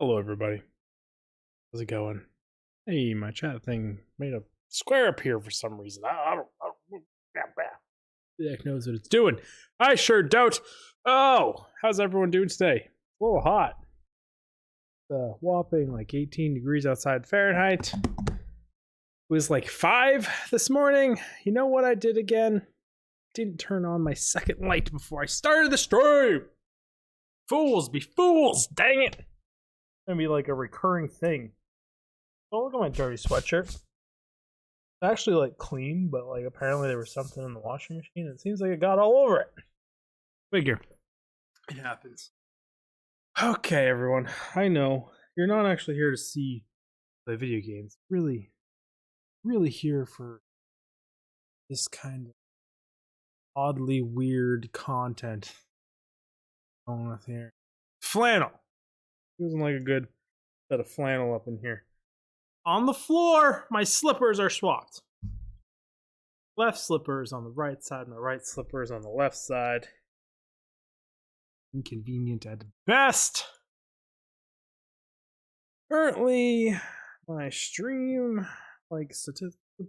Hello, everybody. How's it going? Hey, my chat thing made a square appear for some reason. I don't the heck knows what it's doing. I sure don't. Oh, how's everyone doing today? A little hot. The whopping like 18 degrees outside Fahrenheit. It was like 5 this morning. You know what I did again? Didn't turn on my second light before I started the stream. Fools be fools, dang it. Gonna be like a recurring thing. Oh, look at my dirty sweatshirt. It's actually like clean, but like apparently there was something in the washing machine. It seems like it got all over it. Figure. It happens. Okay, everyone. I know you're not actually here to see the video games. Really here for this kind of oddly weird content going with here. Flannel. Feels like a good bit of flannel up in here. On the floor, my slippers are swapped. Left slippers on the right side, my right slippers on the left side. Inconvenient at best. Currently, my stream, like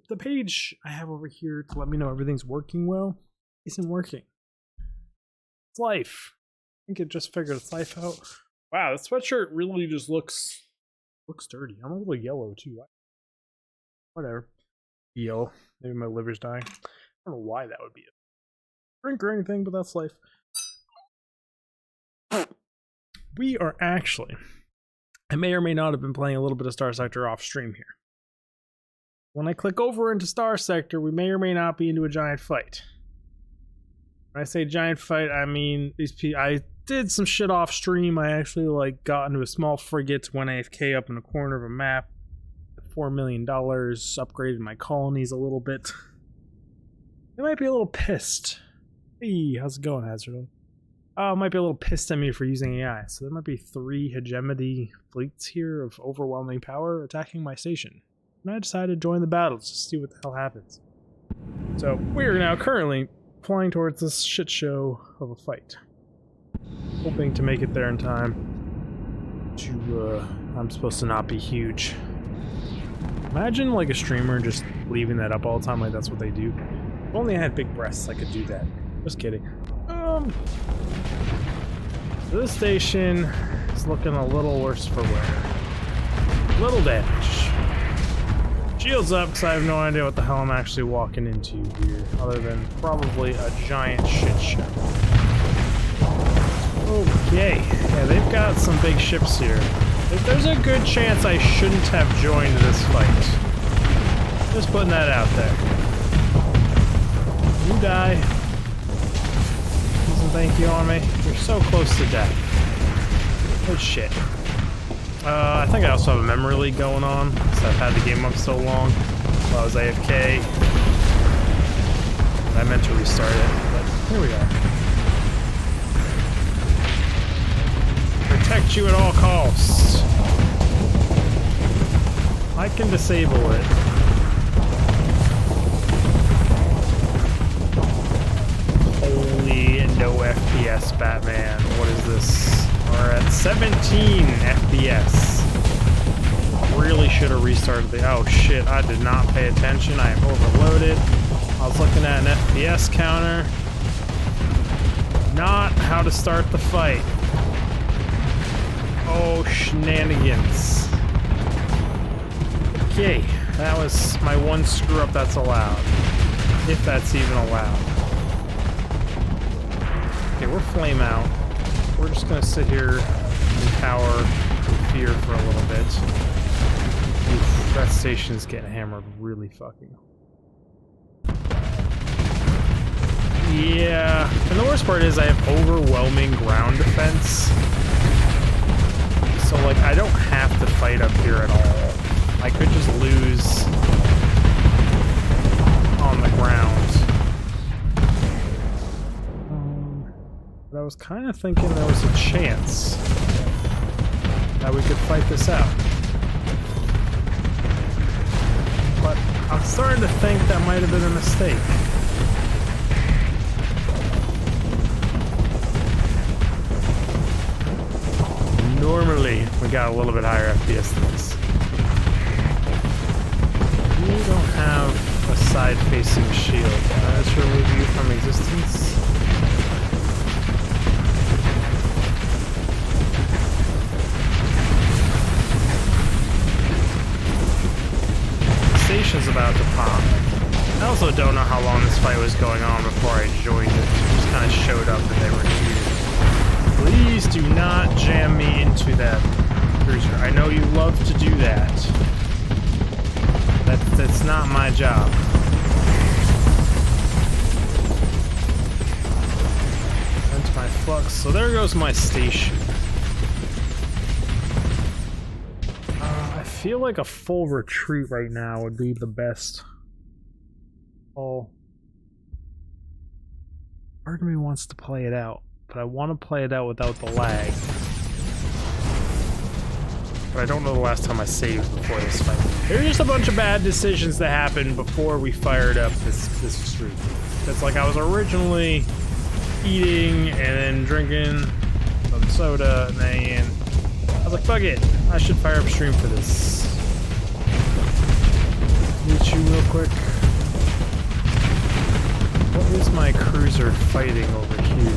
the page I have over here to let me know everything's working well, isn't working. It's life. I think it just figured its life out. Wow, that sweatshirt really just looks dirty. I'm a little yellow too. Whatever. Yellow. Maybe my liver's dying. I don't know why that would be a drink or anything, but that's life. We are actually, I may or may not have been playing a little bit of Starsector off stream here. When I click over into Starsector, we may or may not be into a giant fight. When I say giant fight, I mean these people. I did some shit off stream. I actually got into a small frigate, went AFK up in a corner of a map, $4 million, upgraded my colonies a little bit. They might be a little pissed. Hey, how's it going, Hazard? Might be a little pissed at me for using AI. So there might be 3 hegemony fleets here of overwhelming power attacking my station. And I decided to join the battle just to see what the hell happens. So we are now currently flying towards this shit show of a fight. Hoping to make it there in time to, I'm supposed to not be huge. Imagine like a streamer just leaving that up all the time, like that's what they do. If only I had big breasts, I could do that. Just kidding. This station is looking a little worse for wear. Little damage. Shields up, because I have no idea what the hell I'm actually walking into here, other than probably a giant shit show. Okay, yeah, they've got some big ships here. There's a good chance I shouldn't have joined this fight. Just putting that out there. You die. Doesn't thank you on me. You're so close to death. Good shit. I think I also have a memory leak going on, because I've had the game up so long while I was AFK. I meant to restart it, but here we are. Protect you at all costs. I can disable it. Holy no FPS, Batman. What is this? We're at 17 FPS. Really should have restarted the... Oh shit, I did not pay attention. I am overloaded. I was looking at an FPS counter. Not how to start the fight. Oh, shenanigans. Okay, that was my one screw up that's allowed. If that's even allowed. Okay, we're flame out. We're just gonna sit here in power and fear for a little bit. Oof, that station's getting hammered really fucking. Yeah, and the worst part is I have overwhelming ground defense. So, like, I don't have to fight up here at all. I could just lose on the ground. But I was kind of thinking there was a chance that we could fight this out. But I'm starting to think that might have been a mistake. Normally, we got a little bit higher FPS than this. We don't have a side-facing shield. Can I just remove you from existence? The station's about to pop. I also don't know how long this fight was going on before I joined it. It just kind of showed up and they were here. Please do not jam me into that cruiser. I know you love to do that. That's not my job. Into my flux. So there goes my station. I feel like a full retreat right now would be the best. Oh. Part of me wants to play it out, but I want to play it out without the lag. But I don't know the last time I saved before this fight. There's just a bunch of bad decisions that happened before we fired up this stream. It's like I was originally eating and then drinking some soda, and then I was like, fuck it, I should fire up stream for this. Meet you real quick. What is my cruiser fighting over here?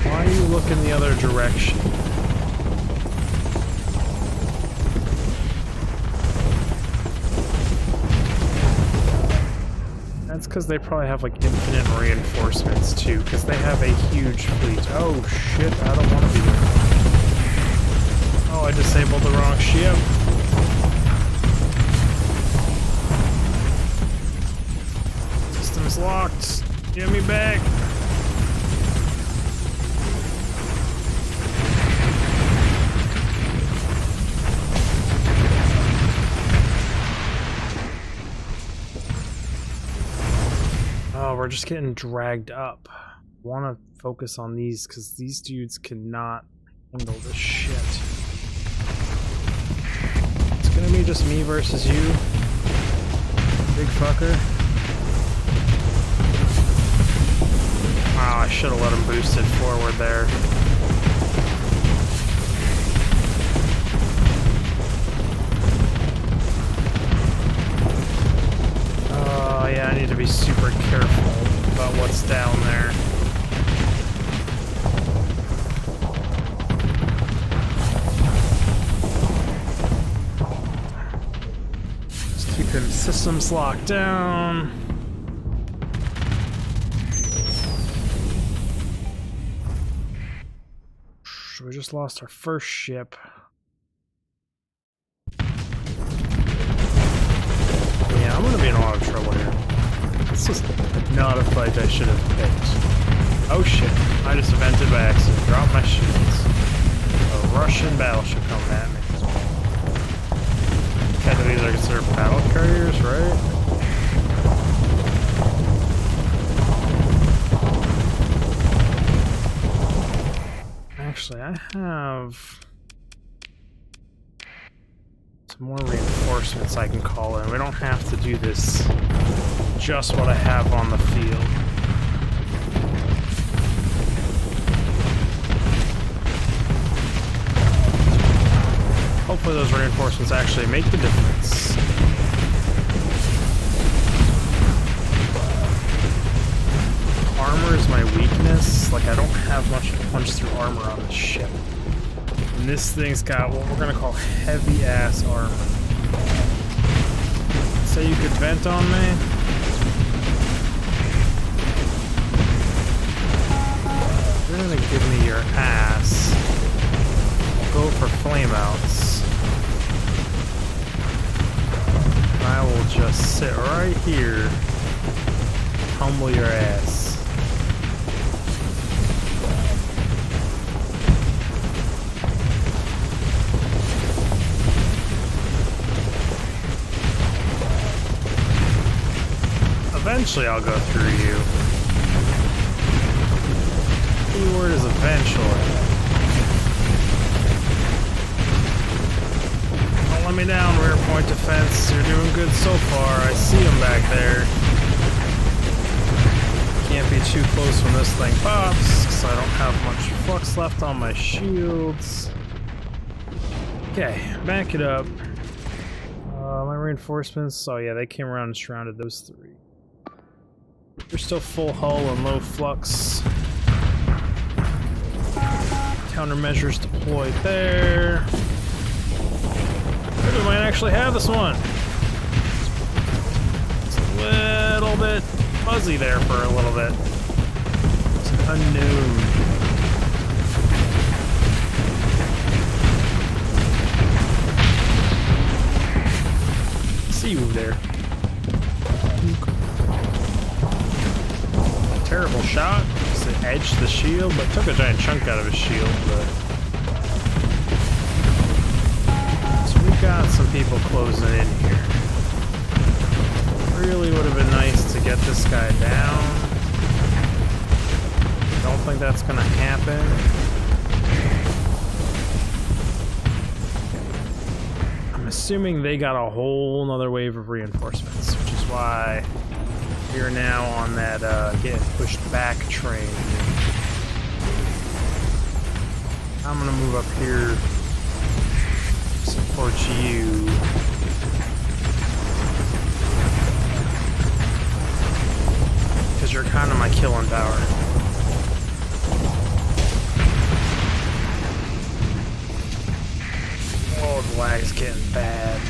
Why are you looking the other direction? That's because they probably have like infinite reinforcements too, because they have a huge fleet. Oh shit, I don't want to be there. Oh, I disabled the wrong ship. System's locked. Get me back. Oh, we're just getting dragged up. I want to focus on these because these dudes cannot handle this shit. It's gonna be just me versus you, big fucker. Wow, I should have let him boost it forward there. Oh yeah, I need to be super careful about what's down there. Systems locked down. We just lost our first ship. Yeah, I'm gonna be in a lot of trouble here. This is not a fight I should have picked. Oh shit, I just evented by accident. Dropped my shields. A Russian battleship coming at me. Technically, these are considered battle carriers, right? Actually, I have some more reinforcements I can call in. We don't have to do this just what I have on the field. Hopefully those reinforcements actually make the difference. Armor is my weakness. Like, I don't have much to punch through armor on this ship. And this thing's got what we're gonna call heavy-ass armor. So you could vent on me? You're gonna give me your ass. Go for flameouts. I will just sit right here, humble your ass. Eventually I'll go through you. The key word is eventually. Let me down, rear point defense. You're doing good so far. I see him back there. can't be too close when this thing pops, because I don't have much flux left on my shields. Okay, back it up. My reinforcements, oh yeah, they came around and surrounded those three. They're still full hull and low flux. Countermeasures deployed there. We might actually have this one. It's a little bit fuzzy there for a little bit. It's an unknown. See you there. Terrible shot. It edged the shield, but took a giant chunk out of his shield. But so we got some people closing in here. Really would have been nice to get this guy down. Don't think that's gonna happen. I'm assuming they got a whole nother wave of reinforcements, which is why we're now on that getting pushed back train. I'm gonna move up here, support you. Because you're kind of my killing power. Oh, the lag's getting bad.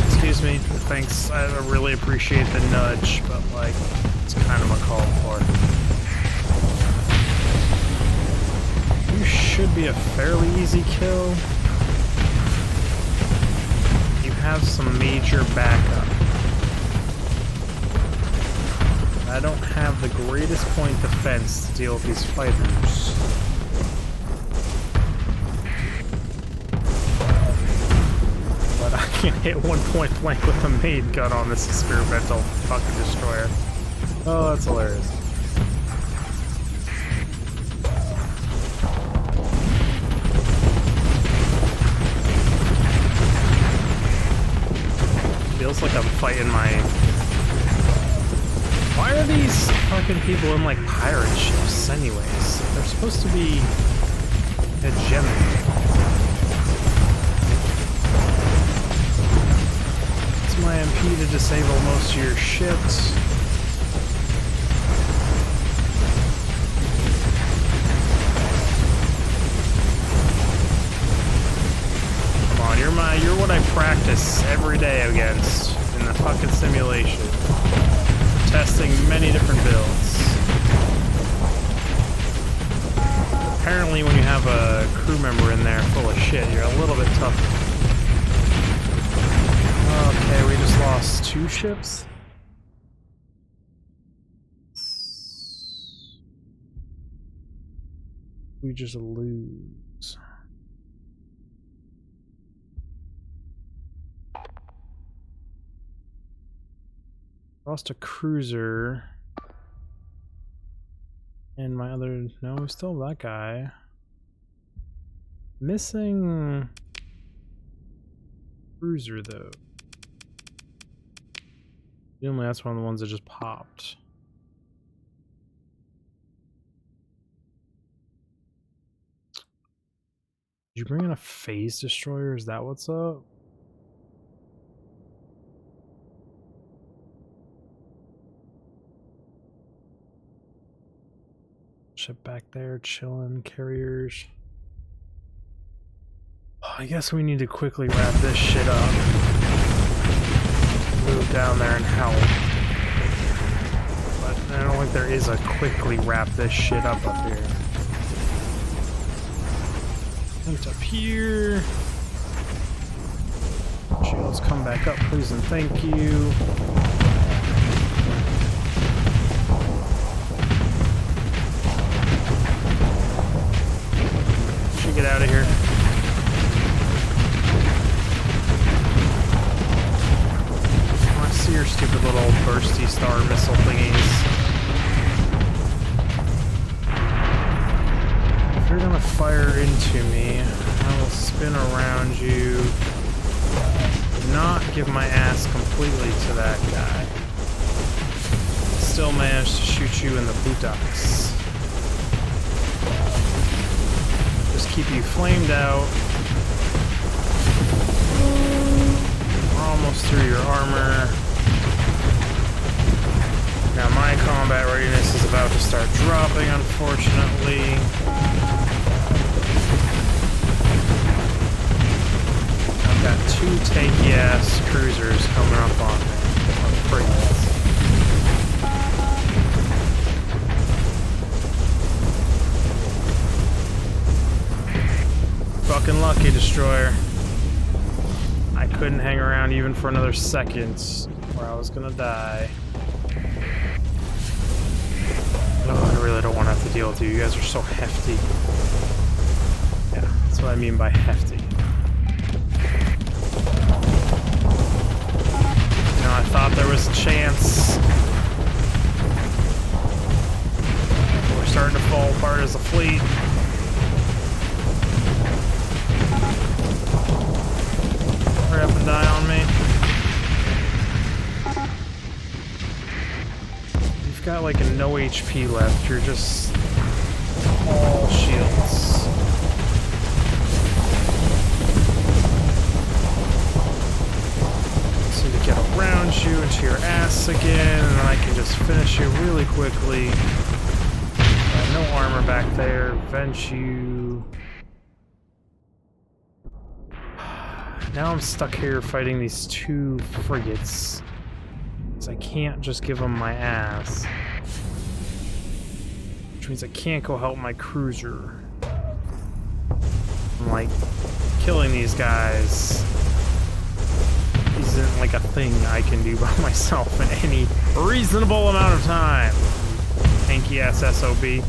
Excuse me, thanks. I really appreciate the nudge, but like, it's kind of a call for. You should be a fairly easy kill. You have some major backup. I don't have the greatest point defense to deal with these fighters. But I can hit one point blank with a main gun on this experimental fucking destroyer. Oh, that's hilarious. Feels like I'm fighting my... Why are these fucking people in like pirate ships anyways? They're supposed to be hegemonic. It's my MP to disable most of your ships. Come on, you're what I practice every day against in the fucking simulation. Testing many different builds. Apparently when you have a crew member in there full of shit, you're a little bit tough. Okay, we just lost 2 ships. We just lose. Lost a cruiser. And my other... No, we still have that guy. Missing... cruiser, though. Presumably that's one of the ones that just popped. Did you bring in a phase destroyer? Is that what's up? Ship back there, chilling, carriers. Oh, I guess we need to quickly wrap this shit up. Move down there and help. But I don't think there is a quickly wrap this shit up here. Linked up here. Shields come back up, please and thank you. Get out of here. I see your stupid little bursty star missile thingies. If you're gonna fire into me, I will spin around you. Do not give my ass completely to that guy. Still managed to shoot you in the buttocks. Just keep you flamed out. We're almost through your armor. Now my combat readiness is about to start dropping, unfortunately. I've got 2 tanky-ass cruisers coming up on me. On frigates. Fucking lucky, Destroyer. I couldn't hang around even for another second, or I was gonna die. Oh, I really don't want to have to deal with you. You guys are so hefty. Yeah, that's what I mean by hefty. You know, I thought there was a chance. We're starting to fall apart as a fleet. Hurry up and die on me. You've got like a no HP left. You're just all shields. Just need to get around you into your ass again, and then I can just finish you really quickly. No armor back there. Vent you. Now I'm stuck here fighting these 2 frigates. Because I can't just give them my ass. Which means I can't go help my cruiser. I'm like, killing these guys isn't like a thing I can do by myself in any reasonable amount of time. Tanky ass SOB.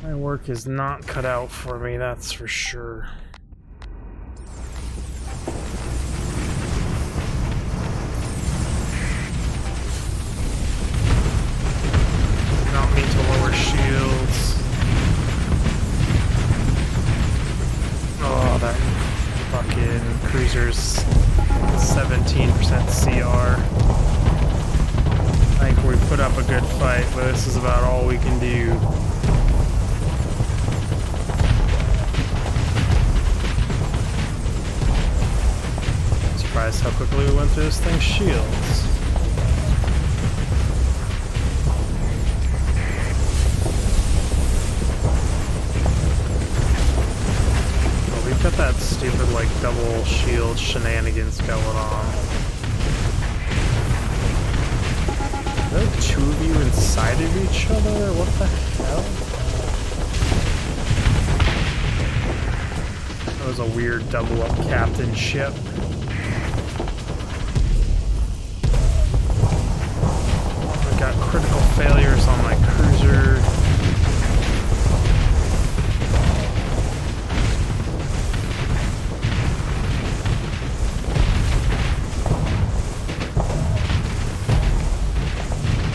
My work is not cut out for me, that's for sure. Not mean to lower shields. Oh, that fucking cruiser's 17% CR. I think we put up a good fight, but this is about all we can do. Surprised how quickly we went through this thing's shields. Well, we've got that stupid, like, double shield shenanigans going on. Are there like 2 of you inside of each other? What the hell? That was a weird double-up captain ship. Got critical failures on my cruiser.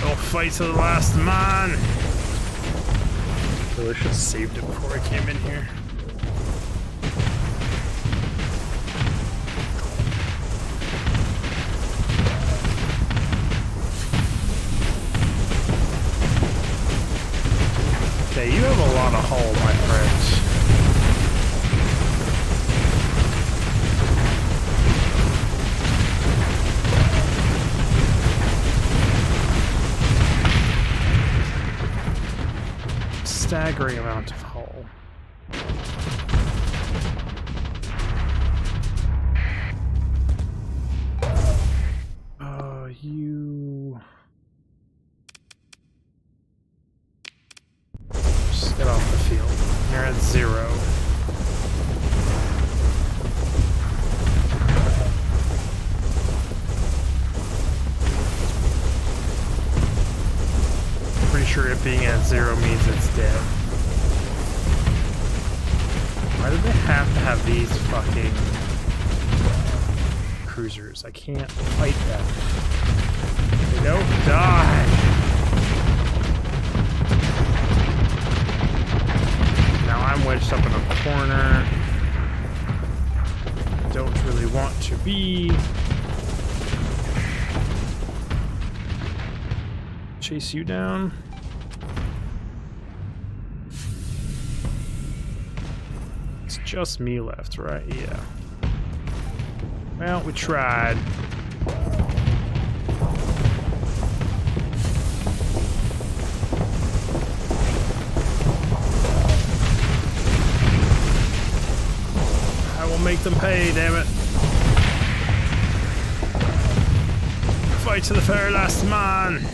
I'll fight to the last man. Really should have saved it before I came in here. Okay, you have a lot of hull, my friends. Staggering amount of hull. You... Just get off the field. You're at 0. sure it being at 0 means it's dead. Why do they have to have these fucking cruisers? I can't fight them. They don't die. Now I'm wedged up in a corner. Don't really want to be. Chase you down. It's just me left, right? Yeah. Well, we tried. I will make them pay, damn it. Fight to the very last man.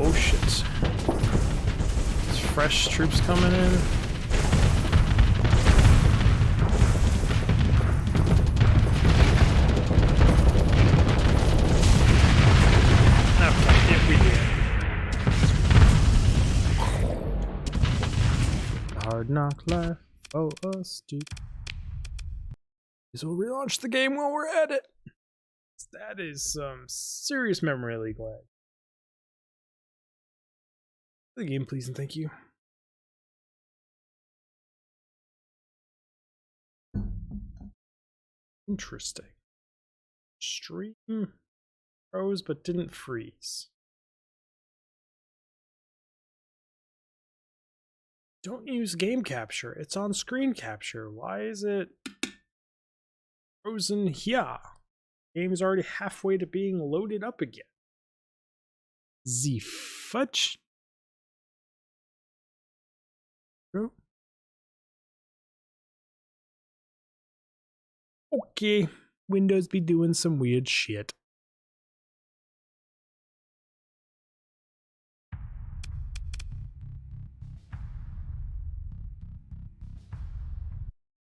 Oh shit. There's fresh troops coming in. Okay, if we did. Hard knock life. Oh, us, dude. We'll relaunch the game while we're at it. That is some serious memory leak lag. The game, please, and thank you. Interesting. Stream froze but didn't freeze. Don't use game capture. It's on screen capture. Why is it frozen here? Game is already halfway to being loaded up again. The fudge. Okay, Windows be doing some weird shit.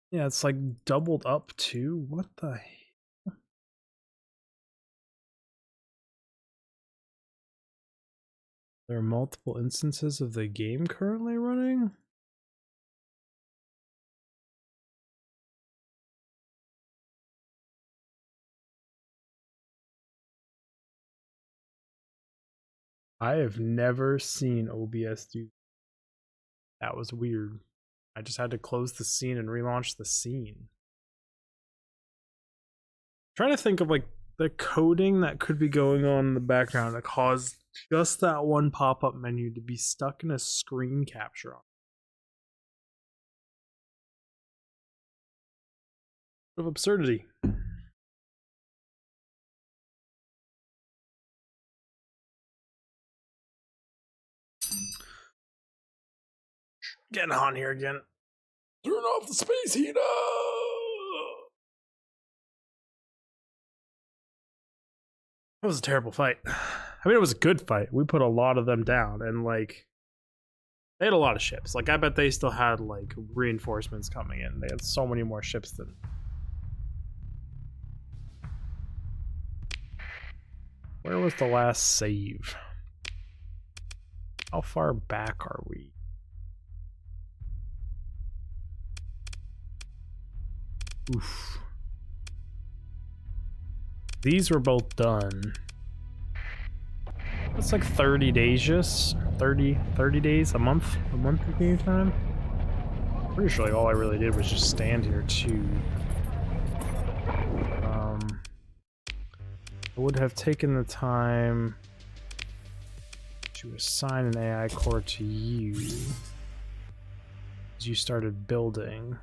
Yeah, it's like doubled up too. What the hell? There are multiple instances of the game currently running? I have never seen OBS do that. Was weird. I just had to close the scene and relaunch the scene. I'm trying to think of like the coding that could be going on in the background that caused just that one pop-up menu to be stuck in a screen capture on. Of absurdity. Getting on here again. Turn off the space heater. That was a terrible fight. I mean, it was a good fight. We put a lot of them down, and like, they had a lot of ships. Like, I bet they still had like reinforcements coming in. They had so many more ships than. Where was the last save? How far back are we? Oof. These were both done. That's like 30 days just. 30 days, a month of game time. Pretty sure like all I really did was just stand here too. I would have taken the time to assign an AI core to you as you started building.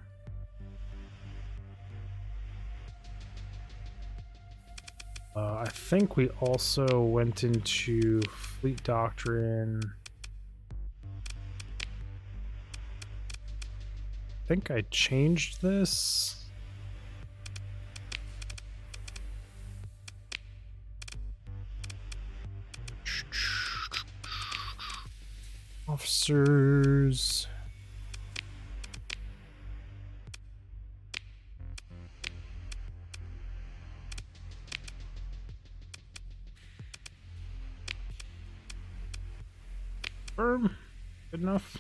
I think we also went into Fleet Doctrine. I think I changed this. Officers. confirm. Good enough.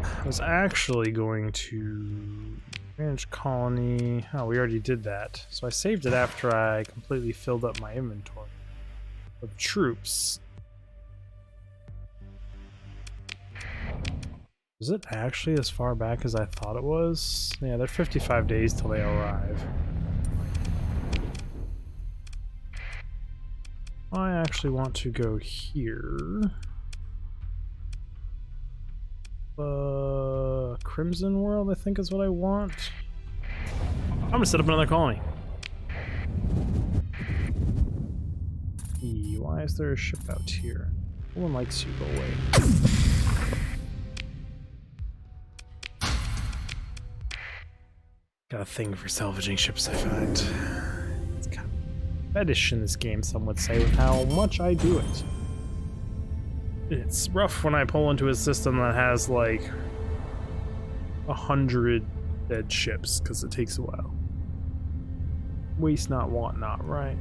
I was actually going to manage colony. Oh, we already did that. So I saved it after I completely filled up my inventory of troops. Is it actually as far back as I thought it was? Yeah, they're 55 days till they arrive. I actually want to go here. Crimson World, I think is what I want. I'm gonna set up another colony. Why is there a ship out here? No one likes you, go away. Got a thing for salvaging ships, I find. It's kind of fetish in this game, some would say, with how much I do it. It's rough when I pull into a system that has like 100 dead ships, because it takes a while. Waste not, want not, right?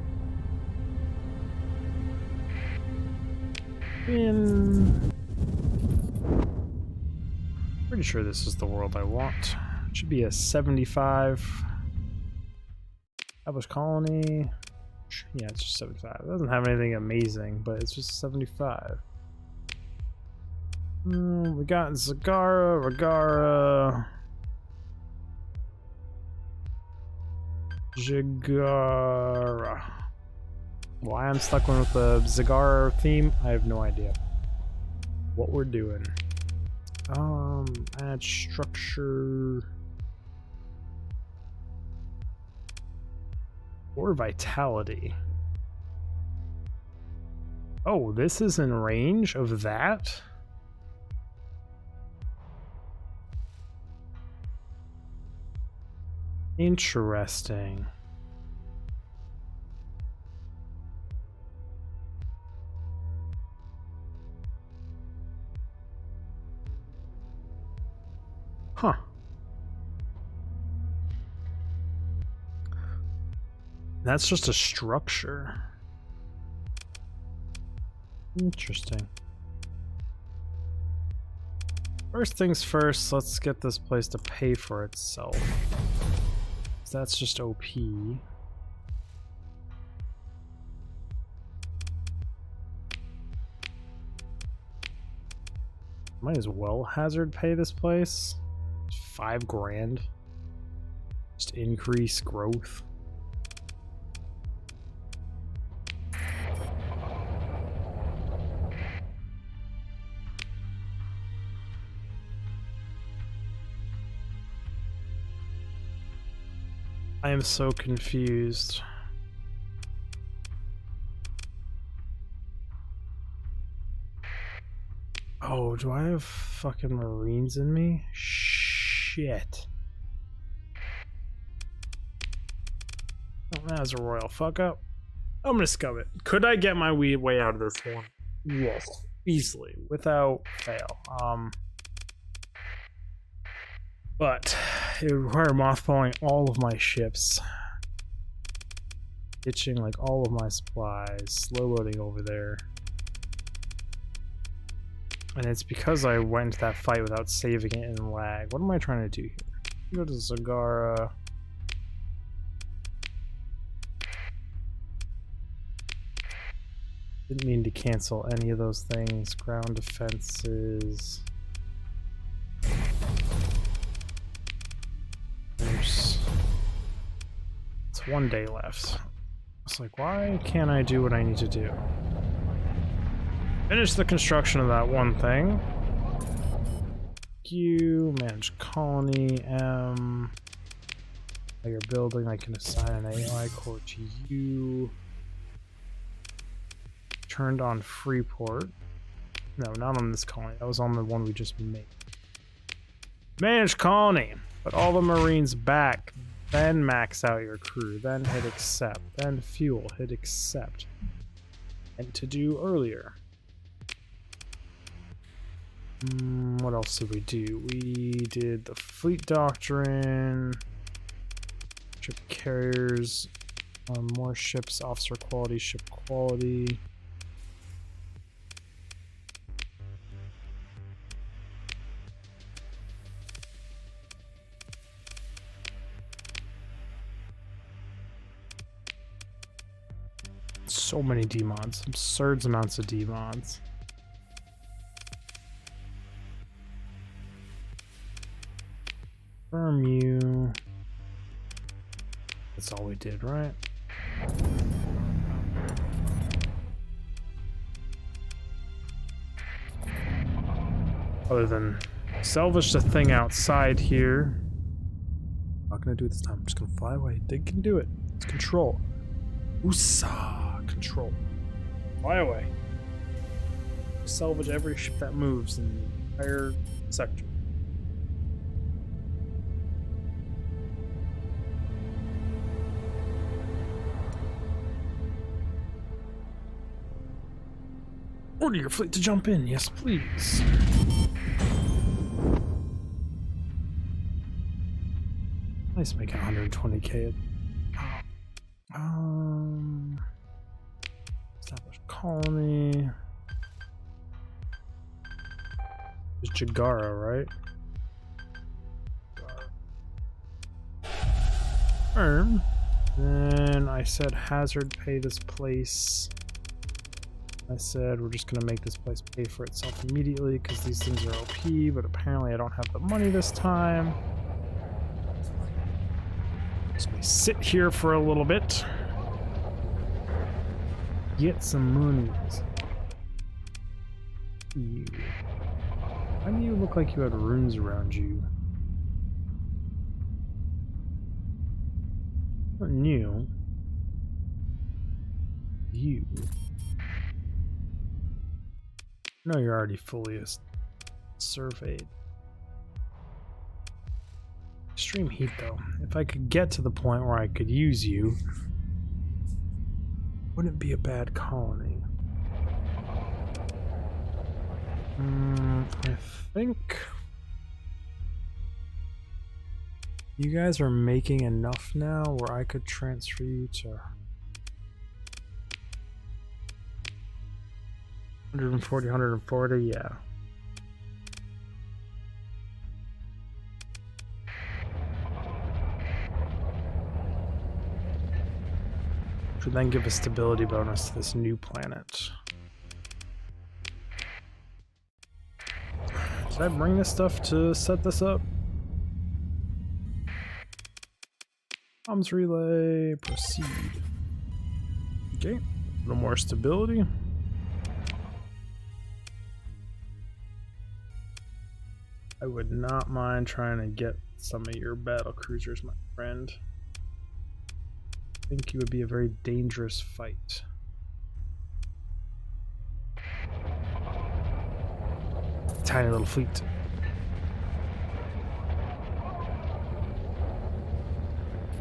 Pretty sure this is the world I want. It should be a 75 established colony. Yeah, it's just 75. It doesn't have anything amazing, but it's just 75. We got Zagara, Ragara, Jagara. Why I'm stuck with the Zagara theme, I have no idea. What we're doing. Add structure. Or vitality. Oh, this is in range of that? Interesting. Huh. That's just a structure. Interesting. First things first, let's get this place to pay for itself. That's just OP. Might as well hazard pay this place. 5 grand. Just increase growth. I am so confused. Oh, do I have fucking Marines in me? Shit. Oh, that was a royal fuck up. I'm gonna scum it. Could I get my way out of this one? Yes. Easily. Without fail. But it would require mothballing all of my ships. Ditching like all of my supplies. Slow loading over there. And it's because I went into that fight without saving it in lag. What am I trying to do here? Go to Zagara. Didn't mean to cancel any of those things. Ground defenses. There's... It's 1 day left. It's like, why can't I do what I need to do? Finish the construction of that one thing. You manage colony M. While you're building, I can assign an AI core to you. Turned on Freeport. No, not on this colony. That was on the one we just made. Manage colony. Put all the Marines back. Then max out your crew. Then hit accept. Then fuel. Hit accept. And to do earlier. What else did we do? We did the fleet doctrine, ship carriers, More ships, officer quality, ship quality. So many D-mods, absurd amounts of D-mods. Confirm you. That's all we did, right? Other than salvage the thing outside here. Not gonna do it this time. I'm just gonna fly away. They can do it. It's control. Woosah! Control. Fly away. Salvage every ship that moves in the entire sector. Order your fleet to jump in. Yes, please. Nice making 120k. Establish colony. It's Jagara, right? Firm. Then I said hazard pay this place. I said we're just gonna make this place pay for itself immediately because these things are OP, but apparently I don't have the money this time. Just gonna sit here for a little bit. Get some monies. You. Why do you look like you had runes around you? Not new. You. No, you're already fully surveyed. Extreme heat, though. If I could get to the point where I could use you, wouldn't be a bad colony. I think you guys are making enough now where I could transfer you to 140, 140, yeah. Should then give a stability bonus to this new planet. Did I bring this stuff to set this up? Comms relay, proceed. Okay, a little more stability. I would not mind trying to get some of your battle cruisers, my friend. I think you would be a very dangerous fight. Tiny little fleet.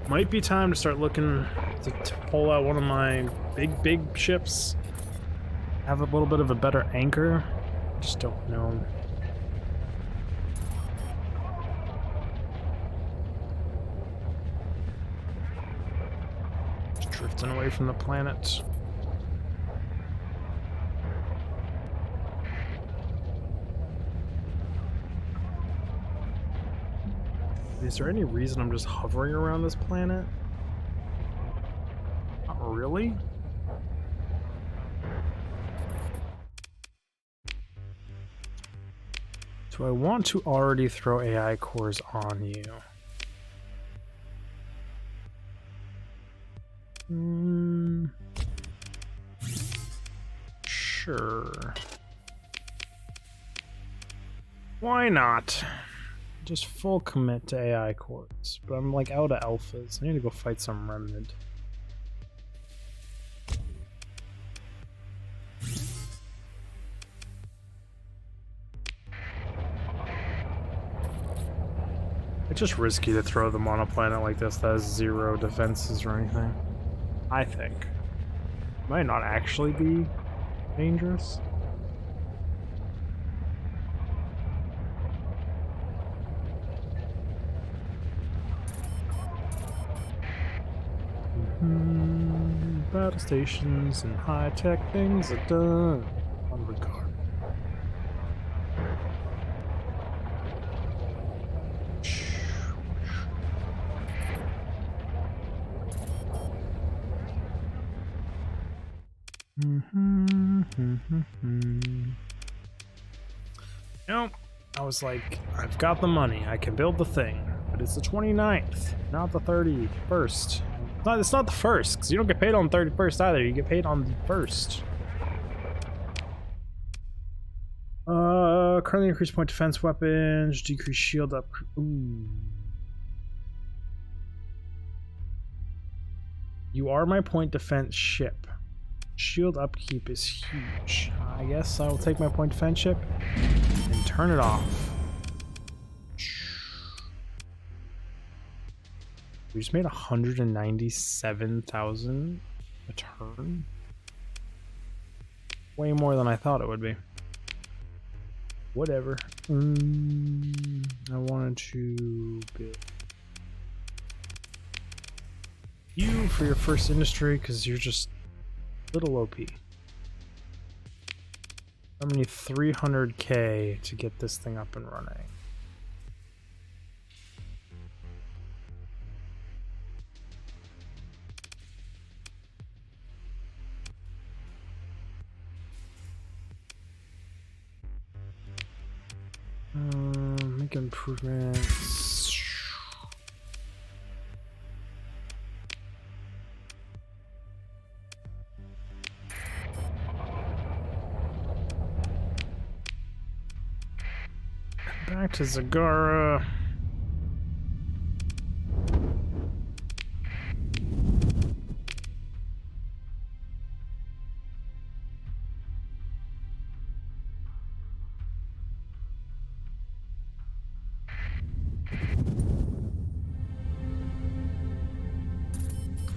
Might be time to start looking to pull out one of my big ships. Have a little bit of a better anchor. I just don't know. Just drifting away from the planet. Is there any reason I'm just hovering around this planet? Not really. Do I want to already throw AI cores on you? Sure. Why not? Just full commit to AI cores, but I'm like out of alphas. I need to go fight some remnant. It's just risky to throw them on a planet like this that has 0 defenses or anything. I think. It might not actually be dangerous. battle stations and high-tech things are done on regard. Nope. I was like, I've got the money. I can build the thing. But it's the 29th, not the 31st. It's not the 1st, because you don't get paid on the 31st either. You get paid on the 1st. Currently increase point defense weapons, decrease shield up. Ooh. You are my point defense ship. Shield upkeep is huge. I guess I will take my point defense ship and turn it off. We just made 197,000 a turn. Way more than I thought it would be. Whatever. I wanted to build you for your first industry because you're just little OP. I'm gonna need 300k to get this thing up and running. Make improvements. Back to Zagara.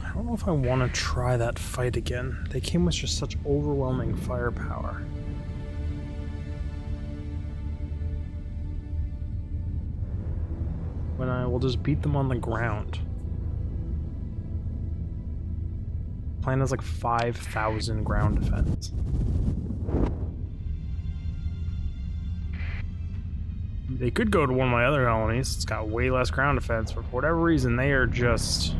I don't know if I want to try that fight again. They came with just such overwhelming firepower. When I will just beat them on the ground. Plan has like 5,000 ground defense. They could go to one of my other colonies. It's got way less ground defense, but for whatever reason, they are just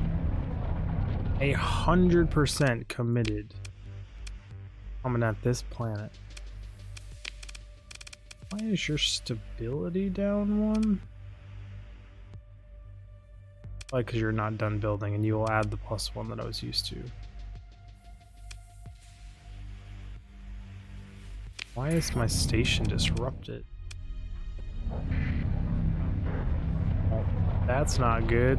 100% committed coming at this planet. Why is your stability down one? Like, because you're not done building and you will add the +1 that I was used to. Why is my station disrupted? Oh, that's not good.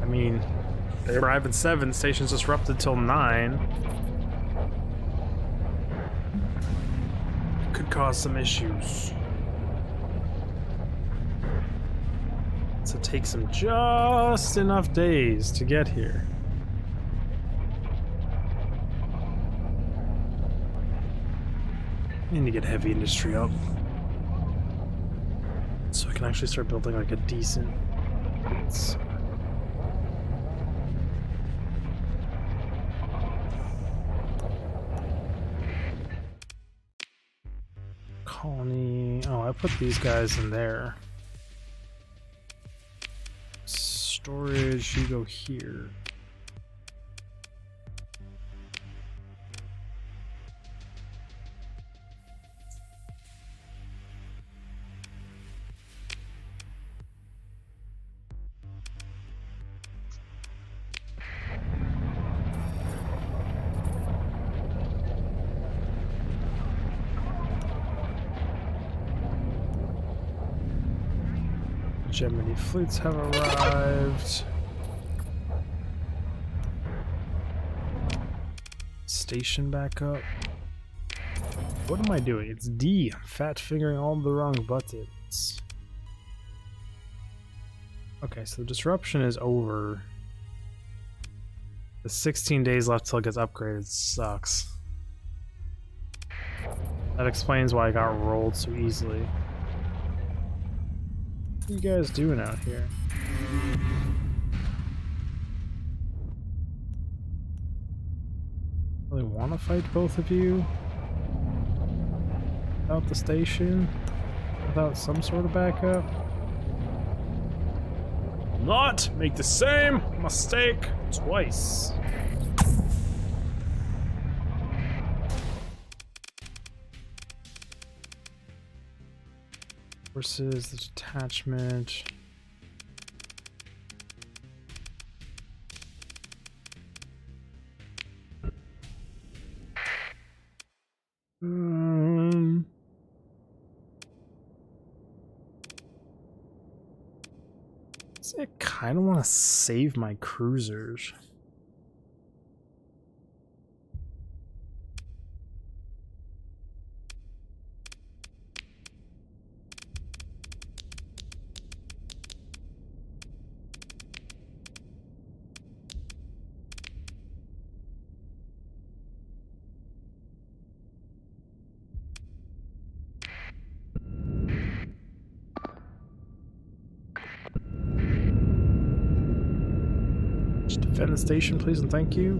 I mean, they arrive at 7, station's disrupted till 9. Could cause some issues. So it takes them just enough days to get here. I need to get heavy industry up so I can actually start building like a decent base. Colony. Oh, I put these guys in there. Storage, you go here. Gemini fleets have arrived. Station back up. What am I doing? It's D. I'm fat fingering all the wrong buttons. Okay, so the disruption is over. The 16 days left till it gets upgraded sucks. That explains why I got rolled so easily. What are you guys doing out here? Really want to fight both of you? Without the station? Without some sort of backup? Not make the same mistake twice. Versus the detachment. I kind of want to save my cruisers. Defend the station, please, and thank you.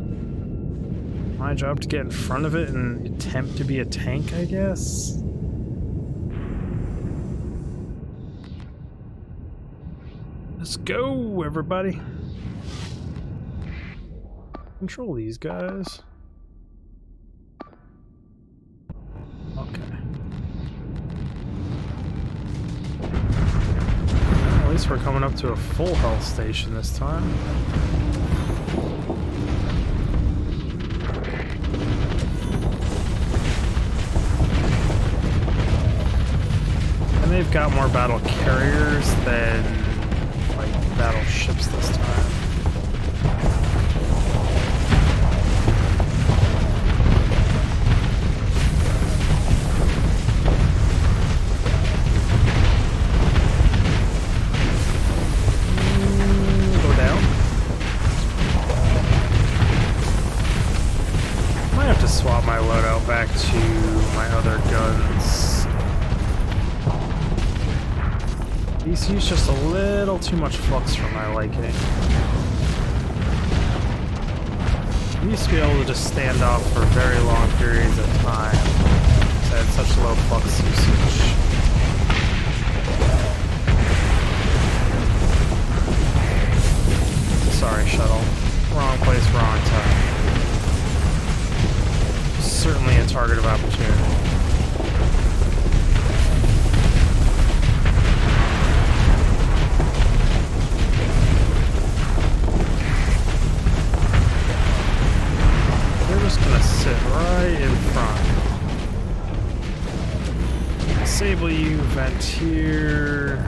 My job to get in front of it and attempt to be a tank, I guess. Let's go, everybody. Control these guys. Okay. At least we're coming up to a full health station this time. And they've got more battle carriers than, like, battleships this time. Go down. Might have to swap my loadout back to my other guns. These use just a little too much flux for my liking. I used to be able to just stand off for very long periods of time. I had such low flux usage. Sorry, shuttle. Wrong place, wrong time. Certainly a target of opportunity. Just gonna sit right in front. Disable you, vent here.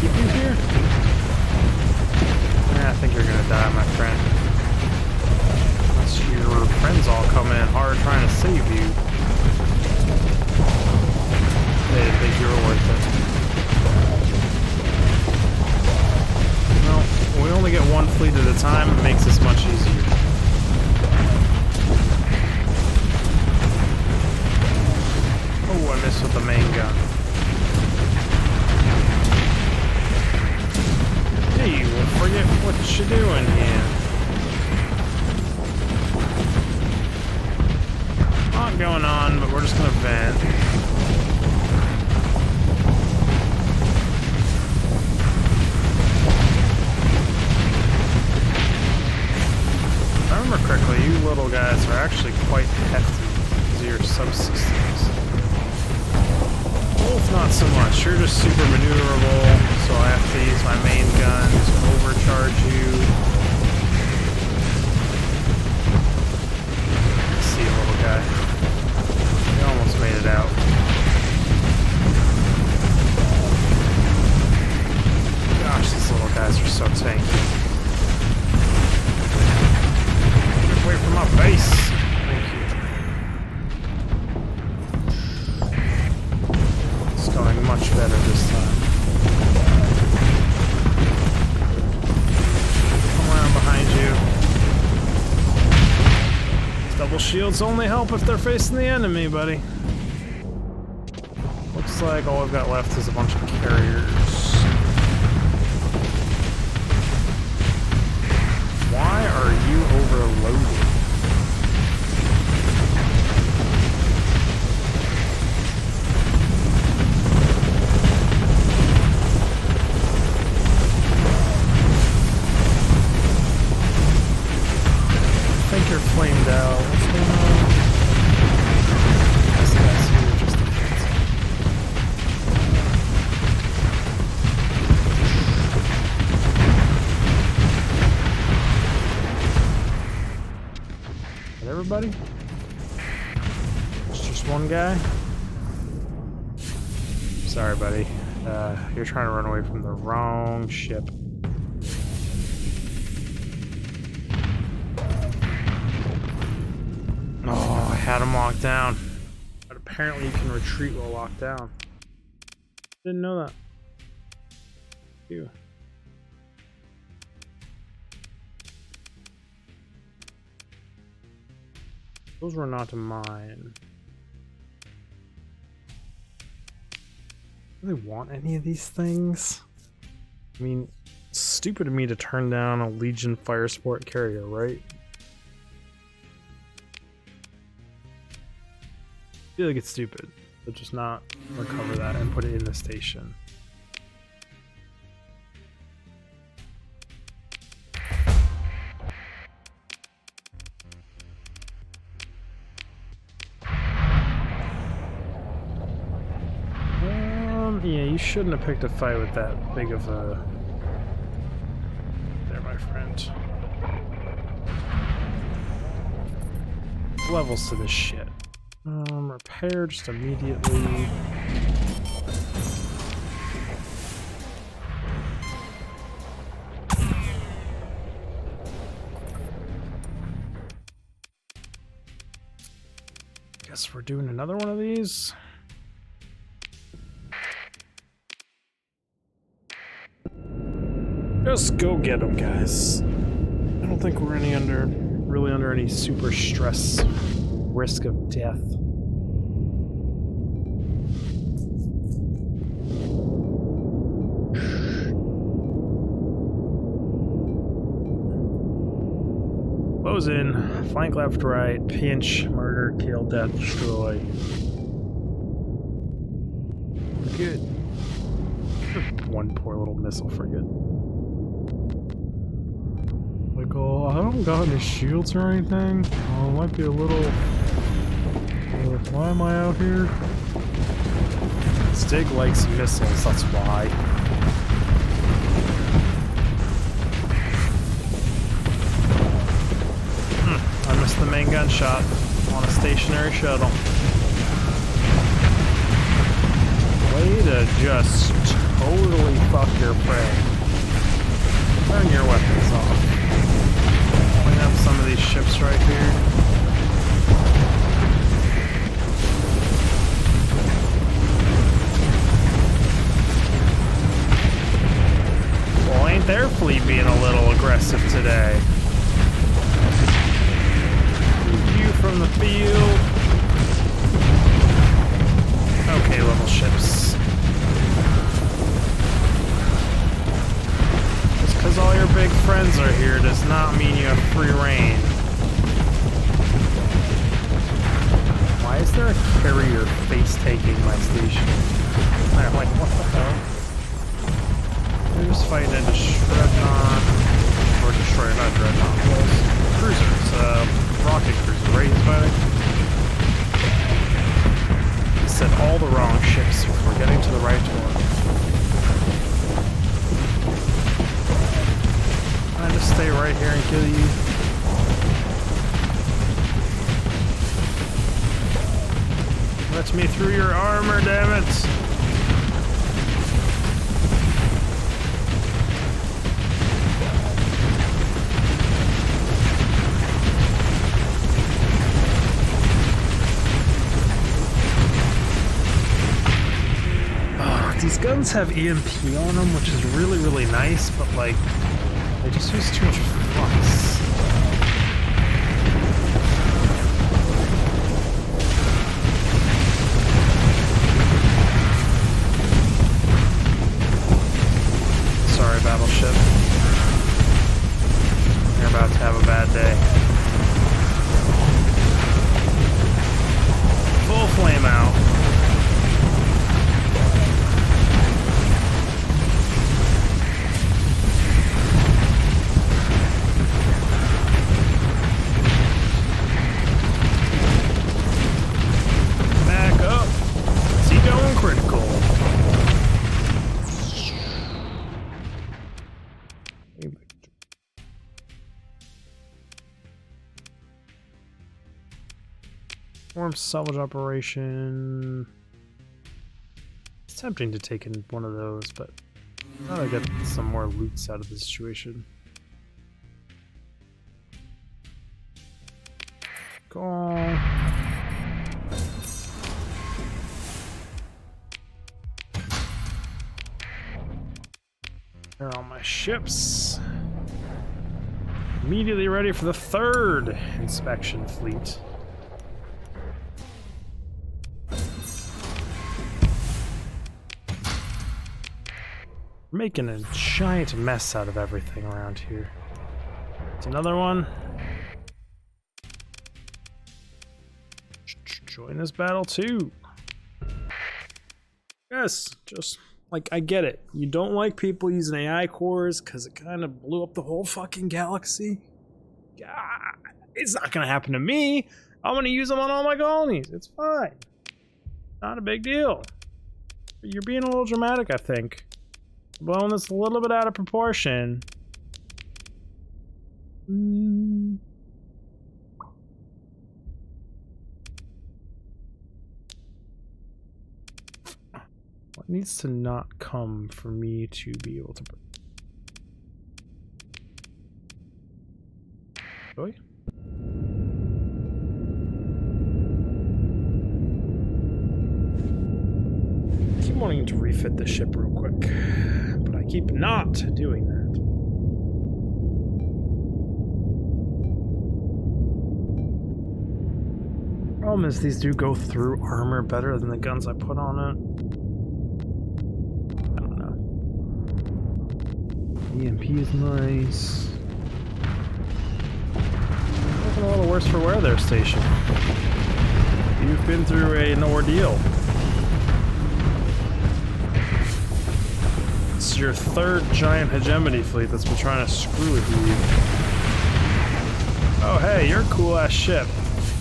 Keep you here? Yeah, I think you're gonna die, my friend. Unless your friends all come in hard trying to save you. They didn't think you were worth it. We only get one fleet at a time, it makes this much easier. Oh, I missed with the main gun. Hey, well, forget what you're doing here. A lot going on, but we're just gonna vent. Correctly, you little guys are actually quite hefty because of your subsystems. Both not so much. You're just super maneuverable, so I have to use my main gun to overcharge you. Let's see, little guy. You almost made it out. Gosh, these little guys are so tanky. Away from my base. Thank you. It's going much better this time. Come around behind you. Double shields only help if they're facing the enemy, buddy. Looks looks like all I've got left is a bunch of carriers. Why are you overloaded? I think you're flamed out. What's going on? This guy's here just in case. Is everybody? It's just one guy? Sorry, buddy. You're trying to run away from the wrong ship. Oh, I had him locked down. But apparently you can retreat while locked down. Didn't know that. Ew. Those were not mine. Do they want any of these things? I mean, it's stupid of me to turn down a Legion fire sport carrier, right? I feel like it's stupid, but just not recover that and put it in the station. Yeah, you shouldn't have picked a fight with that big of a... There, my friend. Levels to this shit. Repair just immediately. Guess we're doing another one of these. Just go get them, guys. I don't think we're really under any super stress, risk of death. Close in, flank left, right, pinch, murder, kill, death, destroy. Good. One poor little missile frigate. Like, oh, I don't got any shields or anything. Oh, it might be a little... why am I out here? Stig likes missiles, that's why. I missed the main gunshot on a stationary shuttle. Way to just totally fuck your prey. Turn your weapons off. Clean up some of these ships right here. Well, ain't their fleet being a little aggressive today? View from the field. Okay, level ships. Just because all your big friends are here does not mean you have free reign. Why is there a carrier face-taking my station? I'm like, what the hell? They're just fighting a Dreadnought. Or destroyer, not Dreadnought. Cruisers, rocket cruiser, right? He's fighting? He said all the wrong ships before getting to the right one. I just stay right here and kill you. Let me through your armor, damn it! These guns have EMP on them, which is really, really nice, but like, they just use too much flux. Swarm salvage operation. It's tempting to take in one of those, but I gotta get some more loots out of the situation. Go. There are all my ships. Immediately ready for the third inspection fleet. We're making a giant mess out of everything around here. It's another one. Join this battle too. Yes, just like I get it. You don't like people using AI cores because it kind of blew up the whole fucking galaxy. God, it's not gonna happen to me. I'm gonna use them on all my colonies. It's fine. Not a big deal. But you're being a little dramatic, I think. Blowing this a little bit out of proportion. What needs to not come for me to be able to... Really? I keep wanting to refit the ship real quick, but I keep not doing that. Problem is, these do go through armor better than the guns I put on it. I don't know. EMP is nice. Looking a little worse for wear there, Station. You've been through an ordeal. It's your third giant hegemony fleet that's been trying to screw with you. Oh hey, you're a cool ass ship.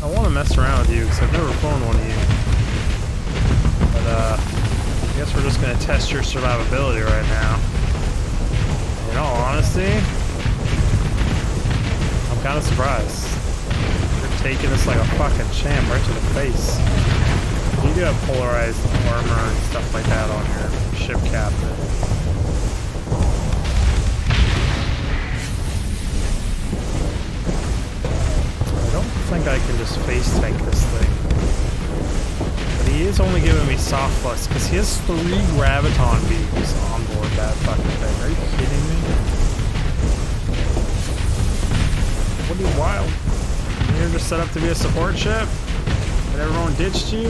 I want to mess around with you because I've never flown one of you. But I guess we're just going to test your survivability right now. In all honesty, I'm kind of surprised. You're taking this like a fucking champ right to the face. You do have polarized armor and stuff like that on your ship captain. I think I can just face tank this thing. But he is only giving me soft flux because he has 3 graviton beams on board that fucking thing. Are you kidding me? What are you wild? You're just set up to be a support ship? And everyone ditched you?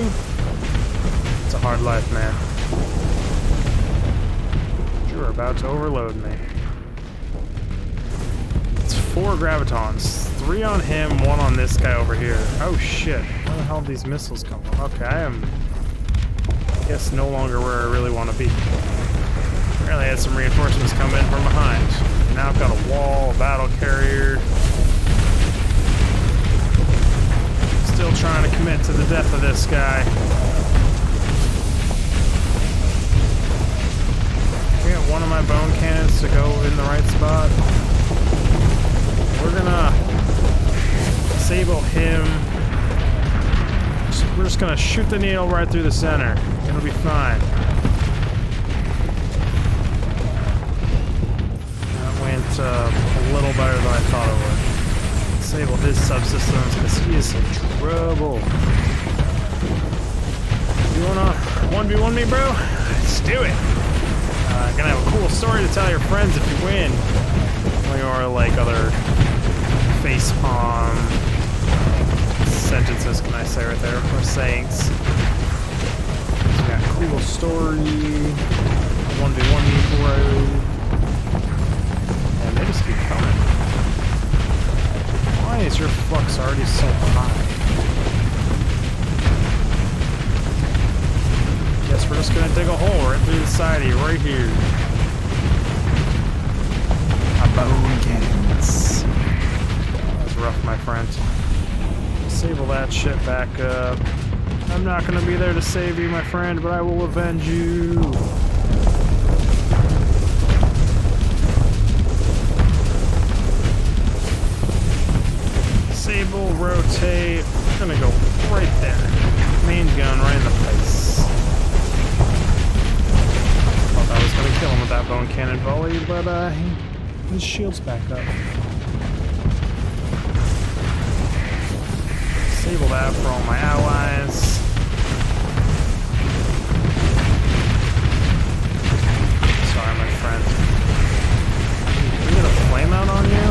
It's a hard life, man. You're about to overload me. It's 4 gravitons. 3 on him, 1 on this guy over here. Oh shit, where the hell did these missiles come from? Okay, I am, I guess, no longer where I really want to be. Apparently I had some reinforcements come in from behind. Now I've got a wall, a battle carrier. Still trying to commit to the death of this guy. I got one of my bone cannons to go in the right spot. We're gonna disable him. We're just gonna shoot the needle right through the center. It'll be fine. That went a little better than I thought it would. Disable his subsystems because he is in trouble. You wanna 1v1 me, bro? Let's do it. Gonna have a cool story to tell your friends if you win. Or like other facepalm sentences can I say right there, or sayings. So we got a cool story, 1v1 me, bro. And they just keep coming. Why is your flux already so high? Guess we're just gonna dig a hole right through the side of you, right here. Bone cannons. That was rough, my friend. Disable that shit back up. I'm not gonna be there to save you, my friend, but I will avenge you. Disable rotate. I'm gonna go right there. Main gun right in the face. Thought I was gonna kill him with that bone cannon volley, but his shield's back up. Disable that for all my allies. Sorry, my friend. Can we get a flame out on you?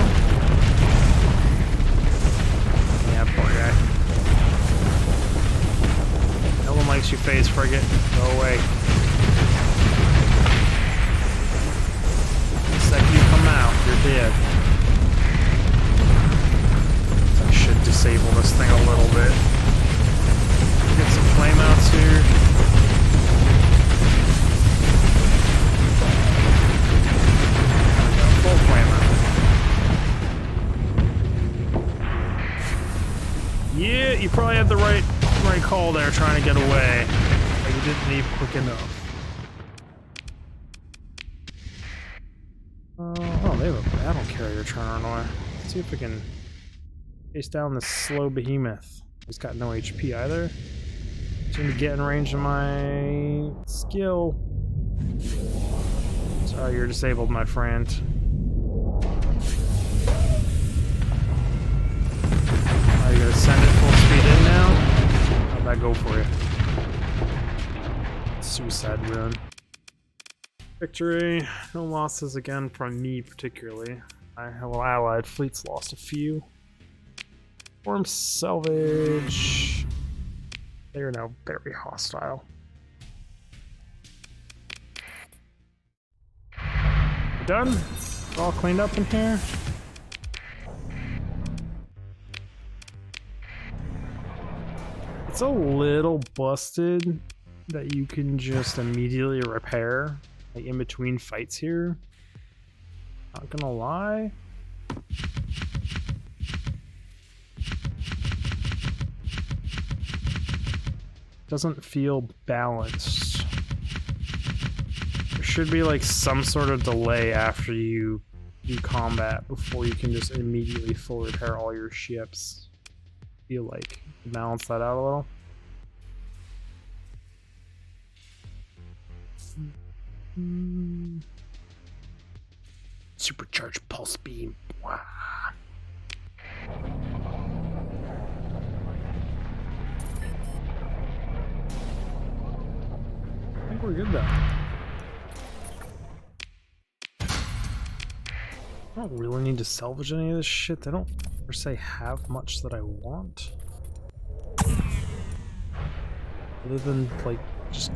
Yeah, poor guy. No one likes you, phase frigate. Go away. The second you come out, you're dead. I should disable this thing a little bit. Get some flame outs here. Full flame out. Yeah, you probably had the right call there trying to get away. But you didn't leave quick enough. Oh, they have a battle carrier trying on. Let's see if we can chase down this slow behemoth. He's got no HP either. Seem to get in range of my skill. Sorry, you're disabled, my friend. Are you gonna send it full speed in now? How'd that go for you? Suicide run. Victory. No losses again from me particularly. My little allied fleet's lost a few. Form salvage. They are now very hostile. We're done? All cleaned up in here? It's a little busted that you can just immediately repair, like in between fights here. Not gonna lie. Doesn't feel balanced. There should be like some sort of delay after you do combat before you can just immediately full repair all your ships. Feel like balance that out a little. Supercharged pulse beam. Wow. I think we're good though. I don't really need to salvage any of this shit. They don't per se have much that I want. Other than like just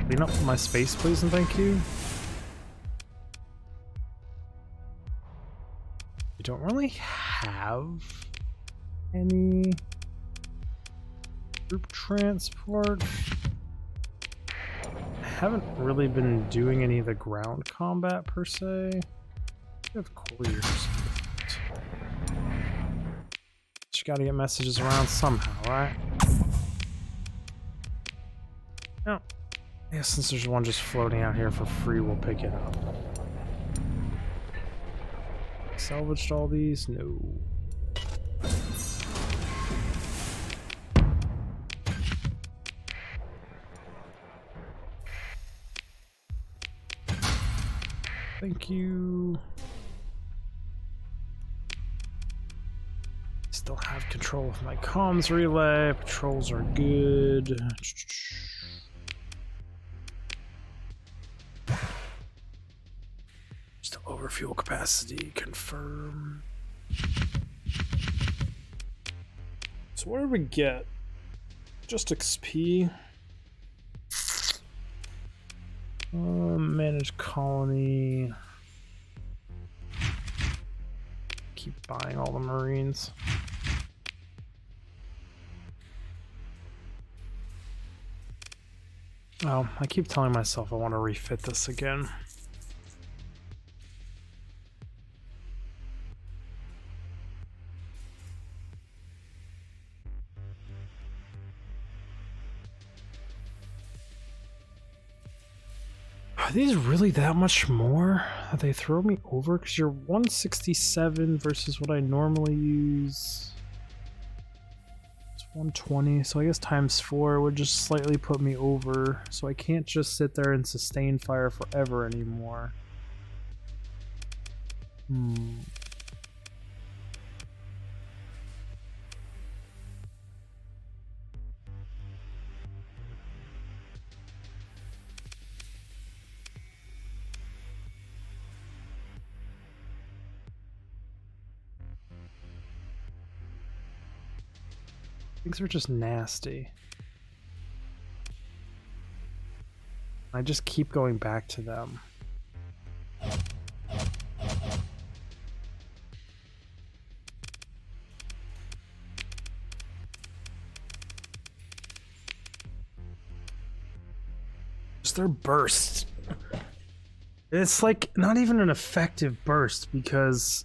clean up my space please and thank you. We don't really have any group transport. I haven't really been doing any of the ground combat per se. We have couriers. You gotta get messages around somehow, right? No. Yeah, since there's one just floating out here for free, we'll pick it up. Salvaged all these? No. Thank you. Still have control of my comms relay. Patrols are good. Still over fuel capacity. Confirm. So what did we get? Just XP. Manage colony. Keep buying all the Marines. Well, I keep telling myself I want to refit this again. Are these really that much more? That they throw me over? Because you're 167 versus what I normally use. 120, so I guess times 4 would just slightly put me over, so I can't just sit there and sustain fire forever anymore. Things are just nasty. I just keep going back to them. Just their bursts. It's like not even an effective burst because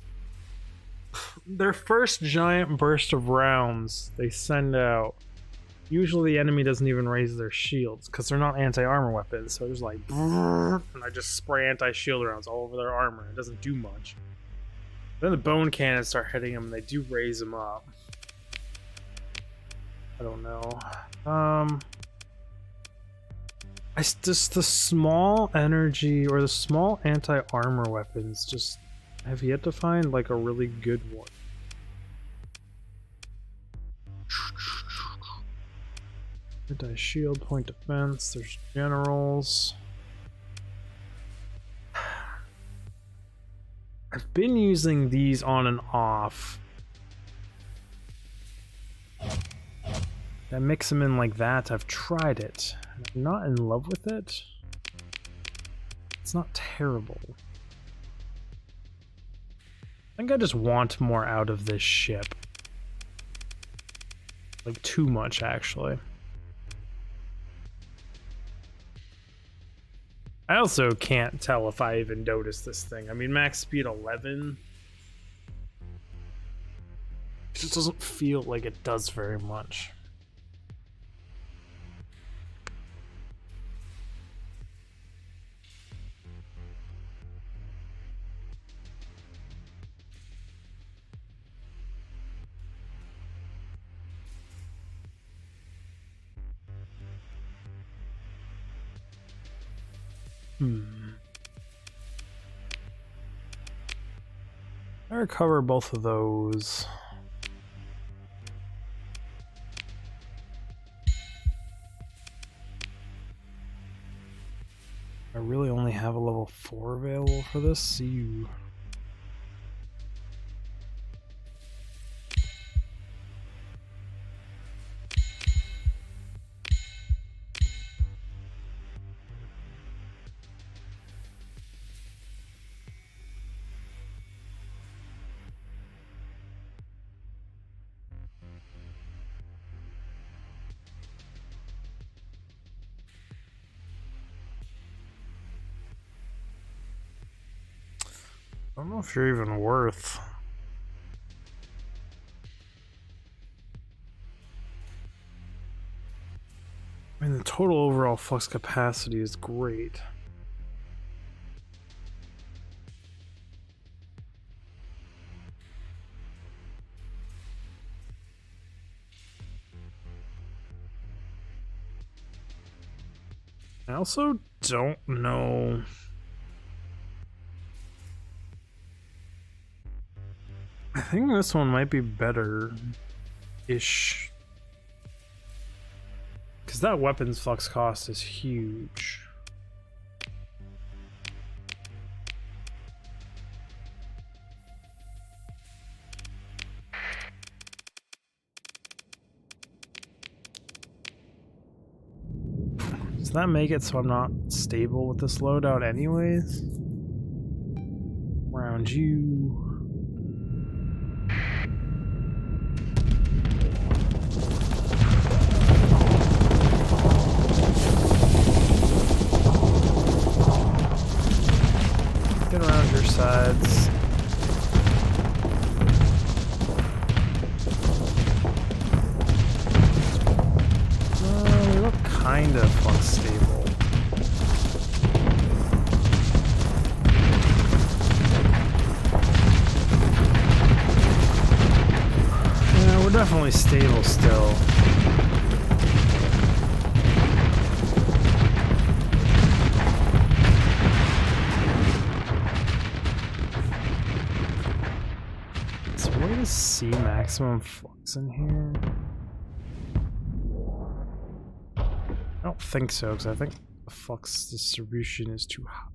their first giant burst of rounds they send out, usually the enemy doesn't even raise their shields because they're not anti-armor weapons, so there's like and I just spray anti-shield rounds all over their armor. It doesn't do much. Then the bone cannons start hitting them and they do raise them up. I don't know. Just the small energy or the small anti-armor weapons just have yet to find like a really good one. Anti-shield, point defense, there's generals. I've been using these on and off. I mix them in like that. I've tried it. I'm not in love with it. It's not terrible. I think I just want more out of this ship. Like too much, actually. I also can't tell if I even noticed this thing. I mean, max speed 11. It just doesn't feel like it does very much. I recover both of those. I really only have a level 4 available for this. See you. I don't know if you're even worth. I mean, the total overall flux capacity is great. I also don't know. I think this one might be better-ish. Because that weapons flux cost is huge. Does that make it so I'm not stable with this loadout anyways? Round you. Get around your sides. They look kind of flux stable. Yeah, we're definitely stable still. see maximum flux in here? I don't think so, because I think the flux distribution is too high.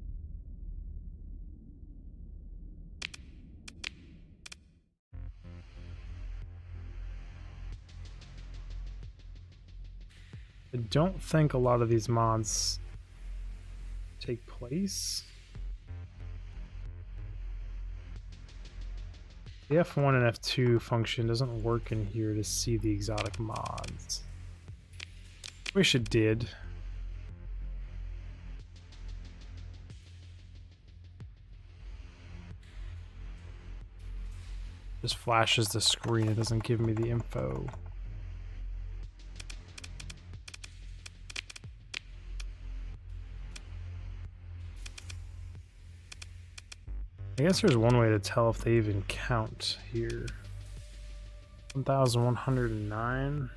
I don't think a lot of these mods take place. The F1 and F2 function doesn't work in here to see the exotic mods. Wish it did. Just flashes the screen, it doesn't give me the info. I guess there's one way to tell if they even count here. 1,109.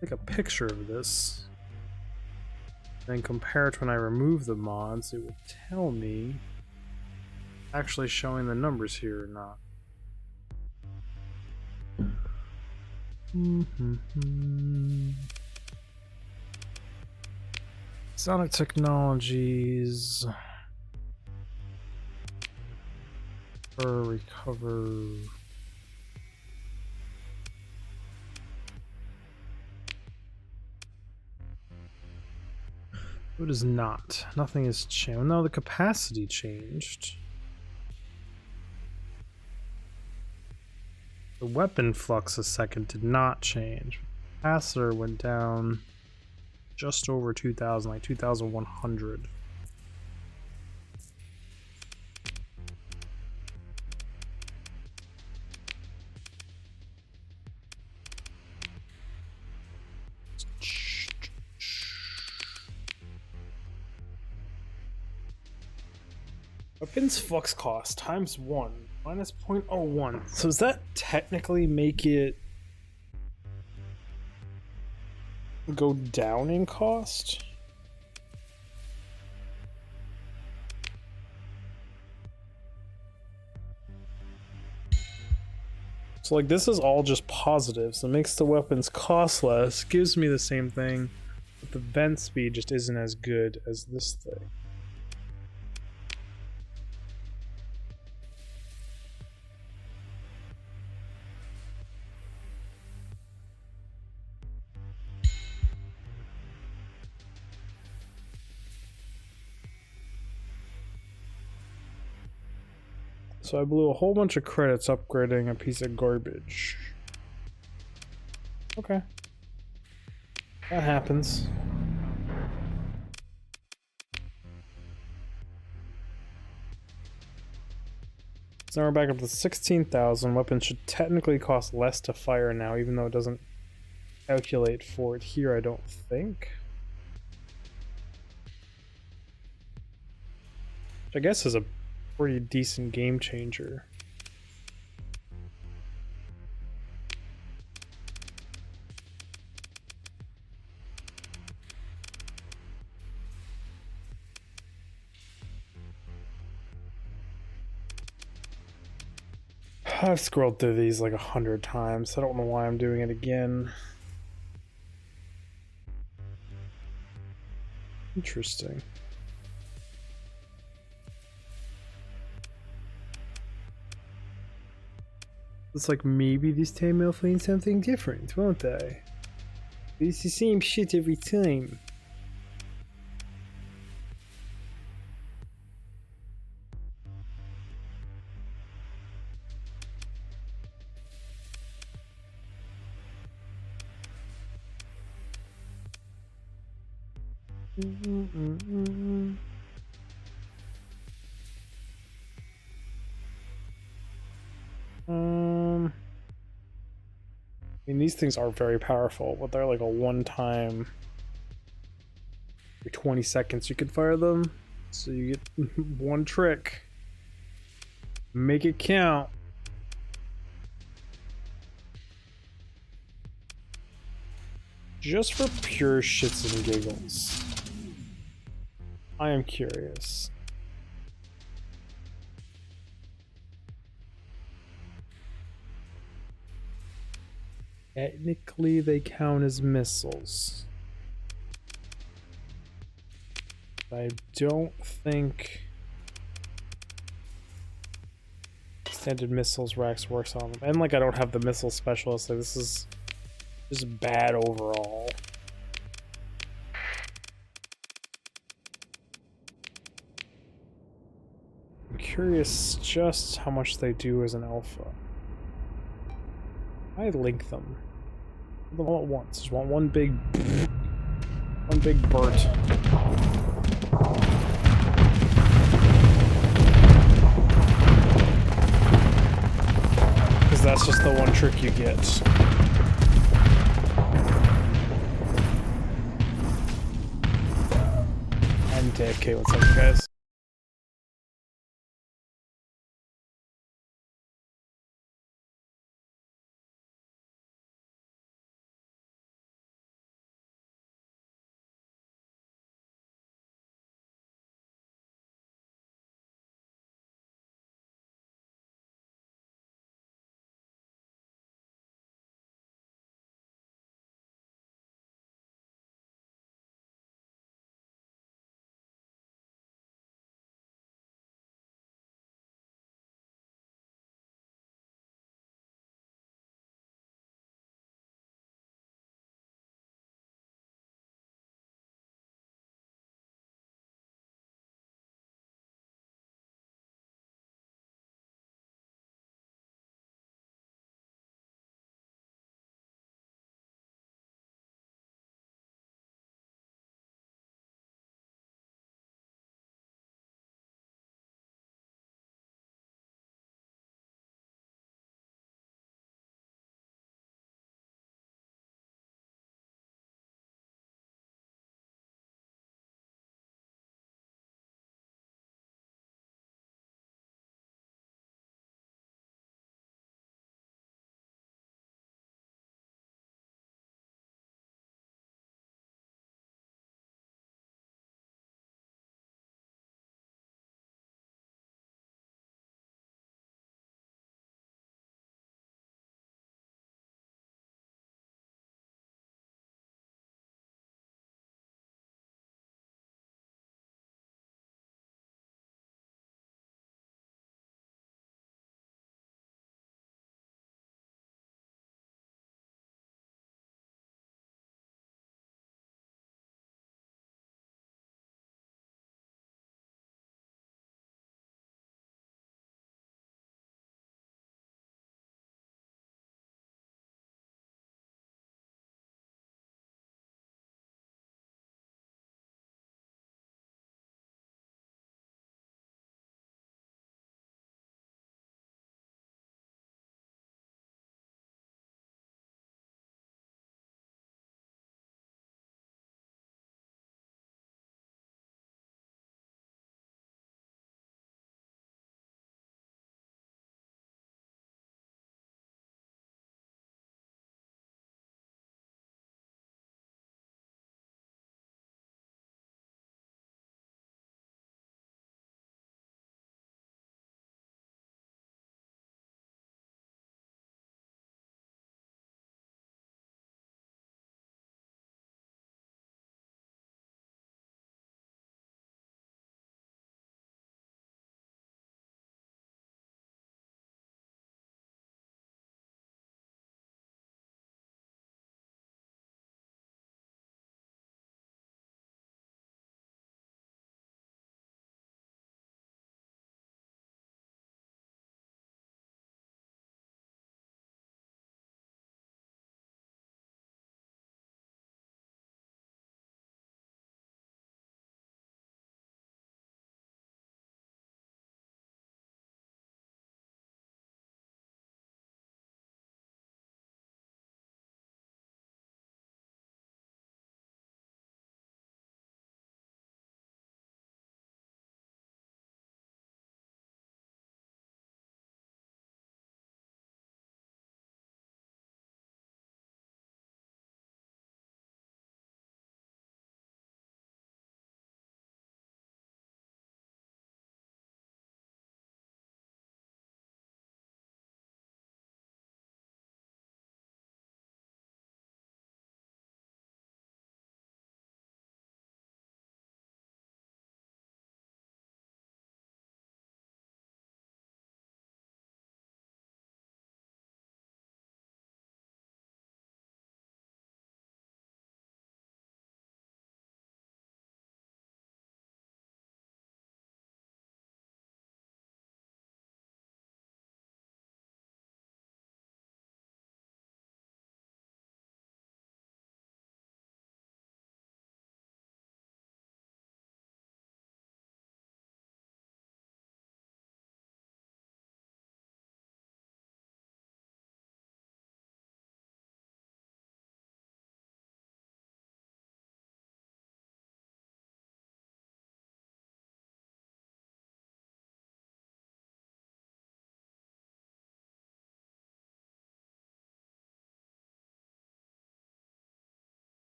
Take a picture of this. Then compare it when I remove the mods. It would tell me actually showing the numbers here or not. Exotica Technologies. Recover. It is not. Nothing has changed. No, the capacity changed. The weapon flux a second did not change. The capacitor went down just over 2,000, like 2,100. Weapons flux cost times 1 minus 0.01. So does that technically make it go down in cost? So like this is all just positives. It makes the weapons cost less, gives me the same thing, but the vent speed just isn't as good as this thing. So I blew a whole bunch of credits upgrading a piece of garbage. Okay. That happens. So now we're back up to 16,000. Weapons should technically cost less to fire now, even though it doesn't calculate for it here, I don't think. Which I guess is a pretty decent game changer. I've scrolled through these like 100 times. I don't know why I'm doing it again. Interesting. It's like maybe this time they'll find something different, won't they? It's the same shit every time. I mean, these things are very powerful, but they're like a one-time. Every 20 seconds you can fire them, so you get one trick. Make it count. Just for pure shits and giggles, I am curious. Technically, they count as missiles. I don't think extended missiles racks works on them. And like I don't have the missile specialist, like this is just bad overall. I'm curious just how much they do as an alpha. I link them. Them all at once. Just want one big burst. Because that's just the one trick you get. I'm AFK, what's up, you guys?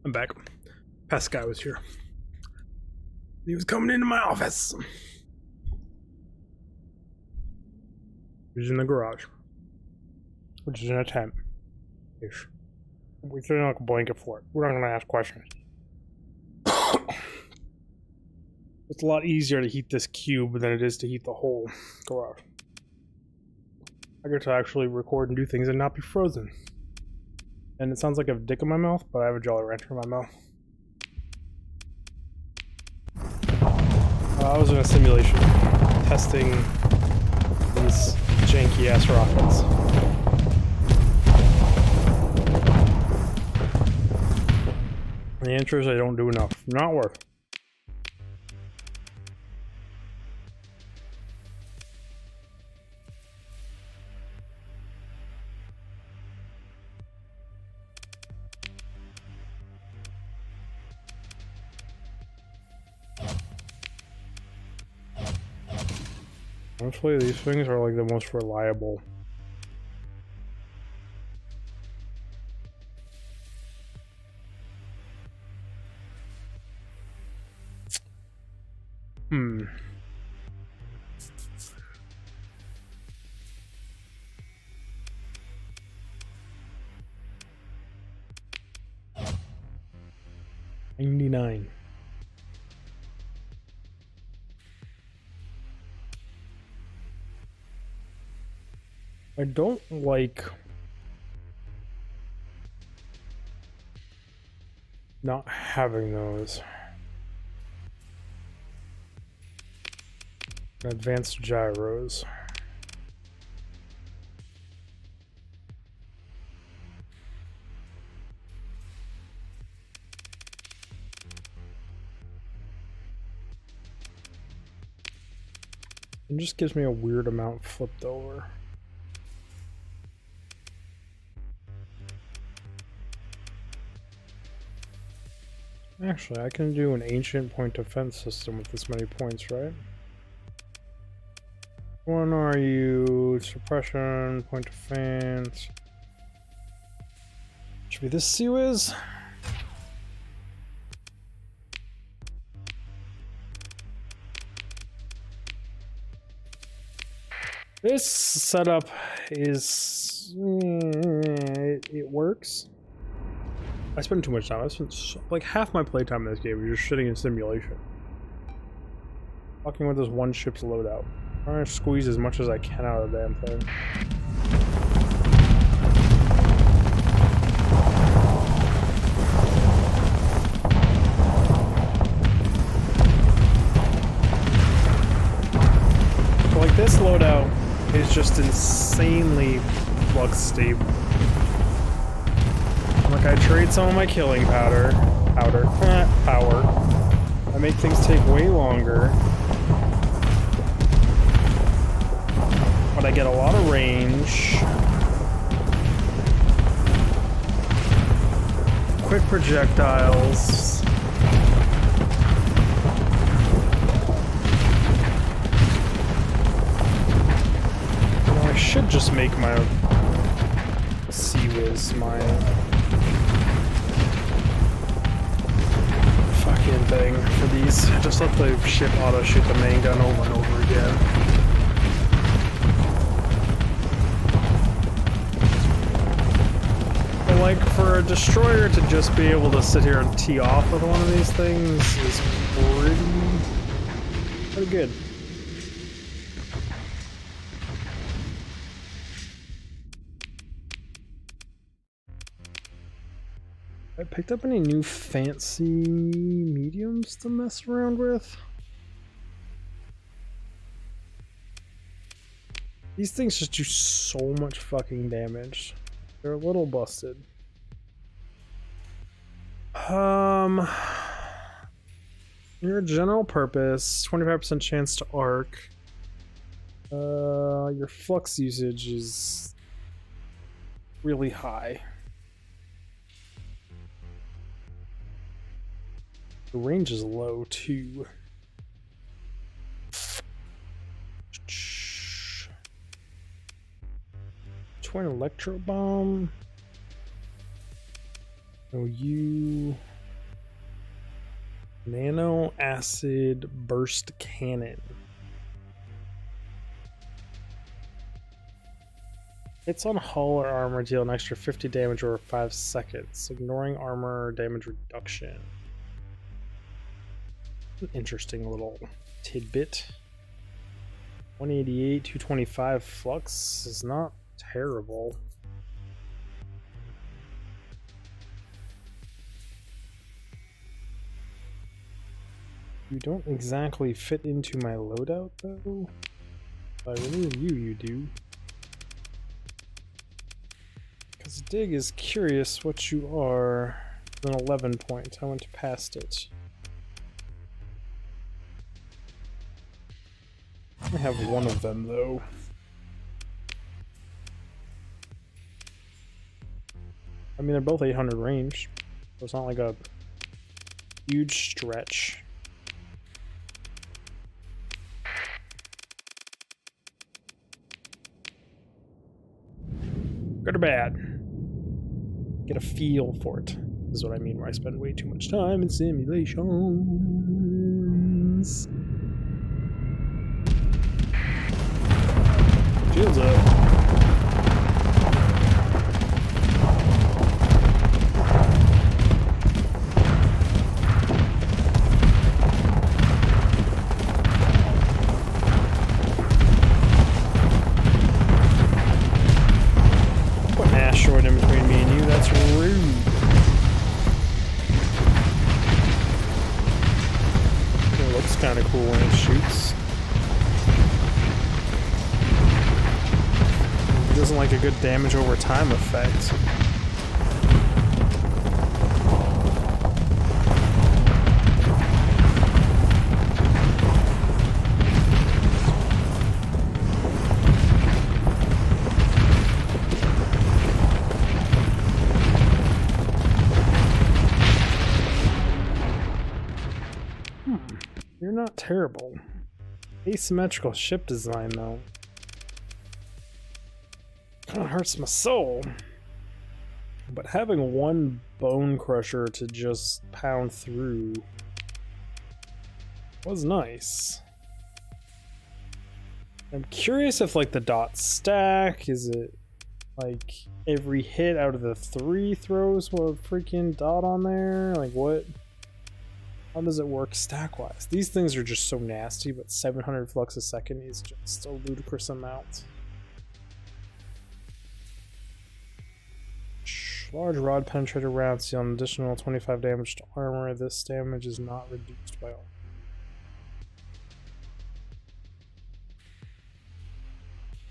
I'm back. Pest guy was here. He was coming into my office. He was in the garage, which is in a tent. Ish. We threw like a blanket for it. We're not gonna ask questions. It's a lot easier to heat this cube than it is to heat the whole garage. I get to actually record and do things and not be frozen. And it sounds like I have a dick in my mouth, but I have a Jolly Rancher in my mouth. I was in a simulation testing these janky ass rockets. And the answer is I don't do enough. Not worth. Honestly, these things are like the most reliable. Hmm. $99. I don't like not having those. Advanced gyros. It just gives me a weird amount flipped over. Actually, I can do an ancient point defense system with this many points, right? One are you suppression, point defense. Should be this Sea-Wiz? This setup is it works. I spend too much time. I spent like half my playtime in this game is just sitting in simulation. Fucking with this one ship's loadout. I'm trying to squeeze as much as I can out of the damn thing. But like this loadout is just insanely flux stable. Like I trade some of my killing power. I make things take way longer. But I get a lot of range. Quick projectiles. You know, I should just make my Sea-Wiz my fucking thing for these. Just let the ship auto shoot the main gun over and over again. But like for a destroyer to just be able to sit here and tee off with one of these things is pretty good. I picked up any new fancy mediums to mess around with? These things just do so much fucking damage. They're a little busted. Your general purpose, 25% chance to arc. Your flux usage is really high. The range is low too. Twin electro bomb. Oh, you Nano acid burst cannon. Hits on hull or armor deal an extra 50 damage over 5 seconds, ignoring armor damage reduction. An interesting little tidbit. 188, 225 flux is not terrible. You don't exactly fit into my loadout, though. If I remove you, you do. Because Dig is curious what you are. An 11 point. I went past it. I have one of them, though. I mean, they're both 800 range, so it's not like a huge stretch. Good or bad? Get a feel for it. This is what I mean where I spend way too much time in simulations. Shields up. In between me and you, that's rude. It looks kind of cool when it shoots. It doesn't like a good damage over time effect. You're not terrible. Asymmetrical ship design, though. Kind of hurts my soul. But having one bone crusher to just pound through was nice. I'm curious if, like, the dots stack. Is it like every hit out of the 3 throws a freaking dot on there? Like, what? How does it work stack-wise? These things are just so nasty, but 700 flux a second is just a ludicrous amount. Large rod penetrator rounds deal an additional 25 damage to armor. This damage is not reduced by all.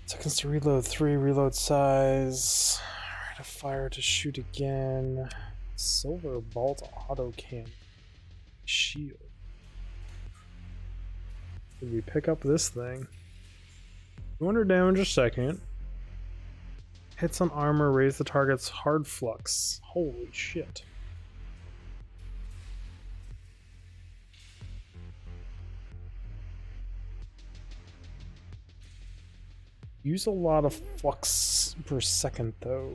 Seconds to reload 3, reload size. Rate of fire to shoot again. Silver bolt auto cannon. Shield. Did we pick up this thing? 200 damage a second. Hits on armor, raise the target's hard flux. Holy shit. Use a lot of flux per second though.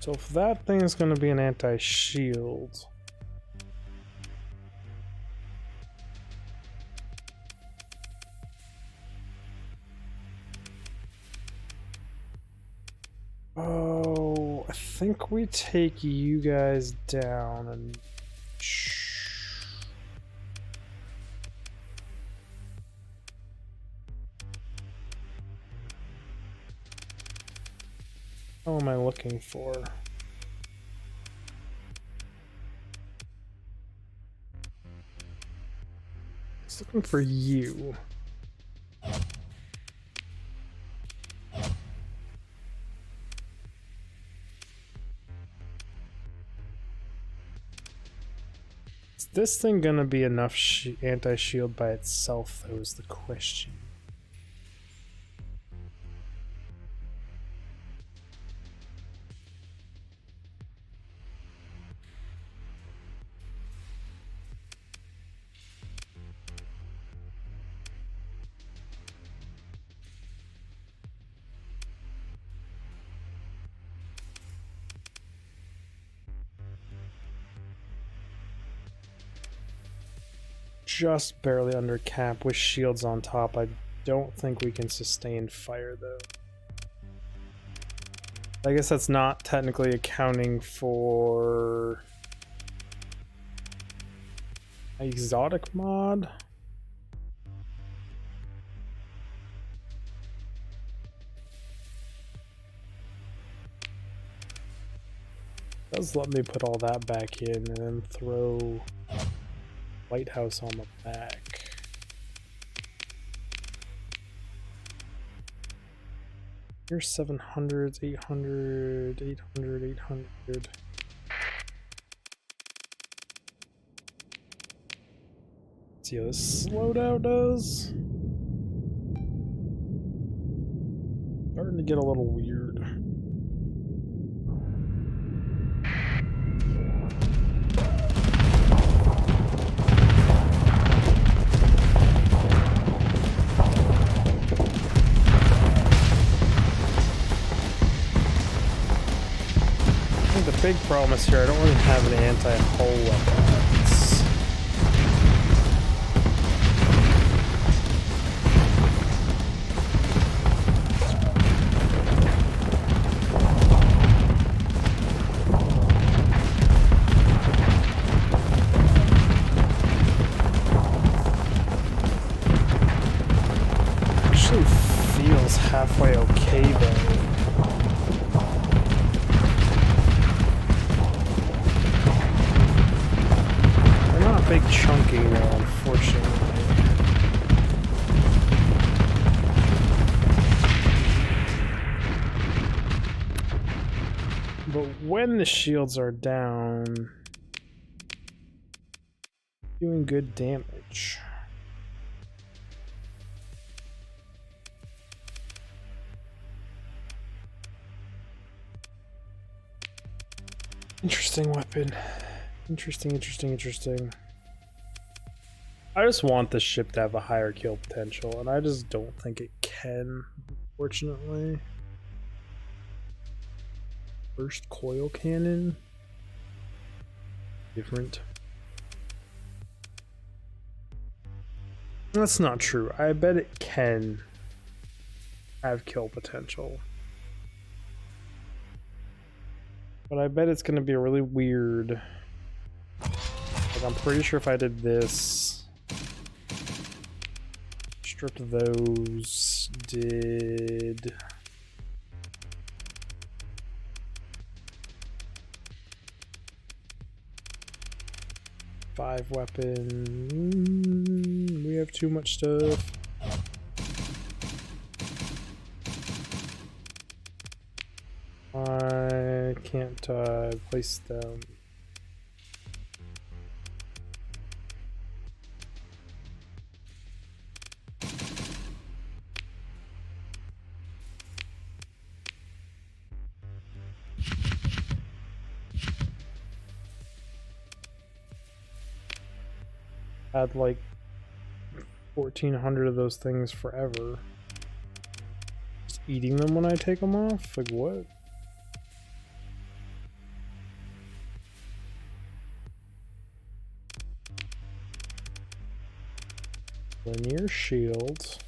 So if that thing is going to be an anti-shield, oh, I think we take you guys down and what am I looking for? It's looking for you. Is this thing gonna be enough anti-shield by itself, though, is the question. just barely under cap with shields on top. I don't think we can sustain fire though. I guess that's not technically accounting for exotic mod. Does let me put all that back in and then throw lighthouse on the back. Here's 700s, 800, 800, 800. See how this loadout does? Starting to get a little weird. The big problem is here, I don't really have any anti-hull weapons. Actually feels halfway okay though. Big chunking though, unfortunately. But when the shields are down, doing good damage. Interesting weapon. Interesting. I just want this ship to have a higher kill potential, and I just don't think it can, unfortunately. First coil cannon. Different. That's not true. I bet it can have kill potential. But I bet it's going to be really weird. Like, I'm pretty sure if I did this... stripped those, did... five weapon. We have too much stuff. I can't place them. Had like 1,400 of those things forever. Just eating them when I take them off? Like what? Linear shields.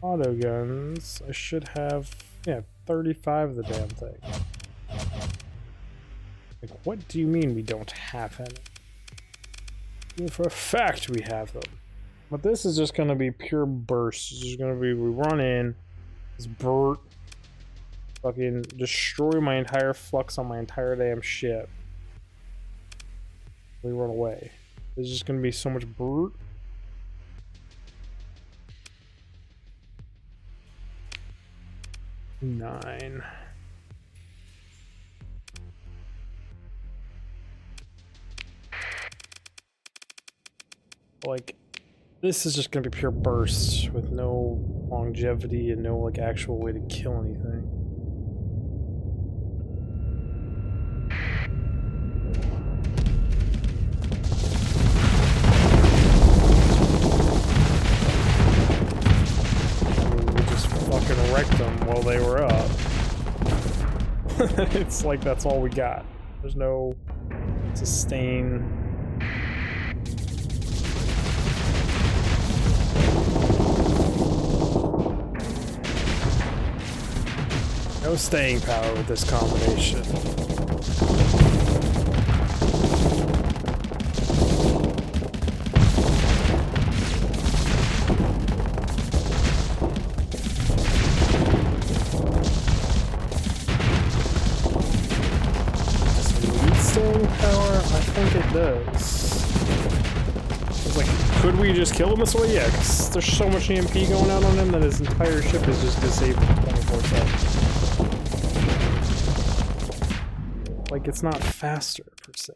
Auto guns. I should have, yeah, 35 of the damn thing. Like what do you mean we don't have any? For a fact we have them. But this is just going to be pure burst. It's just going to be, we run in, this Burt, fucking destroy my entire flux on my entire damn ship. We run away. There's just going to be so much Burt. Nine. Like, this is just gonna be pure bursts with no longevity and no like actual way to kill anything. I mean, we just fucking wrecked them while they were up. It's like that's all we got. There's no sustain. No staying power with this combination. Staying power? I think it does. It's like, could we just kill him this way? Yeah, because there's so much EMP going out on him that his entire ship is just disabled 24/7. Like, it's not faster, per se.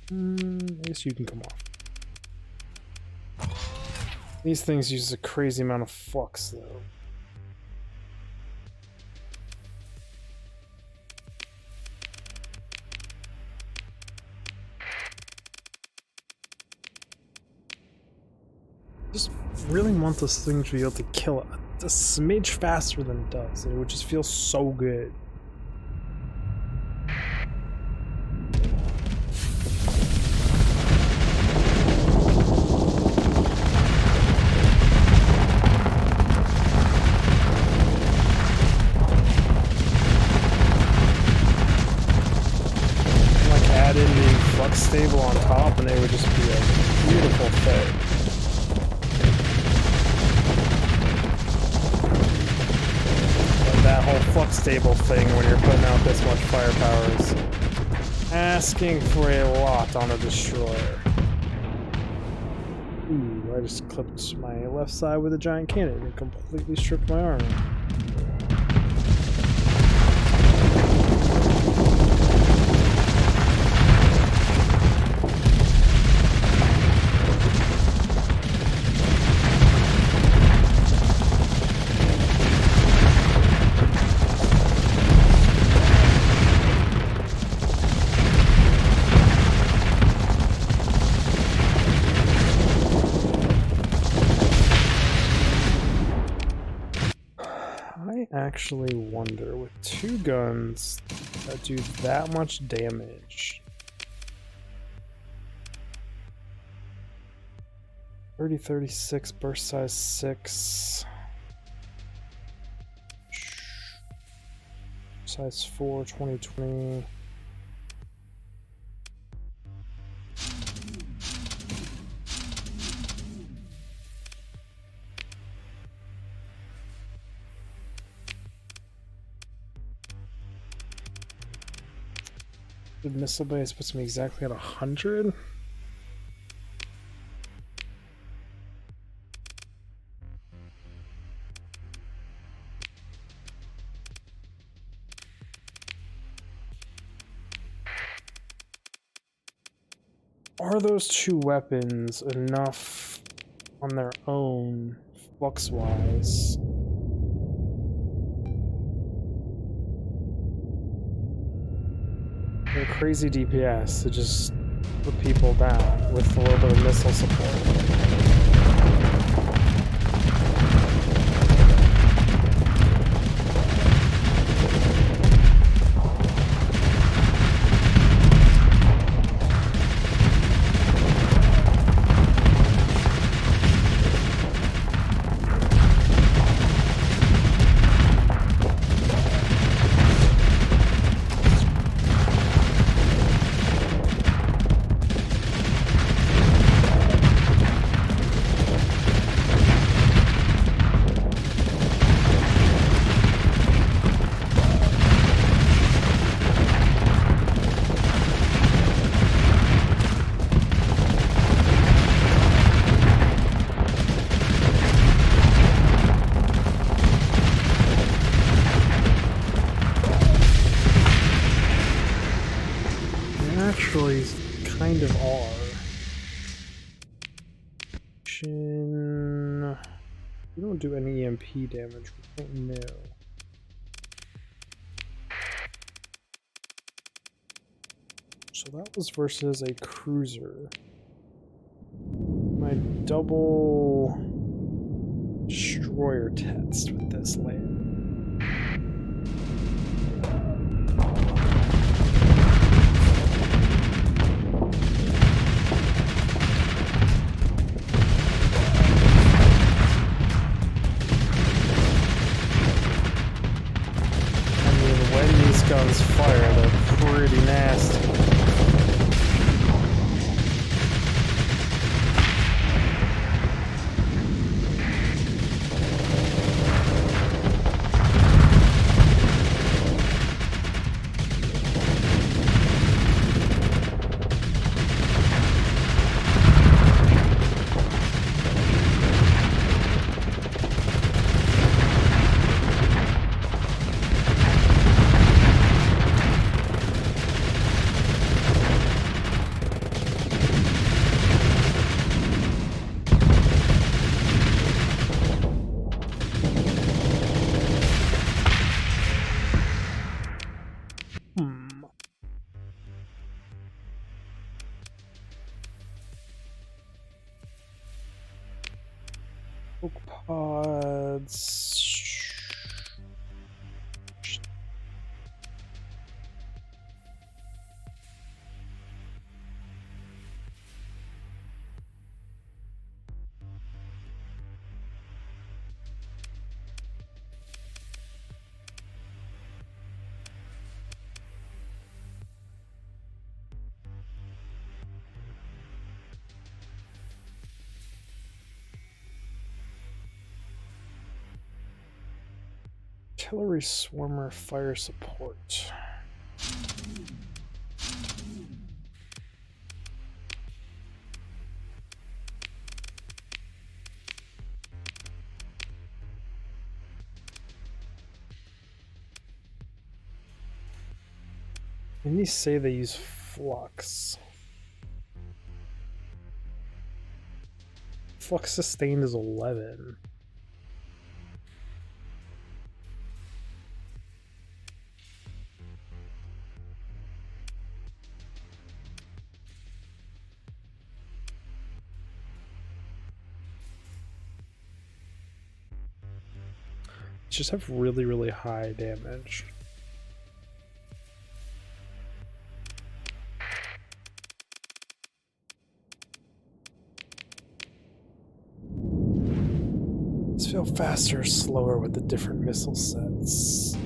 I guess you can come off. These things use a crazy amount of flux, though. Just really want this thing to be able to kill it a smidge faster than it does, and it would just feel so good. Stable on top, and they would just be a beautiful fit. And that whole flux stable thing, when you're putting out this much firepower, is asking for a lot on a destroyer. Ooh, I just clipped my left side with a giant cannon and completely stripped my armor. Actually wonder, with two guns that do that much damage, 30-36 burst size 6, size 4 2020. The missile base puts me exactly at 100. Are those two weapons enough on their own, flux-wise? Crazy DPS to just put people down with a little bit of missile support. Kind of are. We don't do any EMP damage. We don't know. So that was versus a cruiser. My double destroyer test with this land. Guns fire, they're pretty nasty. Pods. Artillery swarmer fire support. And these say they use flux. Flux sustained is 11. Just have really, really high damage. Let's feel faster or slower with the different missile sets.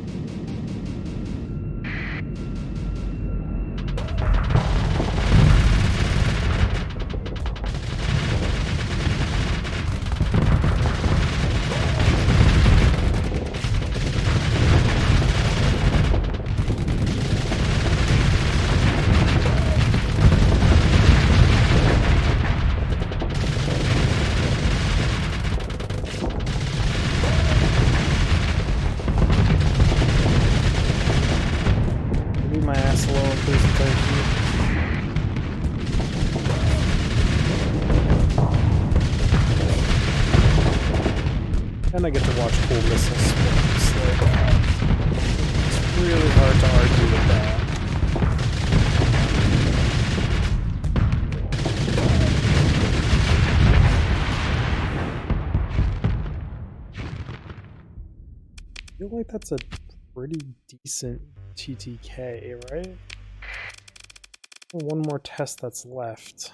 And I get to watch cool missile swarms, so it's really hard to argue with that. I feel like that's a pretty decent TTK, right? One more test that's left.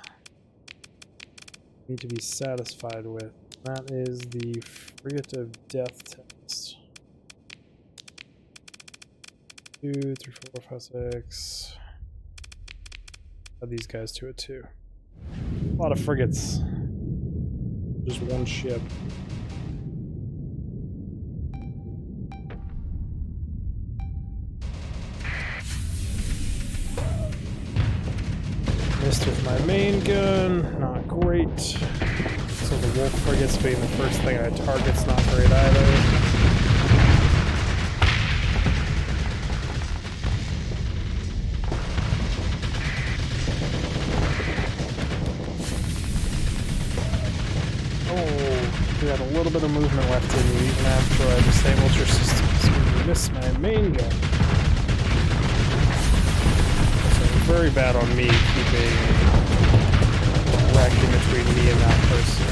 Need to be satisfied with. That is the Frigate of Death test. 2, 3, 4, 5, 6. Add these guys to it too. A lot of frigates. Just one ship. Missed with my main gun. Not great. So the Wolf frigates being the first thing I target's not great either. You got a little bit of movement left in you, even after I disabled your systems. You missed my main gun. So very bad on me keeping rack in between me and that person.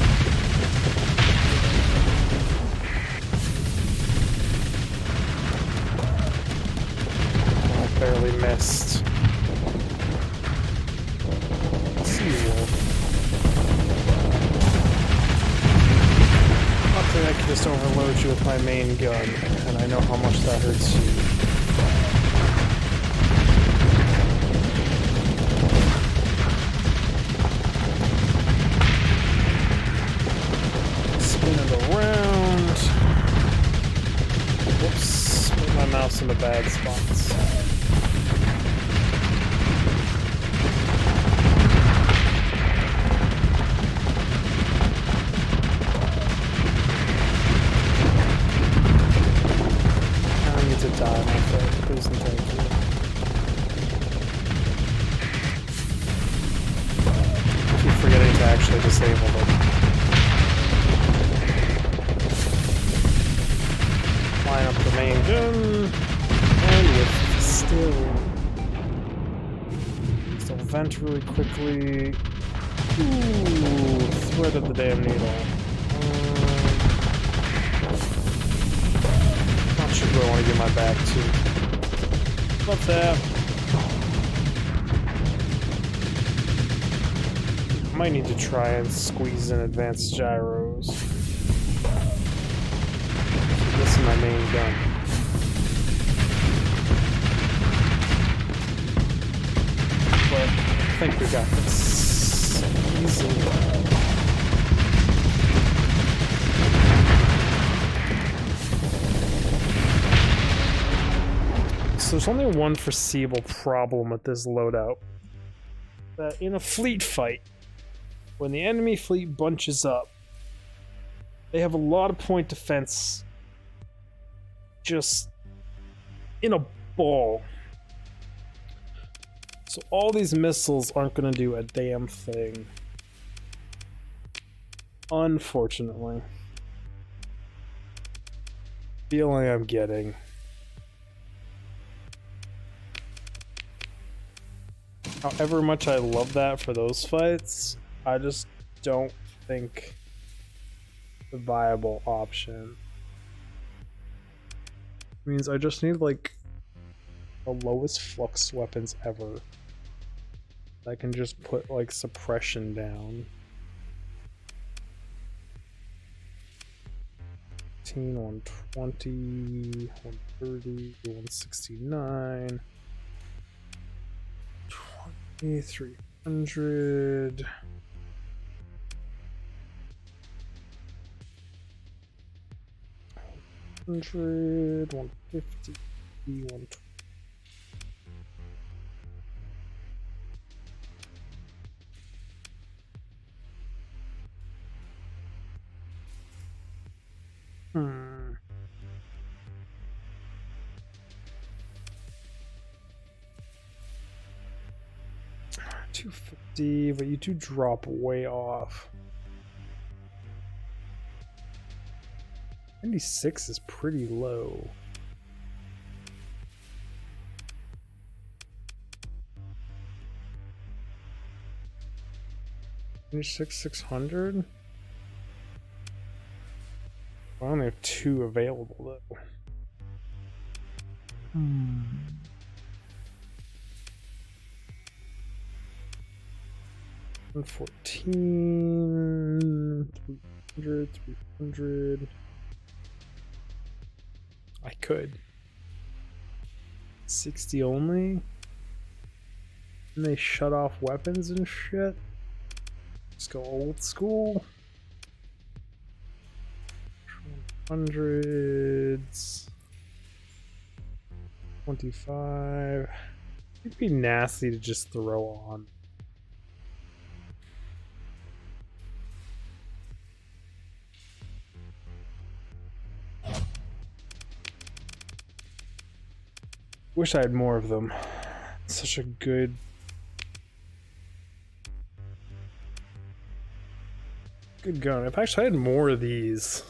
I barely missed. Seawolf. I can just overload you with my main gun, and I know how much that hurts you. Spin it around. Whoops, put my mouse in the bad spots. Disabled it. Line up the main gun, and with still vent really quickly. Ooh, thread of the damn needle. Not sure who I want to give my back to. What's that? Might need to try and squeeze in advanced gyros. This is my main gun. But I think we got this easily. So there's only one foreseeable problem with this loadout. That in a fleet fight, when the enemy fleet bunches up, they have a lot of point defense just in a ball. So all these missiles aren't going to do a damn thing. Unfortunately. Feeling I'm getting. However much I love that for those fights, I just don't think the viable option. Means I just need like the lowest flux weapons ever. I can just put like suppression down. 120, 130, 169, 2300. 100, 150, 120. Hmm. $250, but you do drop way off. 96 is pretty low. 600. I only have 2 available though. 114, 300, 300. I could. 60 only? And they shut off weapons and shit? Just go old school. Hundreds. 25. It'd be nasty to just throw on. Wish I had more of them. It's such a good good going. If actually I had more of these.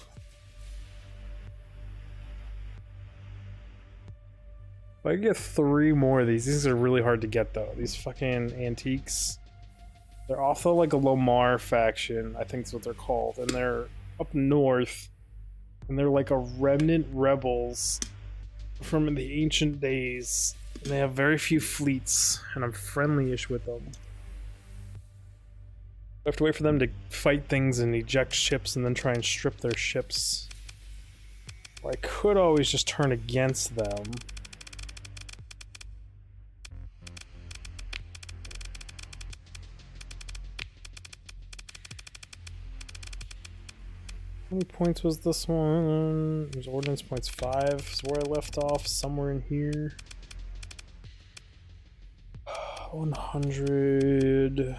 If I could get 3 more of these are really hard to get though. These fucking antiques. They're also like a Lomar faction, I think is what they're called, and they're up north, and they're like a remnant rebels from the ancient days, and they have very few fleets, and I'm friendly-ish with them. I have to wait for them to fight things and eject ships and then try and strip their ships. Or I could always just turn against them. How many points was this one? There's ordnance points 5, is where I left off, somewhere in here. 100,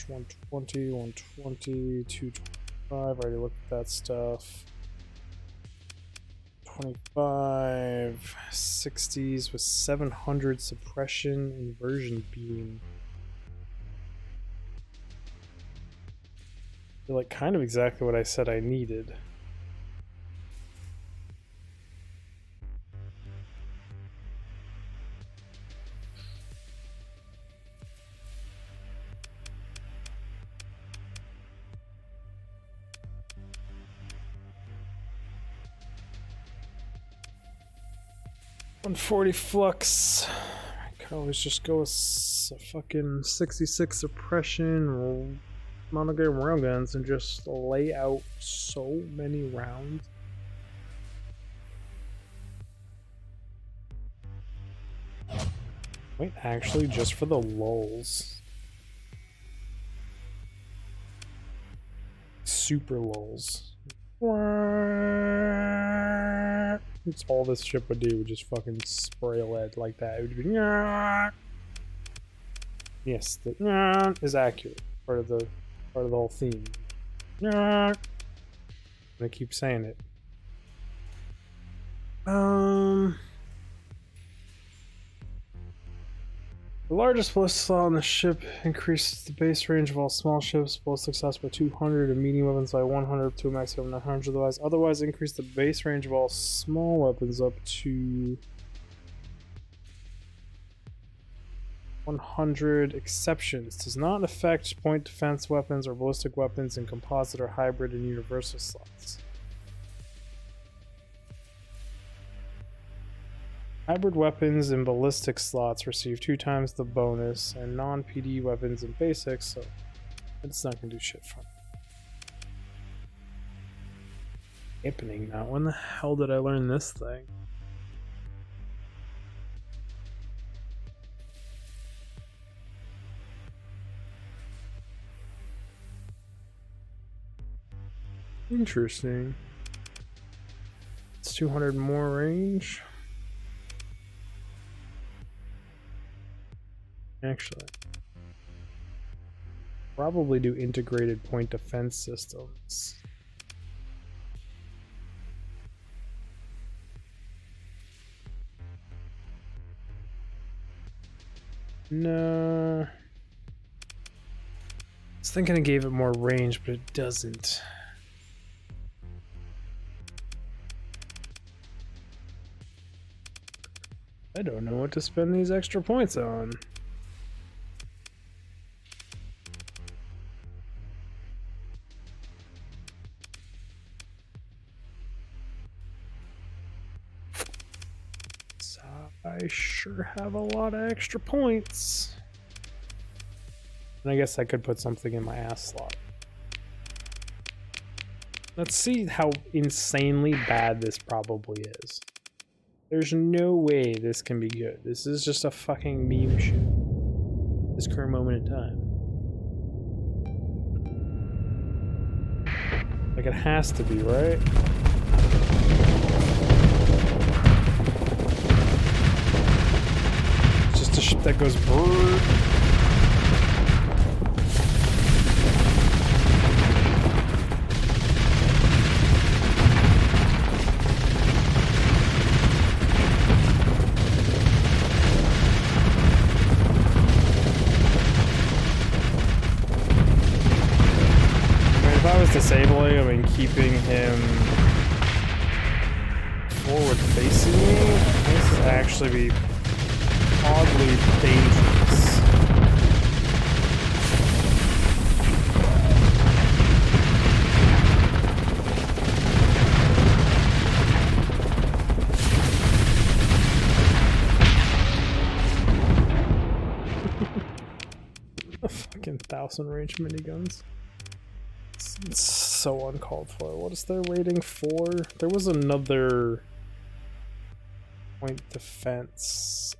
120, 120, 225, I already looked at that stuff. 25, 60s with 700 suppression, inversion beam. Like kind of exactly what I said I needed. .140 flux. I could always just go with a fucking 66 suppression. Monogram railguns and just lay out so many rounds. Wait, actually, just for the lulz. Super lulz. It's all this ship would do, would just fucking spray lead like that. It would be yes, the is accurate. Part of the whole theme. I keep saying it. The largest ballistic slot on the ship increases the base range of all small ships, ballistic slots by 200 and medium weapons by 100 up to a maximum of 900. Otherwise increase the base range of all small weapons up to 100. Exceptions. Does not affect point defense weapons or ballistic weapons in composite or hybrid and universal slots. Hybrid weapons and ballistic slots receive 2 times the bonus, and non-PD weapons and basics, so it's not gonna do shit for me. Happening now. When the hell did I learn this thing? Interesting. It's 200 more range. Actually, probably do integrated point defense systems. No. I was thinking it gave it more range, but it doesn't. I don't know what to spend these extra points on. I sure have a lot of extra points. And I guess I could put something in my ass slot. Let's see how insanely bad this probably is. There's no way this can be good. This is just a fucking meme shit. This current moment in time. Like it has to be, right? It's just a ship that goes brrr. disabling him and keeping him forward facing me. This would actually be oddly dangerous. A fucking 1,000 range miniguns. It's so uncalled for. What is there waiting for? There was another point defense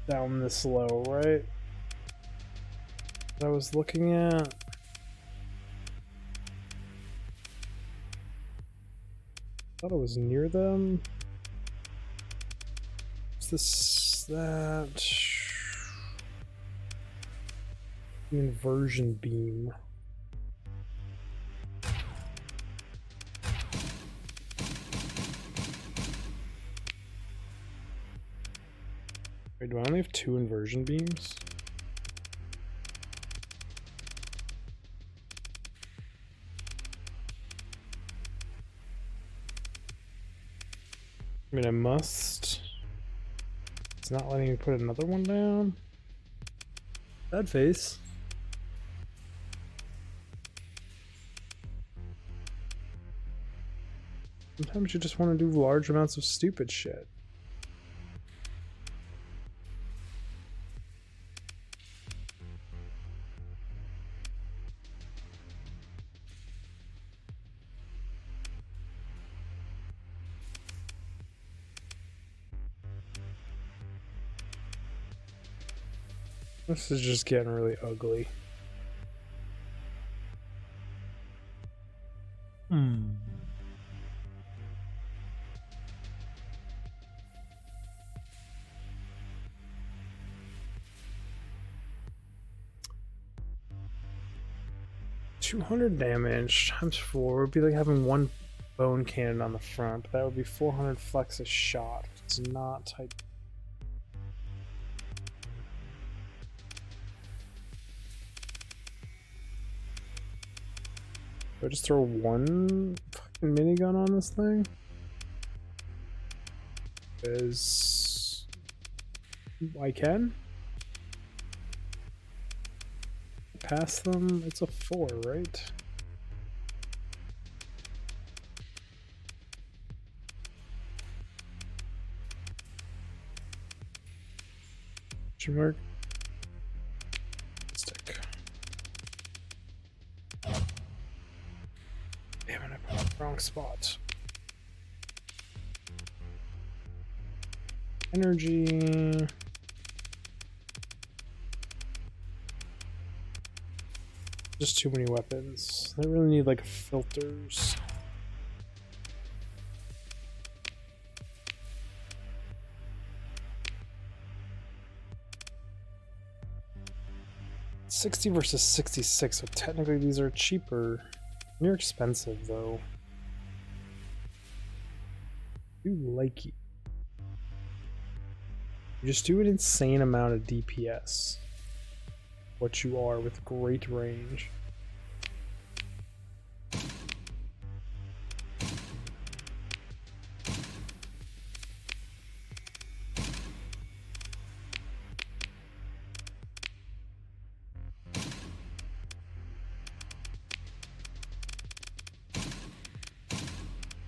down this low, right? That I was looking at. Thought it was near them. Is this that? The inversion beam. Wait, do I only have 2 inversion beams? I mean, I must. It's not letting me put another one down. Bad face. Sometimes you just want to do large amounts of stupid shit. This is just getting really ugly. Hmm. $200 damage times 4 would be like having 1 bone cannon on the front. That would be 400 flex a shot. It's not tight. Do I just throw 1 fucking minigun on this thing? Because I can. Pass them, it's a 4, right? Mark. Stick. Damn it, I put the wrong spot. Energy. Just too many weapons. I really need like filters. $60 versus 66, so technically these are cheaper. They're expensive though. You like it. You just do an insane amount of DPS. What you are with great range.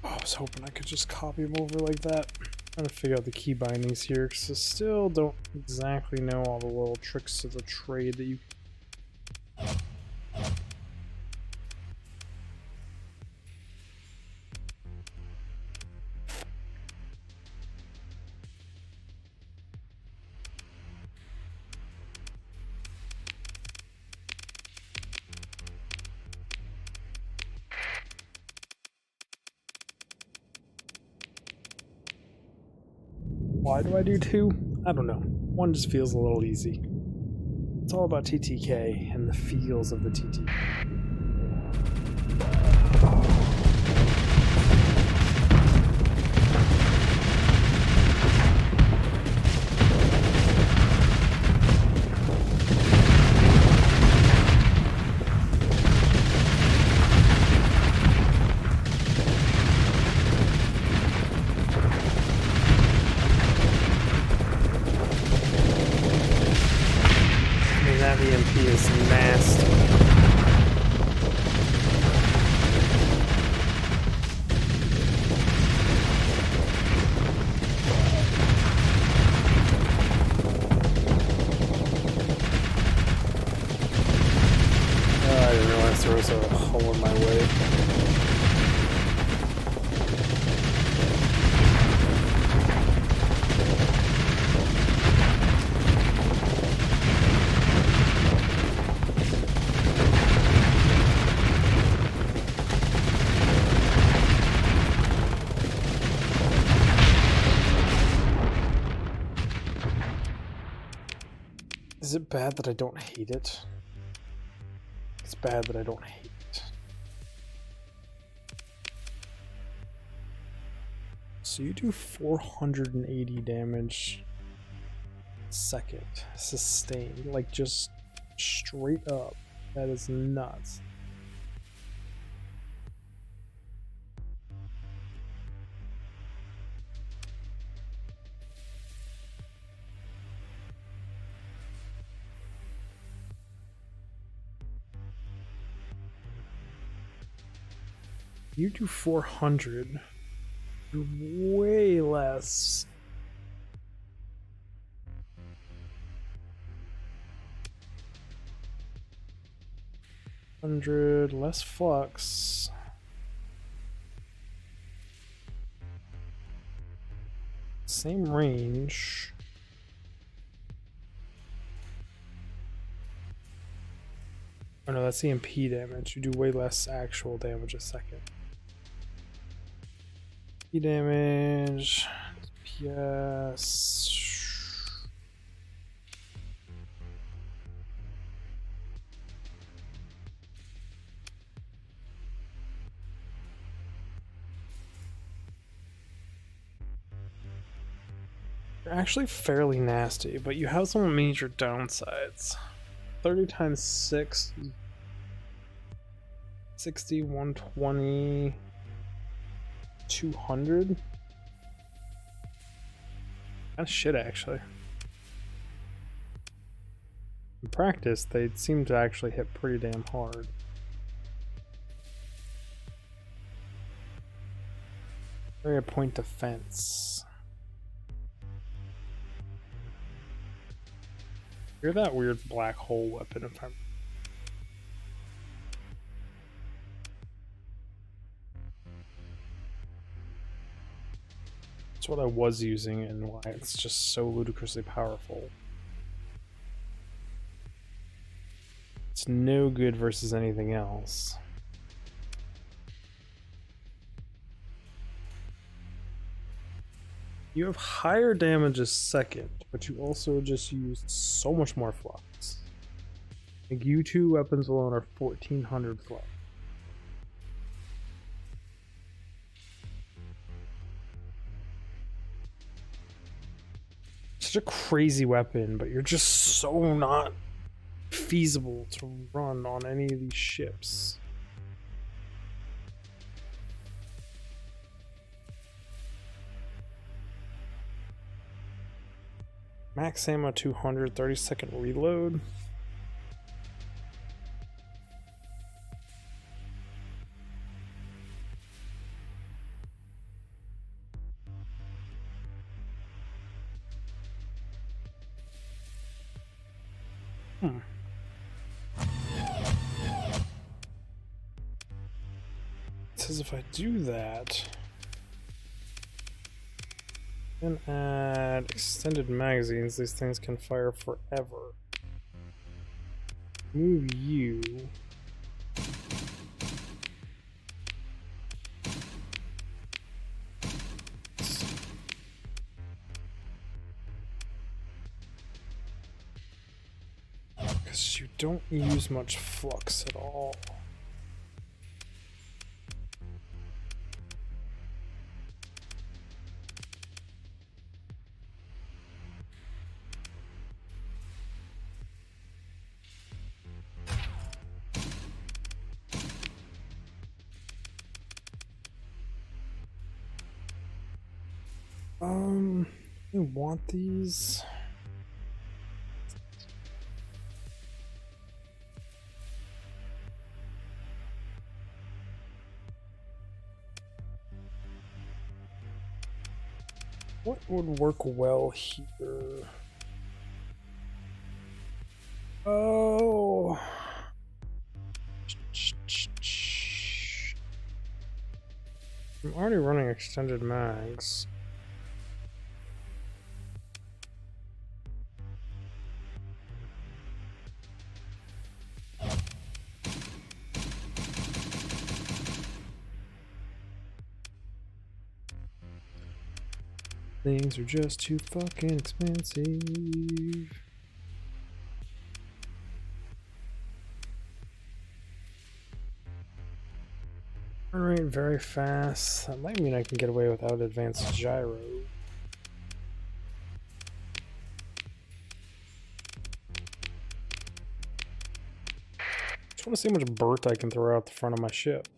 Oh, I was hoping I could just copy them over like that. I'm trying to figure out the key bindings here because I still don't exactly know all the little tricks of the trade that you. Why do I do 2? I don't know. 1 just feels a little easy. It's all about TTK and the feels of the TTK. that EMP is nasty. I didn't realize there was a hole in my way. Is it bad that I don't hate it? It's bad that I don't hate it. So you do 480 damage second, sustained, like just straight up. That is nuts. You do 400. You're way less. Less flux. Same range. Oh no, that's EMP damage. You do way less actual damage a second. E damage. PS. They're actually fairly nasty, but you have some major downsides. 30 times 6, 60, 120, 200. Kind of shit, actually. In practice, they seem to actually hit pretty damn hard. Area point defense. You're that weird black hole weapon if I'm... That's what I was using and why it's just so ludicrously powerful. It's no good versus anything else. You have higher damage a second, but you also just used so much more flux. Like you two weapons alone are 1400 flux. Such a crazy weapon, but you're just so not feasible to run on any of these ships. Max ammo 200, 30-second reload. It says if I do that, then add extended magazines, these things can fire forever. Move you. Because you don't use much flux at all. I want these. What would work well here? Oh. I'm already running extended mags. Things are just too fucking expensive. Turn rate very fast. That might mean I can get away without advanced gyro. Just want to see how much burnt I can throw out the front of my ship.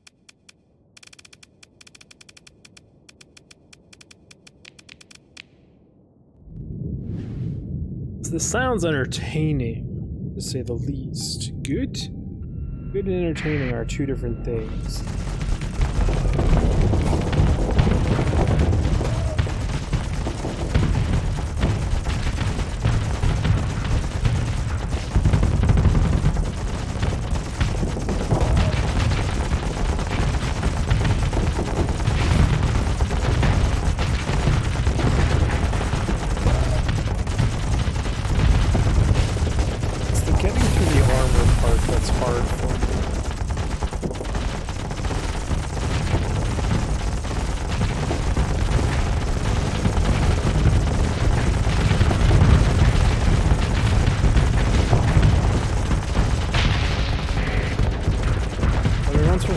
So this sounds entertaining, to say the least. Good and entertaining are two different things.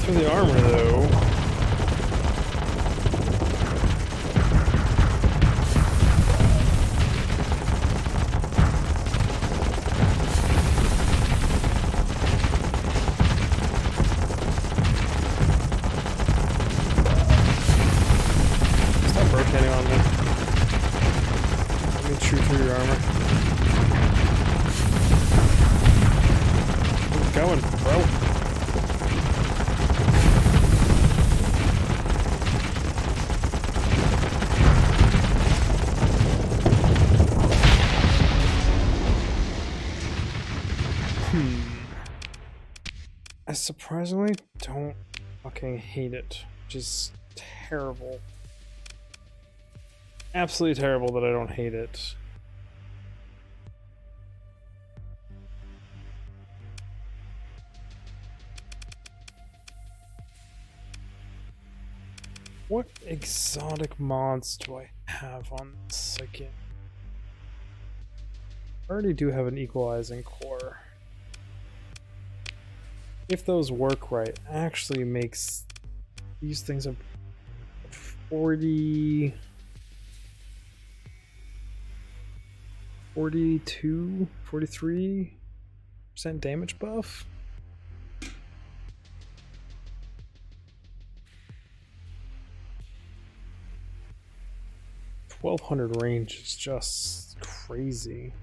Through the armor, though. Stop rotating on me. Let me shoot through your armor. Keep going, bro. I surprisingly don't fucking hate it, which is terrible. Absolutely terrible that I don't hate it. What exotic mods do I have on this again? I already do have an equalizing core. If those work right, actually makes these things a 42, 43% damage buff. $1200 range is just crazy.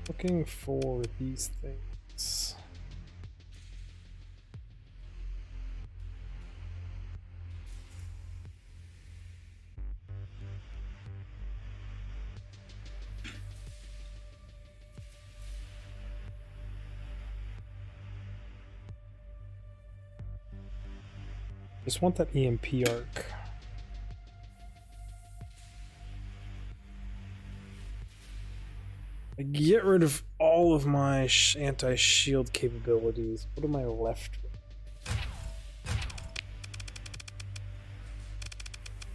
Looking for these things. Just want that EMP arc. I get rid of all of my anti-shield capabilities. What am I left with?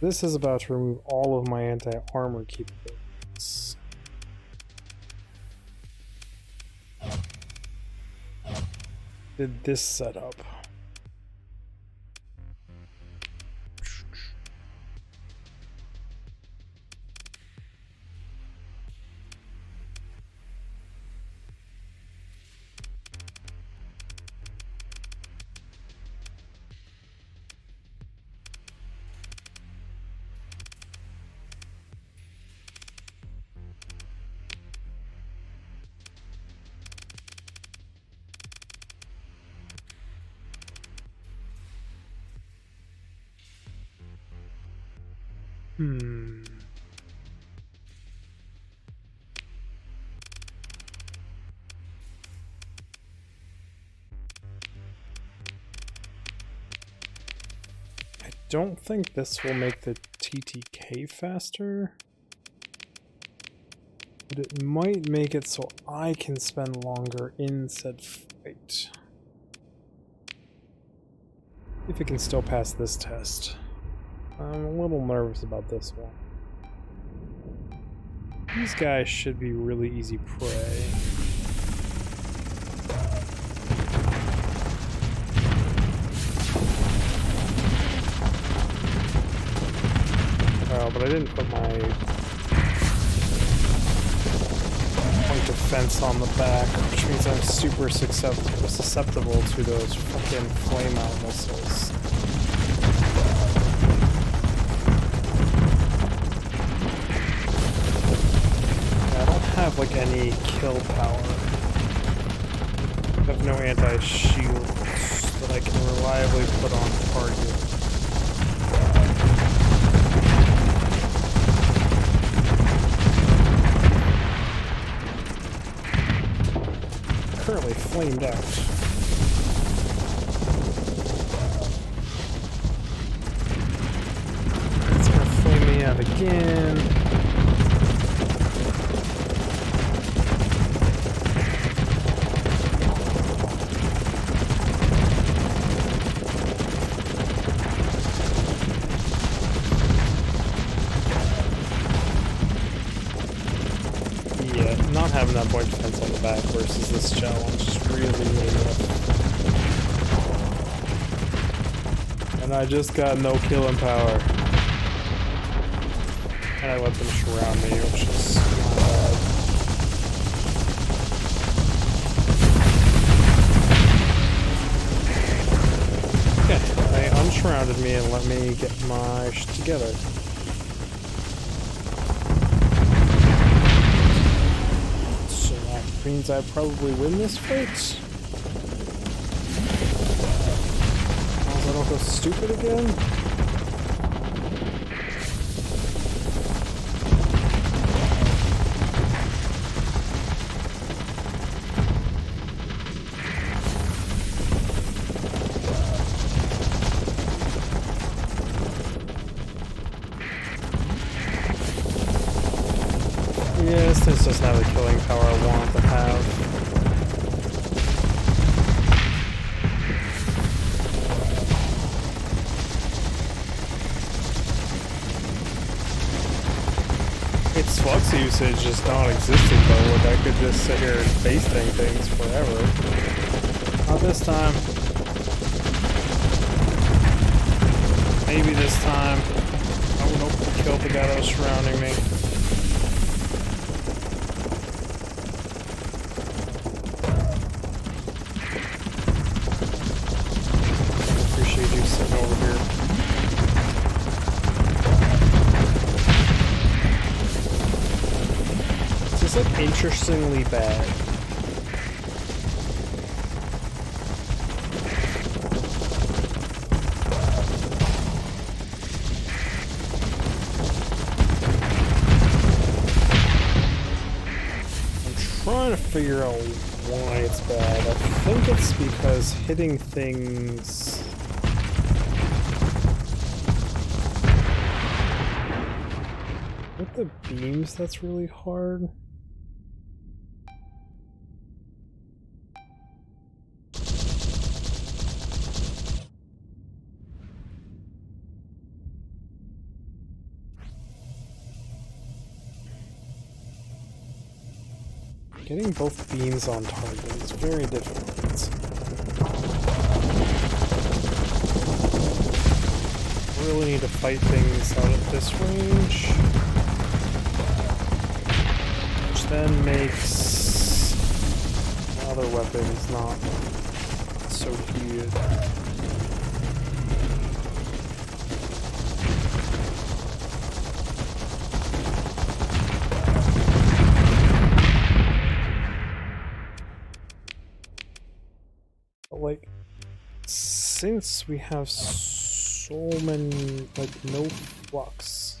This is about to remove all of my anti-armor capabilities. Did this setup. I don't think this will make the TTK faster, but it might make it so I can spend longer in said fight. If it can still pass this test. I'm a little nervous about this one. These guys should be really easy prey. Oh, but I didn't put my point defense on the back, which means I'm super susceptible to those fucking flame-out missiles. I don't have like any kill power. I have no anti-shields that I can reliably put on target. Currently flamed out. It's gonna flame me out again. Yeah, not having that point defense on the back versus this challenge is really rough. And I just got no killing power. And I let them surround me, which is not bad. Okay, they unsurrounded me and let me get my shit together. Means I probably win this fight. I don't go stupid again. Yes, this doesn't have the killing power I want to have. Its flux usage is non-existent though, like I could just sit here and face things forever. Not this time. Maybe this time. Oh nope, killed the guy that was surrounding me. Sitting over here. This is like interestingly bad. I'm trying to figure out why it's bad. I think it's because hitting things with the beams, that's really hard. Getting both beams on target is very difficult. Really need to fight things out at this range. Then makes other weapons not so good. But like, since we have so many, like no flux,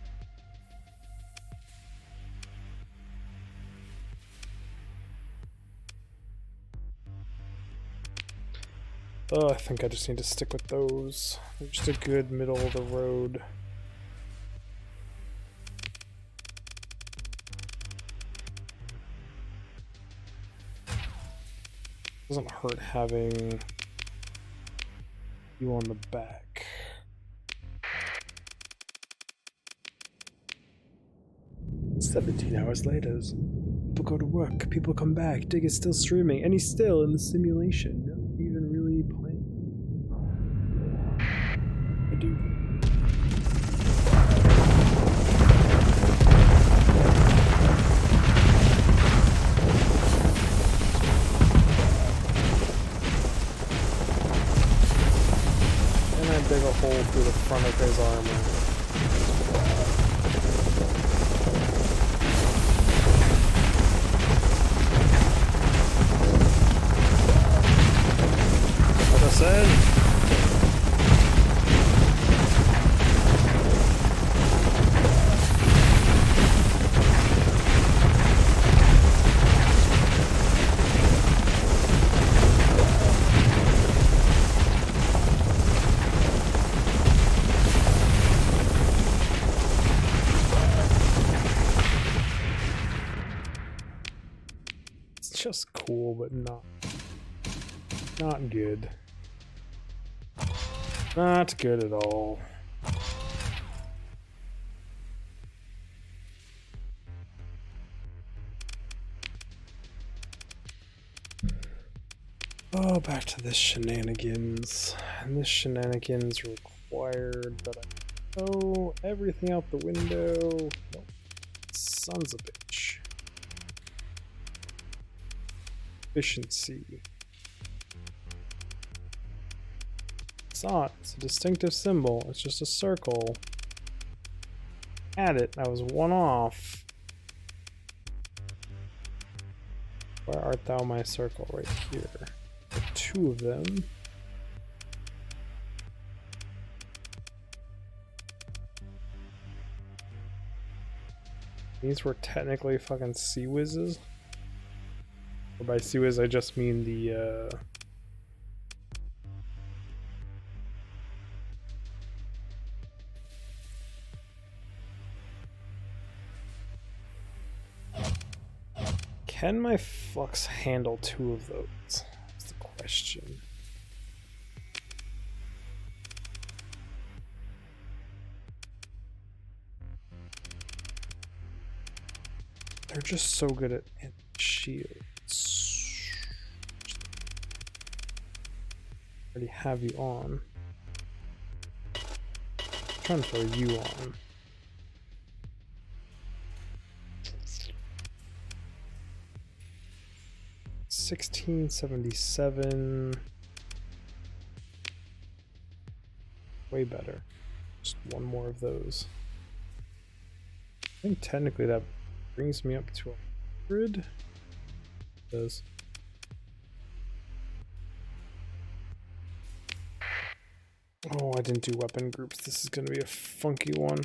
Oh, I think I just need to stick with those. They're just a good middle of the road. Doesn't hurt having you on the back. "17 hours later. People go to work, people come back, Dig is still streaming, and he's still in the simulation. No even really playing. I do. And I dig a hole through the front of his armor. Said. It's just cool, but not good. Not good at all. Oh, back to this shenanigans. And this shenanigans required that I throw everything out the window. Nope. Sons of a bitch. Efficiency. It's a distinctive symbol. It's just a circle. Add it. I was one off. Where art thou, my circle? Right here. There are two of them. These were technically fucking sea whizzes. Or by sea whiz, I just mean the Can my flux handle two of those? That's the question. They're just so good at shields. Already have you on. I'm trying to throw you on. $1677. Way better. Just one more of those. I think technically that brings me up to 100. It does. Oh, I didn't do weapon groups. This is going to be a funky one.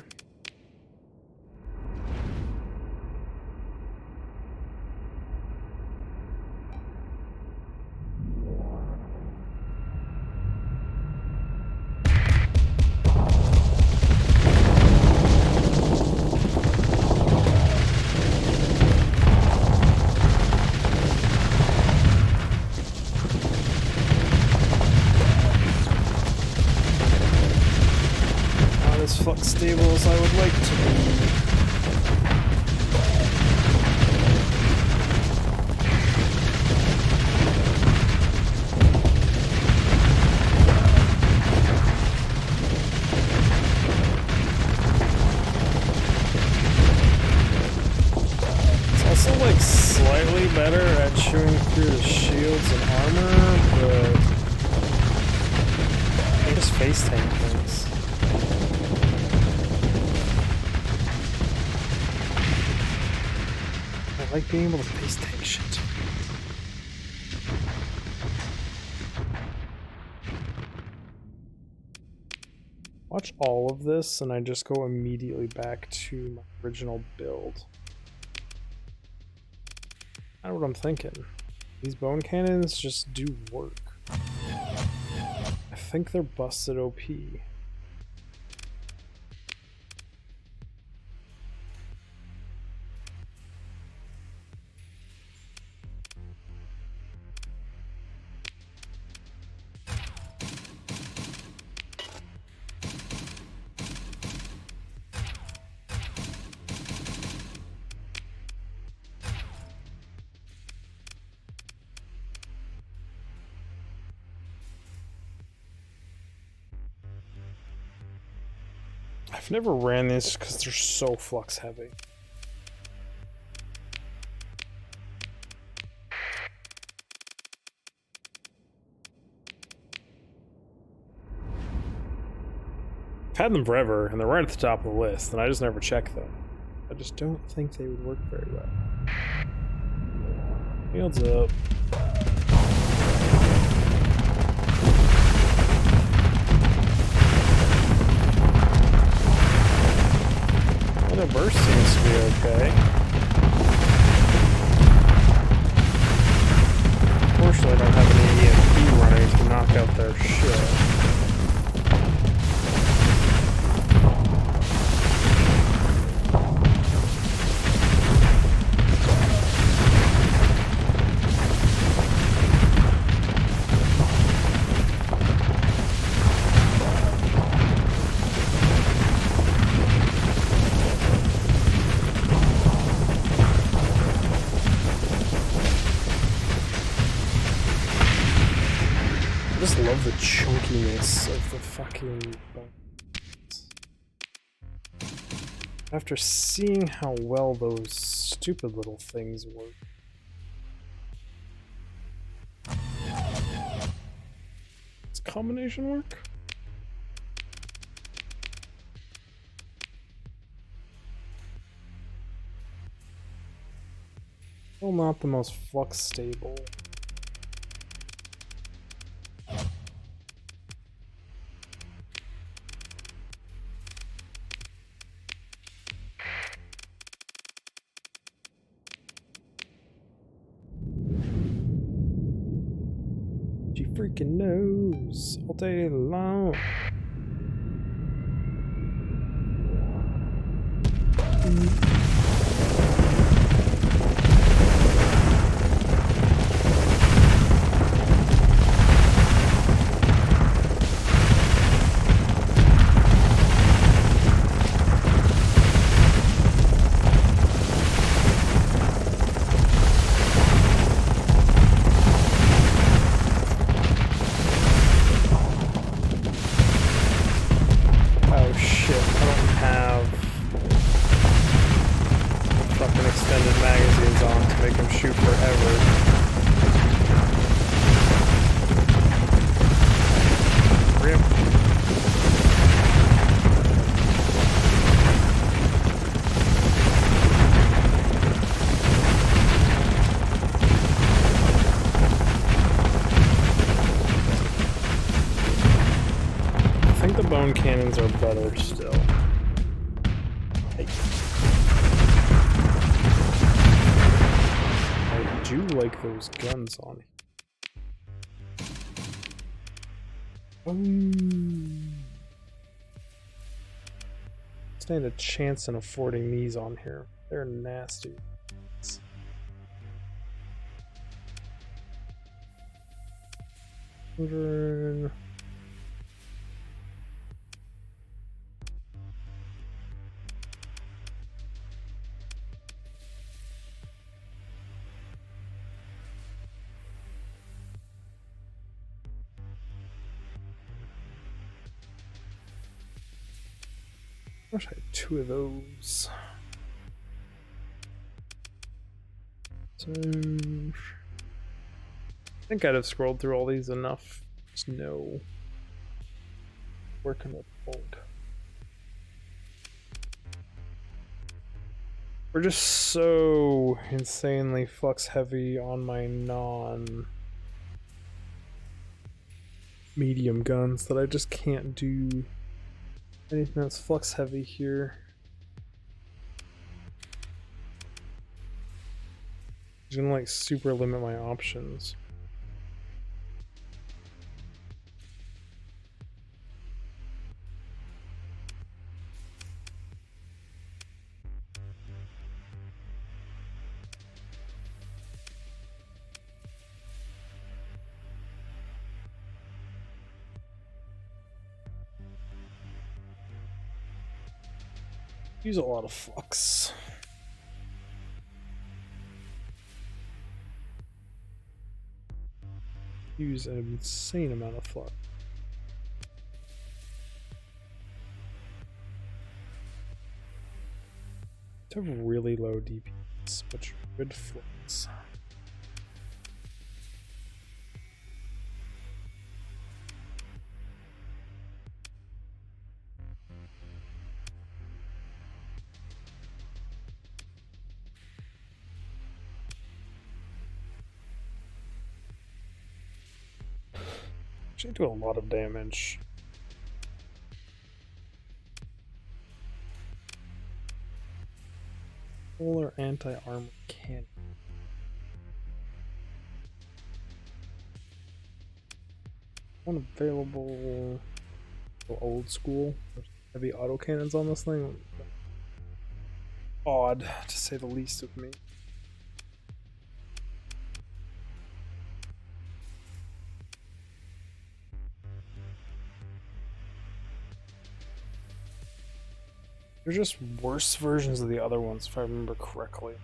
Stable as I would like to be. It's also like slightly better at chewing through the shields and armor, but I just face tank things. I like being able to face tank shit. Watch all of this and I just go immediately back to my original build. I know what I'm thinking. These bone cannons just do work. think they're busted OP. I've never ran this because they're so flux heavy. I've had them forever, and they're right at the top of the list, and I just never check them. I just don't think they would work very well. Shields up. The burst seems to be okay. Unfortunately, I don't have any EMP running to knock out their ship. I love the chunkiness of the fucking bones. After seeing how well those stupid little things work. Does combination work? Still not the most flux stable. Freaking knows all day long. Cannons are better still. I do like those guns on it. Stand a chance in affording these on here. They're nasty. I wish I had 2 of those. So I think I'd have scrolled through all these enough to know where can I hold. We're just so insanely flux heavy on my non-medium guns that I just can't do anything that's flux heavy here. I'm gonna like super limit my options. Use a lot of flux. Use an insane amount of flux. To have really low DPS, but good flux. Actually do a lot of damage. Polar anti-armor cannon. One available. Old school. There's heavy autocannons on this thing. Odd, to say the least of me. They're just worse versions of the other ones, if I remember correctly.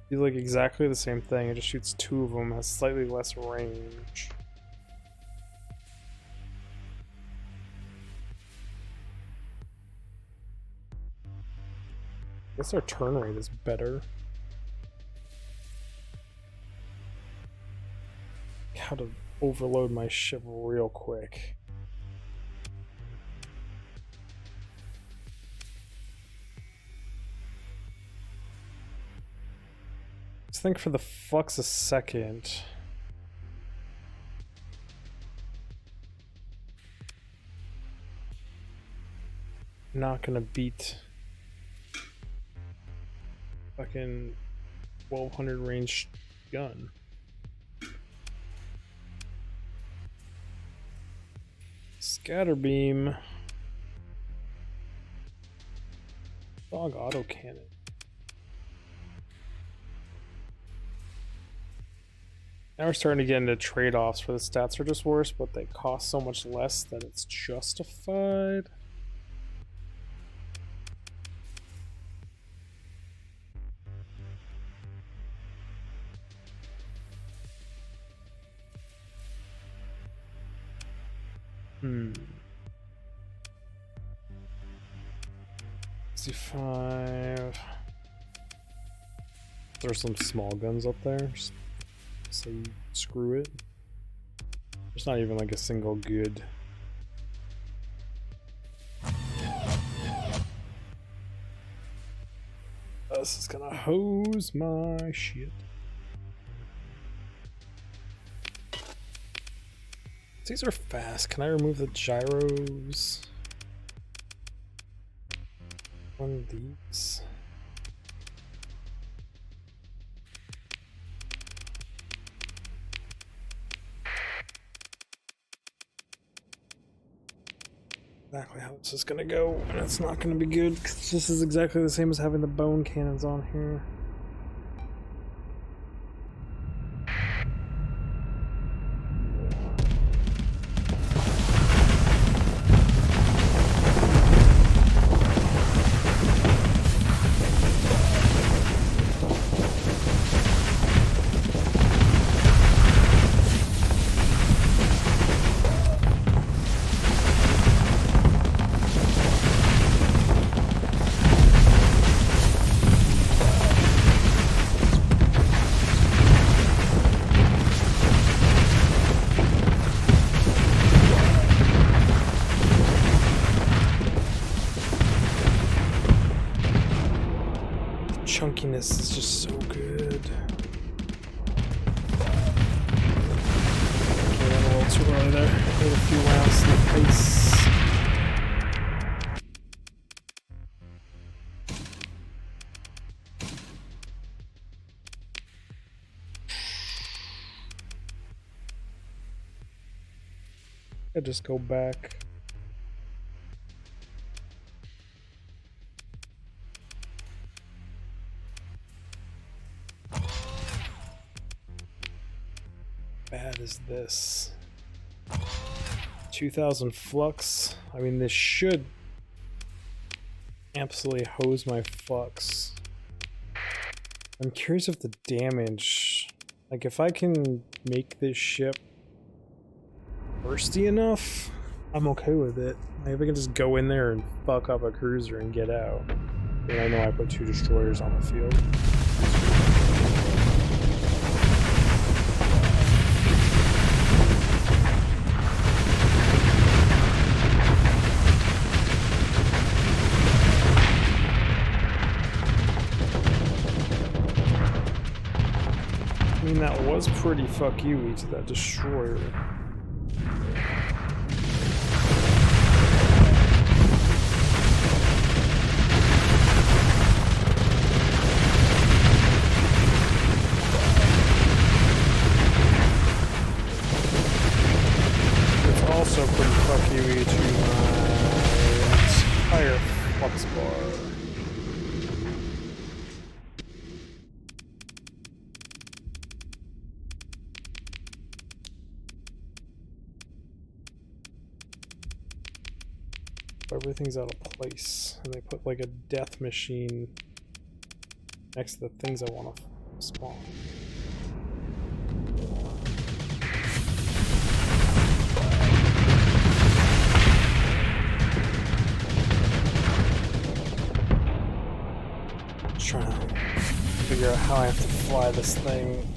Do like exactly the same thing, it just shoots two of them, has slightly less range. I guess their turn rate is better. How to overload my ship real quick. Just think for the flux a second. Not gonna beat fucking 1200 range gun. Scatter beam. Dog autocannon. Now we're starting to get into trade-offs where the stats are just worse, but they cost so much less that it's justified. Hmm. 65. There's some small guns up there. Just say screw it. There's not even like a single good. This is gonna hose my shit. These are fast. Can I remove the gyros? One of these. Exactly how this is gonna go, and it's not gonna be good because this is exactly the same as having the bone cannons on here. Chunkiness is just so good. Okay, I'm a little too early there. Need a few rounds to the pace. I just go back. Bad is this? 2000 flux. I mean, this should absolutely hose my flux. I'm curious if the damage, like if I can make this ship bursty enough, I'm okay with it. Like if I can just go in there and fuck up a cruiser and get out. And I know I put 2 destroyers on the field. I mean, that was pretty fuck you to that destroyer. It's also pretty fuck you to my entire flux bar. Everything's out of place, and they put like a death machine next to the things I want to spawn. Just trying to figure out how I have to fly this thing.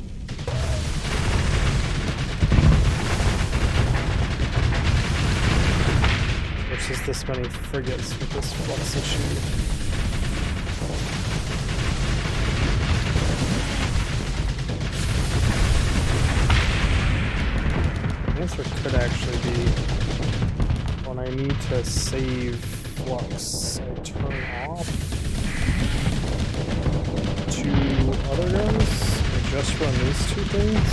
Versus this many frigates with this flux issue. The answer could actually be when I need to save flux, I turn off 2 other guns and just run these 2 things.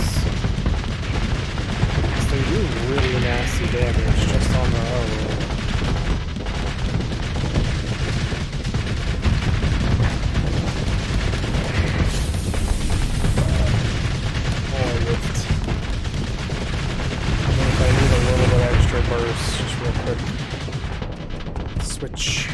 They do really nasty damage just on their own. Burst, just real quick. Switch.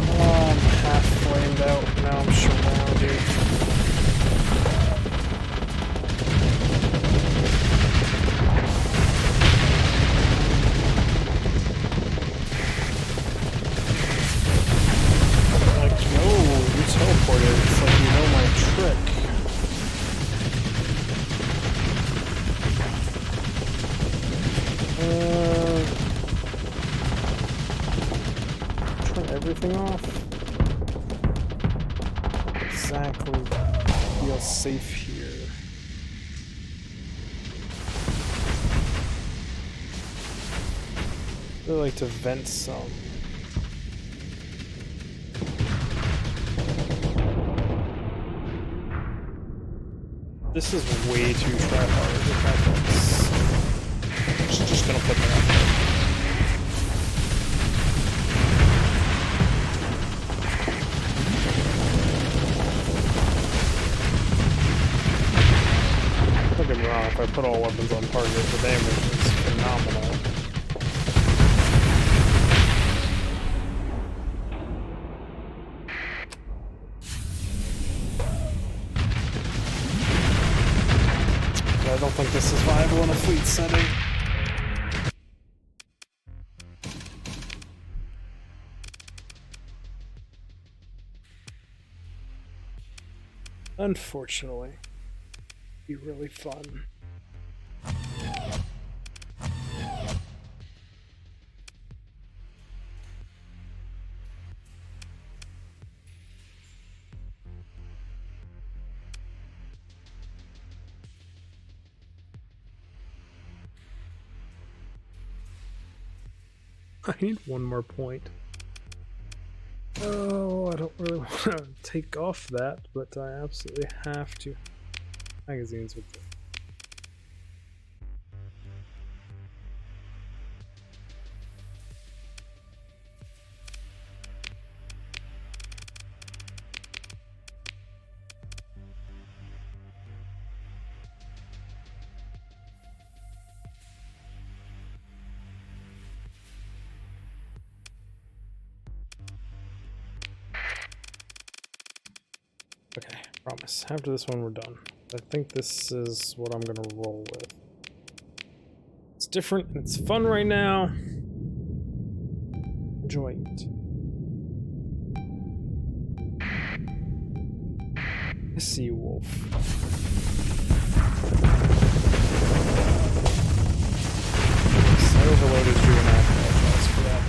Oh, I'm half flamed out. Now I'm shut down, dude. It's like you know my trick. Turn everything off. Exactly. Feel safe here. I really like to vent some. This is way too try-hard with my folks. Just gonna put that out there. Don't get me wrong, if I put all weapons on target, the damage is phenomenal. I don't think this is viable in a fleet setting. Unfortunately, it'd be really fun. I need 1 more point. Oh, I don't really want to take off that, but I absolutely have to. Magazines with the... Promise. After this one, we're done. I think this is what I'm gonna roll with. It's different and it's fun right now. Enjoy it. I see you, Wolf. I overloaded you and I apologize for that.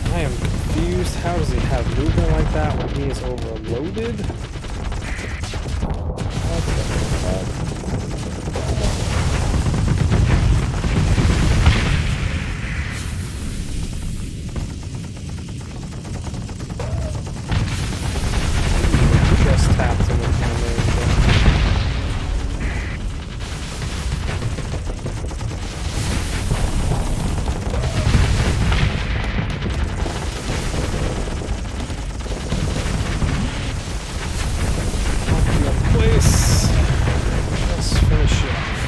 I am confused. How does he have movement like that when he is overloaded? What the fuck? Just tapped him with one there. Place. Let's finish it off.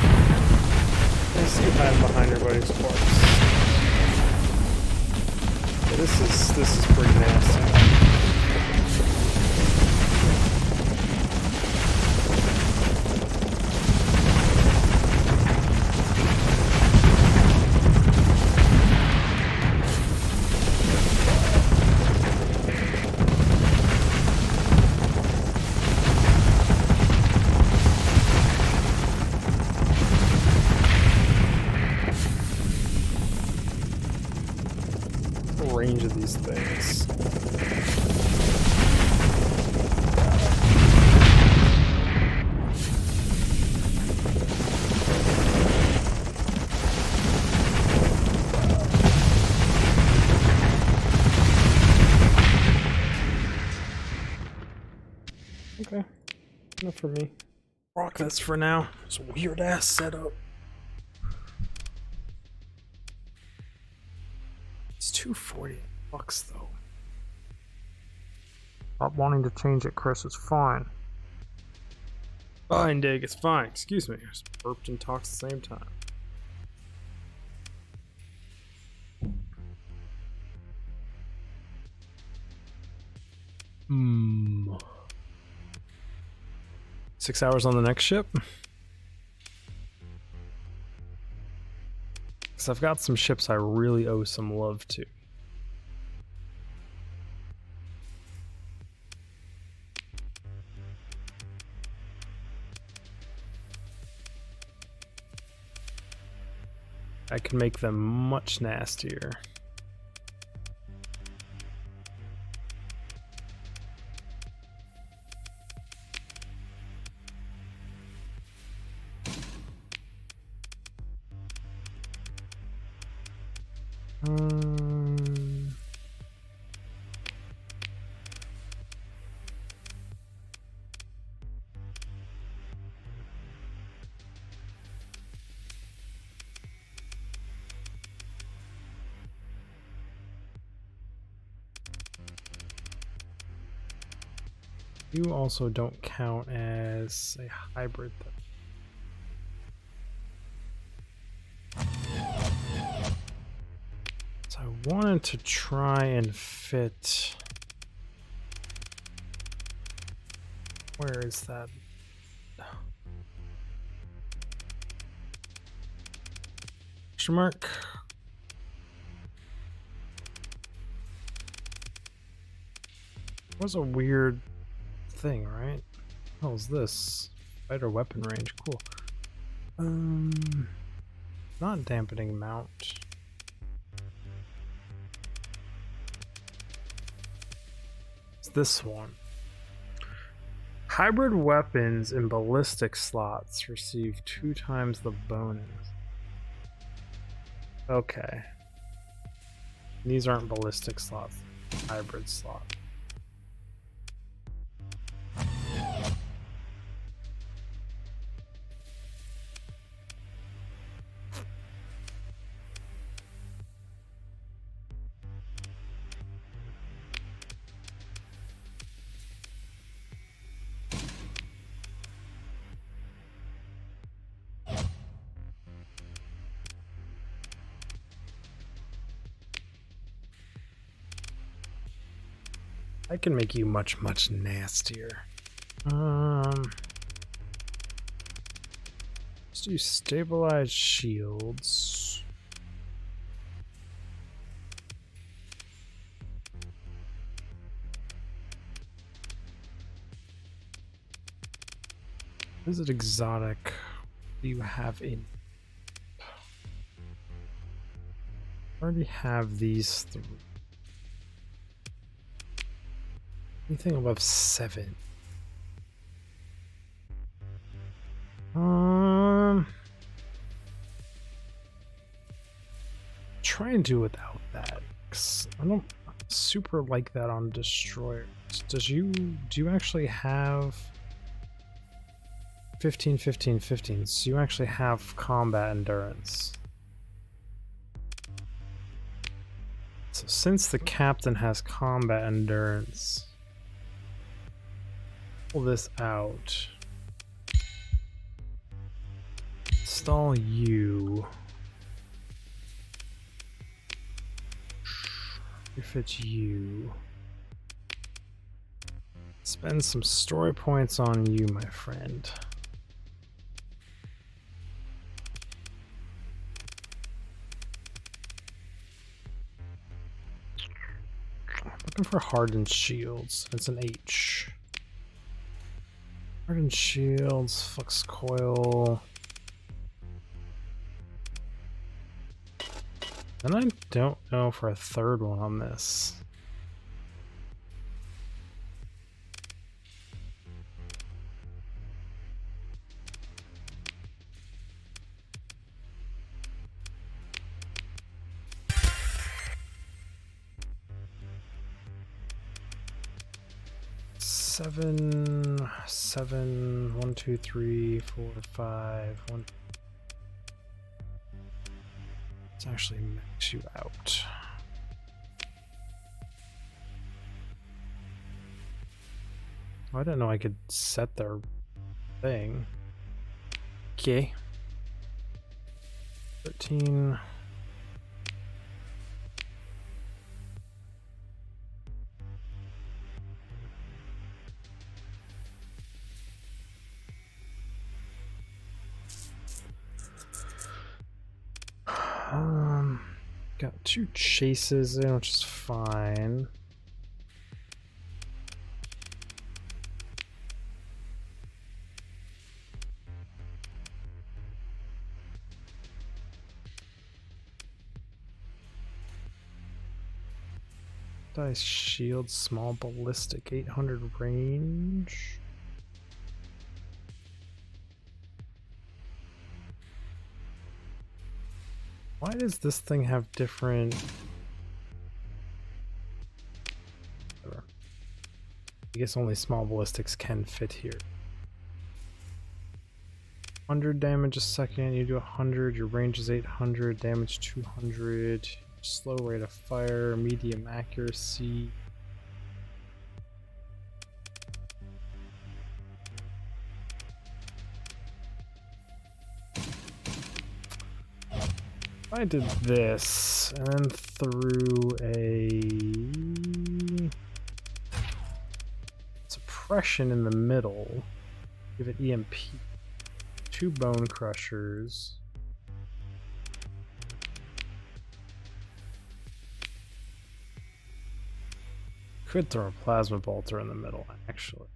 Let's get hiding behind everybody's corpse. Yeah, this is pretty nasty. Range of these things. Okay, enough for me. Rock this for now. It's a weird ass setup. It's $240 though. Not wanting to change it, Chris. It's fine. Fine, Dig. It's fine. Excuse me. I just burped and talked at the same time. Hmm. 6 hours on the next ship. Because I've got some ships I really owe some love to. I can make them much nastier. You also don't count as a hybrid though. So I wanted to try and fit. Where is that? Question mark. It was a weird thing, right? What is this? Fighter weapon range, cool. Not dampening mount. It's this one. Hybrid weapons in ballistic slots receive 2 times the bonus. Okay. These aren't ballistic slots, hybrid slot. I can make you much, much nastier. Let's do stabilized shields. Is it exotic? What do you have in? I already have these three. Anything above 7? Try and do without that. 'Cause I don't super like that on destroyers. Do you actually have 15, 15, 15? So you actually have combat endurance. So since the captain has combat endurance, pull this out. Install you. Refit you. Spend some story points on you, my friend. Looking for hardened shields. It's an H. Hardened shields, flux coil. And I don't know for a third one on this. Seven, 1, 2, 3, 4, 5, 1. Let's actually max you out. Oh, I didn't know I could set their thing. Okay. 13. Got 2 chases in, which is fine. Dice shield, small ballistic, 800 range. Why does this thing have different... Whatever. I guess only small ballistics can fit here. 100 damage a second, you do 100, your range is 800, damage 200, slow rate of fire, medium accuracy. If I did this and then threw a suppression in the middle, give it EMP, 2 bone crushers. Could throw a plasma bolter in the middle, actually.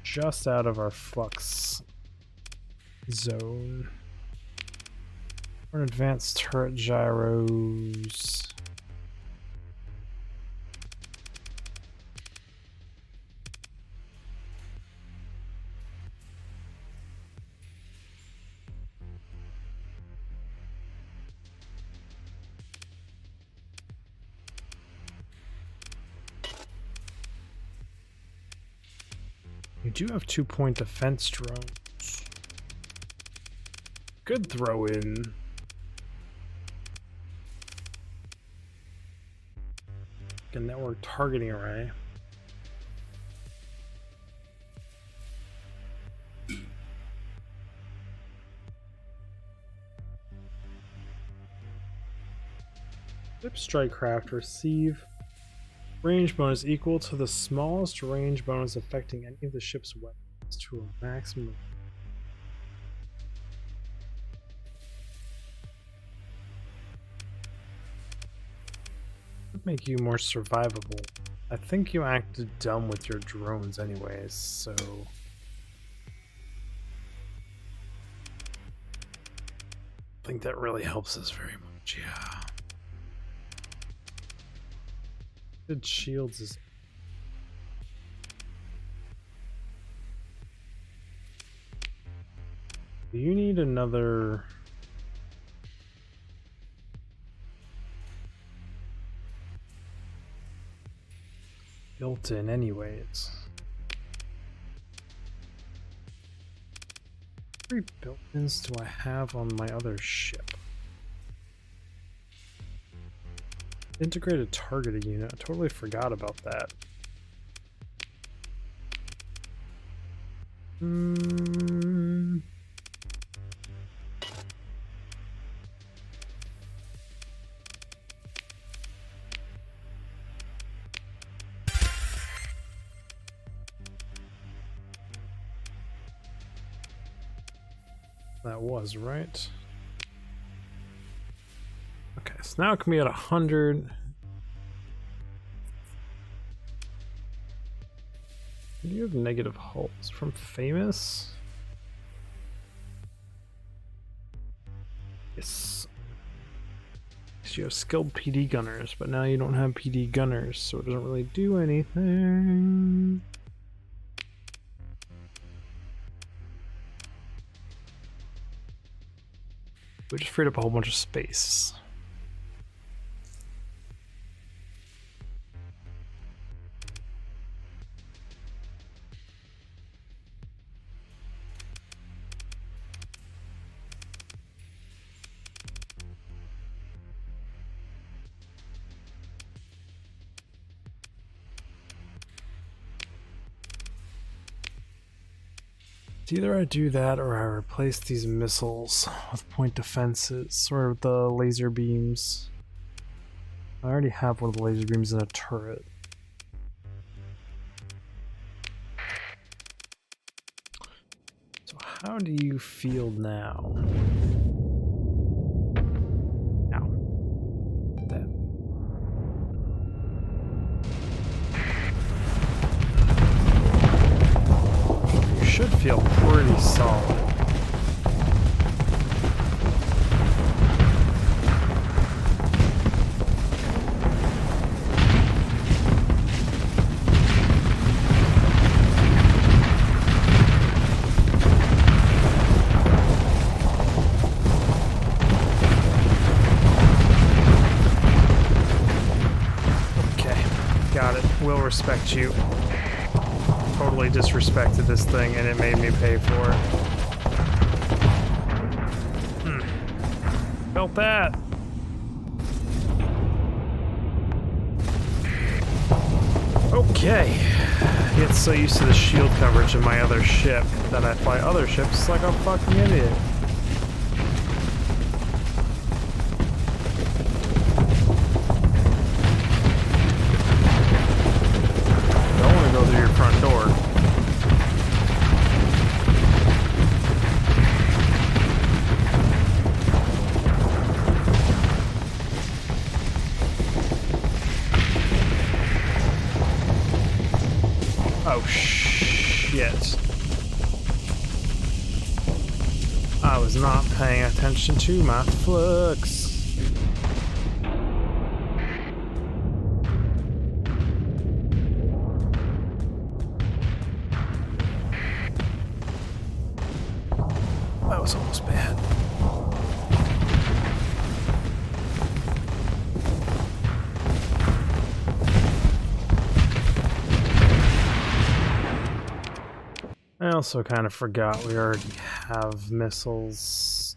Just out of our flux zone. For advanced turret gyros. You do have 2-point defense drones. Good throw in. A network targeting array. Ship strike craft receive range bonus equal to the smallest range bonus affecting any of the ship's weapons to a maximum. Would make you more survivable. I think you acted dumb with your drones anyways, so I think that really helps us very much, yeah. Good shields is do you need another built in anyways? How many built-ins do I have on my other ship? Integrated targeting unit. I totally forgot about that. That was right. Okay, so now it can be at 100. Do you have negative hulls from Famous? Yes. So you have skilled PD gunners, but now you don't have PD gunners, so it doesn't really do anything. We just freed up a whole bunch of space. Either I do that or I replace these missiles with point defenses or the laser beams. I already have one of the laser beams in a turret. So how do you feel now? Ow. That. Should feel pretty solid. Okay, got it. We'll respect you. Totally disrespected this thing and it made me pay for it. Felt that. Okay. I get so used to the shield coverage of my other ship that I fly other ships like a fucking idiot. Front door. Oh shit. I was not paying attention to my flux. That was almost bad. I also kind of forgot we already have missiles.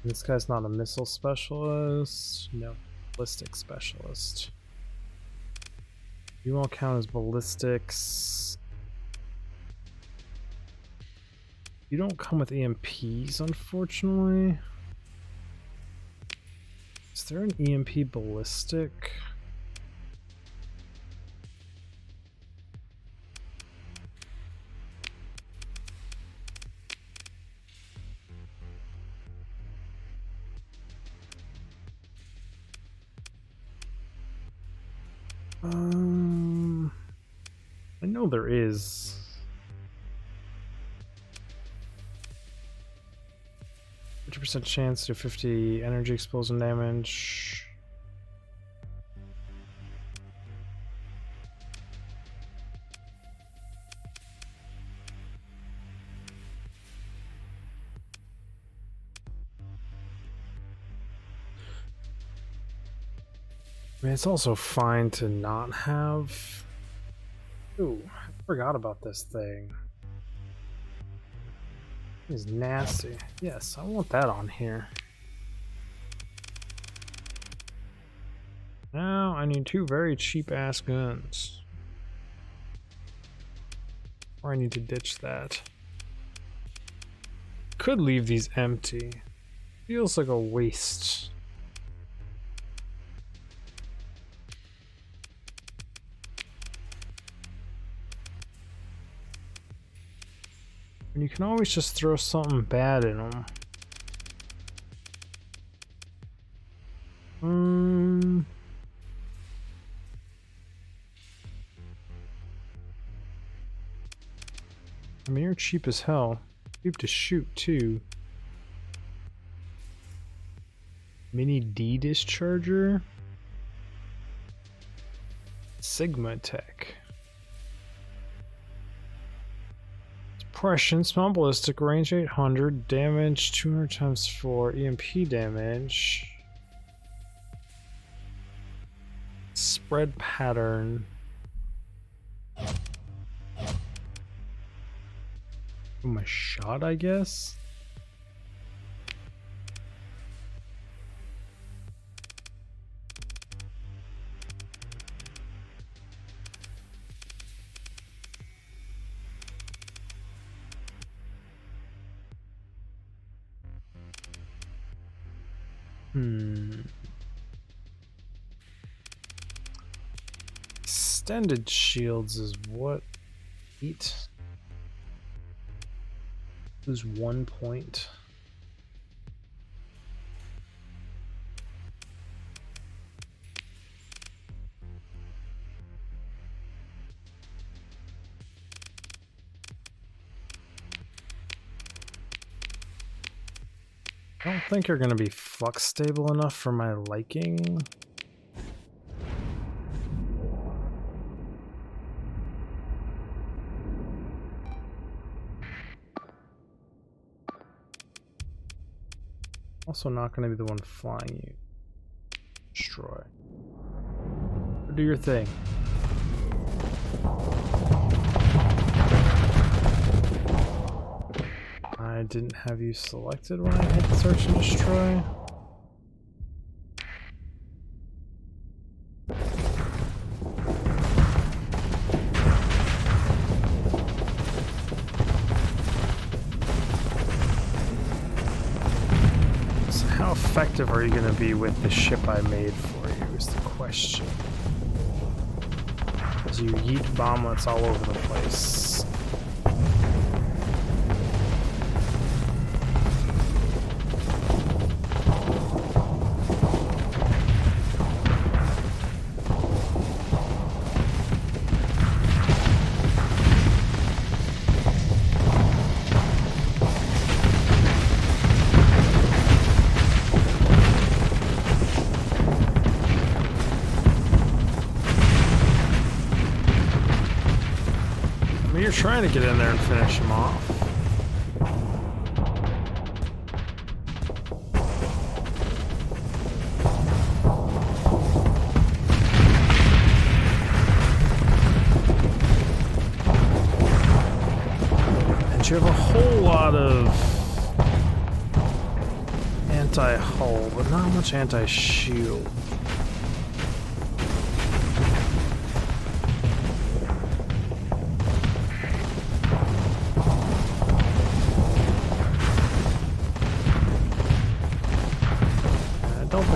This guy's not a missile specialist. No, ballistic specialist. You all count as ballistics. You don't come with EMPs, unfortunately. Is there an EMP ballistic? I know there is. %50 chance to 50 energy explosion damage. I mean, it's also fine to not have. Ooh, I forgot about this thing. It's nasty. Yes, I want that on here. Now I need 2 very cheap ass guns. Or I need to ditch that. Could leave these empty. Feels like a waste. And you can always just throw something bad in them. I mean, you're cheap as hell. Cheap to shoot, too. Mini D discharger. Sigma Tech. Suppression, small ballistic, range 800, damage 200 times 4, EMP damage. Spread pattern. My shot, I guess. Extended shields is what? 8? Lose 1 point. I don't think you're going to be flux stable enough for my liking. Also not going to be the one flying you. Destroy. Do your thing. I didn't have you selected when I hit search and destroy. So how effective are you going to be with the ship I made for you is the question. As you yeet bomblets all over the place. You're trying to get in there and finish him off. And you have a whole lot of anti-hull, but not much anti-shield.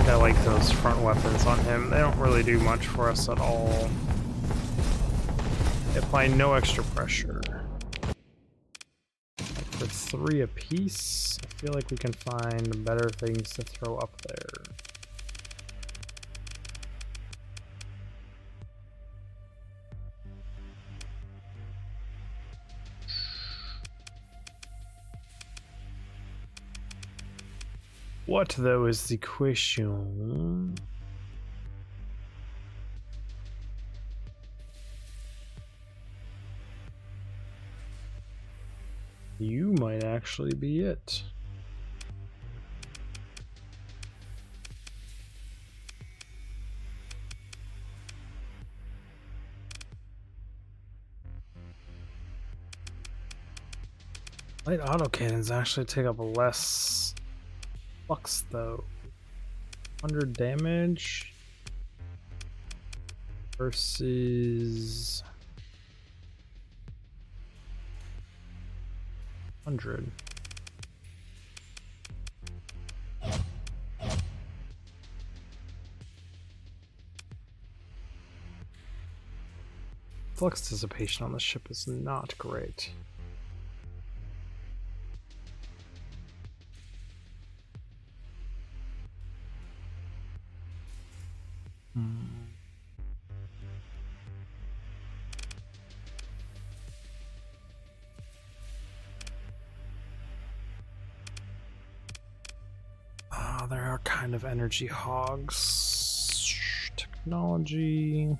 I like those front weapons on him. They don't really do much for us at all. They apply no extra pressure. For 3 apiece, I feel like we can find better things to throw up there. What, though, is the question? You might actually be it. Light autocannons actually take up less flux, though. 100 damage versus 100. Flux dissipation on the ship is not great. There are kind of energy hogs. Technology.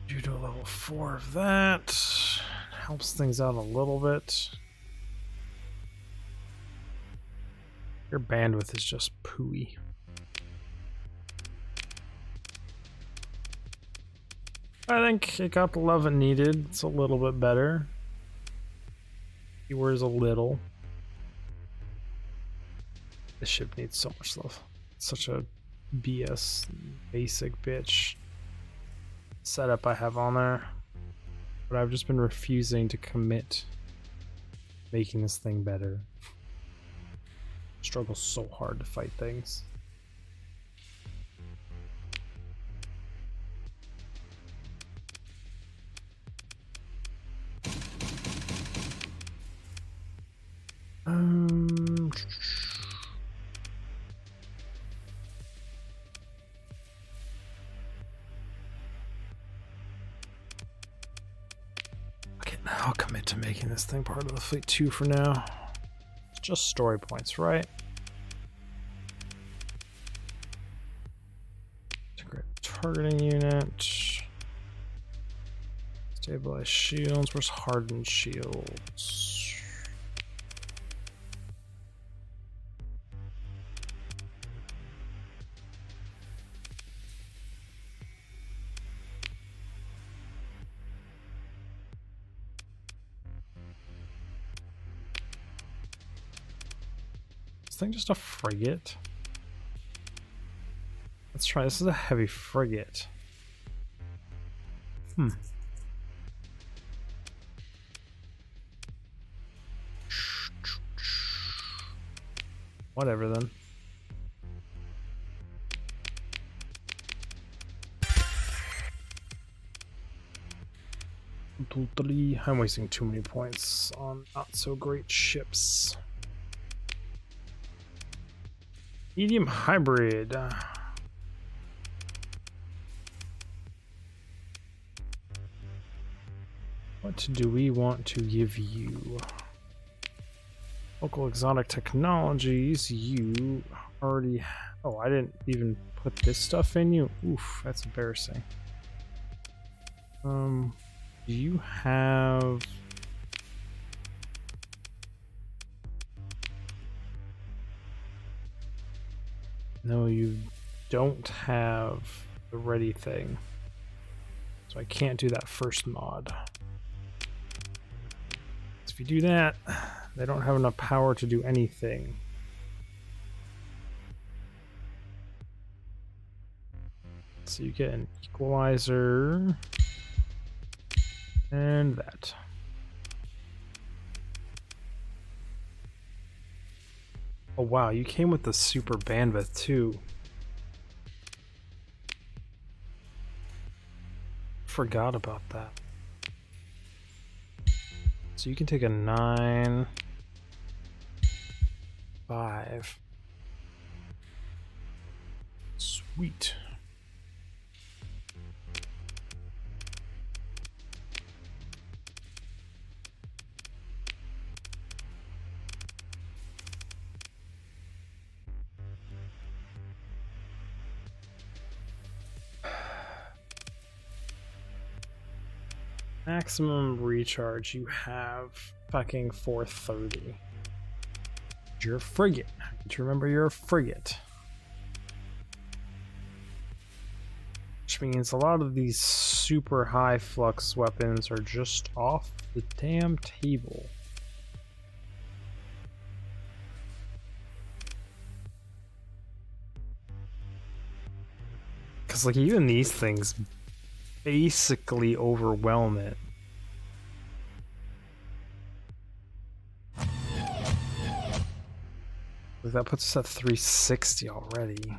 Due to level 4 of that. Helps things out a little bit. Your bandwidth is just pooey. I think it got the love it needed. It's a little bit better. Keywords a little. This ship needs so much love. It's such a BS basic bitch setup I have on there. But I've just been refusing to commit making this thing better. Struggle so hard to fight things. Okay, I'll commit to making this thing part of the fleet 2 for now. Just story points, right? Integrate targeting unit. Stabilize shields. Where's hardened shields? Is this thing just a frigate? Let's try. This is a heavy frigate. Whatever then. I'm wasting too many points on not so great ships. Medium hybrid. What do we want to give you? Local Exotic Technologies, you already... Oh, I didn't even put this stuff in you? Oof, that's embarrassing. Do you have... No, you don't have the ready thing. So I can't do that first mod. So if you do that, they don't have enough power to do anything. So you get an equalizer and that. Oh wow, you came with the super bandwidth too. Forgot about that. So you can take a 9, 5. Sweet. Maximum recharge, you have fucking 430. You're a frigate. But remember, you're a frigate. Which means a lot of these super high flux weapons are just off the damn table. Because, like, even these things basically overwhelm it. That puts us at 360 already.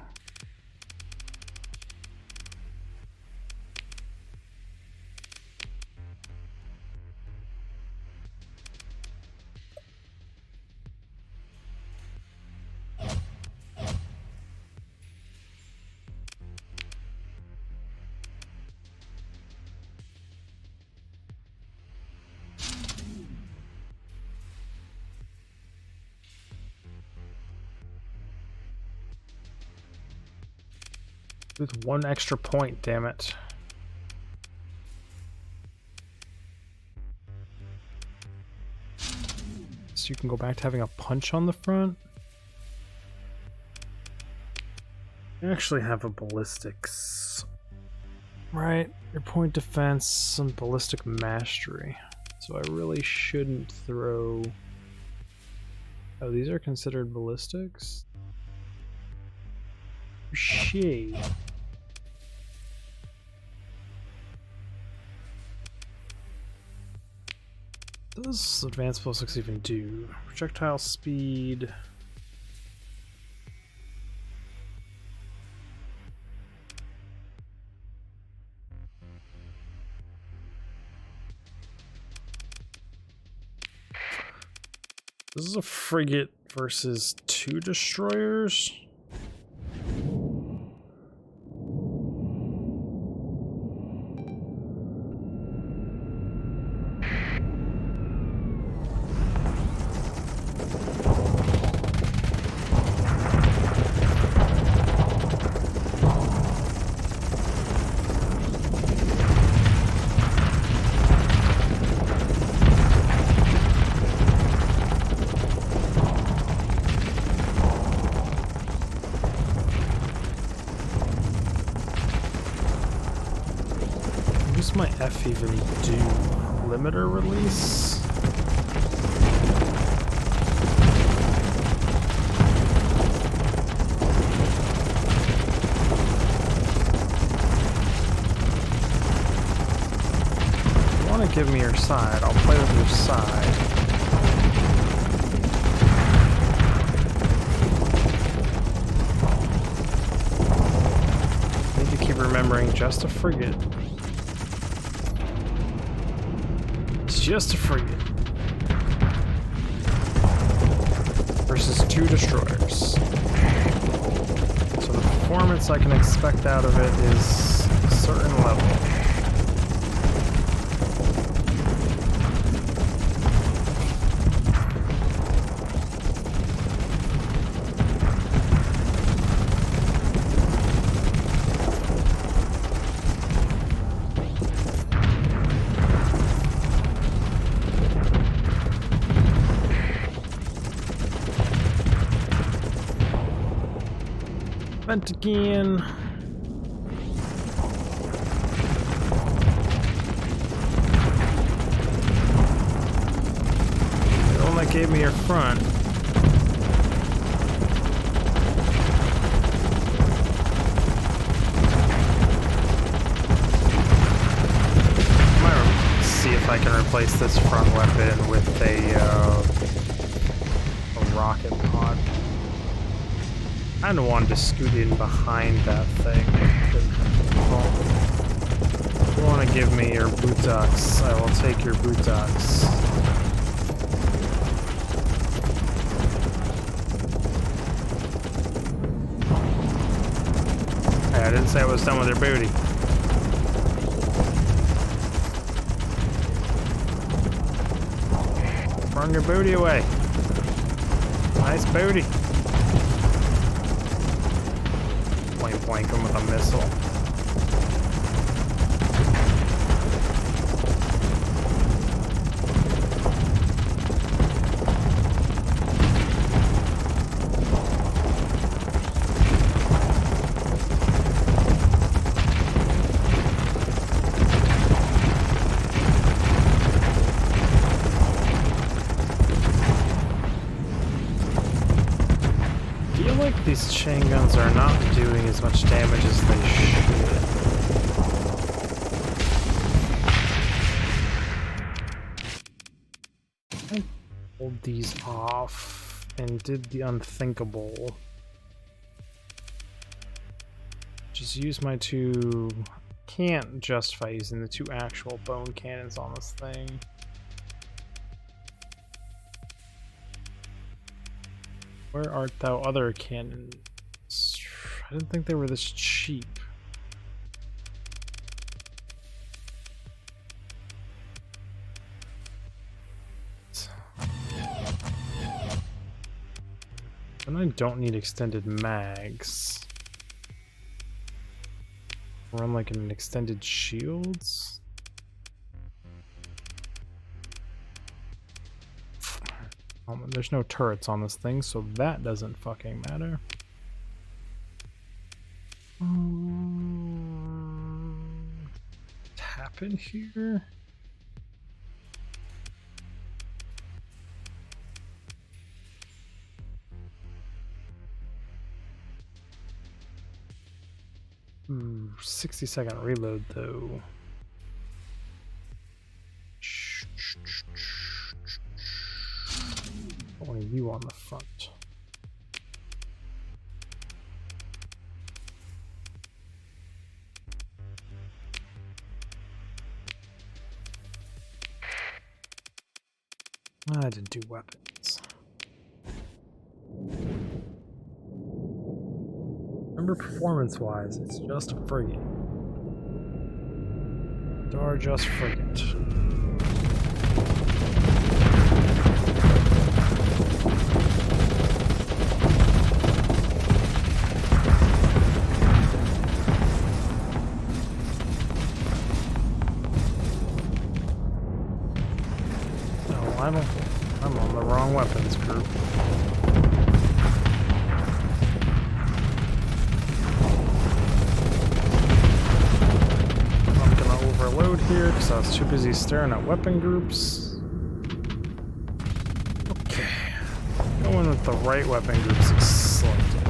With 1 extra point, damn it. So you can go back to having a punch on the front. You actually have a ballistics. Right, your point defense, some ballistic mastery. So I really shouldn't throw... Oh, these are considered ballistics? Shit. What does advanced ballistics even do? Projectile speed. This is a frigate versus 2 destroyers. My F even do limiter release? If you want to give me your side, I'll play with your side. Need to keep remembering just a frigate. Just a frigate versus 2 destroyers. So the performance I can expect out of it is a certain level. Again. The one that gave me your front. if I can replace this front weapon with a rocket pod. I kind of wanted to scoot in behind that thing. If you want to give me your buttocks, I will take your buttocks. Hey, I didn't say I was done with your booty. Run your booty away. Nice booty. Point blank him with a missile. These chain guns are not doing as much damage as they should. I pulled these off and did the unthinkable. Just use my two... Can't justify using the two actual bone cannons on this thing. Where art thou, other cannons? I didn't think they were this cheap. And I don't need extended mags. Run like an extended shields? There's no turrets on this thing, so that doesn't fucking matter. Tap in here? Ooh, 60-second reload though. Only you on the front. I didn't do weapons. Remember, performance-wise, it's just a frigate. Dar just frigate. I'm on the wrong weapons group. I'm gonna overload here because I was too busy staring at weapon groups. Okay. Going with the right weapon groups is selected.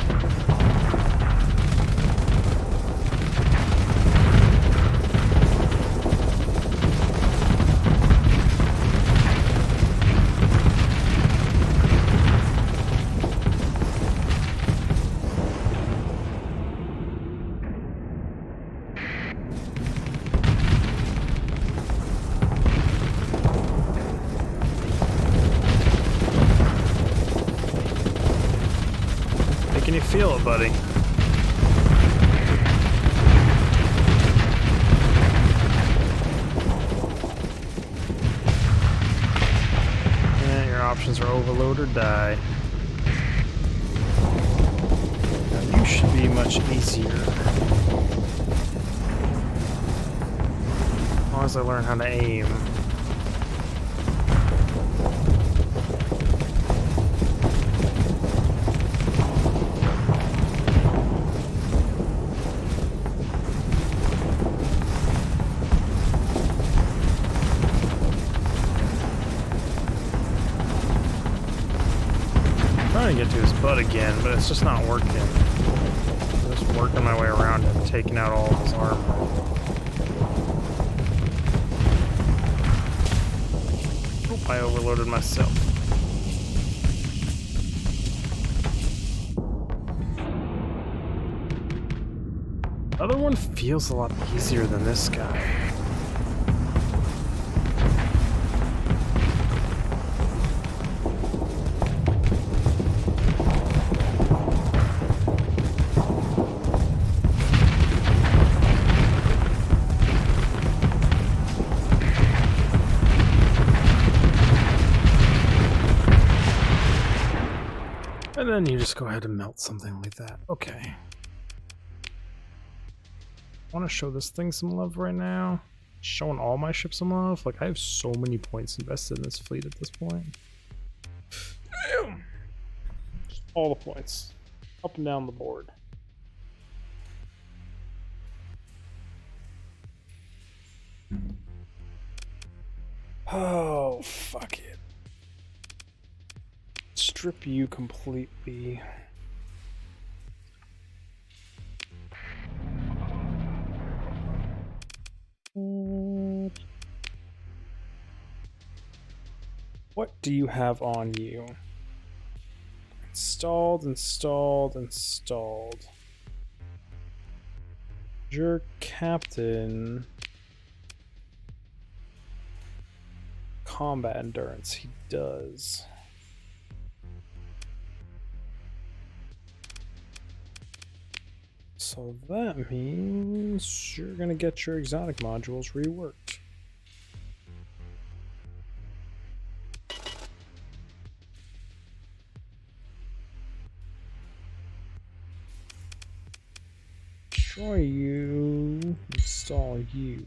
Can you feel it, buddy? Yeah, your options are overload or die. Now, you should be much easier. As long as I learn how to aim. Trying to get to his butt again, but it's just not working. I'm just working my way around him, taking out all of his armor. overloaded myself. The other one feels a lot easier than this guy. And then you just go ahead and melt something like that. Okay. I want to show this thing some love right now. Showing all my ships some love. Like, I have so many points invested in this fleet at this point. Damn. Just all the points. Up and down the board. Oh, fuck it. Strip you completely. What do you have on you? Installed, installed, installed. Your captain. Combat endurance, he does. So that means you're gonna get your exotic modules reworked. Destroy you, install you.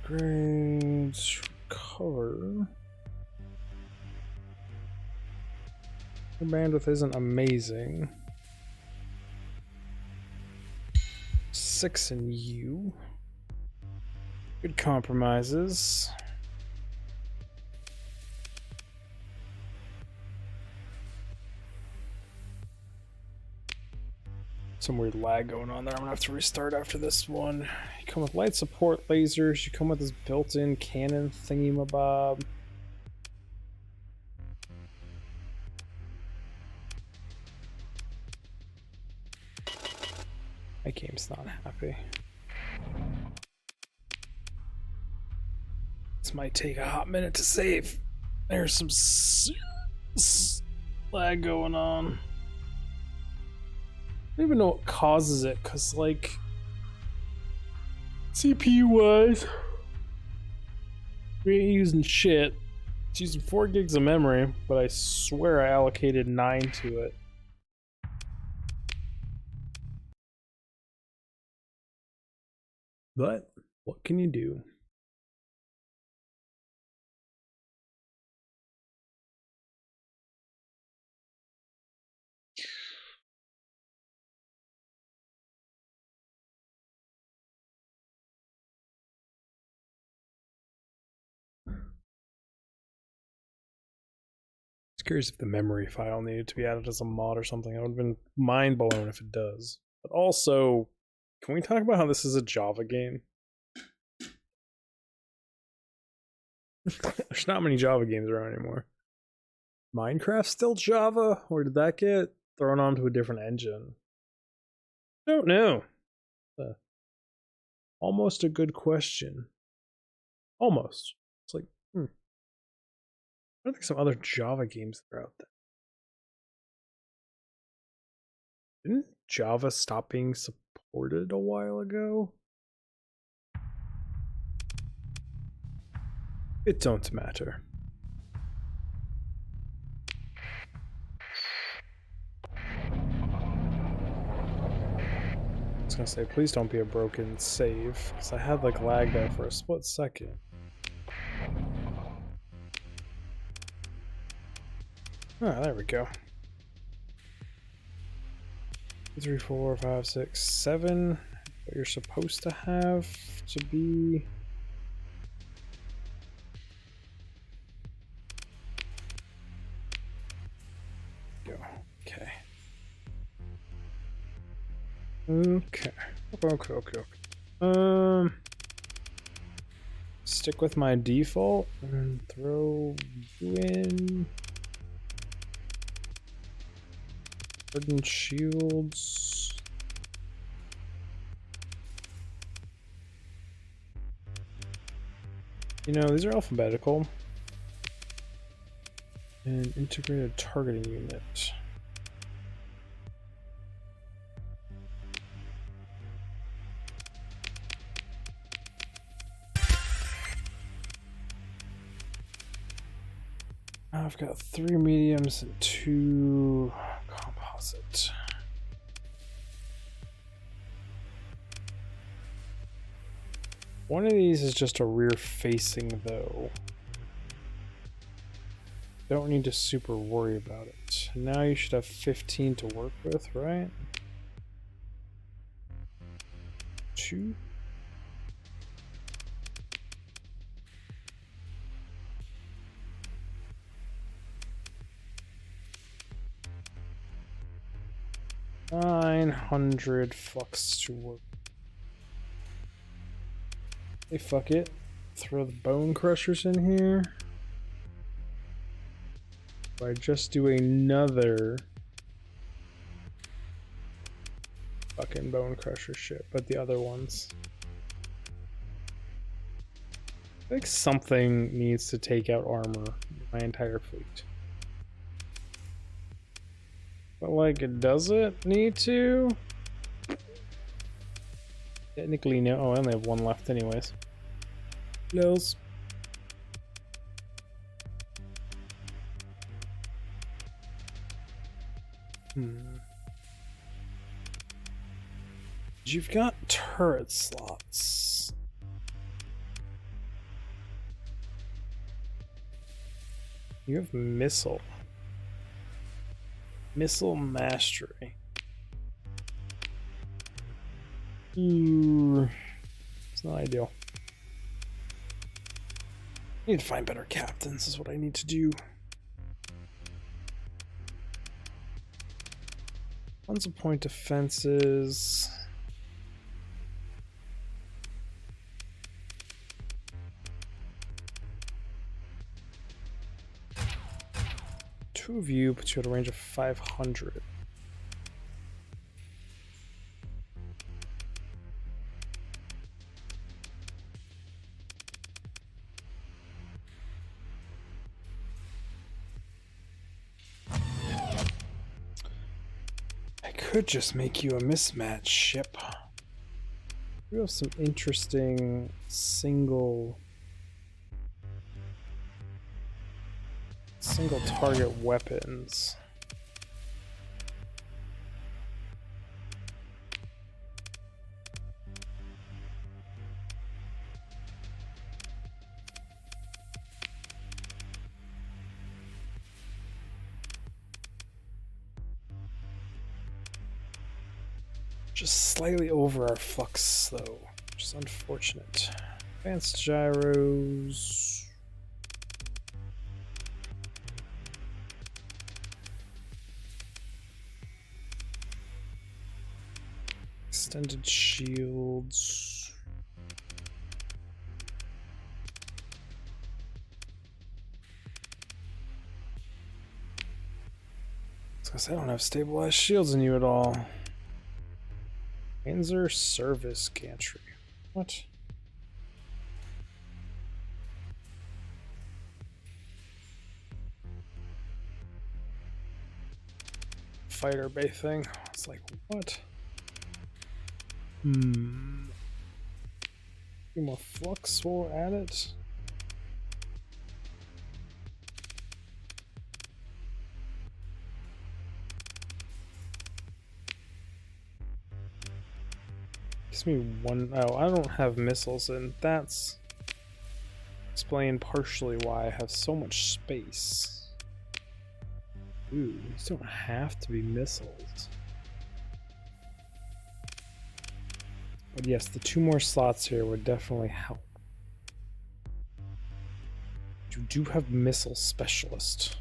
Grades, recover. Your bandwidth isn't amazing. 6 in you. Good compromises. Some weird lag going on there. I'm gonna have to restart after this one. You come with light support lasers. You come with this built-in cannon thingy-mabob. My game's not happy. This might take a hot minute to save. There's some lag going on. I don't even know what causes it, because, like, CPU-wise, we ain't using shit. It's using 4 gigs of memory, but I swear I allocated 9 to it. But what can you do? I was curious if the memory file needed to be added as a mod or something. I would have been mind blown if it does. But also, can we talk about how this is a Java game? There's not many Java games around anymore. Minecraft still Java, or did that get thrown onto a different engine? I don't know. Almost a good question. Almost. It's like, I don't think some other Java games are out there. Didn't Java stop being supported a while ago? It don't matter. I was gonna say, please don't be a broken save, because I had like lag there for a split second. Ah, there we go. 2, 3, 4, 5, 6, 7. What you're supposed to have to be. Go. Okay. Okay. Okay. Stick with my default and throw you in. Hardened shields. You know, these are alphabetical. And integrated targeting unit. I've got 3 mediums and 2 composite. One of these is just a rear facing though. Don't need to super worry about it. Now you should have 15 to work with, right? 2. $900 flux to work. Hey, fuck it. Throw the bone crushers in here. By just do another fucking bone crusher ship, but the other ones. I think something needs to take out armor in my entire fleet. But like, does it need to? Technically no. Oh, I only have 1 left anyways. Lols. You've got turret slots. You have missile. Missile mastery. Ooh, it's not ideal. I need to find better captains, is what I need to do. Tons of point defenses. Two of you puts you at a range of 500. I could just make you a mismatch ship. You have some interesting single target weapons. Just slightly over our flux though, which is unfortunate. Advanced gyros. Extended shields. Because I don't have stabilized shields in you at all. Panzer service gantry. What? Fighter bay thing. It's like, what? A few more flux while we're at it. Gives me 1. Oh, I don't have missiles, and that's explained partially why I have so much space. Ooh, these don't have to be missiles. But yes, the 2 more slots here would definitely help. You do have missile specialist.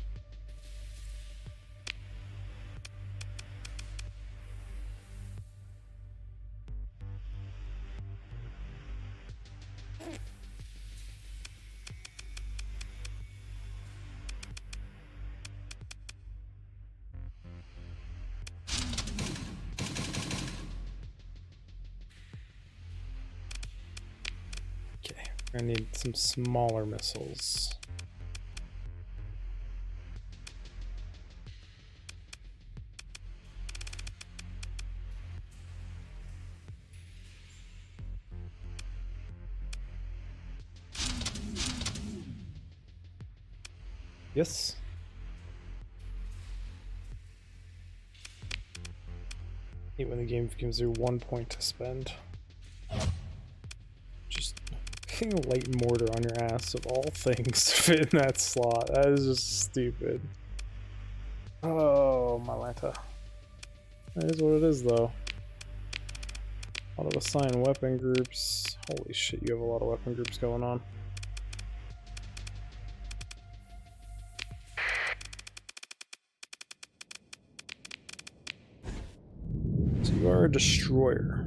I need some smaller missiles. Yes. I hate when the game gives you 1 point to spend. Just picking a light mortar on your ass of all things to fit in that slot. That is just stupid. Oh, my Lanta. That is what it is, though. A lot of assigned weapon groups. Holy shit, you have a lot of weapon groups going on. So you are a destroyer.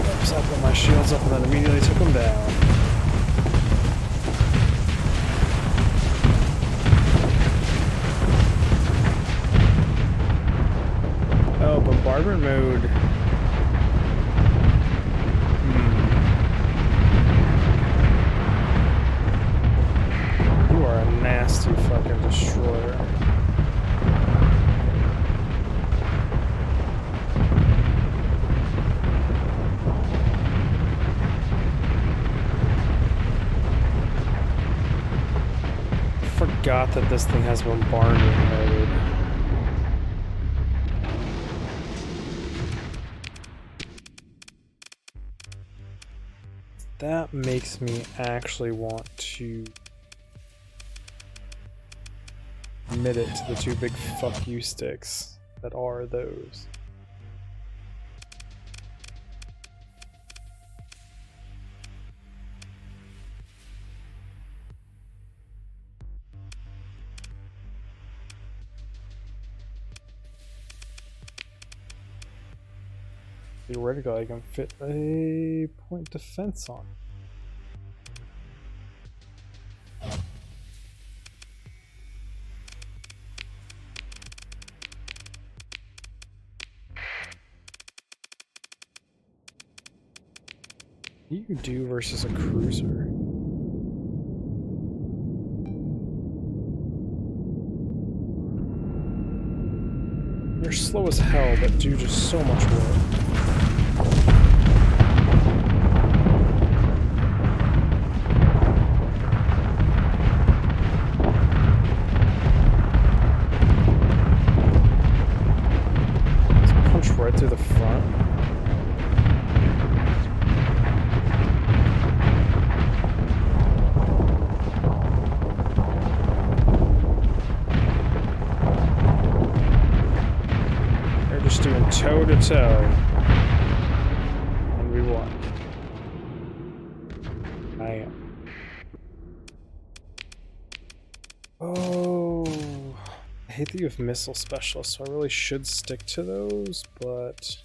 Oops, I put my shields up and then immediately took them down. Oh, bombardment mode. You are a nasty fucking destroyer. I forgot that this thing has bombardment mode. That makes me actually want to admit it to the two big fuck you sticks that are those. Theoretically, I can fit a point defense on. What do you do versus a cruiser? You're slow as hell, but do just so much work. Right through the front. They're just doing toe to toe. And we won. I am. Oh. I hate that you have missile specialists, so I really should stick to those, but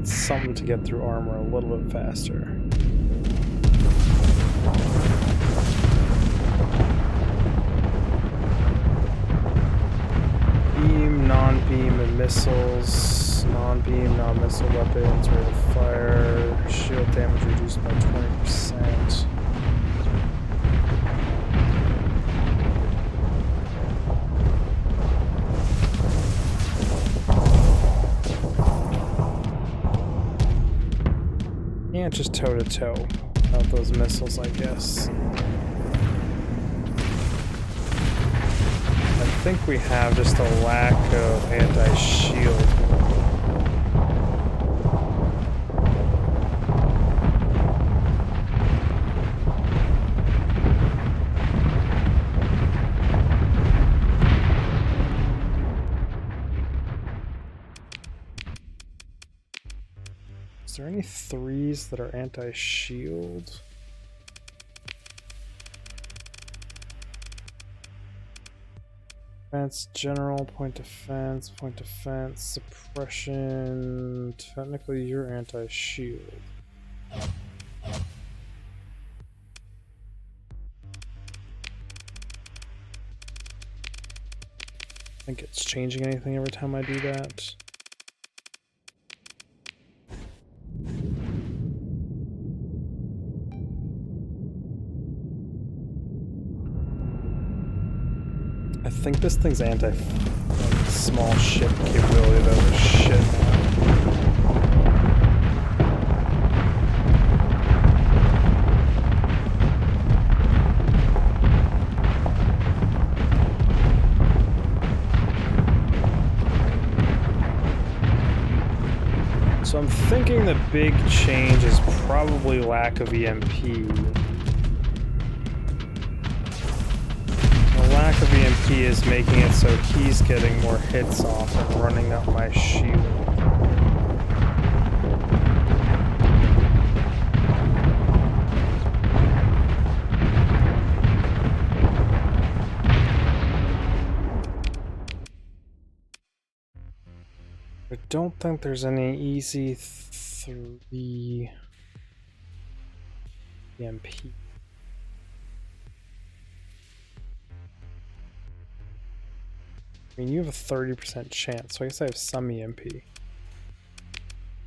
something to get through armor a little bit faster. Beam, non-beam, and missiles. Non-beam, non-missile weapons, rate of fire, shield damage reduced by 20%. Can't just toe to toe without those missiles, I guess. I think we have just a lack of anti-shield. there any 3s that are anti-shield? Defense, general, point defense, suppression. Technically, you're anti-shield. Think it's changing anything every time I do that. I think this thing's small ship capability though is shit. So I'm thinking the big change is probably lack of EMP. Lack of EMP is making it so he's getting more hits off and running up my shield. I don't think there's any easy 3 EMP. I mean, you have a 30% chance, so I guess I have some EMP.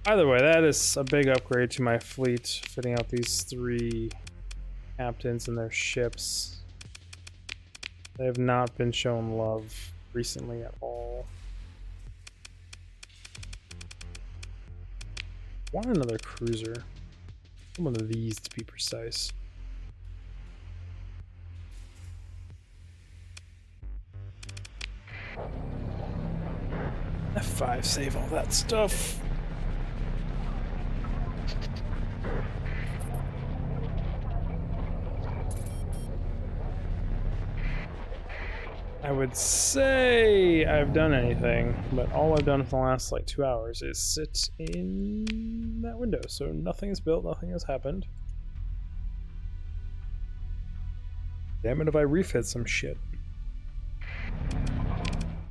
Either way, that is a big upgrade to my fleet, fitting out these 3 captains and their ships. They have not been shown love recently at all. I want another cruiser. One of these to be precise. F5, save all that stuff. I would say I've done anything, but all I've done for the last like 2 hours is sit in that window. So nothing is built, nothing has happened. Damn it if I refit some shit.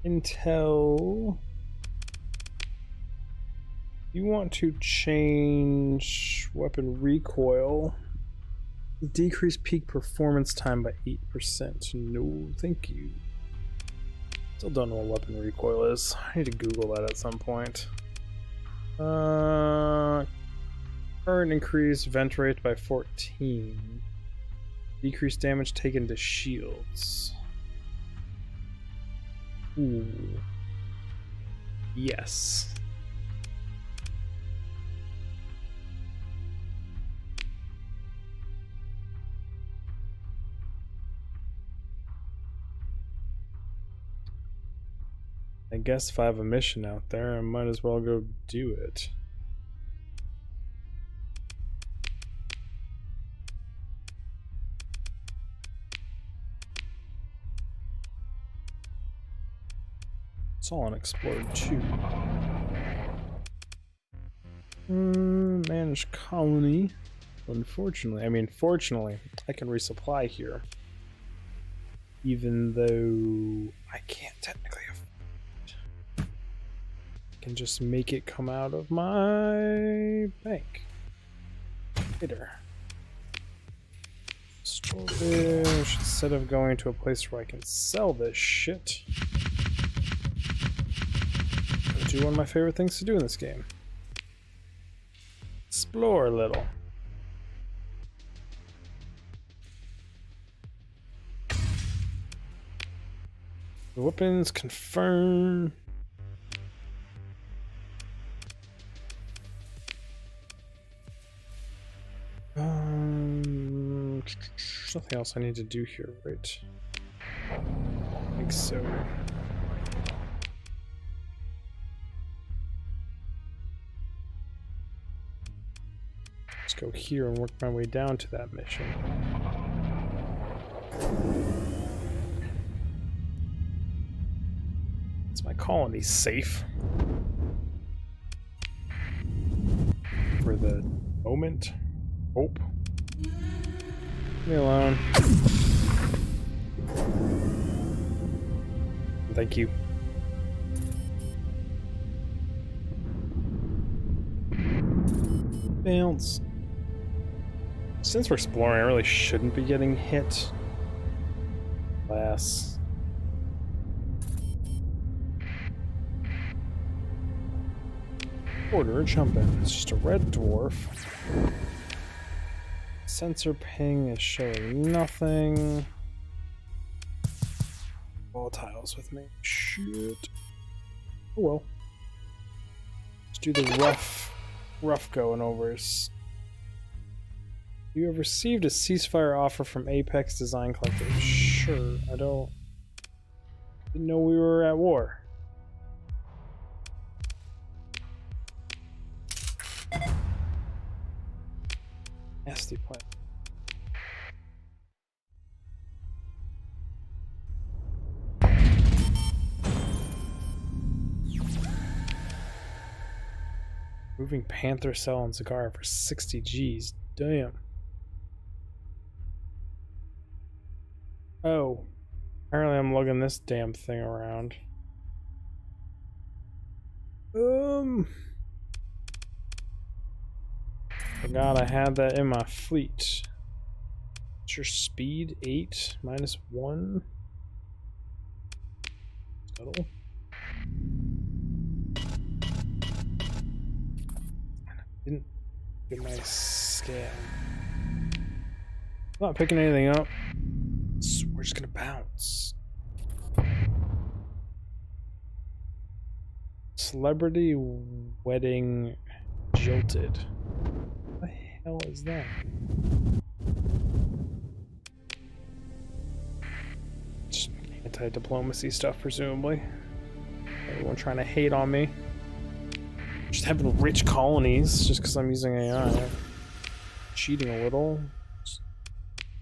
Intel. You want to change weapon recoil. Decrease peak performance time by 8%. No, thank you. Still don't know what weapon recoil is. I need to Google that at some point. Current increase vent rate by 14. Decrease damage taken to shields. Ooh. Yes. I guess if I have a mission out there, I might as well go do it. It's all unexplored too. Managed colony. Unfortunately, I mean, fortunately, I can resupply here. Even though I can't technically afford it. I can just make it come out of my bank. Later. Storage, instead of going to a place where I can sell this shit. Do one of my favorite things to do in this game. Explore a little. Weapons confirm. Nothing else I need to do here, right? I think so. Let's go here and work my way down to that mission. Is my colony safe? for the moment. Hope. Leave me alone. Thank you. Bounce. Since we're exploring, I really shouldn't be getting hit. Glass. Order, jump in. It's just a red dwarf. Sensor ping is showing nothing. Volatiles with me. Shit. Oh well. Let's do the rough going overs. You have received a ceasefire offer from Apex Design Collective. Sure, didn't know we were at war. Nasty point. Moving Panther Cell and Cigar for 60 G's. Damn. Oh. Apparently I'm lugging this damn thing around. Forgot I had that in my fleet. What's your speed? 8 minus 1. Scuttle. Didn't get my scan. Not picking anything up. So we're just gonna bounce. Celebrity wedding jilted. What the hell is that? Just anti-diplomacy stuff, presumably. Everyone trying to hate on me. Just having rich colonies just because I'm using AI. Cheating a little.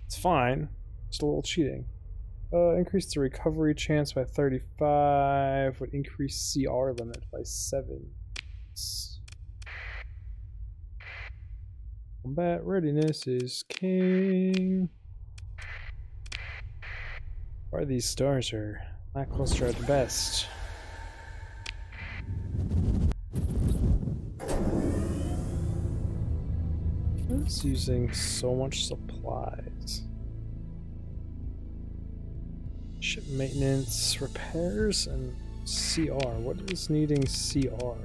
It's fine. Just a little cheating. Increase the recovery chance by 35. Would increase CR limit by 7. Combat readiness is king. Why these stars are lackluster at the best. It's using so much supplies. Ship maintenance, repairs, and CR. What is needing CR?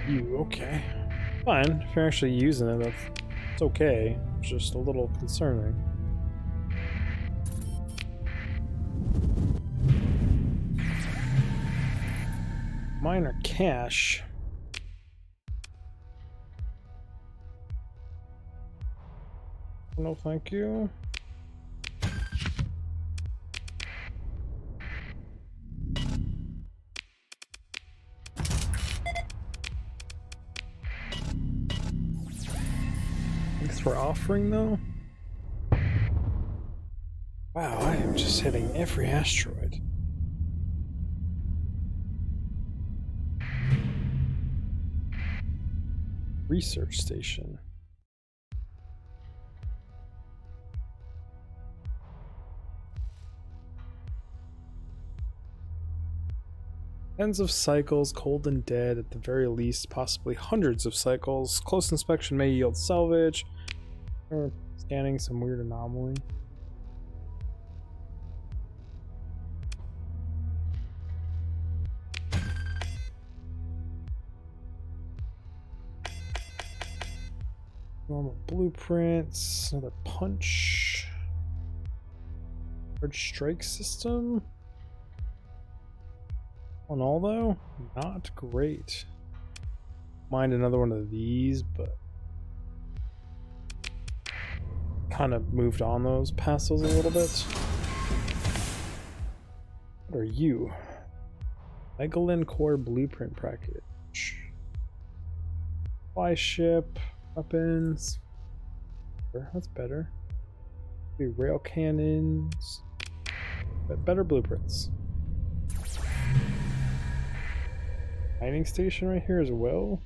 You, okay. Fine, if you're actually using it, it's okay. It's just a little concerning. Mine are cash. No, thank you. Thanks for offering, though. Wow, I am just hitting every asteroid. Research station. Tens of cycles, cold and dead at the very least, possibly hundreds of cycles. Close inspection may yield salvage. Or scanning some weird anomaly. Normal blueprints, another punch. Large strike system. On all though, not great. Mind another one of these, but kind of moved on those, past those a little bit. What are you? Magellan core blueprint package. Fly ship. Weapons. That's better. Maybe rail cannons. But better blueprints. Mining station right here as well.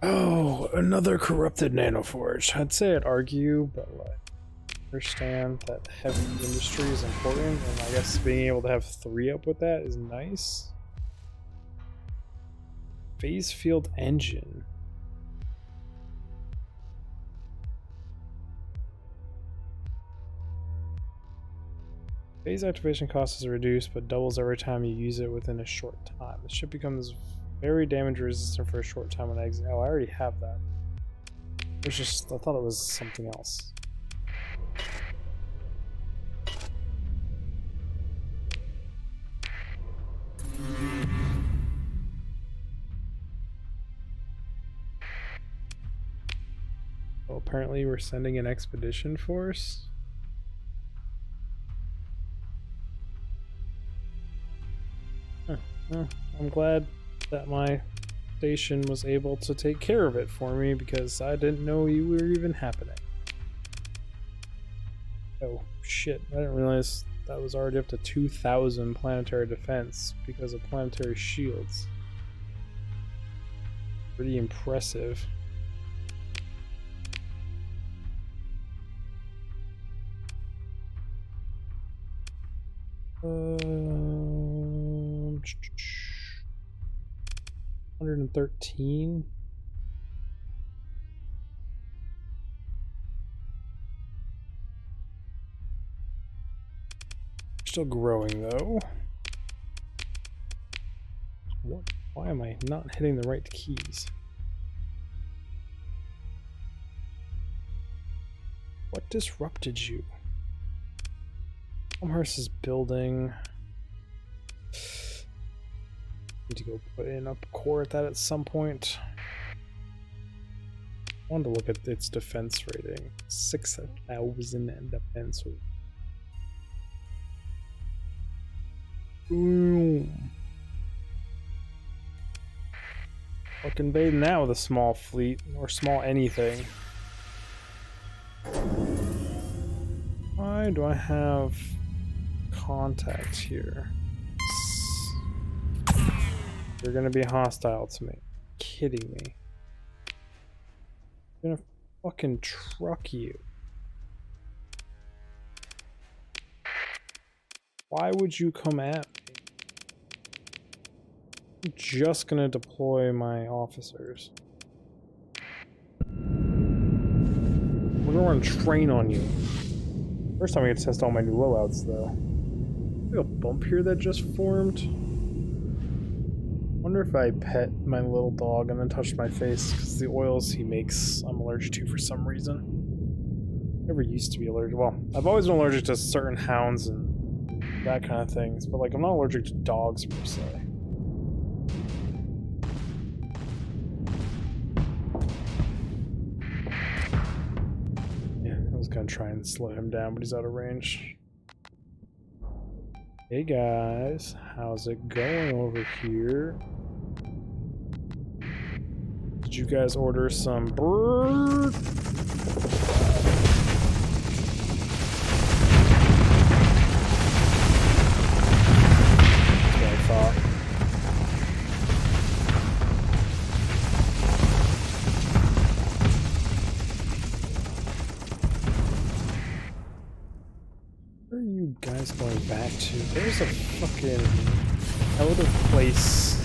Oh, another corrupted nanoforge. I'd say I'd argue, but like, understand that heavy industry is important, and I guess being able to have 3 up with that is nice. Phase field engine. Phase activation cost is reduced, but doubles every time you use it within a short time. The ship becomes very damage resistant for a short time when exiting. Oh, I already have that. It was just, I thought it was something else. Well, apparently we're sending an expedition force. Well, I'm glad that my station was able to take care of it for me because I didn't know you were even happening. Oh shit, I didn't realize that was already up to 2,000 planetary defense because of planetary shields. Pretty impressive. $113. Still growing though. What? Why am I not hitting the right keys? What disrupted you? Amherst is building. Need to go put in a core at that at some point. I wanted to look at its defense rating. 6,000 defense. Boom. Like invading that with a small fleet or small anything. Why do I have contacts here? You're gonna be hostile to me. Kidding me. I'm gonna fucking truck you. Why would you come at me? I'm just gonna deploy my officers. We're gonna run a train on you. First time I get to test all my new loadouts though. There's a bump here that just formed. Wonder if I pet my little dog and then touch my face because the oils he makes I'm allergic to for some reason. Never used to be allergic. Well, I've always been allergic to certain hounds and that kind of things, but like I'm not allergic to dogs per se. Yeah, I was gonna try and slow him down, but he's out of range. Hey guys, how's it going over here? Did you guys order some bird? That's what I thought. Where are you guys going back to? There's a fucking out of place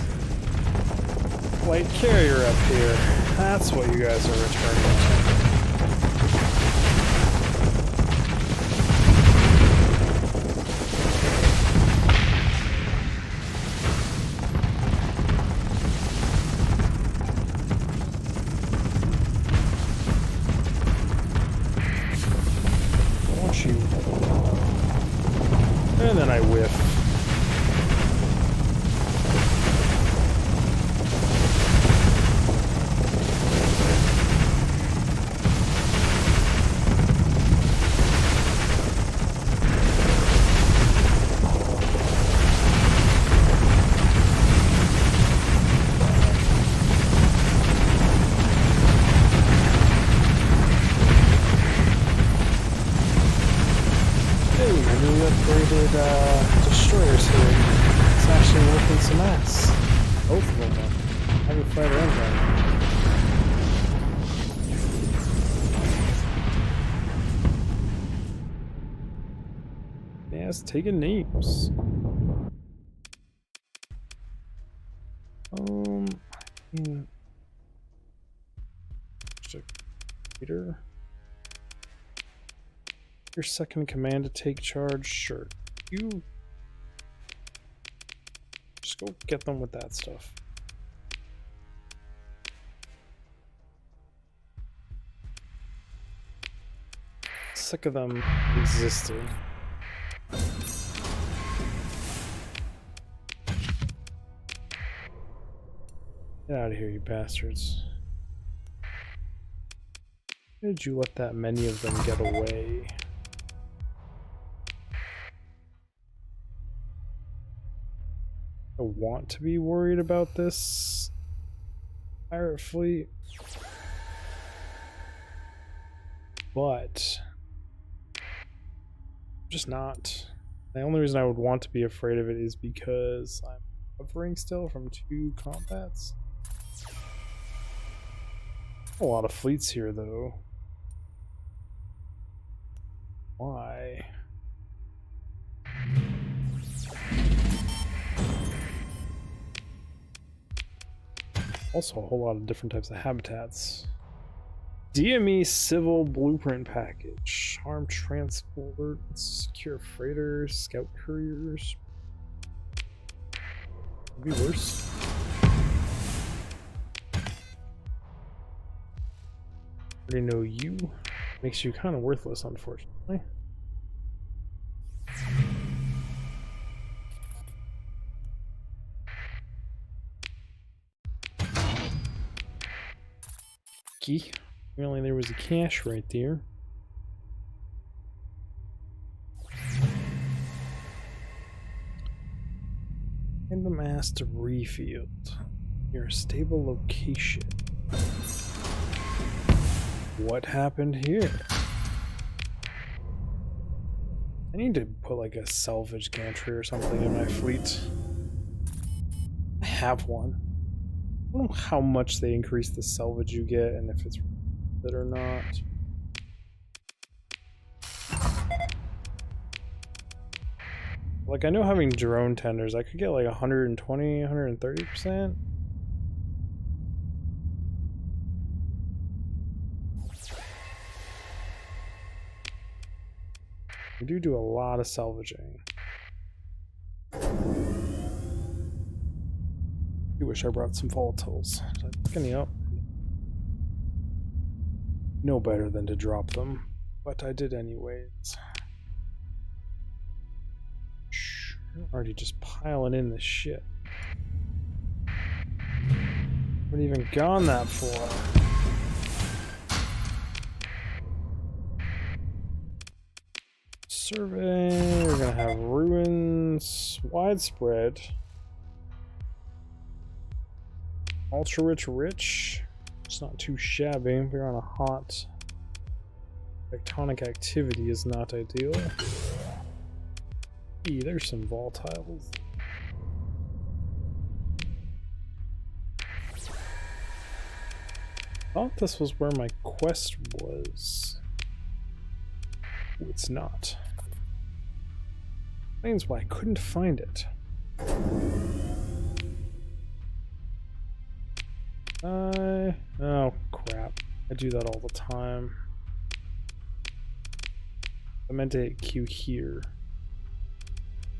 flight carrier up here. That's what you guys are returning to. I want you. And then I whiff. upgraded destroyers here. It's actually working some ass. Both of them are. Heavy fighter and gunner. Yeah, it's taking names. Peter. Your second command to take charge, sure. You just go get them with that stuff. Sick of them existing. Get out of here, you bastards. Why did you let that many of them get away? I want to be worried about this pirate fleet, but I'm just not. The only reason I would want to be afraid of it is because I'm recovering still from 2 combats. A lot of fleets here, though. Why? Also a whole lot of different types of habitats. DME Civil Blueprint Package. Armed transports, secure freighters, scout couriers. Could be worse. Already know you. Makes you kind of worthless, unfortunately. Apparently there was a cache right there. Random ass debris field. Near a stable location. What happened here? I need to put like a salvage gantry or something in my fleet. I have one. I don't know how much they increase the salvage you get and if it's worth it or not. Like, I know having drone tenders, I could get like 120, 130%. We do a lot of salvaging. I wish I brought some volatiles. Did I pick any up? No better than to drop them, but I did anyways. Shh, I'm already just piling in this shit. Haven't even gone that far. Survey, we're gonna have ruins, widespread. Ultra rich. It's not too shabby. We're on a hot. Tectonic activity is not ideal. Eee, there's some volatiles. Thought this was where my quest was. Oh, it's not. Explains why I couldn't find it. Oh crap. I do that all the time. I meant to hit Q here.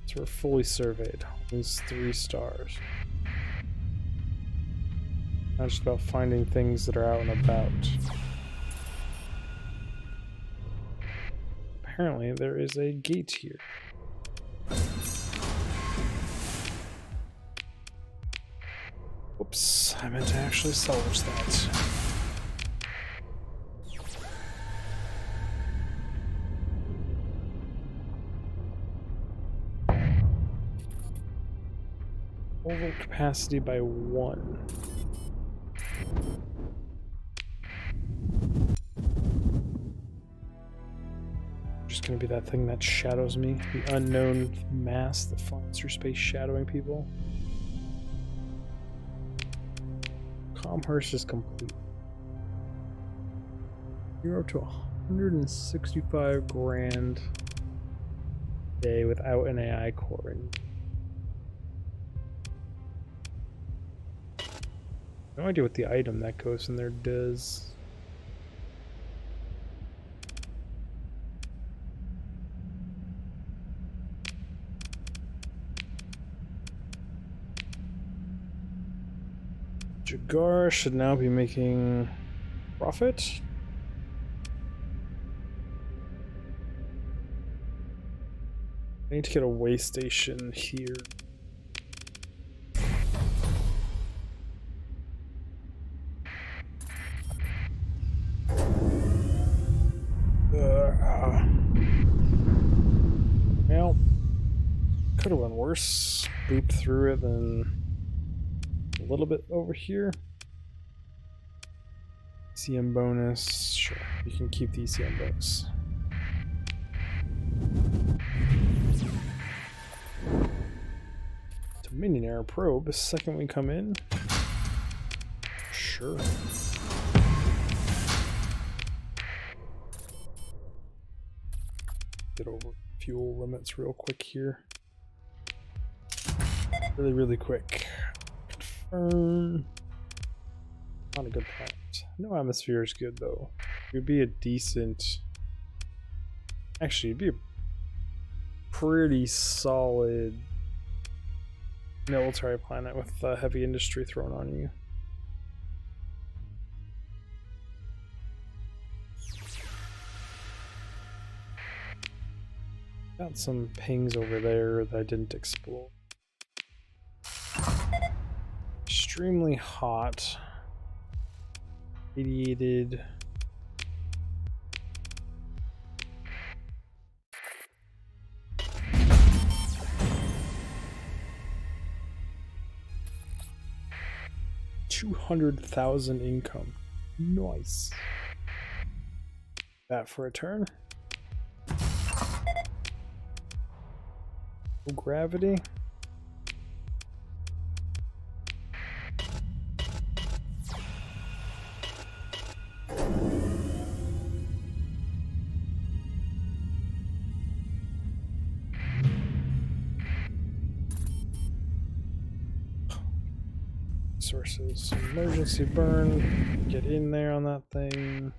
So we're fully surveyed. These 3 stars. Not just about finding things that are out and about. Apparently there is a gate here. Whoops, I meant to actually salvage that. Over capacity by 1. just gonna be that thing that shadows me. The unknown mass that flies through space shadowing people. Commerce is complete. 0 to 165 grand a day without an AI core. And no idea what the item that goes in there does. Jagar should now be making profit. I need to get a way station here. Well, could have went worse. Booped through it, then a little bit over here. ECM bonus. Sure, you can keep the ECM bonus. Dominion Air probe. The second we come in. Sure. Get over fuel limits real quick here. Really quick. Confirm. Not a good planet. No atmosphere is good though. It would be a decent. Actually, it'd be a pretty solid military planet with heavy industry thrown on you. Got some pings over there that I didn't explore. Extremely hot. Radiated. $200,000 income. Nice. That for a turn. No gravity. Sources. Emergency burn. Get in there on that thing.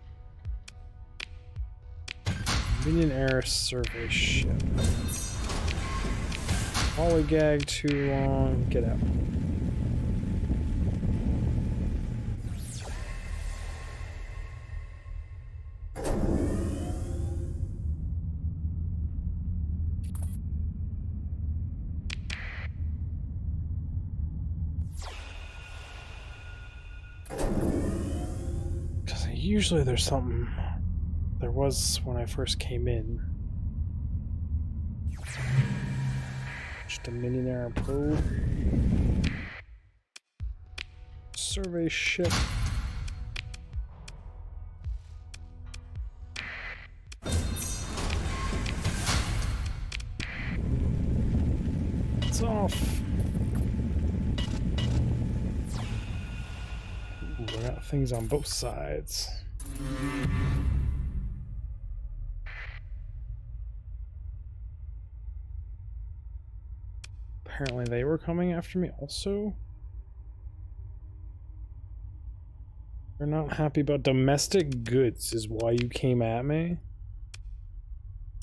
Minion Air survey ship. Pollygag too long. Get out. Usually there's something. There was when I first came in. Just a Millionaire probe. Survey ship. It's off. Ooh, I got things on both sides. Apparently they were coming after me also. They're not happy about domestic goods is why you came at me.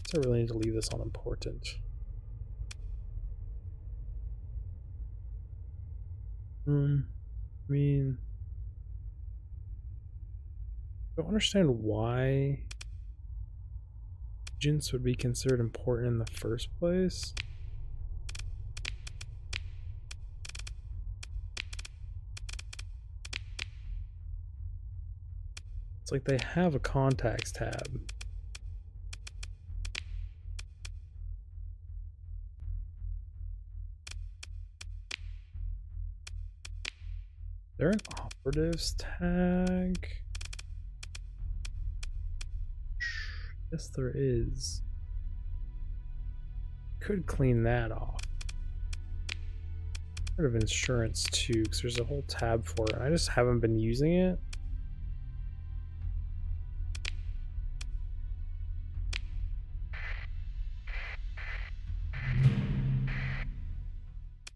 So I really need to leave this unimportant. I mean, I don't understand why agents would be considered important in the first place. It's like they have a contacts tab. Is there an operatives tag? Yes, there is. Could clean that off. Part of insurance too, because there's a whole tab for it. I just haven't been using it.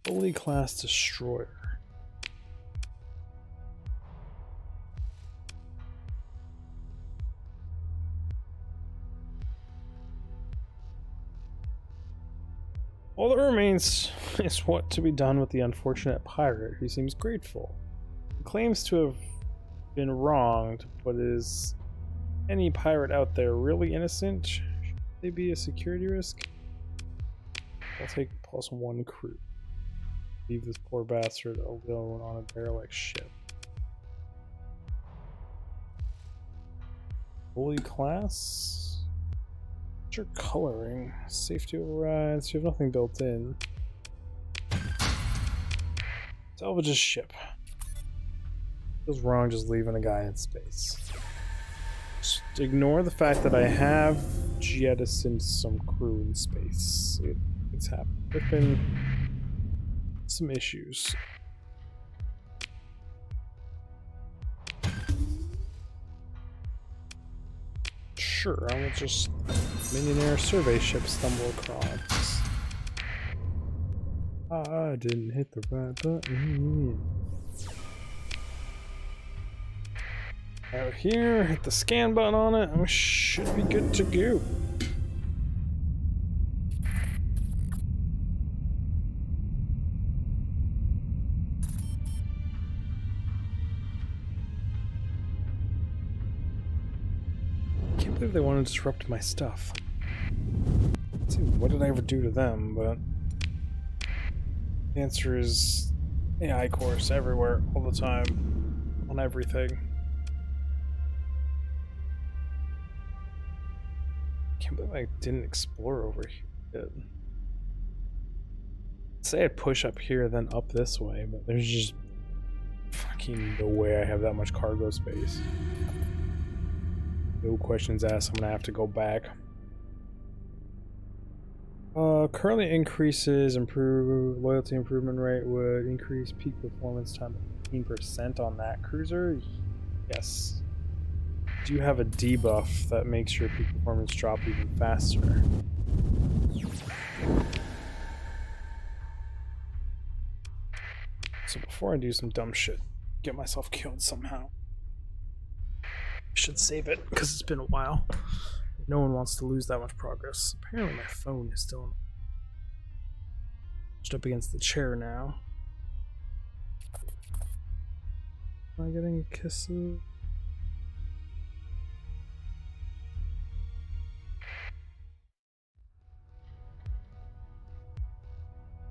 Fully class destroyer. All that remains is what to be done with the unfortunate pirate who seems grateful. He claims to have been wronged, but is any pirate out there really innocent? Should they be a security risk? I'll take +1 crew. Leave this poor bastard alone on a derelict ship. Fully class? What's your coloring? Safety overrides. You have nothing built in. Salvage a ship. Feels wrong just leaving a guy in space. Just ignore the fact that I have jettisoned some crew in space. It's happened. There've been some issues. Sure, I will just millionaire survey ship stumble across. I didn't hit the right button. Out here, hit the scan button on it, and we should be good to go. Can't believe they want to disrupt my stuff. Let's see, what did I ever do to them? But the answer is AI course everywhere, all the time, on everything. Can't believe I didn't explore over here. Say I'd push up here, then up this way, but there's just fucking no way I have that much cargo space. No questions asked, I'm gonna have to go back. Currently increases loyalty improvement rate would increase peak performance time by 15% on that cruiser. Yes. Do you have a debuff that makes your peak performance drop even faster? So before I do some dumb shit, get myself killed somehow, I should save it because it's been a while. No one wants to lose that much progress. Apparently my phone is still just up against the chair now. Am I getting kisses?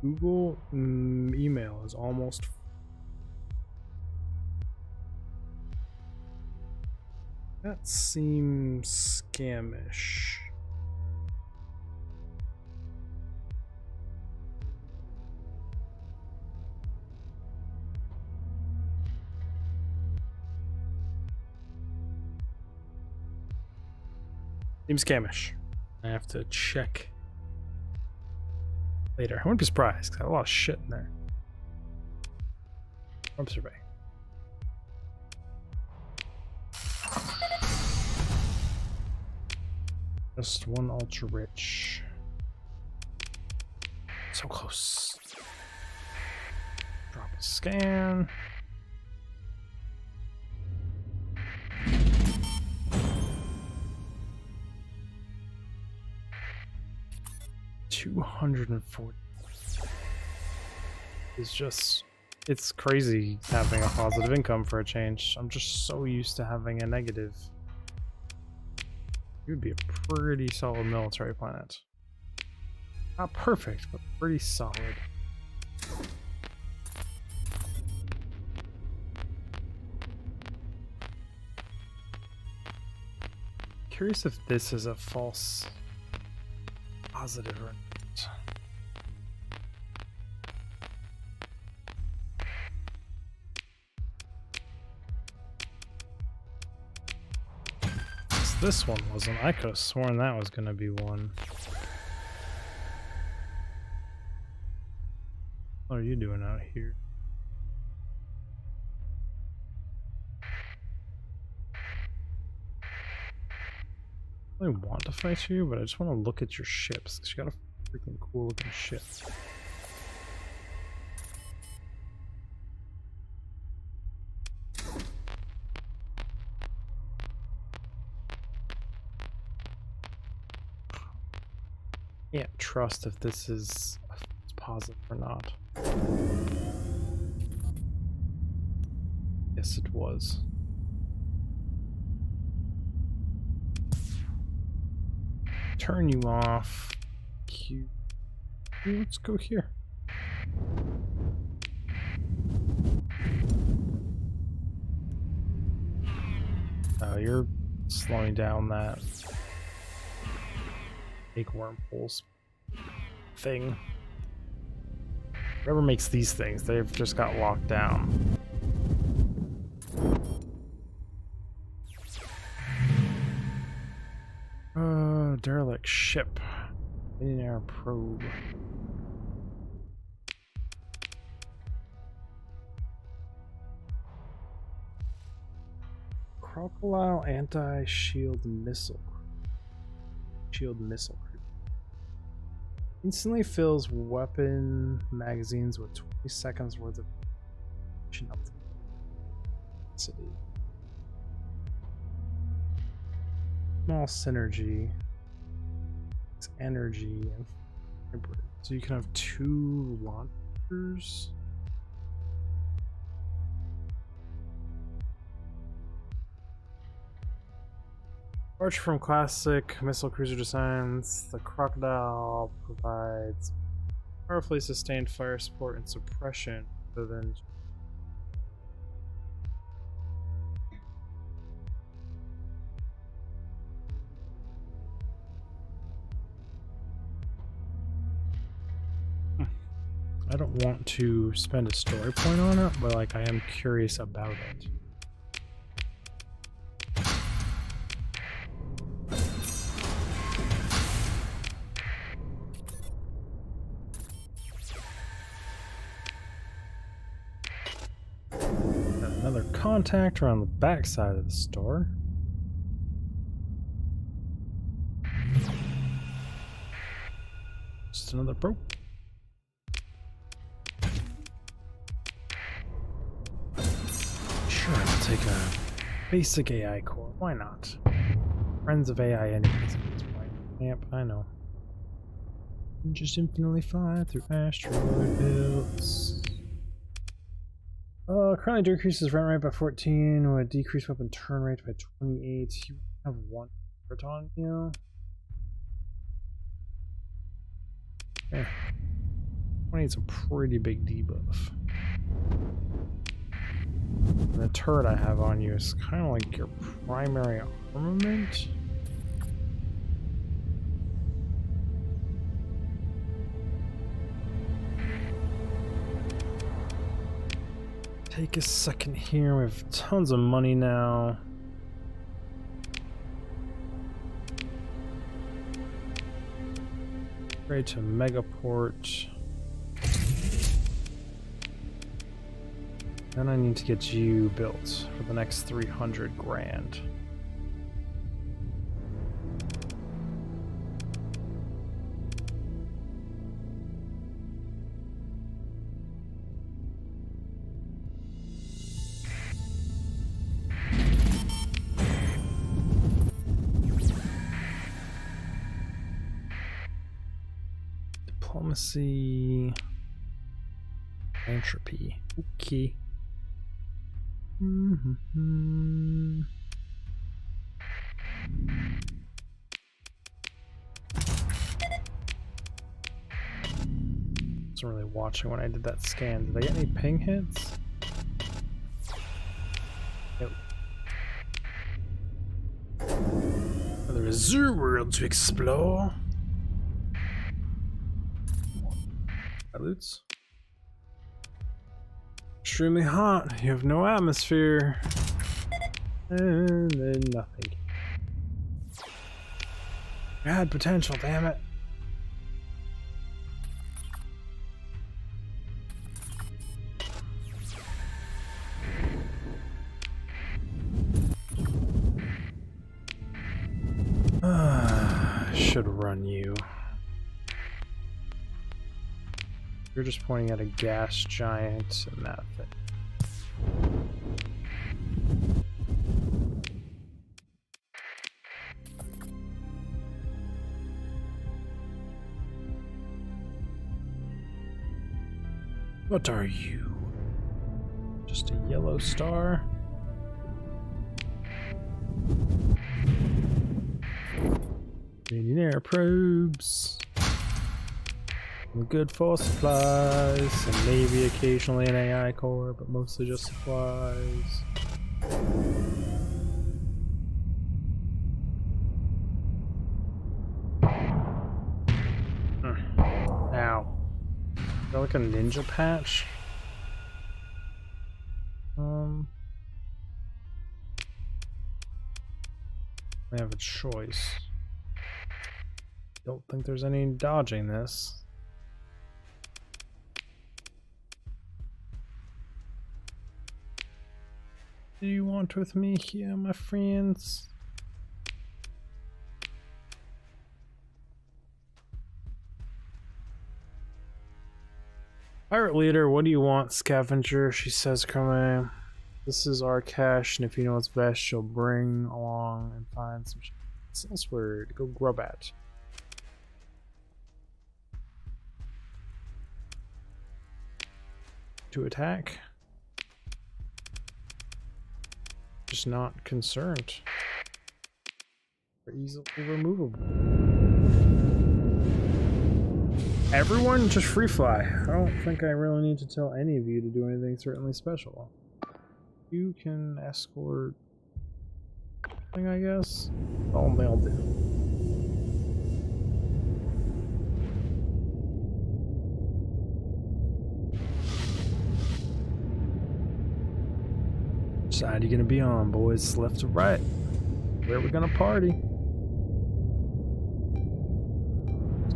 Google email is almost. That seems scamish. Seems scamish. I have to check later. I wouldn't be surprised because I have a lot of shit in there. Farm survey. Just one ultra rich. So close. Drop a scan. $240. It's crazy having a positive income for a change. I'm just so used to having a negative. It would be a pretty solid military planet. Not perfect, but pretty solid. Curious if this is a false positive or not. This one wasn't. I could have sworn that was going to be one. What are you doing out here? I want to fight you, but I just want to look at your ships, because you got a freaking cool looking ship. Can't trust if this is positive or not. Yes, it was. Turn you off. Cute. Let's go here. Oh, you're slowing down that fake wormholes thing. Whoever makes these things, they've just got locked down. Derelict ship. In-air probe. Crocodile anti-shield missile. Shield missile. Instantly fills weapon magazines with 20 seconds worth of capacity. Small synergy. It's energy and hybrid. So you can have 2 launchers. Departure from classic missile cruiser designs, the Crocodile provides powerfully sustained fire support and suppression rather than I don't want to spend a story point on it, but like I am curious about it. Another contact around the back side of the store. Just another probe. Sure, I'll take a basic AI core. Why not? Friends of AI anyways at this point. Yep, I know. Just infinitely fly through asteroid belts. Currently decreases run rate by 14, would decrease weapon turn rate by 28. You have 1 crit on you. Yeah. 20 is a pretty big debuff. And the turret I have on you is kind of like your primary armament. Take a second here. We have tons of money now. Upgrade to Megaport. Then I need to get you built for the next 300 grand. Diplomacy. Entropy. Okay. Wasn't really watching when I did that scan. Did I get any ping hits? Nope. There is a world to explore. Salutes. Extremely hot. You have no atmosphere. And then nothing. You had potential, damn it. should run you. You're just pointing at a gas giant and that thing. What are you? Just a yellow star? Millionaire probes. Good for supplies, and maybe occasionally an AI core, but mostly just supplies. Ow. Is that like a ninja patch? I have a choice. Don't think there's any dodging this. What do you want with me here, my friends? Pirate leader, what do you want, scavenger? She says, Crome. This is our cash, and if you know what's best, you'll bring along and find some shit elsewhere to go grub at. To attack. Just not concerned. They're easily removable. Everyone, just free fly. I don't think I really need to tell any of you to do anything certainly special. You can escort thing, I guess. All they'll do. Which side are you gonna be on, boys? Left or right? Where are we gonna party?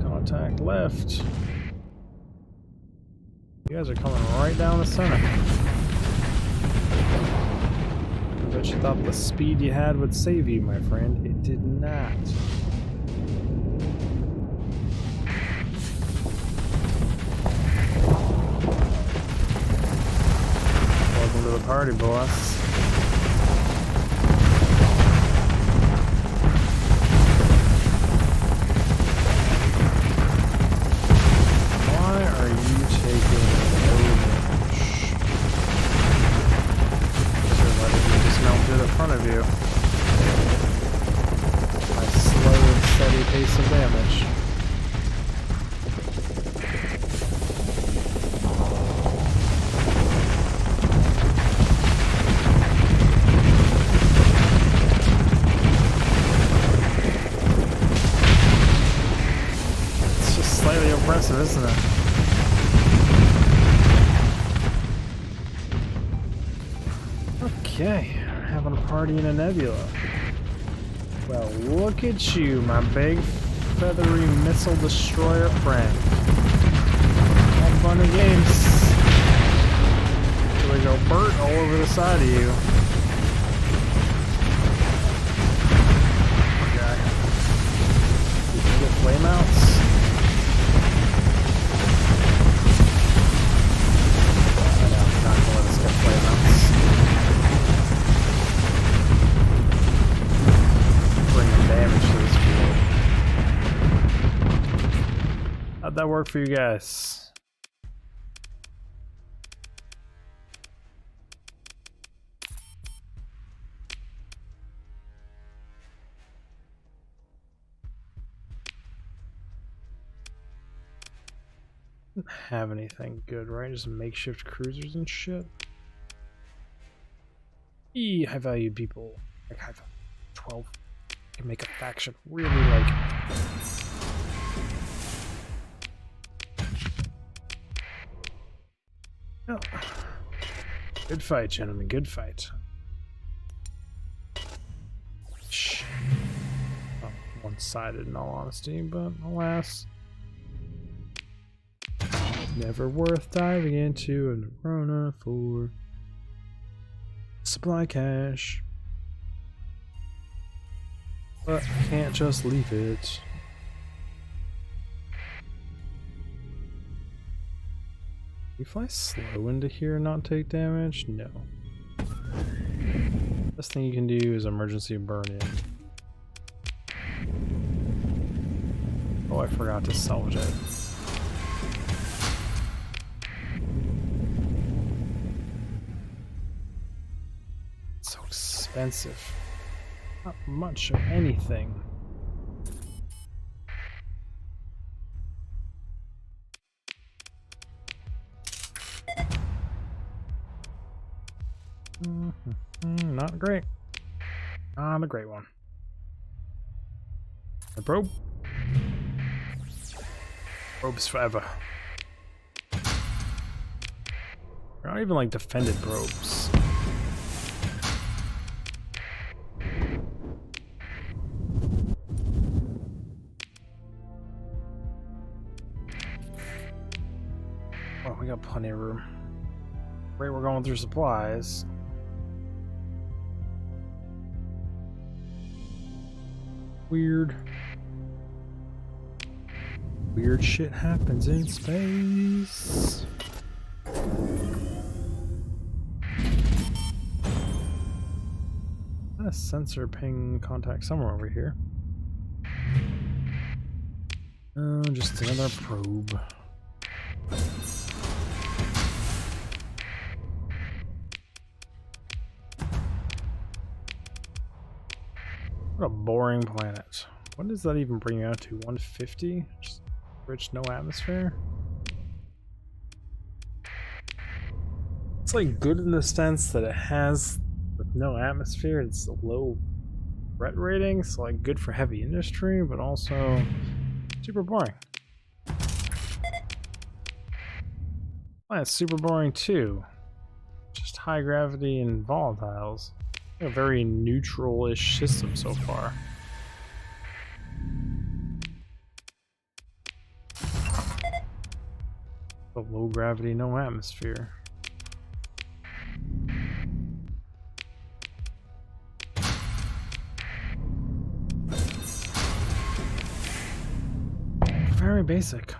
Contact left. You guys are coming right down the center. I bet you thought the speed you had would save you, my friend. It did not. Welcome to the party, boss. Why are you taking no damage? You're letting me dismount through the front of you. My slow and steady pace of damage. It's just slightly oppressive, isn't it? Okay, we're having a party in a nebula. Well, look at you, my big feathery missile destroyer friend. Have fun and games. So we go Bert all over the side of you. Okay. You can get flameouts. I know, I'm not gonna let us get flameouts. Damage to this field. How'd that work for you guys? Didn't have anything good, right? Just makeshift cruisers and shit. High valued people. Like high value 12. Can make a faction really like oh. Good fight, gentlemen, good fight. Well, one-sided in all honesty, but alas, never worth diving into a Neurona for supply cache. But can't just leave it. You fly slow into here and not take damage? No. Best thing you can do is emergency burn in. Oh, I forgot to salvage it. It's so expensive. Not much of anything. Not great. Not a great one. The probe. Probes forever. They're not even like defended probes. Oh, we got plenty of room. Great, we're going through supplies. Weird. Weird shit happens in space. A sensor ping contact somewhere over here. Oh, just another probe. What a boring planet. What does that even bring you out to? 150? Just rich, no atmosphere? It's like good in the sense that it has with no atmosphere, it's a low threat rating, so like good for heavy industry, but also super boring. It's super boring too. Just high gravity and volatiles. A very neutral-ish system so far. But low gravity, no atmosphere. Very basic.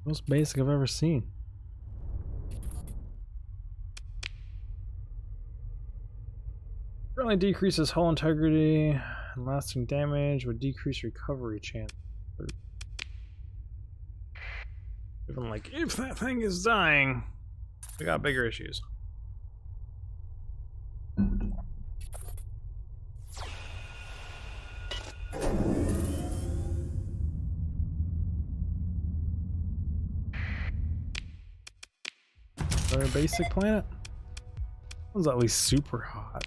Most basic I've ever seen. Currently decreases hull integrity and lasting damage with decreased recovery chance. Even like, if that thing is dying, we got bigger issues. Very basic planet. One's at least super hot.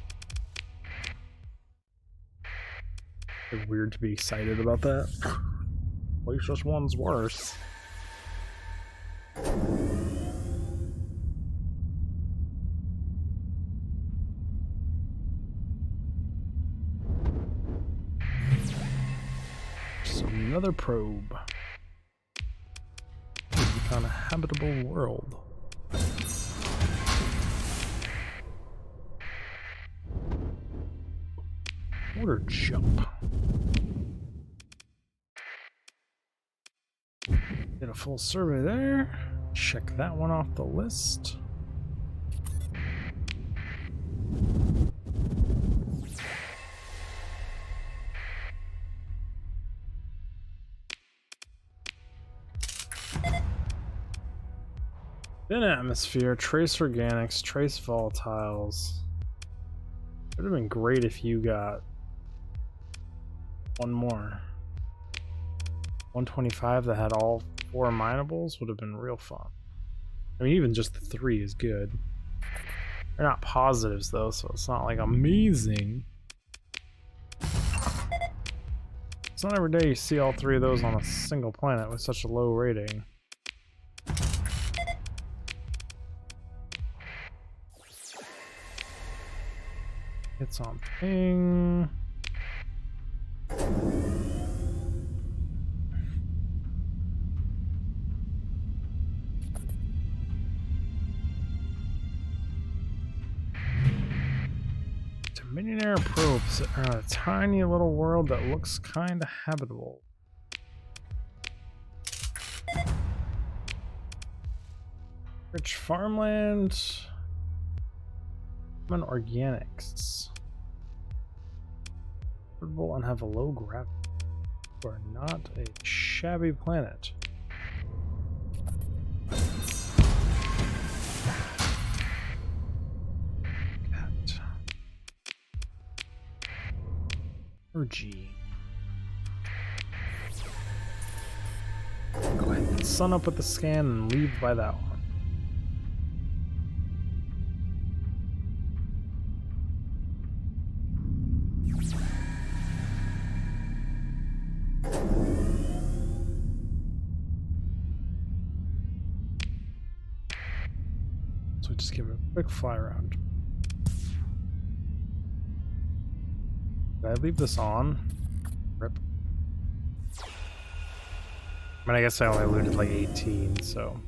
It's weird to be excited about that. At least this one's worse. So another probe. We found a habitable world. Order jump. Did a full survey there. Check that one off the list. Thin atmosphere, trace organics, trace volatiles. Would have been great if you got one more. 125 that had all 4 minables would have been real fun. I mean, even just the 3 is good. They're not positives though, so it's not like amazing. It's not every day you see all 3 of those on a single planet with such a low rating. Hits on ping. Millionaire probes are on a tiny little world that looks kinda habitable. Rich farmland. Common organics. Portable and have a low gravity. We are not a shabby planet. Energy. Go ahead and sun up with the scan and leave by that one. So just give it a quick fly around. Did I leave this on? Rip. I mean, I guess I only looted like 18, so.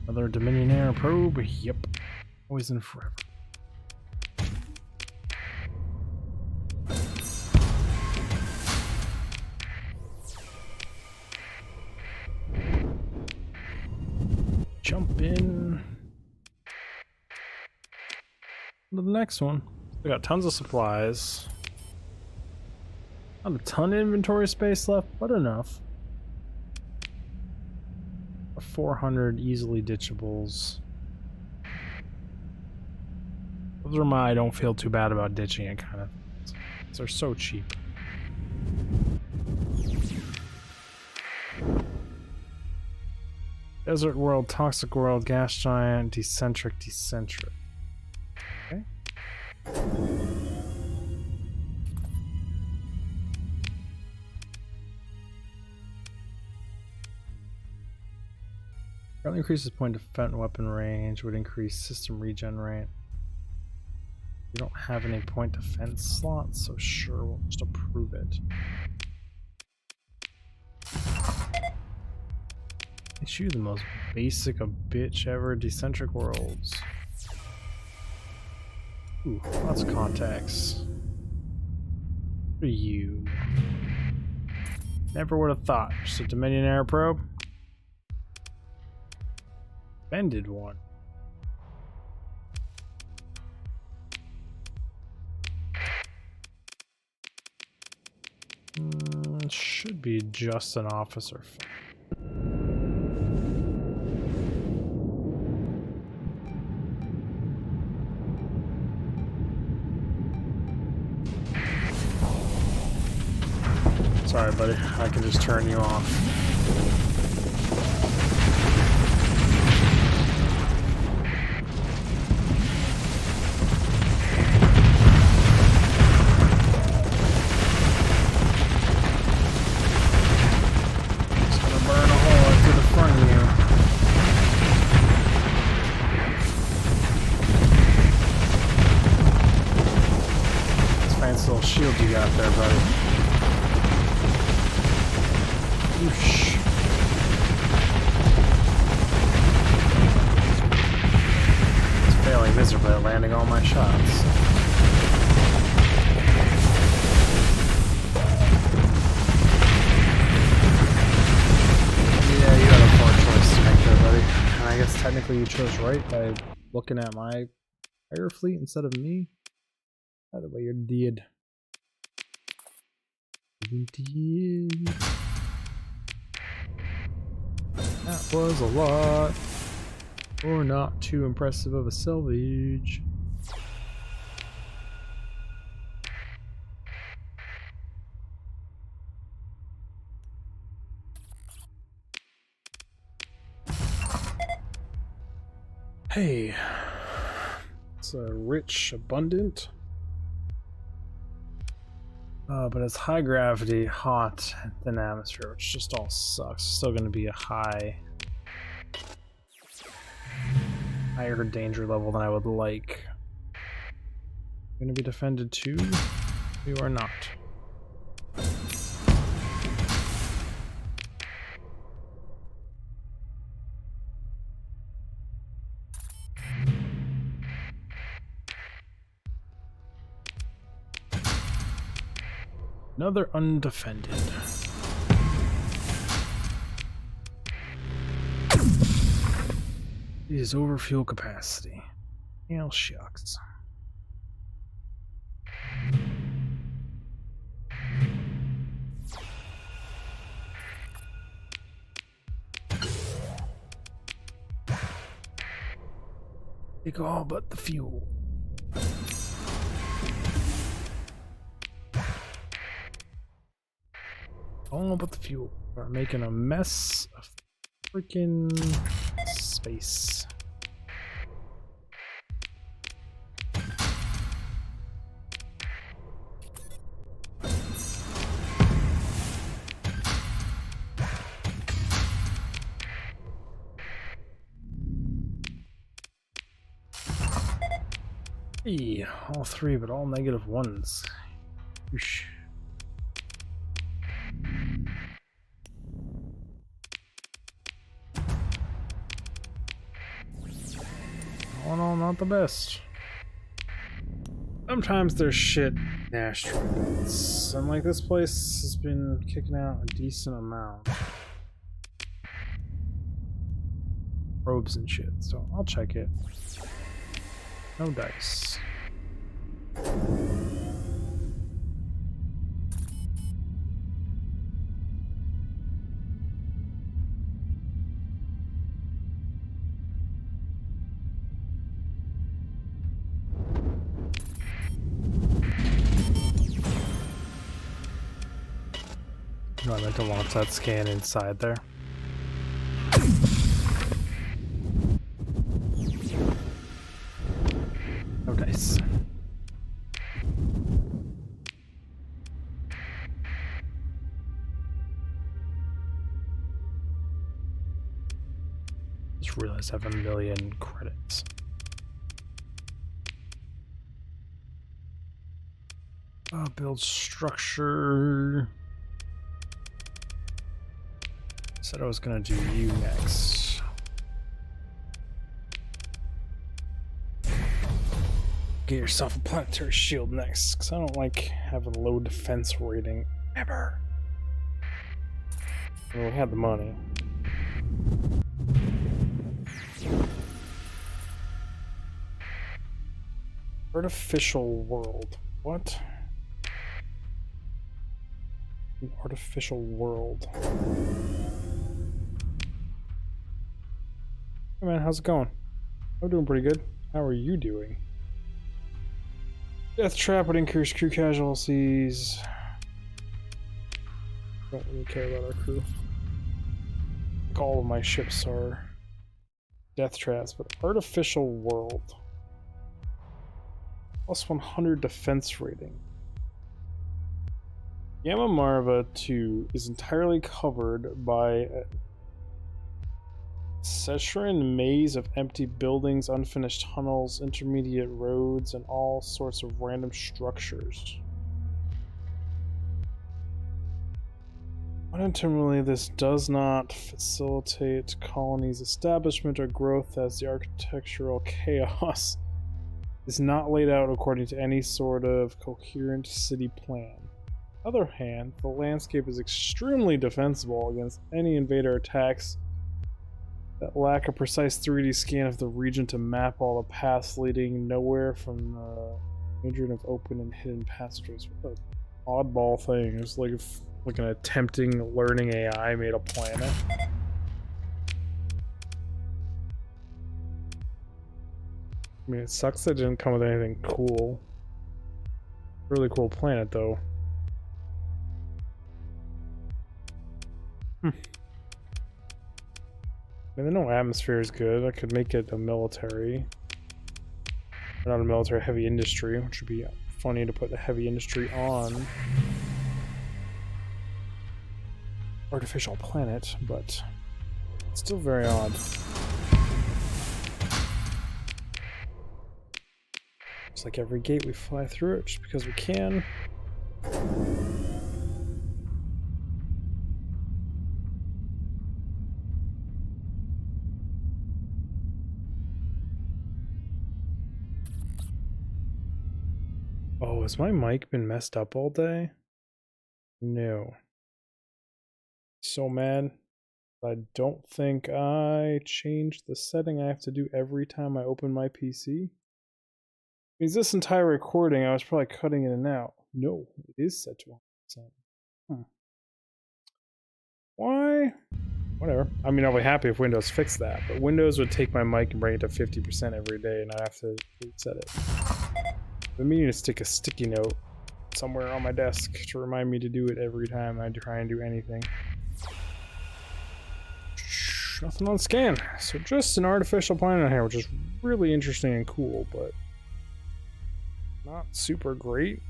Another Dominion Air probe? Yep. Always and forever. Jump in to the next one. We got tons of supplies. Not a ton of inventory space left, but enough. 400 easily ditchables. Those are my I don't feel too bad about ditching it kind of things. They're so cheap. Desert world, toxic world, gas giant, decentric. Okay. Currently increases point defense weapon range, would increase system regen rate. We don't have any point defense slots, so sure, we'll just approve it. Issue the most basic a bitch ever, decentric worlds. Ooh, lots of contacts. For you. Never would have thought. Just a Dominion Air probe. Bended one. Should be just an officer. Sorry, buddy. I can just turn you off. Just gonna burn a hole up to the front of you. This fancy little shield you got there, buddy. Whoosh. It's failing miserably at landing all my shots. Yeah, you had a poor choice to make there, buddy. And I guess technically you chose right by looking at my air fleet instead of me. By the way, you're dead. Indeed. That was a lot, or not too impressive of a salvage. Hey, it's rich, abundant, but it's high gravity, hot, thin atmosphere, which just all sucks. Still going to be a higher danger level than I would like. Going to be defended too? You are not. Another undefended. It is over fuel capacity. Hell shucks. Take all but the fuel. All but the fuel. We're making a mess of freaking space. Hey, all three, but all negative ones. Whoosh. All in all, not the best. Sometimes there's shit in asteroids, and like this place has been kicking out a decent amount. Probes and shit, so I'll check it. No dice. No, I meant to launch that scan inside there. No dice. Just realized I have 1 million credits. Build structure. Said I was gonna do you next. Get yourself a planetary shield next, because I don't like having low defense rating ever. Well, we had the money. Artificial world. What? An artificial world. Hey man, how's it going? I'm doing pretty good. How are you doing? Death trap would increase crew casualties. Don't really care about our crew. Like all of my ships are death traps, but artificial world. Plus 100 defense rating. Gamma Marva 2 is entirely covered by a Secheran maze of empty buildings, unfinished tunnels, intermediate roads, and all sorts of random structures. Ultimately, this does not facilitate colonies' establishment or growth, as the architectural chaos is not laid out according to any sort of coherent city plan. On the other hand, the landscape is extremely defensible against any invader attacks that lack a precise 3D scan of the region to map all the paths leading nowhere from the region of open and hidden passages. What an oddball thing. It's like if like an attempting learning AI made a planet. I mean, it sucks that it didn't come with anything cool. Really cool planet, though. I mean, the no atmosphere is good. I could make it a military. Not a military, heavy industry, which would be funny to put the heavy industry on artificial planet, but it's still very odd. It's like every gate we fly through it just because we can. Oh, has my mic been messed up all day? No. So mad. I don't think I changed the setting I have to do every time I open my PC. Means this entire recording I was probably cutting in and out. No, it is set to 100%. Why? Whatever. I mean, I'll be happy if Windows fixed that, but Windows would take my mic and bring it to 50% every day, and I'd have to reset it. I'm meaning to stick a sticky note somewhere on my desk to remind me to do it every time I try and do anything. Nothing on scan. So just an artificial planet here, which is really interesting and cool, but not super great.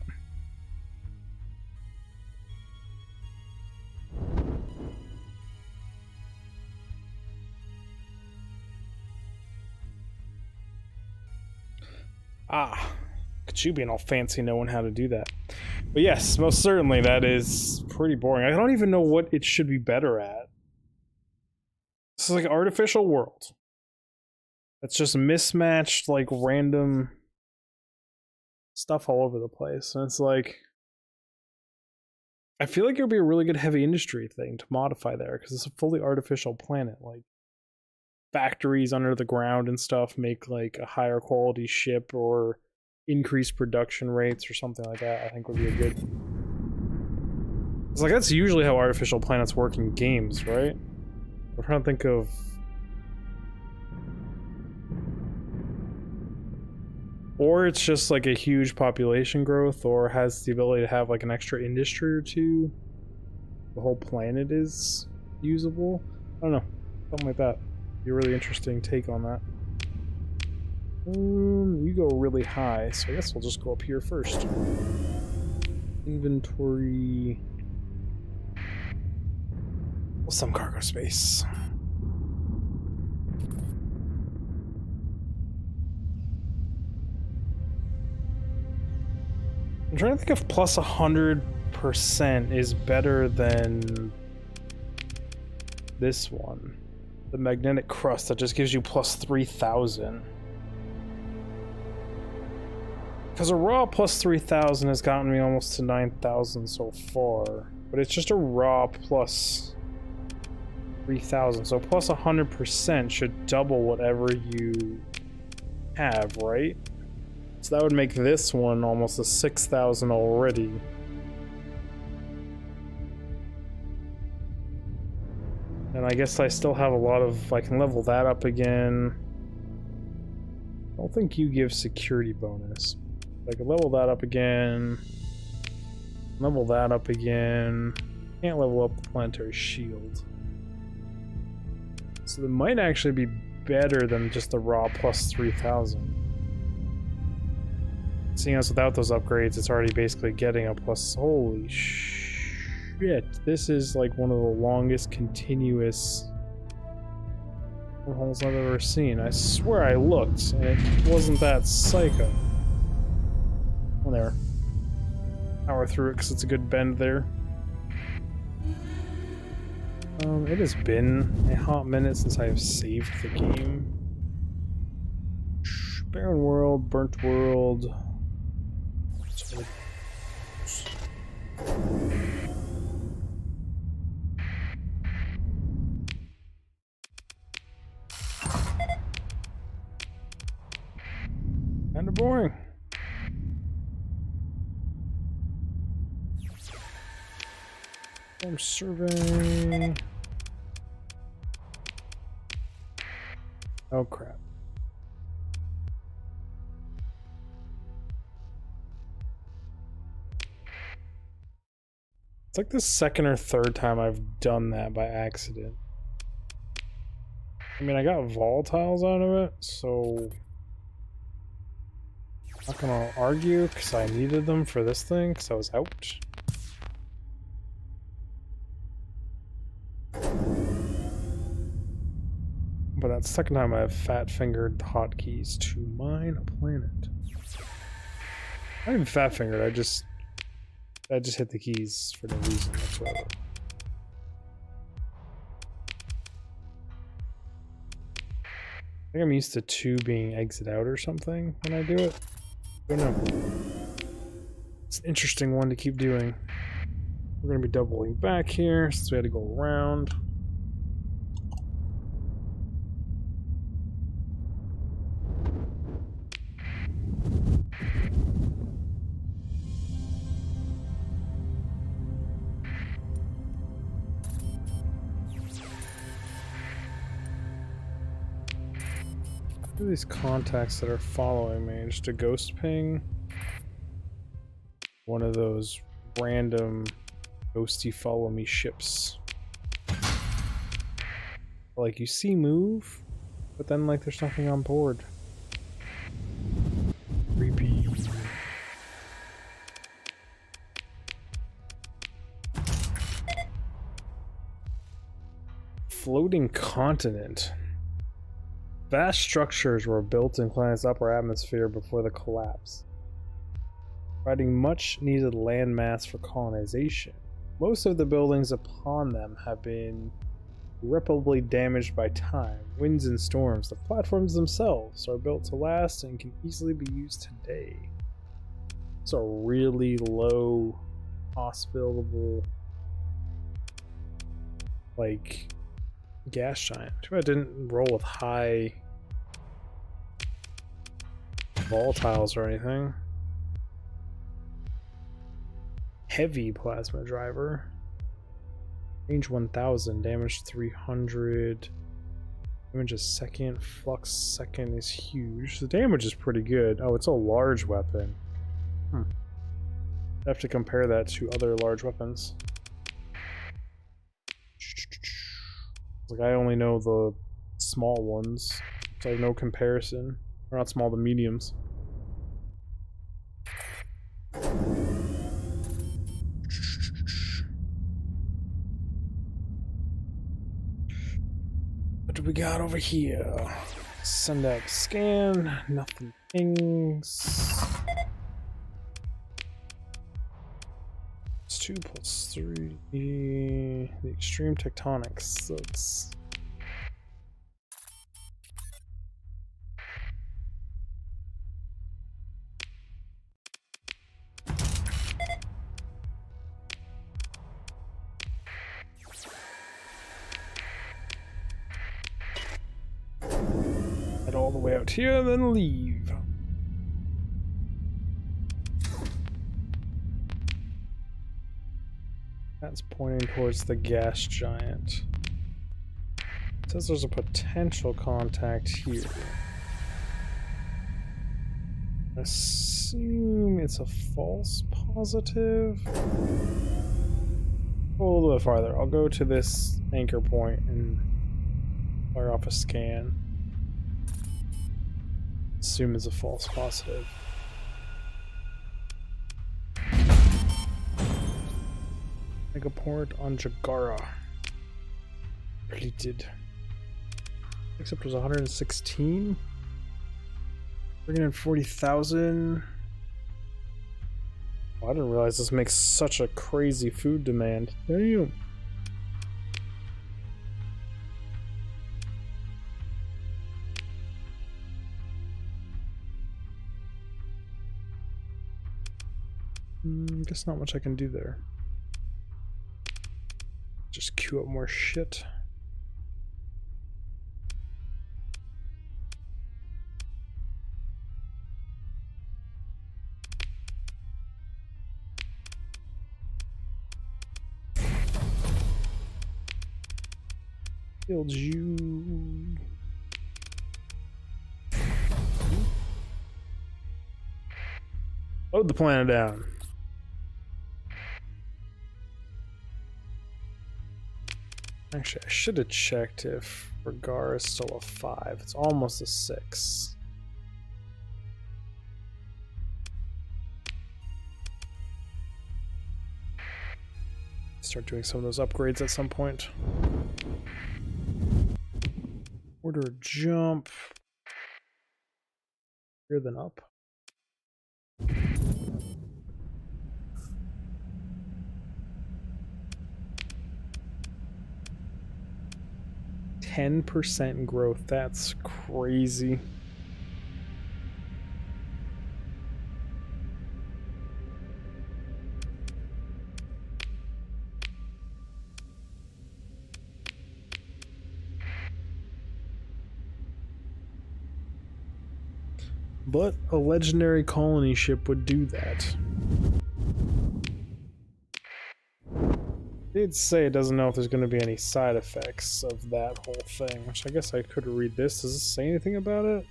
Ah, could you being all fancy knowing how to do that? But yes, most certainly that is pretty boring. I don't even know what it should be better at. This is like an artificial world. It's just mismatched, like, random stuff all over the place. And it's like, I feel like it would be a really good heavy industry thing to modify there, because it's a fully artificial planet. Like, factories under the ground and stuff make, like, a higher quality ship or increase production rates or something like that. I think would be a good... It's like, that's usually how artificial planets work in games, right? I'm trying to think of... Or it's just like a huge population growth, or has the ability to have like an extra industry or two. The whole planet is usable. I don't know. Something like that. Be a really interesting take on that. You go really high, so I guess we'll just go up here first. Inventory... Some cargo space. I'm trying to think if plus 100% is better than this one. The magnetic crust that just gives you plus 3,000. Because a raw plus 3,000 has gotten me almost to 9,000 so far. But it's just a raw plus 3,000. So plus 100% should double whatever you have, right? So that would make this one almost a 6,000 already. And I guess I still have a lot of... I can level that up again. I don't think you give security bonus. I could level that up again. Level that up again. Can't level up the planetary shield. So it might actually be better than just the raw plus 3,000. Seeing as without those upgrades, it's already basically getting a plus... Holy shit. This is like one of the longest continuous wormholes I've ever seen. I swear I looked, and it wasn't that psycho. Well, there. Power through it because it's a good bend there. It has been a hot minute since I have saved the game. Barren world, burnt world. Kinda boring. Survey. Oh crap. It's like the second or third time I've done that by accident. I mean, I got volatiles out of it, so I'm not gonna argue because I needed them for this thing because I was out. But that second time I've fat-fingered the hotkeys to mine a planet. Not even fat-fingered, I just hit the keys for no reason whatsoever. I think I'm used to 2 being exit out or something when I do it. I don't know. It's an interesting one to keep doing. We're going to be doubling back here since we had to go around. What are these contacts that are following me? Just a ghost ping? One of those random ghosty follow me ships. Like you see move, but then like there's nothing on board. Creepy. Floating continent. Vast structures were built in planet's upper atmosphere before the collapse, providing much needed landmass for colonization. Most of the buildings upon them have been irreparably damaged by time, winds, and storms. The platforms themselves are built to last and can easily be used today. It's a really low hospitable, like, gas giant. Too bad I didn't roll with high volatiles or anything. Heavy plasma driver. Range 1000, damage 300. Damage a second, flux second is huge. The damage is pretty good. Oh, it's a large weapon. I have to compare that to other large weapons. Like, I only know the small ones, so I have no comparison. They're not small, the mediums. What do we got over here? Send out scan, nothing pings. It's 2 plus 3. The extreme tectonics. Let's. Head all the way out here, then leave. That's pointing towards the gas giant. It says there's a potential contact here. I assume it's a false positive. Go a little bit farther. I'll go to this anchor point and fire off a scan. Assume it's a false positive. Make a port on Jagara. Completed. Except was 116. 340,000. Oh, I didn't realize this makes such a crazy food demand. Damn. Guess not much I can do there. Just queue up more shit. Killed you. Load the planet down. Actually, I should have checked if Regar is still a 5. It's almost a 6. Start doing some of those upgrades at some point. Order jump. Here then up. %10 growth. That's crazy. But a legendary colony ship would do that. It did say it doesn't know if there's going to be any side effects of that whole thing, which I guess I could read this. Does it say anything about it?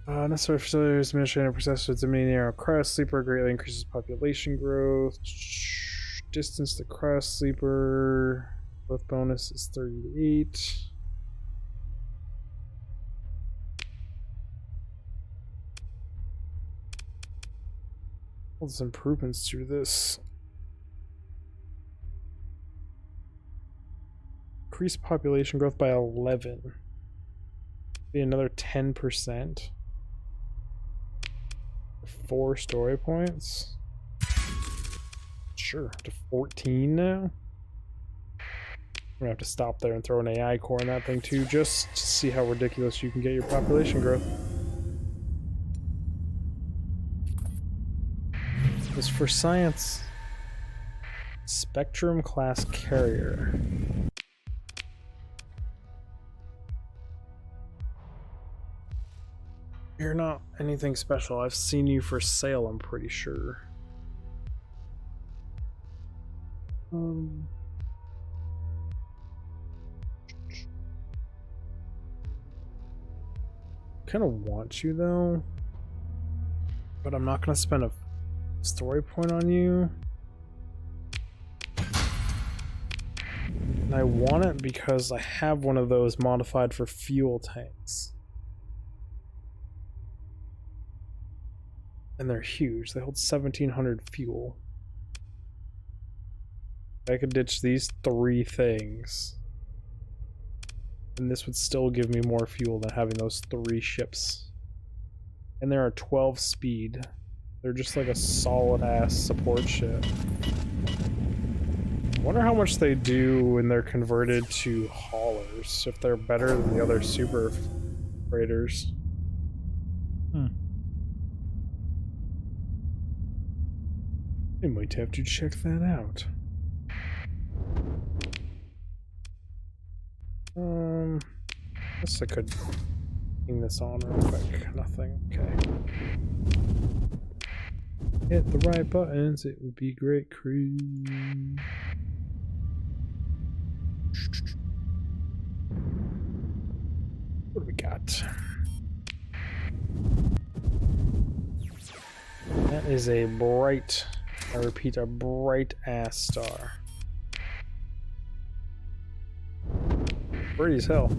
Necessary facilities, administrative processors, dominion aero cryo sleeper greatly increases population growth. Distance to cryo sleeper. Growth bonus is 38. All these improvements to this. Increase population growth by 11. Be another 10%. 4 story points. Sure, up to 14 now. I'm gonna have to stop there and throw an AI core in that thing too, just to see how ridiculous you can get your population growth. This is for science. Spectrum class carrier. You're not anything special. I've seen you for sale, I'm pretty sure. Kind of want you though, but I'm not gonna spend a story point on you. And I want it because I have one of those modified for fuel tanks. And they're huge. They hold 1,700 fuel. I could ditch these 3 things. And this would still give me more fuel than having those 3 ships. And there are 12 speed. They're just like a solid ass support ship. I wonder how much they do when they're converted to haulers, if they're better than the other super freighters. I might have to check that out. Guess I could ping this on real quick. Nothing. Okay. Hit the right buttons. It would be great, crew. What do we got? That is a bright, I repeat, a bright ass star. Pretty as hell.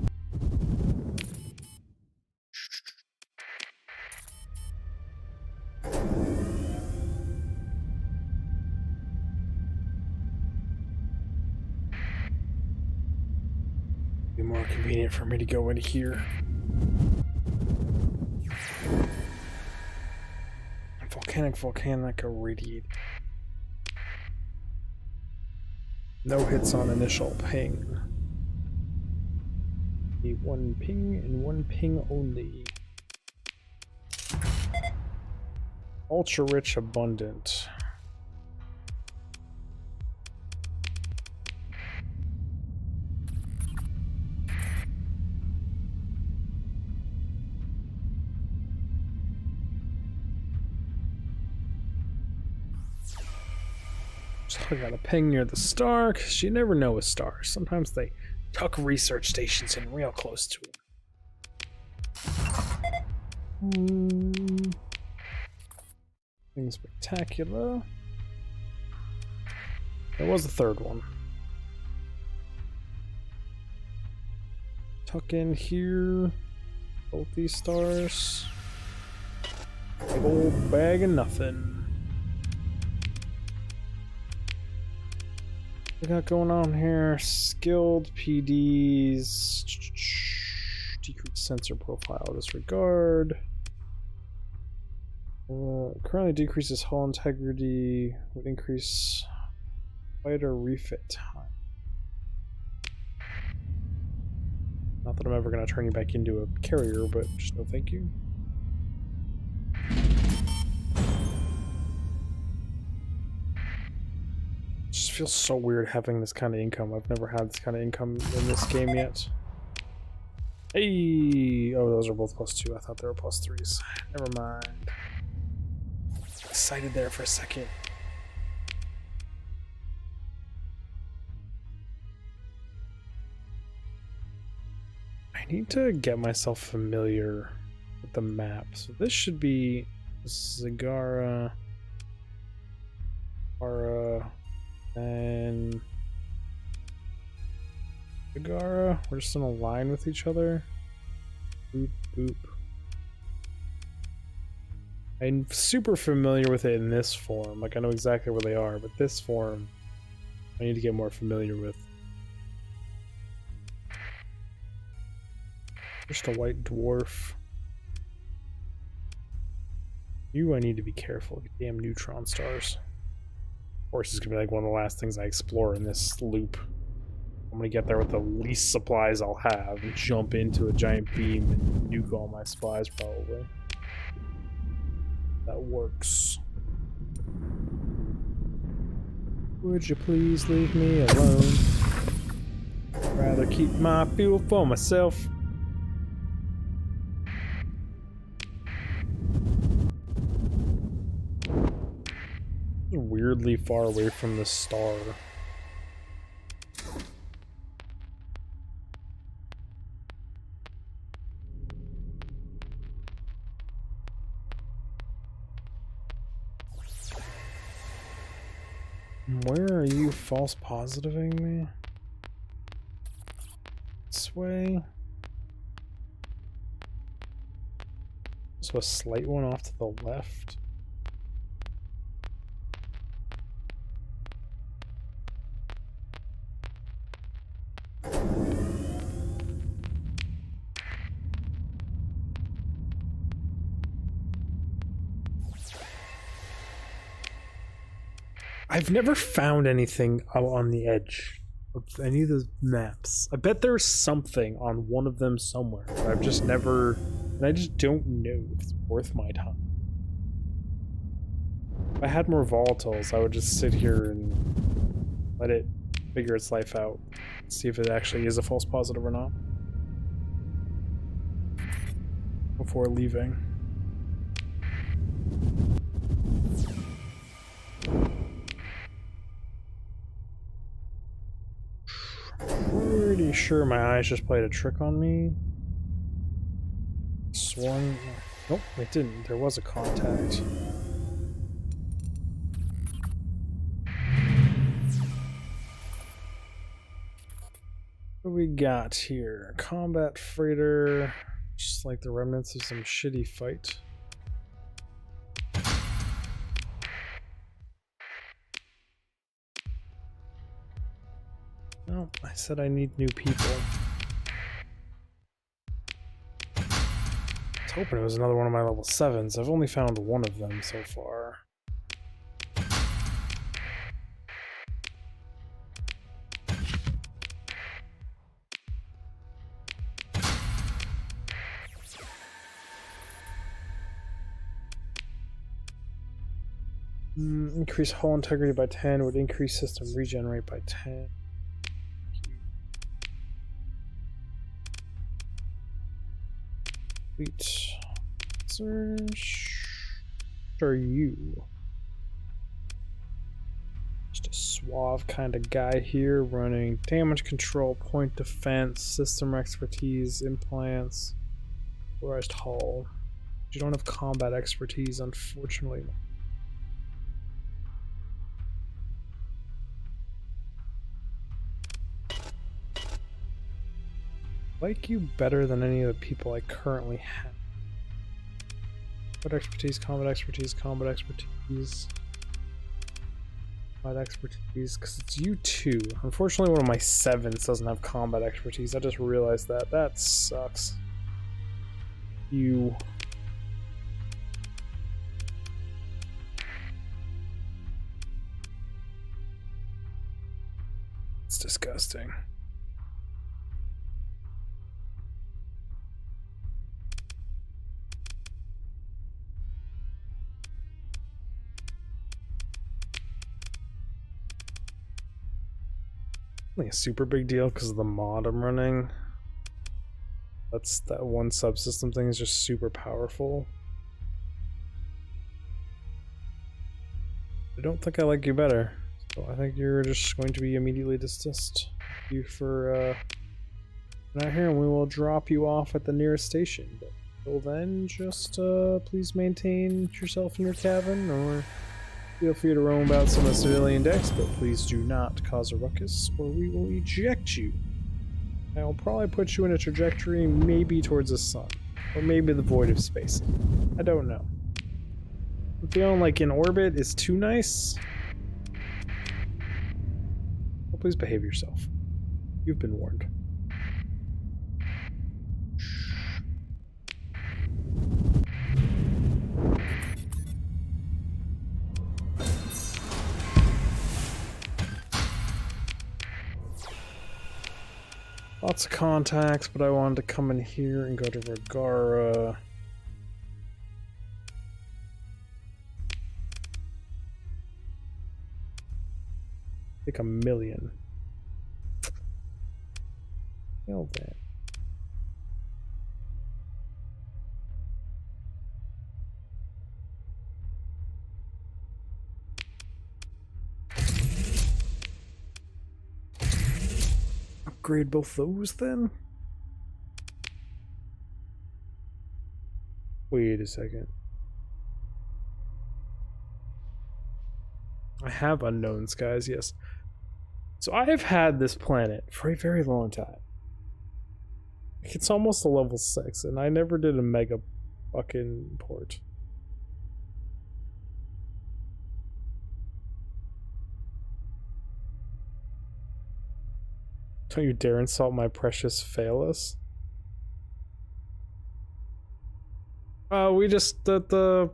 Be more convenient for me to go in here. Volcanic irradiate. No hits on initial ping. Need 1 ping and 1 ping only. Ultra rich, abundant. So I got a ping near the star, because you never know with stars. Sometimes they tuck research stations in real close to them. Nothing spectacular. There was a 3rd one. Tuck in here. Both these stars. Big old bag of nothing. We got going on here? Skilled PDs. Decrease sensor profile disregard. Currently decreases hull integrity. Would increase fighter refit time. Not that I'm ever going to turn you back into a carrier, but just no thank you. It just feels so weird having this kind of income. I've never had this kind of income in this game yet. Hey! Oh, those are both +2. I thought they were +3s. Never mind. Excited there for a second. I need to get myself familiar with the map. So this should be Zagara, and Zagara. We're just in a line with each other. Boop, boop. I'm super familiar with it in this form. Like, I know exactly where they are, but this form I need to get more familiar with. Just a white dwarf. You, I need to be careful. Damn neutron stars. Of course, it's gonna be like one of the last things I explore in this loop. I'm gonna get there with the least supplies I'll have and jump into a giant beam and nuke all my spies, probably. That works. Would you please leave me alone? I'd rather keep my fuel for myself. Weirdly far away from the star. Where are you false positiving me? This way? So a slight one off to the left? I've never found anything out on the edge of any of the maps. I bet there's something on one of them somewhere. But I've just never, and I just don't know if it's worth my time. If I had more volatiles, I would just sit here and let it figure its life out. See if it actually is a false positive or not. Before leaving. Pretty sure my eyes just played a trick on me. Sworn. Nope, it didn't. There was a contact. What do we got here? Combat freighter. Just like the remnants of some shitty fight. No, I said I need new people. I was hoping it was another one of my level 7s. I've only found one of them so far. Increase hull integrity by 10 would increase system regen rate by 10. Sweet. Search. What are you? Just a suave kind of guy here running damage control, point defense, system expertise, implants, polarized hull. You don't have combat expertise, unfortunately. Like you better than any of the people I currently have. Combat expertise, combat expertise, combat expertise. Combat expertise, because it's you two. Unfortunately, one of my 7s doesn't have combat expertise. I just realized that. That sucks. You. It's disgusting. A super big deal because of the mod I'm running. That one subsystem thing is just super powerful. I don't think I like you better. So I think you're just going to be immediately dismissed. Thank you for not here, and we will drop you off at the nearest station. But until then, just please maintain yourself in your cabin, or feel free to roam about some of the civilian decks, but please do not cause a ruckus, or we will eject you. I will probably put you in a trajectory maybe towards the sun, or maybe the void of space. I don't know. I'm feeling like in orbit is too nice. Well, please behave yourself. You've been warned. Lots of contacts, but I wanted to come in here and go to Vergara. Like 1 million. Hell that. Upgrade both those then? Wait a second. I have unknown skies, yes. So I have had this planet for a very long time. It's almost a level 6, and I never did a mega fucking port. Don't you dare insult my precious Phalus. We just the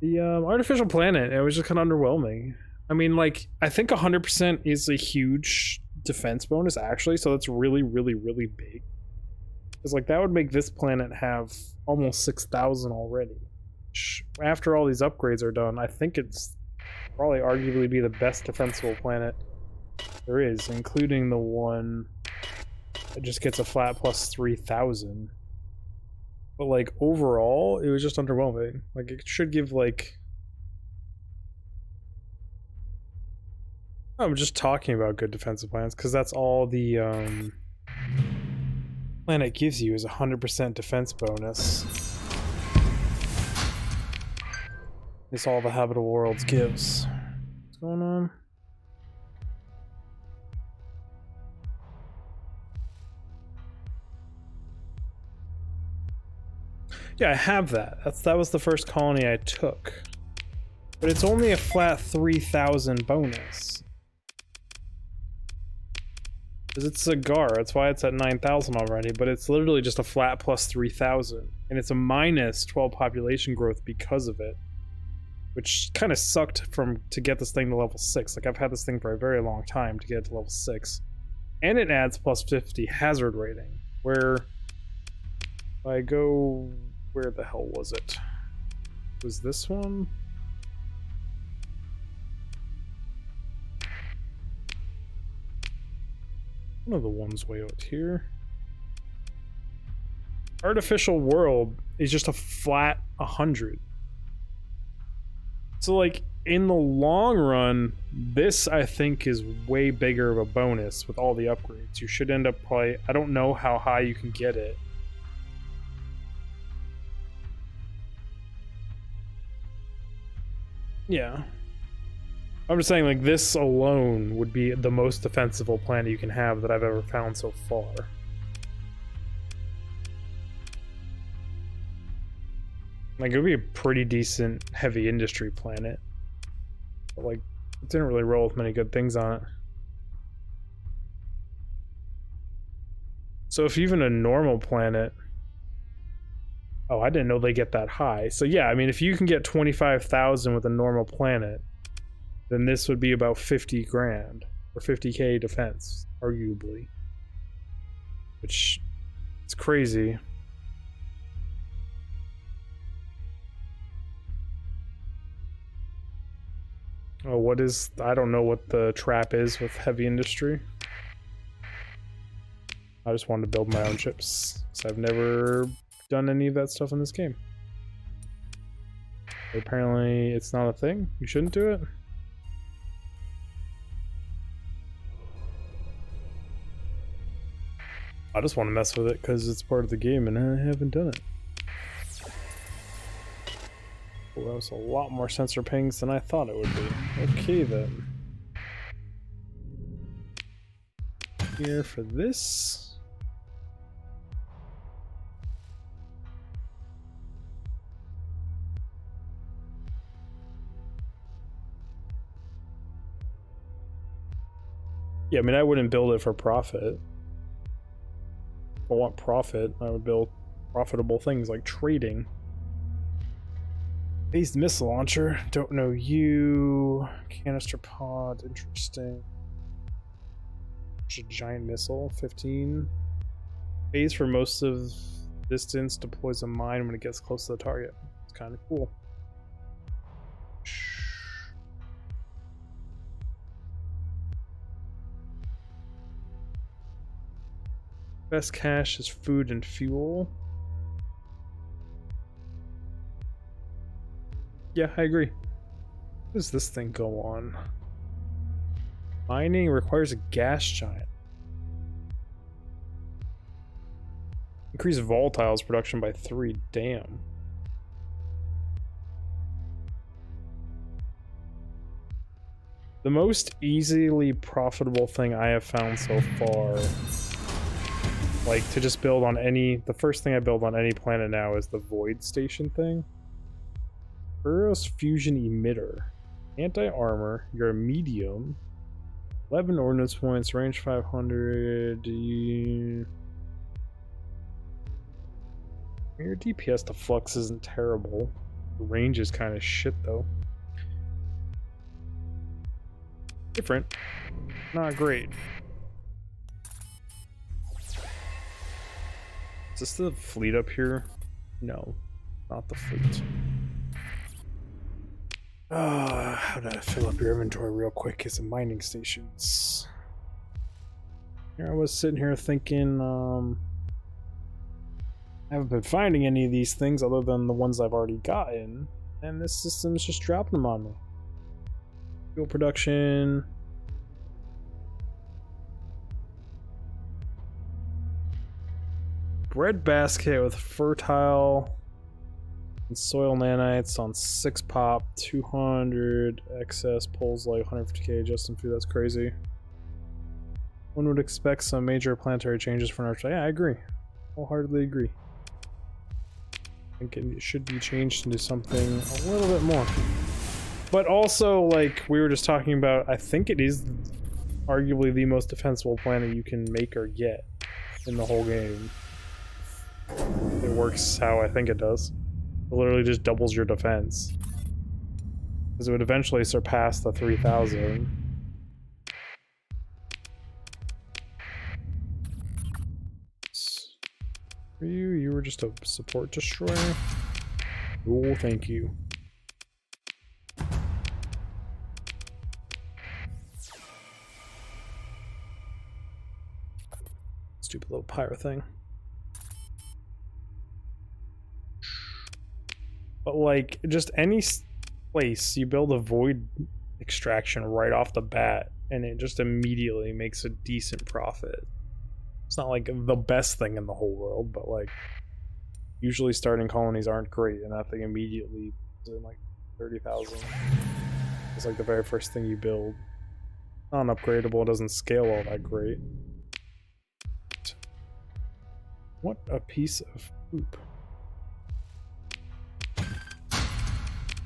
artificial planet, it was just kind of underwhelming. I mean, like, I think 100% is a huge defense bonus, actually, so that's really, really, really big. Because, like, that would make this planet have almost 6,000 already. Which, after all these upgrades are done, I think it's probably arguably be the best defensible planet there is, including the one that just gets a flat plus 3,000. But, like, overall, it was just underwhelming. Like, it should give, like... I'm just talking about good defensive plans, because that's all the, planet gives you is 100% defense bonus. It's all the Habitable Worlds gives. What's going on? Yeah, I have that. That was the first colony I took. But it's only a flat 3,000 bonus. Because it's Cigar, that's why it's at 9,000 already, but it's literally just a flat plus 3,000. And it's a minus 12 population growth because of it. Which kind of sucked to get this thing to level 6. Like, I've had this thing for a very long time to get it to level 6. And it adds plus 50 hazard rating, where if I go... Where the hell was it? Was this one? One of the ones way out here. Artificial World is just a flat 100. So, like, in the long run, this, I think, is way bigger of a bonus with all the upgrades. You should end up probably... I don't know how high you can get it. Yeah. I'm just saying, like, this alone would be the most defensible planet you can have that I've ever found so far. Like, it would be a pretty decent heavy industry planet. But, like, it didn't really roll with many good things on it. So if even a normal planet... Oh, I didn't know they get that high. So yeah, I mean, if you can get 25,000 with a normal planet, then this would be about 50 grand. Or 50k defense, arguably. Which, it's crazy. Oh, what is... I don't know what the trap is with heavy industry. I just wanted to build my own ships, because I've never done any of that stuff in this game. But apparently it's not a thing. You shouldn't do it. I just want to mess with it because it's part of the game and I haven't done it. Well, that was a lot more sensor pings than I thought it would be. Okay then. Here for this. Yeah, I mean, I wouldn't build it for profit. If I want profit, I would build profitable things like trading. Phased missile launcher, don't know you. Canister pod, interesting. It's a giant missile, 15. Phase for most of distance, deploys a mine when it gets close to the target. It's kind of cool. Best cache is food and fuel. Yeah, I agree. What does this thing go on? Mining requires a gas giant. Increase volatiles production by 3. Damn. The most easily profitable thing I have found so far, like to just build on any, the first thing I build on any planet now is the Void Station thing. Burroughs Fusion Emitter. Anti-armor, you're a medium. 11 ordnance points, range 500. Your DPS to flux isn't terrible. The range is kind of shit though. Different. Not great. Is this the fleet up here? No, not the fleet. How do I fill up your inventory real quick? Get some mining stations. Here I was sitting here thinking, I haven't been finding any of these things other than the ones I've already gotten, and this system's just dropping them on me. Fuel production. Bread basket with fertile and soil nanites on 6 pop, 200 excess, pulls like 150k just in food. That's crazy. One would expect some major planetary changes for North. Yeah, I agree. Wholeheartedly agree. I think it should be changed into something a little bit more. But also, like we were just talking about, I think it is arguably the most defensible planet you can make or get in the whole game. It works how I think it does. It literally just doubles your defense. Because it would eventually surpass the 3,000. For you, you were just a support destroyer? Oh, thank you. Stupid little pyro thing. But like, just any place you build a void extraction right off the bat, and it just immediately makes a decent profit. It's not like the best thing in the whole world, but like, usually starting colonies aren't great, and that thing immediately is in like 30,000. It's like the very first thing you build. Non-upgradable, doesn't scale all that great. What a piece of poop.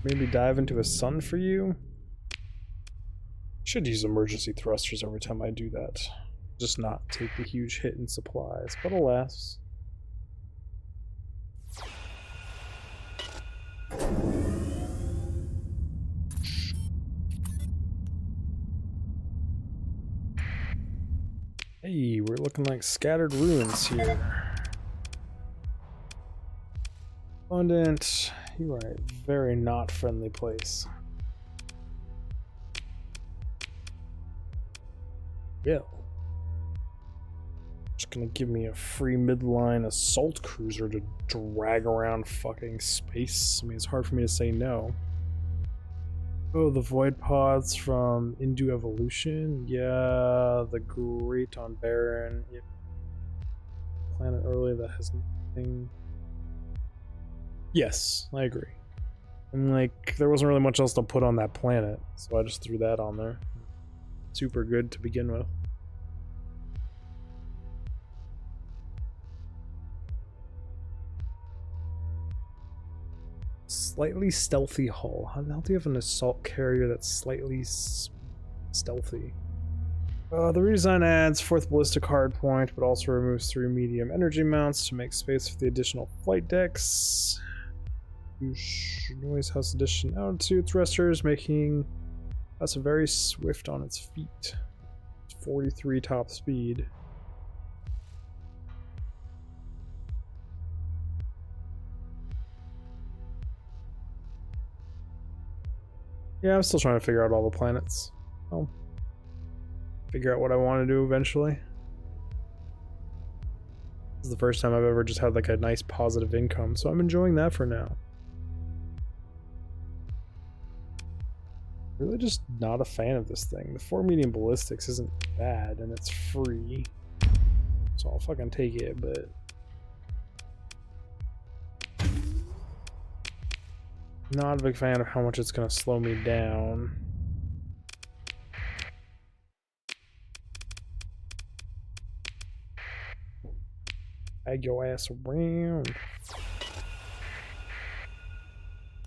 Maybe dive into a sun for you? Should use emergency thrusters every time I do that. Just not take a huge hit in supplies, but alas. Hey, we're looking like scattered ruins here. Abundant. You are a very not friendly place. Yeah. Just gonna give me a free midline assault cruiser to drag around fucking space. I mean, it's hard for me to say no. Oh, the void pods from Indu Evolution? Yeah, the Great on Baron. Yeah. Planet early that has nothing. Yes, I agree. And like, there wasn't really much else to put on that planet, so I just threw that on there. Super good to begin with. Slightly stealthy hull. How the hell do you have an assault carrier that's slightly stealthy? The redesign adds 4th ballistic hardpoint, but also removes 3 medium energy mounts to make space for the additional flight decks. Noise House Edition altitude thrusters, making us very swift on its feet. 43 top speed. Yeah, I'm still trying to figure out all the planets. I'll figure out what I want to do eventually. This is the first time I've ever just had like a nice positive income, so I'm enjoying that for now. Really just not a fan of this thing. The 4 medium ballistics isn't bad, and it's free. So I'll fucking take it, but... not a big fan of how much it's gonna slow me down. Drag your ass around.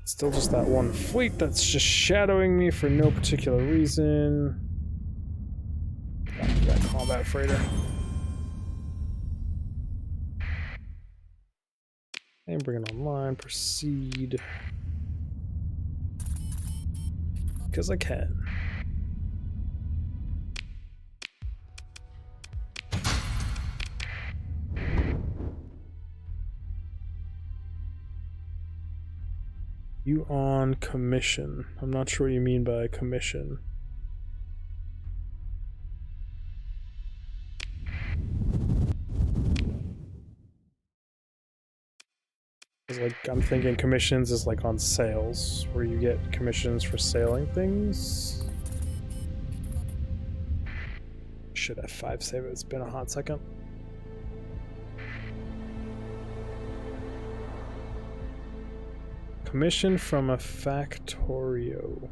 Still just that one fleet that's just shadowing me for no particular reason. That combat freighter. And bring it online. Proceed. Because I can. You on commission. I'm not sure what you mean by commission. Like, I'm thinking commissions is like on sales, where you get commissions for sailing things. Should F5 save it? It's been a hot second. Commission from a Factorio.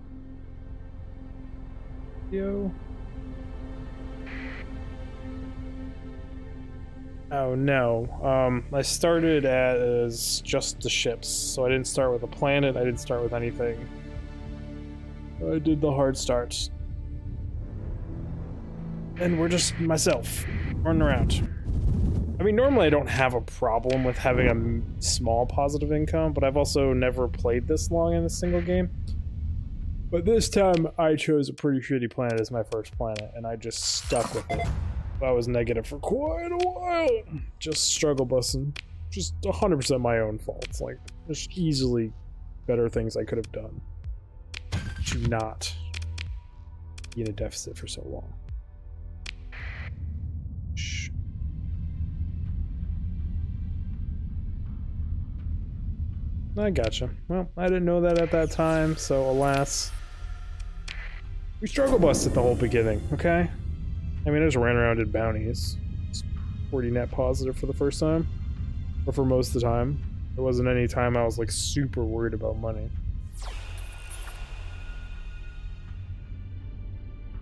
Oh no, I started as just the ships, so I didn't start with a planet, I didn't start with anything. I did the hard starts. And we're just myself, running around. I mean, normally I don't have a problem with having a small positive income, but I've also never played this long in a single game. But this time, I chose a pretty shitty planet as my first planet, and I just stuck with it. I was negative for quite a while. Just struggle busting. Just 100% my own fault. Like, there's easily better things I could have done to not be in a deficit for so long. Shh. I gotcha. Well, I didn't know that at that time, so alas. We struggle busted the whole beginning, okay? I mean, I just ran around and did bounties. It's 40 net positive for the first time. Or for most of the time. There wasn't any time I was like super worried about money.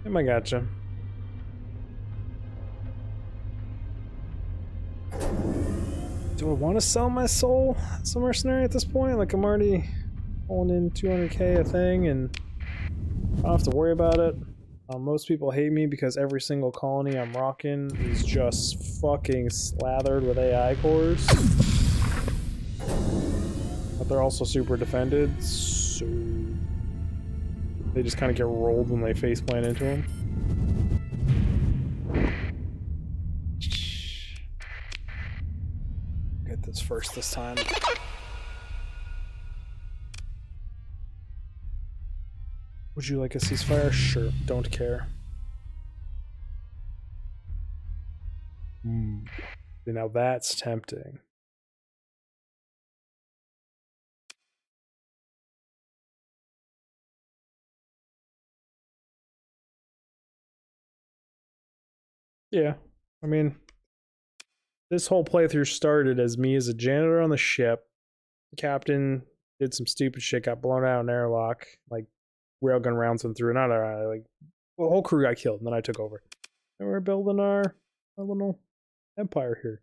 I gotcha. Do I want to sell my soul as a mercenary at this point? Like, I'm already pulling in 200k a thing and I don't have to worry about it. Most people hate me because every single colony I'm rocking is just fucking slathered with AI cores. But they're also super defended, so they just kind of get rolled when they faceplant into them. Get this first this time. Would you like a ceasefire? Sure, don't care. Now that's tempting. Yeah, I mean, this whole playthrough started as me as a janitor on the ship. The captain did some stupid shit, got blown out in an airlock, like railgun rounds went through another, like the whole crew got killed, and then I took over. And we're building our little empire here.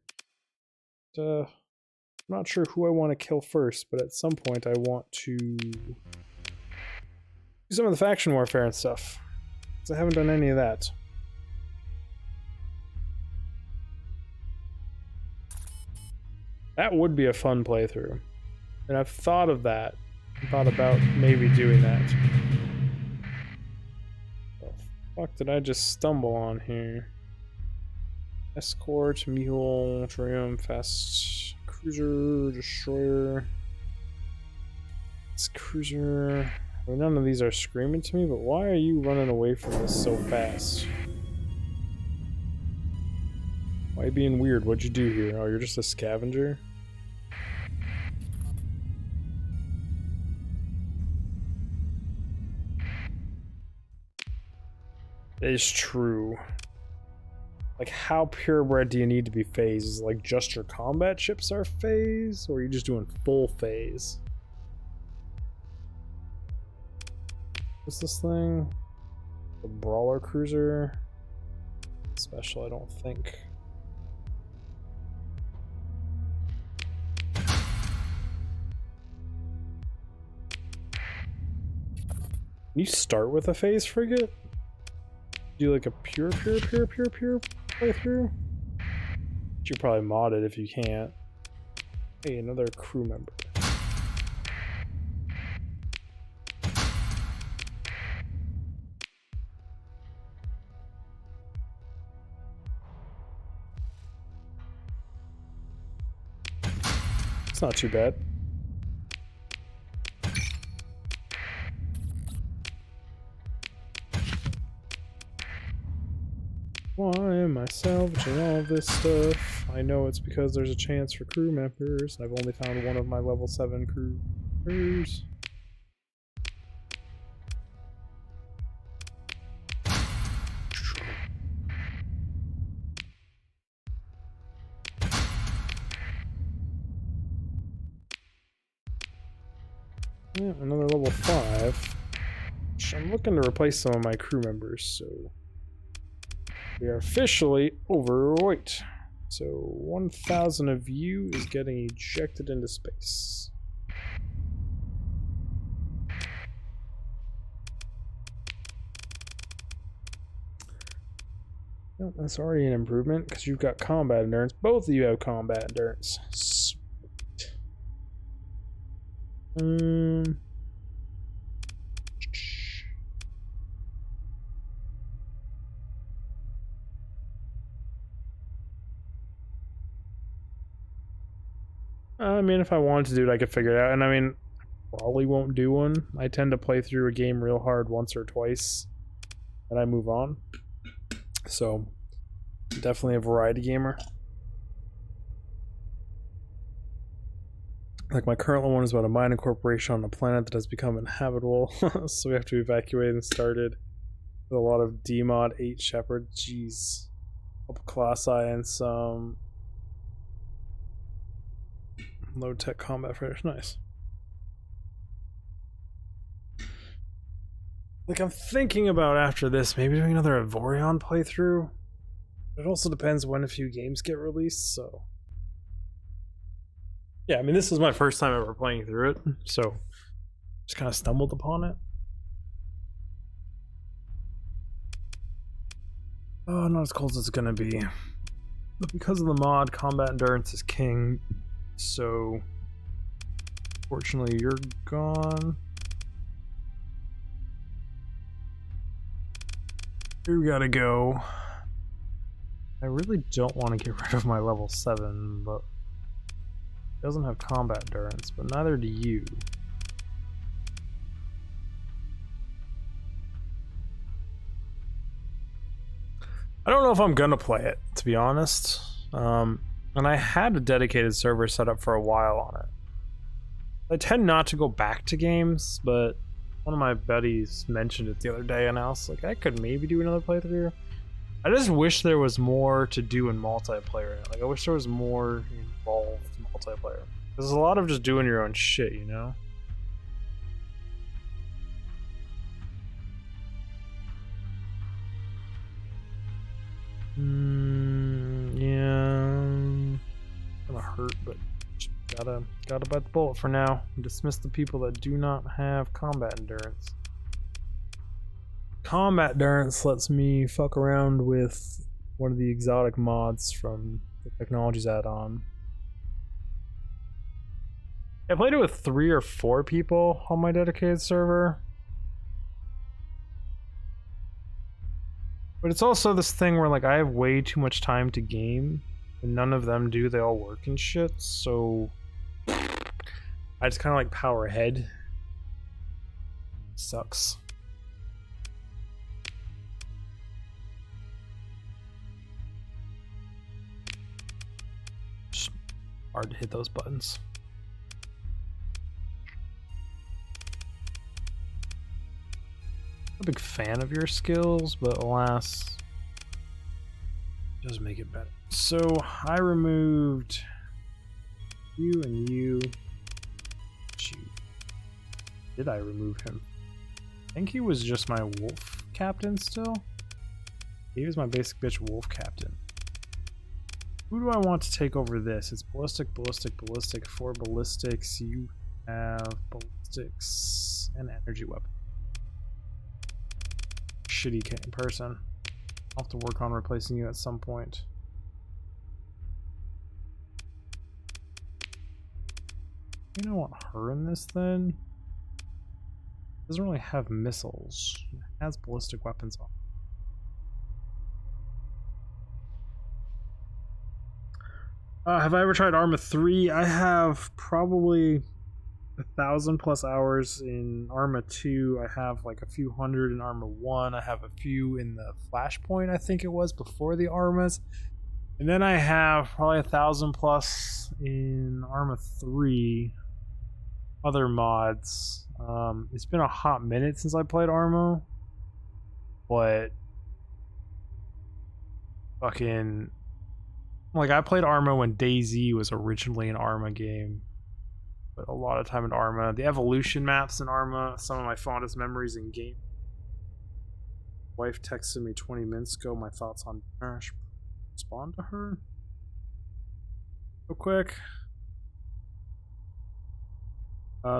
I'm not sure who I want to kill first, but at some point I want to do some of the faction warfare and stuff, because I haven't done any of that. That would be a fun playthrough. And I've thought of that. I thought about maybe doing that. What the fuck did I just stumble on here? Escort, Mule, Triumph, Fast Cruiser, Destroyer. It's Cruiser. I mean, none of these are screaming to me, but why are you running away from this so fast? Why are you being weird? What'd you do here? Oh, you're just a scavenger? It's true. Like, how purebred do you need to be phased? Is it like just your combat ships are phased? Or are you just doing full phase? What's this thing? The Brawler Cruiser? Special, I don't think. Can you start with a phase frigate? Do like a pure playthrough? You probably mod it if you can't. Hey, another crew member. It's not too bad. Why am I salvaging all this stuff? I know it's because there's a chance for crew members. I've only found one of my level 7 crew members. Yeah, another level 5. I'm looking to replace some of my crew members, so we are officially overweight. So 1,000 of you is getting ejected into space. Well, that's already an improvement because you've got combat endurance. Both of you have combat endurance. Sweet. I mean, if I wanted to do it, I could figure it out. And I mean, I probably won't do one. I tend to play through a game real hard once or twice, and I move on. So, definitely a variety gamer. Like, my current one is about a mining corporation on a planet that has become inhabitable, so we have to evacuate and started with a lot of D-Mod 8 Shepard. Jeez. Couple Colossi and some low-tech combat freighters. Nice. Like, I'm thinking about after this, maybe doing another Avorion playthrough. It also depends when a few games get released, so... Yeah, I mean, this is my first time ever playing through it, so just kind of stumbled upon it. Oh, not as cold as it's gonna be. But because of the mod, combat endurance is king, so fortunately you're gone. Here we gotta go. I really don't want to get rid of my level 7, but it doesn't have combat endurance, but neither do you. I don't know if I'm gonna play it, to be honest. And I had a dedicated server set up for a while on it. I tend not to go back to games, but one of my buddies mentioned it the other day, and I was like, I could maybe do another playthrough. I just wish there was more to do in multiplayer. Like, I wish there was more involved multiplayer. There's a lot of just doing your own shit, you know? Yeah. Gonna hurt, but just gotta bite the bullet for now. Dismiss the people that do not have combat endurance. Combat endurance lets me fuck around with one of the exotic mods from the Technologies add-on. I played it with 3 or 4 people on my dedicated server. But it's also this thing where, like, I have way too much time to game, and none of them do. They all work and shit, so I just kind of like power ahead. Sucks. Just hard to hit those buttons. A big fan of your skills, but alas, it does make it better. So I removed you and you. Did I remove him? I think he was just my wolf captain still. He was my basic bitch wolf captain. Who do I want to take over this? It's ballistic, ballistic, ballistic. 4 ballistics. You have ballistics and energy weapon. Shitty person. I'll have to work on replacing you at some point. You don't want her in this then? Doesn't really have missiles. It has ballistic weapons on. Have I ever tried Arma 3? I have probably 1,000+ hours in Arma 2. I have like a few hundred in Arma 1. I have a few in the Flashpoint, I think it was, before the Armas. And then I have probably 1,000+ in Arma 3. Other mods. It's been a hot minute since I played Arma. But fucking, like, I played Arma when DayZ was originally an Arma game. But a lot of time in Arma. The evolution maps in Arma, some of my fondest memories in game. Wife texted me 20 minutes ago my thoughts on dinner. I should respond to her real quick.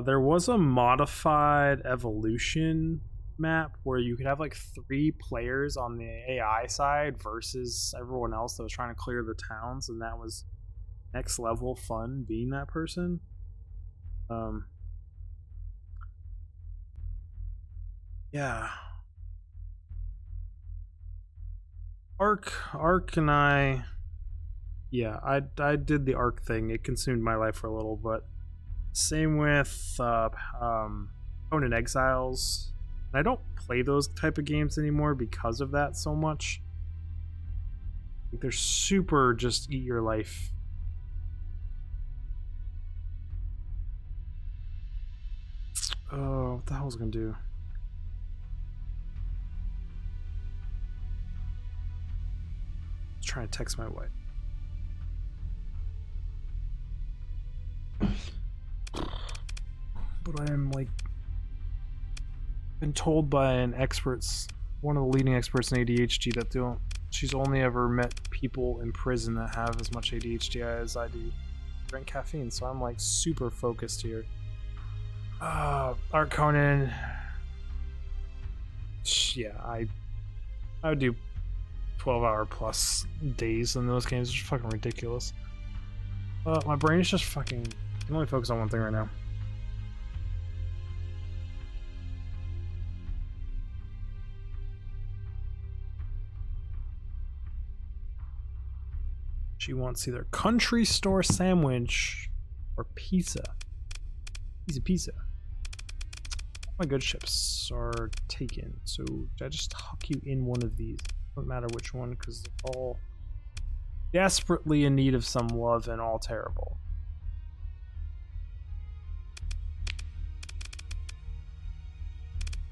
There was a modified evolution map where you could have like 3 players on the AI side versus everyone else that was trying to clear the towns, and that was next level fun being that person. Yeah. Ark and I, yeah, I did the Ark thing. It consumed my life for a little, but same with Conan Exiles. I don't play those type of games anymore because of that so much. Like, they're super just eat your life. Oh, what the hell was I gonna do? Let's try to text my wife. But I am like been told by an experts, one of the leading experts in ADHD, that she's only ever met people in prison that have as much ADHD as I do. Drink caffeine, so I'm like super focused here. Art Conan. Yeah, I would do 12-hour plus days in those games. It's just fucking ridiculous. My brain is just fucking. I can only focus on one thing right now. She wants either country store sandwich or pizza. Pizza. All my good ships are taken, so I just huck you in one of these. Doesn't matter which one, because they're all desperately in need of some love and all terrible.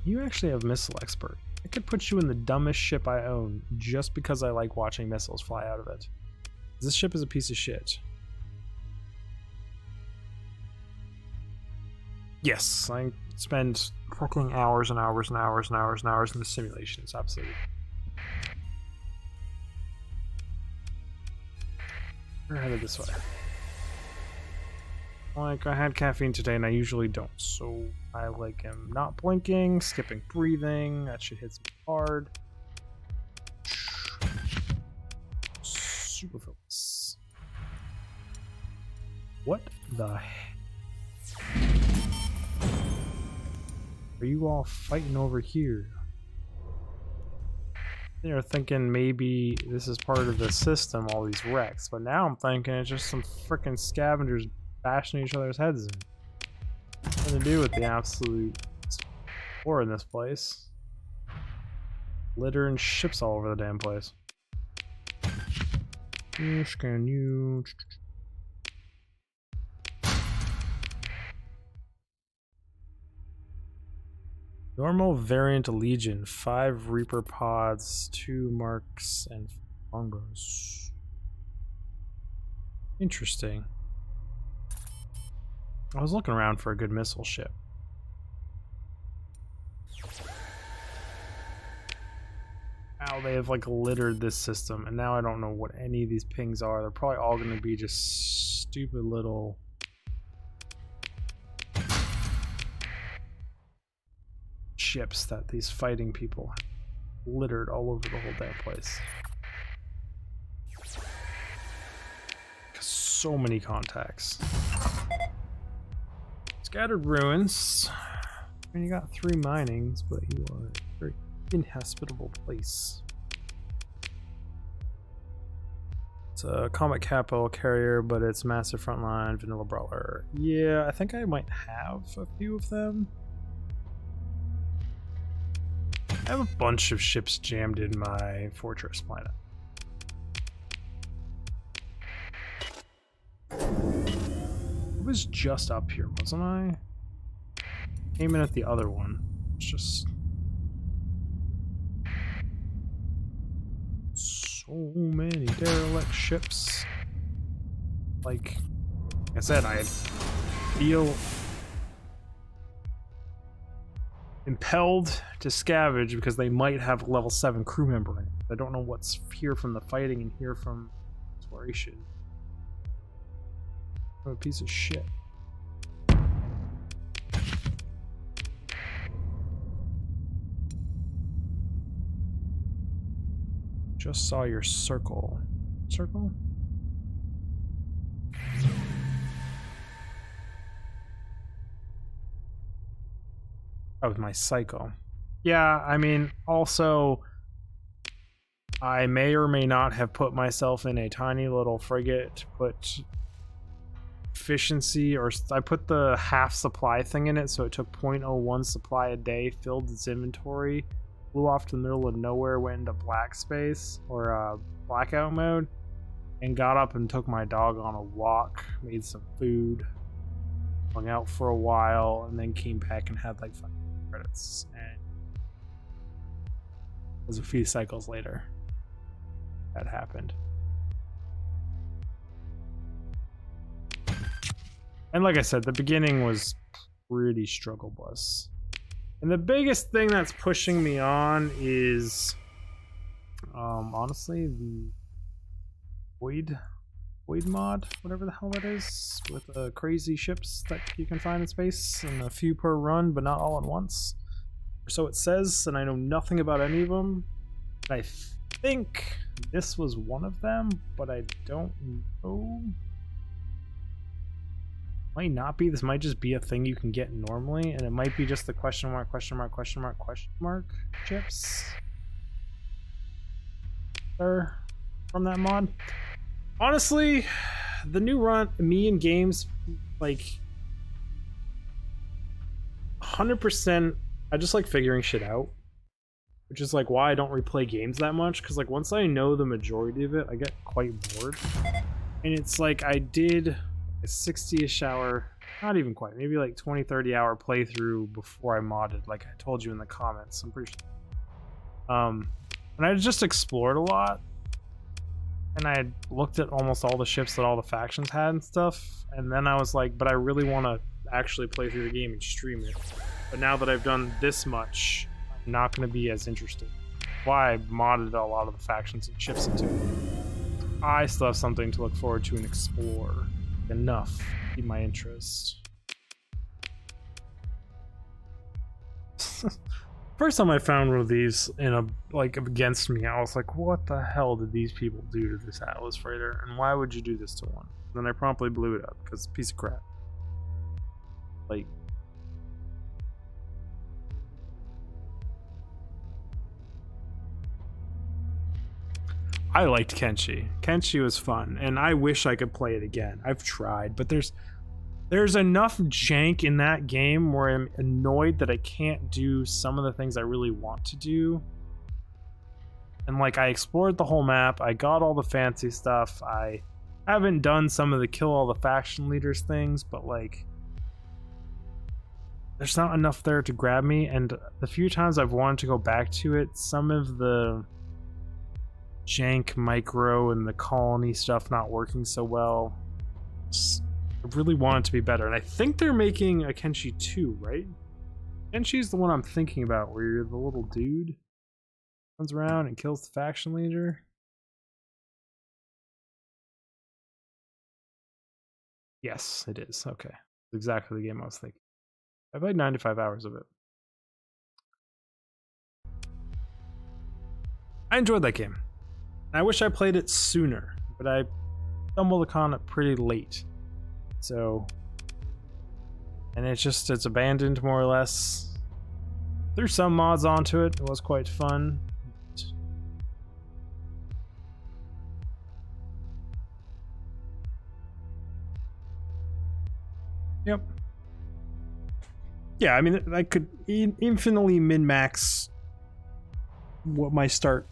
You actually have missile expert. I could put you in the dumbest ship I own just because I like watching missiles fly out of it. This ship is a piece of shit. Yes, I spend fucking hours and hours and hours and hours and hours in the simulation. It's absolutely. We're headed this way. Like, I had caffeine today and I usually don't, so I like am not blinking, skipping breathing. That shit hits me hard. Super focus. What the heck? Are you all fighting over here? They're thinking maybe this is part of the system, all these wrecks, but now I'm thinking it's just some freaking scavengers bashing each other's heads in. Nothing to do with the absolute war in this place. Litter and ships all over the damn place. Scan you. Normal variant Legion, 5 Reaper pods, 2 marks, and longbows. Interesting. I was looking around for a good missile ship. Now they have like littered this system, and now I don't know what any of these pings are. They're probably all going to be just stupid little ships that these fighting people littered all over the whole damn place. So many contacts. Scattered ruins. I mean, you got 3 minings, but you are a very inhospitable place. It's a combat capital carrier, but it's massive frontline, vanilla brawler. Yeah, I think I might have a few of them. I have a bunch of ships jammed in my fortress planet. I was just up here, wasn't I? Came in at the other one. It's just so many derelict ships. Like I said, I feel impelled to scavenge because they might have a level 7 crew member in it. I don't know what's here from the fighting and here from exploration. I'm a piece of shit. Just saw your circle. Circle? Oh, with my cycle. Yeah, I mean, also, I may or may not have put myself in a tiny little frigate to put efficiency, or I put the half supply thing in it, so it took 0.01 supply a day, filled its inventory, flew off to the middle of nowhere, went into black space, or blackout mode, and got up and took my dog on a walk, made some food, hung out for a while, and then came back and had like 5 credits. And it was a few cycles later that happened. And like I said, the beginning was pretty struggle bus. And the biggest thing that's pushing me on is honestly the void mod, whatever the hell that is, with crazy ships that you can find in space, and a few per run, but not all at once. So it says, and I know nothing about any of them. I think this was one of them, but I don't know. Might not be. This might just be a thing you can get normally, and it might be just the question mark chips are from that mod. Honestly, the new run, me in games, like 100%, I just like figuring shit out. which is like why I don't replay games that much, because like once I know the majority of it, I get quite bored. And it's like I did a 60-ish hour, not even quite, maybe like 20-30 hour playthrough before I modded, like I told you in the comments. I'm pretty sure. And I just explored a lot, and I had looked at almost all the ships that all the factions had and stuff, and then I was like, but I really want to actually play through the game and stream it. But now that I've done this much, I'm not going to be as interested. Why I modded a lot of the factions and ships into it. I still have something to look forward to and explore. Enough to keep my interest. First time I found one of these in a like against me, I was like, what the hell did these people do to this Atlas freighter, and why would you do this to one? And then I promptly blew it up because it's a piece of crap. Like, I liked Kenshi. Kenshi was fun, and I wish I could play it again. I've tried, but there's enough jank in that game where I'm annoyed that I can't do some of the things I really want to do. And like, I explored the whole map, I got all the fancy stuff, I haven't done some of the kill all the faction leaders things, but like, there's not enough there to grab me, and the few times I've wanted to go back to it, some of the jank micro and the colony stuff not working so well. I really want it to be better, and I think they're making a Kenshi 2, right? Kenshi's the one I'm thinking about, where you're the little dude runs around and kills the faction leader. Yes, it is. Okay, exactly the game I was thinking. I played 95 hours of it. I enjoyed that game. I wish I played it sooner, but I stumbled upon it pretty late. So, and it's abandoned more or less. Threw some mods onto it. It was quite fun. Yep. Yeah, I mean, I could infinitely min-max what my start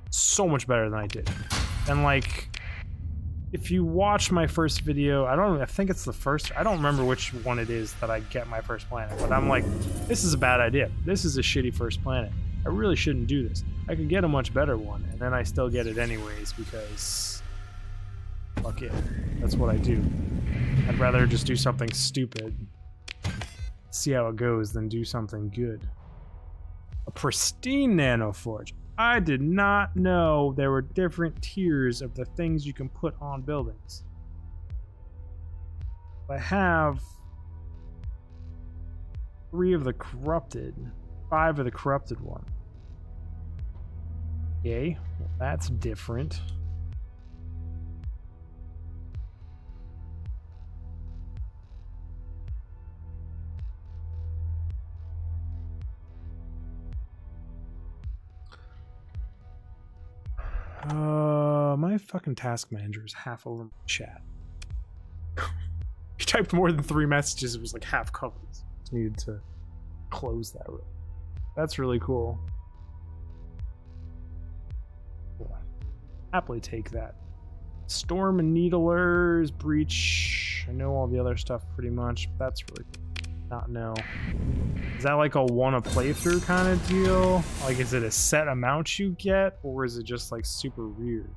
so much better than I did. And like, if you watch my first video, I think it's the first, I don't remember which one it is that I get my first planet, but I'm like, this is a bad idea. This is a shitty first planet. I really shouldn't do this. I could get a much better one, and then I still get it anyways because fuck it. That's what I do. I'd rather just do something stupid, see how it goes, than do something good. A pristine nanoforge. I did not know there were different tiers of the things you can put on buildings. I have 3 of the corrupted, 5 of the corrupted one. Okay, well, that's different. My fucking task manager is half over my chat. He typed more than 3 messages, it was like half covered. Just needed to close that room. That's really cool. Happily take that. Storm and Needlers, Breach. I know all the other stuff pretty much, but that's really cool. Not know. Is that like a wanna playthrough kind of deal? Like, is it a set amount you get, or is it just like super weird?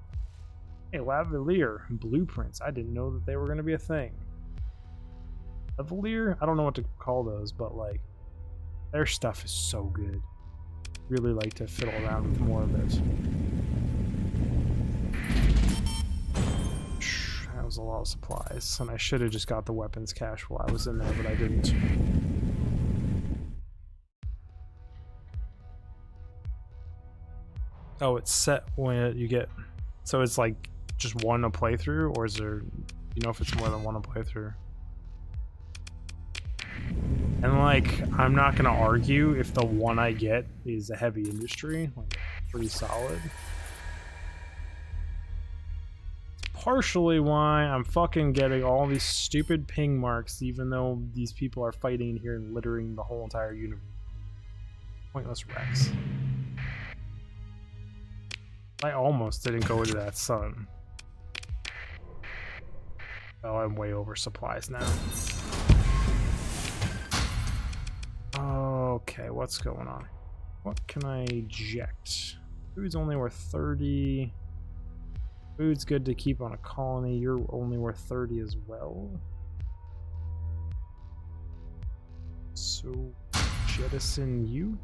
Hey, Lavalier blueprints. I didn't know that they were gonna be a thing. Lavalier? I don't know what to call those, but like, their stuff is so good. Really like to fiddle around with more of it. That was a lot of supplies, and I should have just got the weapons cache while I was in there, but I didn't. Oh, it's set when you get, so it's like just one a playthrough, or is there, you know, if it's more than one a playthrough? And like, I'm not gonna argue if the one I get is a heavy industry, like pretty solid. Partially why I'm fucking getting all these stupid ping marks, even though these people are fighting in here and littering the whole entire universe. Pointless wrecks. I almost didn't go into that sun. Oh, I'm way over supplies now. Okay, what's going on? What can I eject? Food's only worth 30. Food's good to keep on a colony. You're only worth 30 as well. So, jettison you?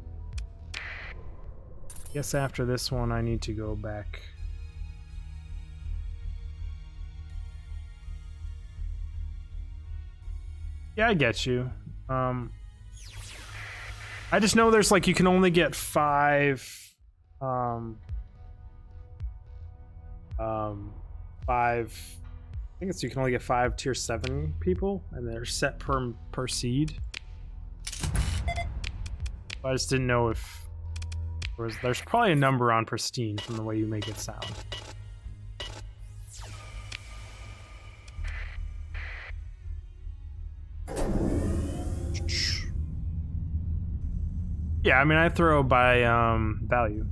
Guess after this one I need to go back. Yeah, I get you. I just know there's like you can only get 5 I think it's you can only get 5 tier 7 people and they're set per seed. I just didn't know if there's probably a number on pristine from the way you make it sound. Yeah, I mean I throw by value.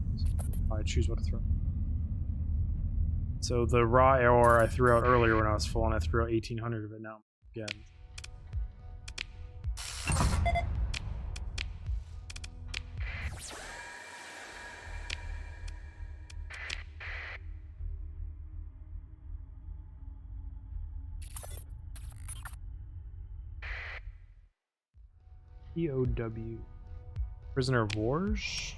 I choose what to throw. So the raw ore I threw out earlier when I was full, and I threw out 1,800 of it now again. POW. Prisoner of Wars?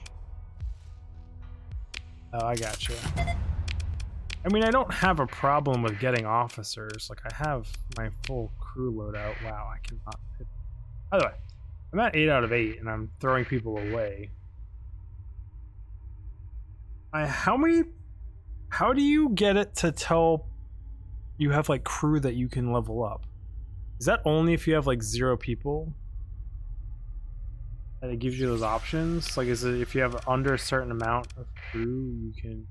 Oh, I gotcha. I mean, I don't have a problem with getting officers. Like, I have my full crew loadout. Wow, I cannot hit. By the way, I'm at 8 out of 8, and I'm throwing people away. How do you get it to tell you have, like, crew that you can level up? Is that only if you have, like, 0 people? And it gives you those options? Like, is it if you have under a certain amount of crew, you can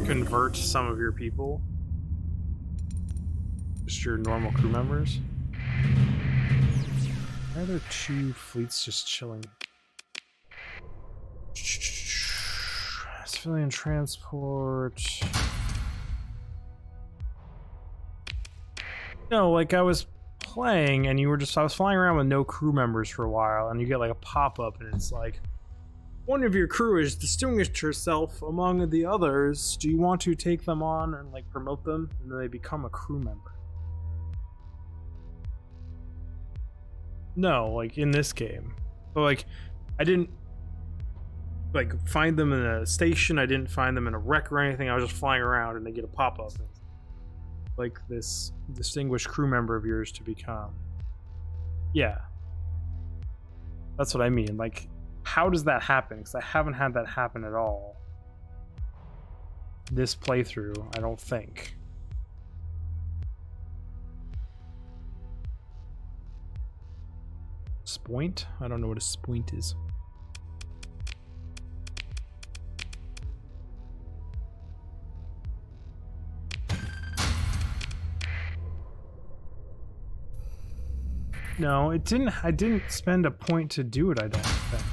convert some of your people? Just your normal crew members? Why are there 2 fleets just chilling? Civilian transport. No, like I was playing and you were just I was flying around with no crew members for a while, and you get like a pop-up and it's like, one of your crew has distinguished herself among the others. Do you want to take them on and like promote them? And then they become a crew member. No, like in this game. But like I didn't like find them in a station, I didn't find them in a wreck or anything. I was just flying around and they get a pop-up. Like this distinguished crew member of yours to become. Yeah. That's what I mean. Like, how does that happen? Because I haven't had that happen at all. This playthrough, I don't think. Spoint? I don't know what a spoint is. No, it didn't. I didn't spend a point to do it, I don't think.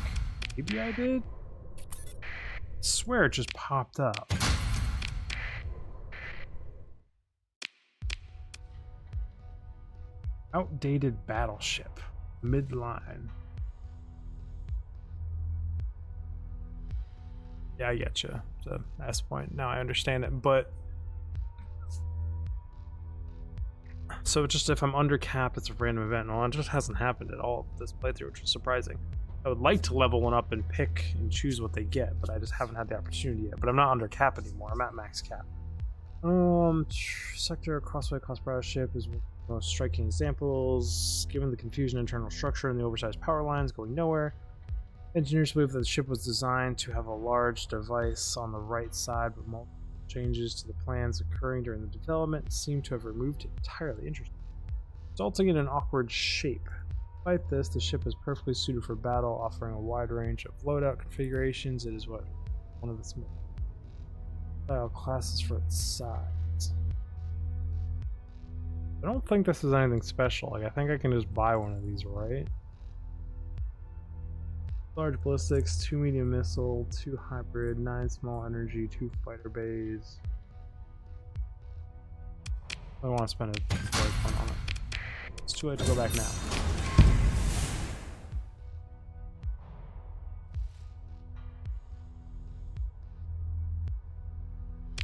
Maybe I did? I swear it just popped up. Outdated battleship. Midline. Yeah, I getcha. It's a S point. Now I understand it, but so just if I'm under cap, it's a random event. Well, it just hasn't happened at all this playthrough, which was surprising. I would like to level one up and pick and choose what they get, but I just haven't had the opportunity yet. But I'm not under cap anymore. I'm at max cap. Sector crossway cost battleship is one of the most striking examples. Given the confusion internal structure and the oversized power lines going nowhere, engineers believe that the ship was designed to have a large device on the right side, but multiple changes to the plans occurring during the development seem to have removed it entirely. Interesting, resulting in an awkward shape. Despite this, the ship is perfectly suited for battle, offering a wide range of loadout configurations. It is one of its style classes for its size. I don't think this is anything special. Like, I think I can just buy one of these, right? Large ballistics, 2 medium missile, 2 hybrid, 9 small energy, 2 fighter bays. I don't want to spend a point on it. It's too late to go back now.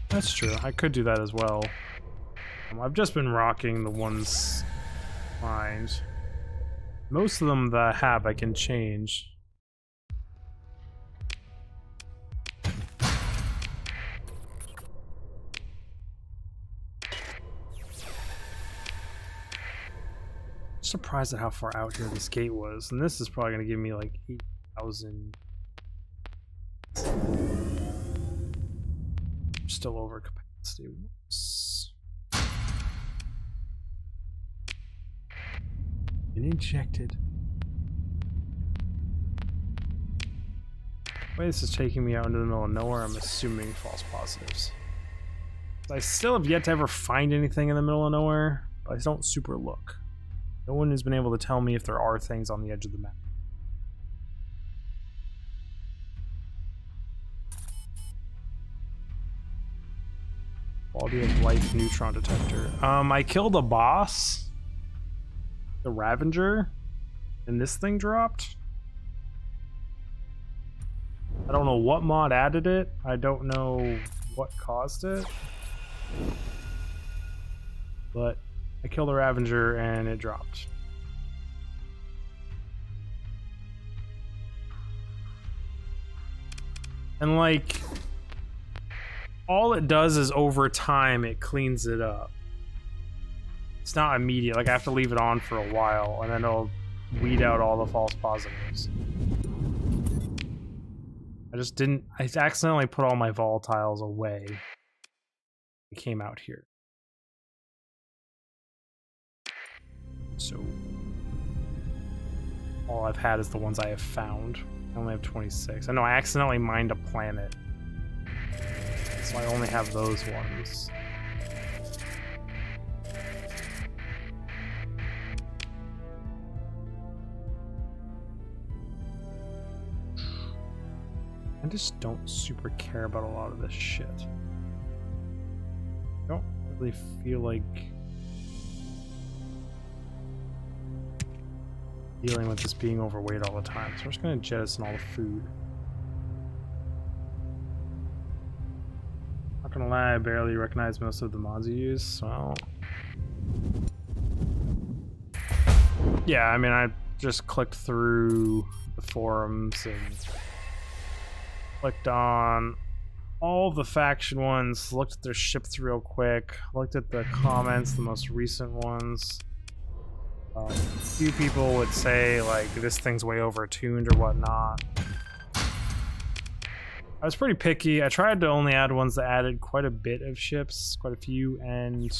That's true. I could do that as well. I've just been rocking the ones find. Most of them that I have, I can change. Surprised at how far out here this gate was, and this is probably going to give me like 8,000. Still over capacity. Whoops. Been injected. The way this is taking me out into the middle of nowhere, I'm assuming false positives. I still have yet to ever find anything in the middle of nowhere, but I don't super look. No one has been able to tell me if there are things on the edge of the map. Quality of life neutron detector. I killed a boss, the Ravager, and this thing dropped. I don't know what mod added it. I don't know what caused it. But I killed the Ravager and it dropped. And like, all it does is over time it cleans it up. It's not immediate. Like I have to leave it on for a while and then it'll weed out all the false positives. I accidentally put all my volatiles away. It came out here. So all I've had is the ones I have found. I only have 26. I know I accidentally mined a planet. So I only have those ones. I just don't super care about a lot of this shit. I don't really feel like dealing with this being overweight all the time, so we're just gonna jettison all the food. Not gonna lie, I barely recognize most of the mods you use, so yeah, I mean, I just clicked through the forums and clicked on all the faction ones, looked at their ships real quick, looked at the comments, the most recent ones. A few people would say like this thing's way over-tuned or whatnot. I was pretty picky. I tried to only add ones that added quite a bit of ships, quite a few, and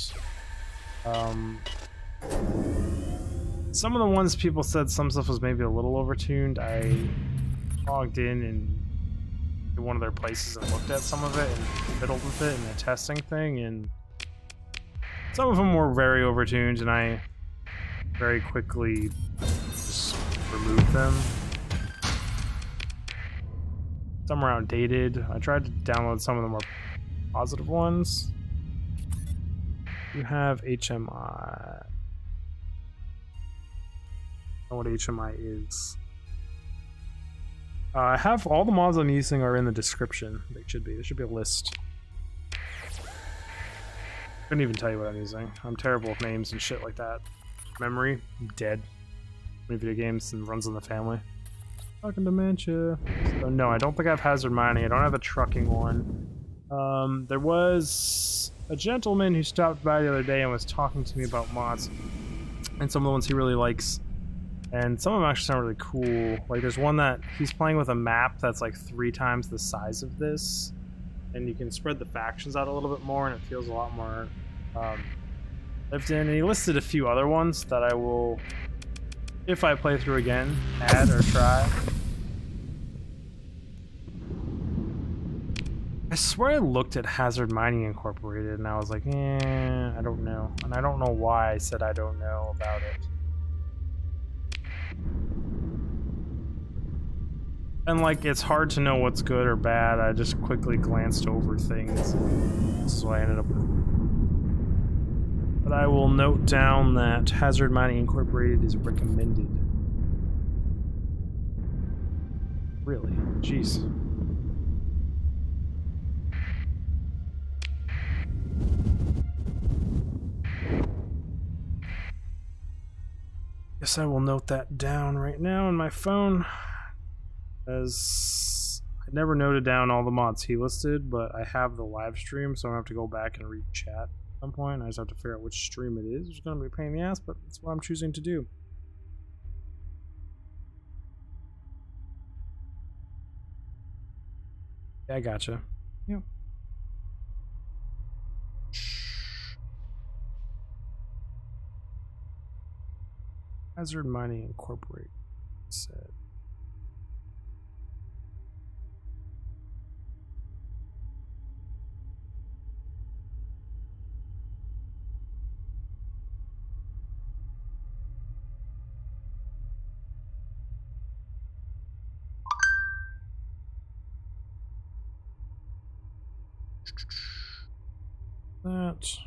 some of the ones people said some stuff was maybe a little over-tuned. I logged in and to one of their places and looked at some of it and fiddled with it in a testing thing, and some of them were very over-tuned, and I very quickly just removed them. Some are outdated. I tried to download some of the more positive ones. You have HMI. I don't know what HMI is. I have all the mods I'm using are in the description. They should be. There should be a list. Couldn't even tell you what I'm using. I'm terrible with names and shit like that. Memory, dead. Many video games and runs in the family. Fucking dementia. So no, I don't think I have hazard mining. I don't have a trucking one. There was a gentleman who stopped by the other day and was talking to me about mods and some of the ones he really likes. And some of them actually sound really cool. Like there's one that he's playing with a map that's like 3 times the size of this. And you can spread the factions out a little bit more and it feels a lot more lived in. And he listed a few other ones that I will, if I play through again, add or try. I swear I looked at Hazard Mining Incorporated and I was like, I don't know. And I don't know why I said I don't know about it. And like, it's hard to know what's good or bad. I just quickly glanced over things. This is what I ended up with. But I will note down that Hazard Mining Incorporated is recommended. Really? Jeez. Guess I will note that down right now in my phone, as I never noted down all the mods he listed, but I have the live stream, so I'm gonna have to go back and read chat at some point. I just have to figure out which stream it is. It's gonna be a pain in the ass, but that's what I'm choosing to do. Yeah, I gotcha. Yep. Hazard Mining Incorporated said. That.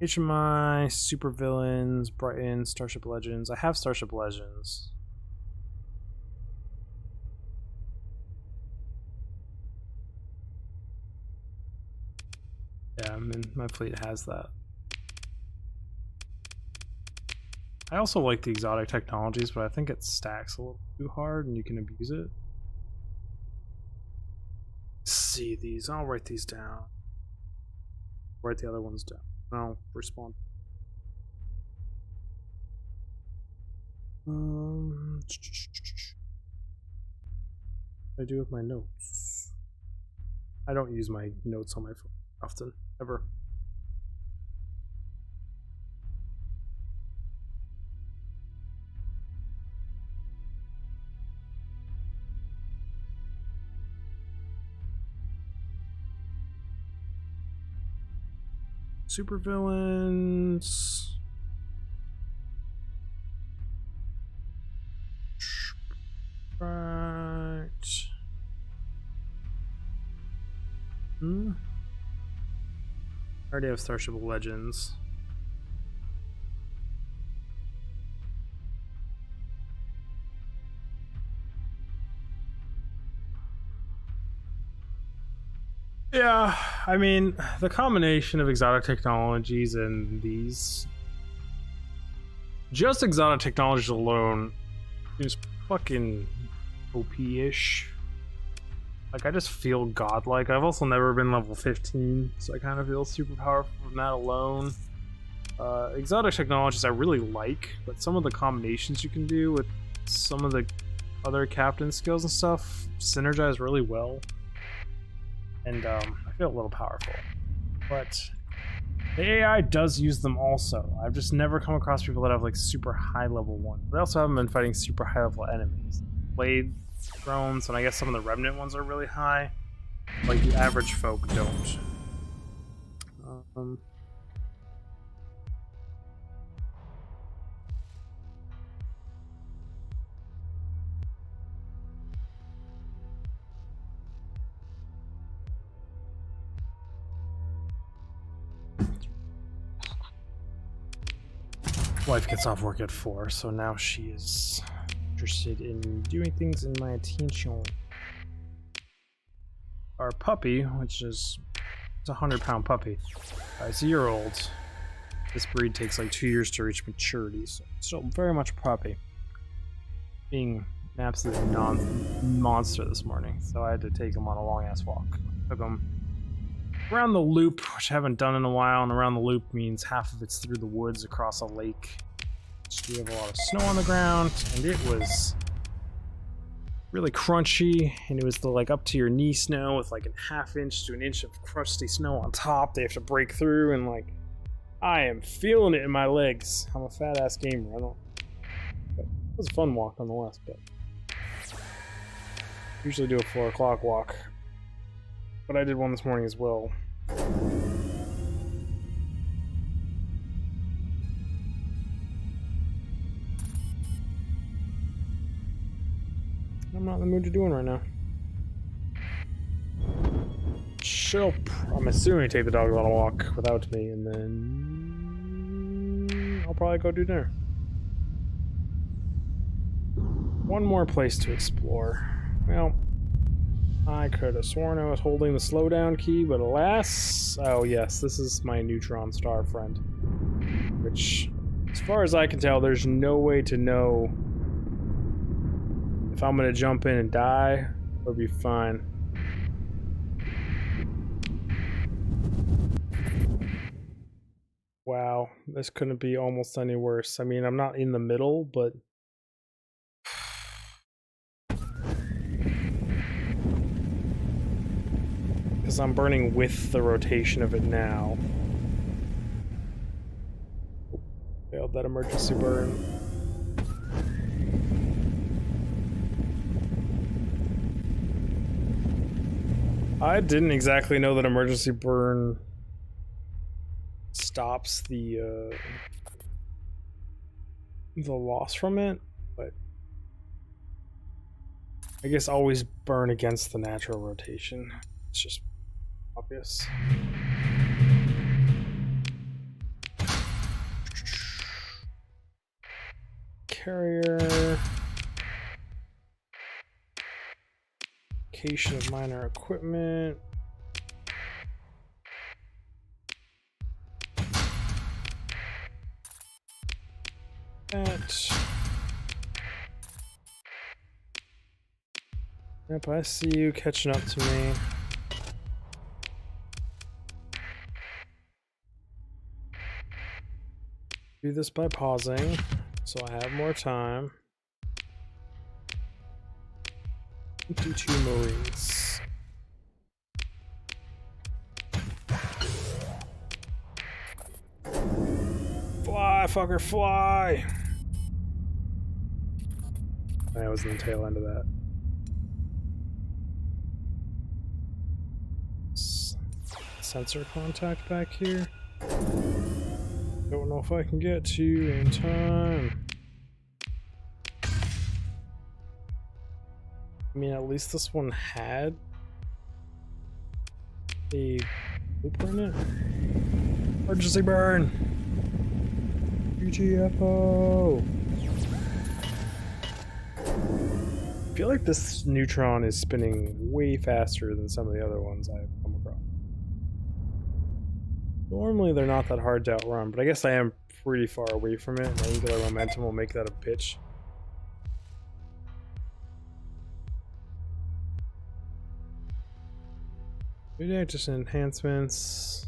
HMI, Supervillains, Brighton, Starship Legends. I have Starship Legends. Yeah, I mean, my fleet has that. I also like the Exotic Technologies, but I think it stacks a little too hard and you can abuse it. Let's see these. I'll write these down. Write the other ones down. I'll respond. What do I do with my notes? I don't use my notes on my phone often, ever. Supervillains. Right. I already have Starship Legends. Yeah, I mean, the combination of Exotic Technologies and these, just Exotic Technologies alone, is fucking OP-ish. Like, I just feel godlike. I've also never been level 15, so I kind of feel super powerful from that alone. Exotic Technologies I really like, but some of the combinations you can do with some of the other captain skills and stuff synergize really well. And I feel a little powerful. But the AI does use them also. I've just never come across people that have like super high level ones. But I also haven't been fighting super high level enemies. Blade drones, and I guess some of the remnant ones are really high. Like the average folk don't. Wife gets off work at 4, so now she is interested in doing things in my attention. Our puppy, which is a 100-pound puppy, it's a year-old. This breed takes like 2 years to reach maturity, so it's still very much a puppy. Being an absolute monster this morning, so I had to take him on a long-ass walk. Took him around the loop, which I haven't done in a while, and around the loop means half of it's through the woods across a lake. So we have a lot of snow on the ground, and it was really crunchy, and it was the like up to your knee snow with like a ½ inch to an inch of crusty snow on top. They have to break through, and like I am feeling it in my legs. I'm a fat ass gamer. But it was a fun walk nonetheless. But usually do a 4 o'clock walk, but I did one this morning as well. I'm not in the mood to doing right now. She'll, I'm assuming, take the dog on a walk without me, and then I'll probably go do dinner. One more place to explore. Well, I could have sworn I was holding the slowdown key, but alas... Oh yes, this is my neutron star friend. Which, as far as I can tell, there's no way to know if I'm gonna jump in and die, or be fine. Wow, this couldn't be almost any worse. I mean, I'm not in the middle, but... Because I'm burning with the rotation of it now. Failed that emergency burn. I didn't exactly know that emergency burn stops the loss from it, but I guess always burn against the natural rotation. It's just obvious. Carrier. Location of minor equipment. That. Yep, I see you catching up to me. Do this by pausing, so I have more time. 52 Marines. Fly, fucker, fly! I was in the tail end of that. Sensor contact back here. Don't know if I can get to you in time. I mean, at least this one had a blueprint in it. Emergency burn! UTFO! I feel like this neutron is spinning way faster than some of the other ones I've come across. Normally they're not that hard to outrun, but I guess I am pretty far away from it, and angular momentum will make that a bitch. Just enhancements.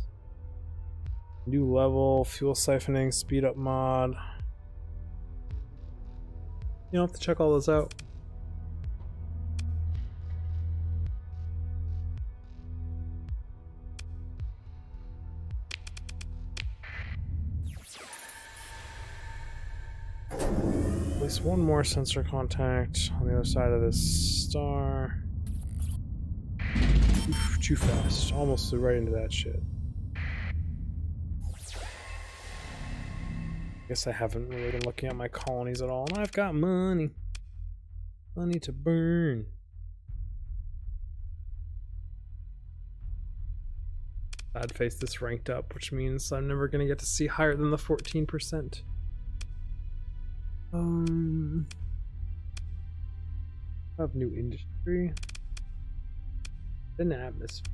New level, fuel siphoning, speed up mod. You'll have to check all those out. Place one more sensor contact on the other side of this star. Oof, too fast. Almost flew right into that shit. Guess I haven't really been looking at my colonies at all, and I've got money. Money to burn. Bad face this ranked up, which means I'm never gonna get to see higher than the 14%. I have new industry. An atmosphere.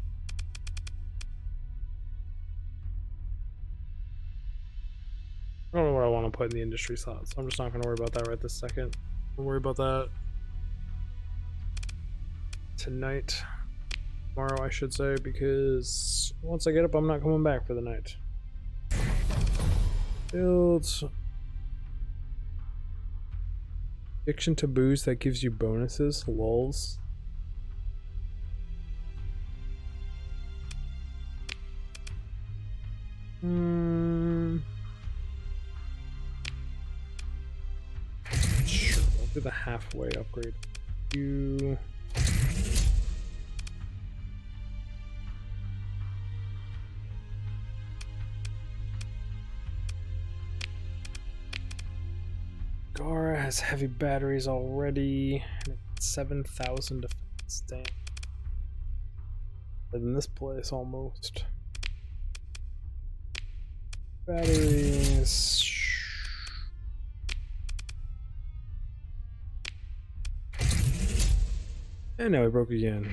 I don't know what I want to put in the industry slot, so I'm just not going to worry about that right this second. We'll worry about that tonight. Tomorrow, I should say, because once I get up, I'm not coming back for the night. Builds. Addiction to booze that gives you bonuses. Lulz. Sure, I'll do the halfway upgrade. You. Gara has heavy batteries already. 7,000 defense. Damn. Live in this place almost. Batteries. And now we broke again.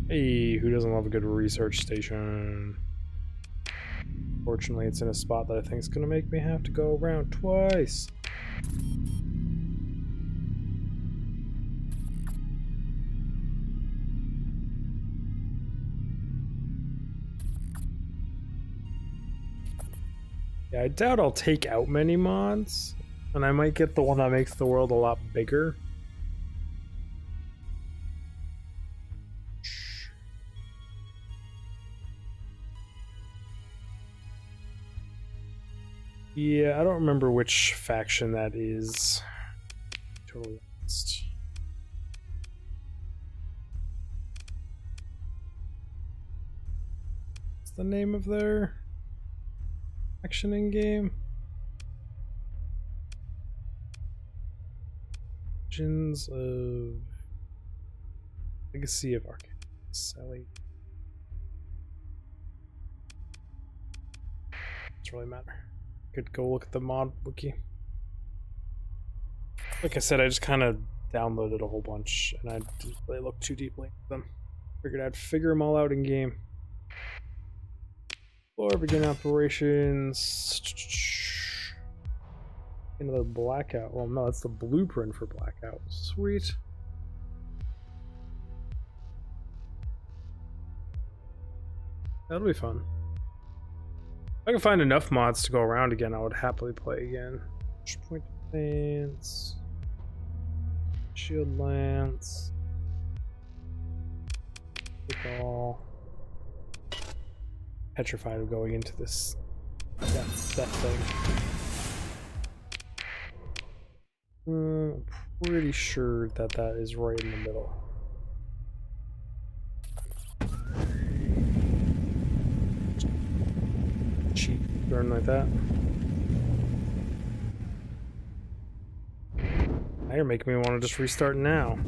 Hey, who doesn't love a good research station? Fortunately, it's in a spot that I think is going to make me have to go around twice. Yeah, I doubt I'll take out many mods, and I might get the one that makes the world a lot bigger. Yeah, I don't remember which faction that is. Totally honest. What's the name of their faction in game? Legends of Legacy of Arkgneisis. Doesn't really matter. Could go look at the mod wiki. Like I said, I just kind of downloaded a whole bunch, and I didn't really look too deeply into them. Figured I'd figure them all out in game. Floor, begin operations. Another blackout. Well, no, that's the blueprint for blackout. Sweet. That'll be fun. If I can find enough mods to go around again, I would happily play again. Point lance, shield lance, all. Petrified of going into this that thing. I'm pretty sure that that is right in the middle. Cheap burn like that. Now you're making me want to just restart now.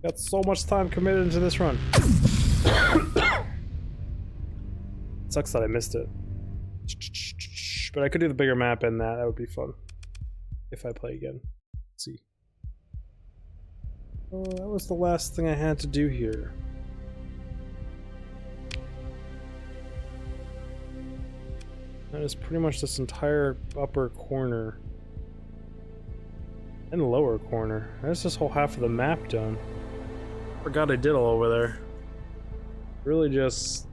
Got so much time committed into this run. Sucks that I missed it. But I could do the bigger map in that. That would be fun. If I play again. Let's see. Oh, that was the last thing I had to do here. That is pretty much this entire upper corner. And lower corner. That's this whole half of the map done. Forgot I did all over there. Really just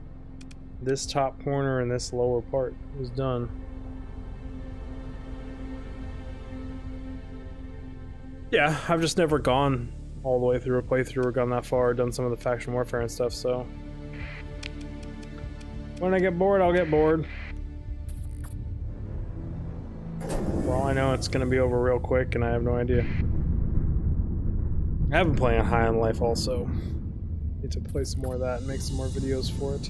this top corner and this lower part was done. Yeah, I've just never gone all the way through a playthrough or gone that far, done some of the faction warfare and stuff, so when I get bored, I'll get bored. For all I know, it's gonna be over real quick and I have no idea. I have been playing High on Life also. Need to play some more of that and make some more videos for it.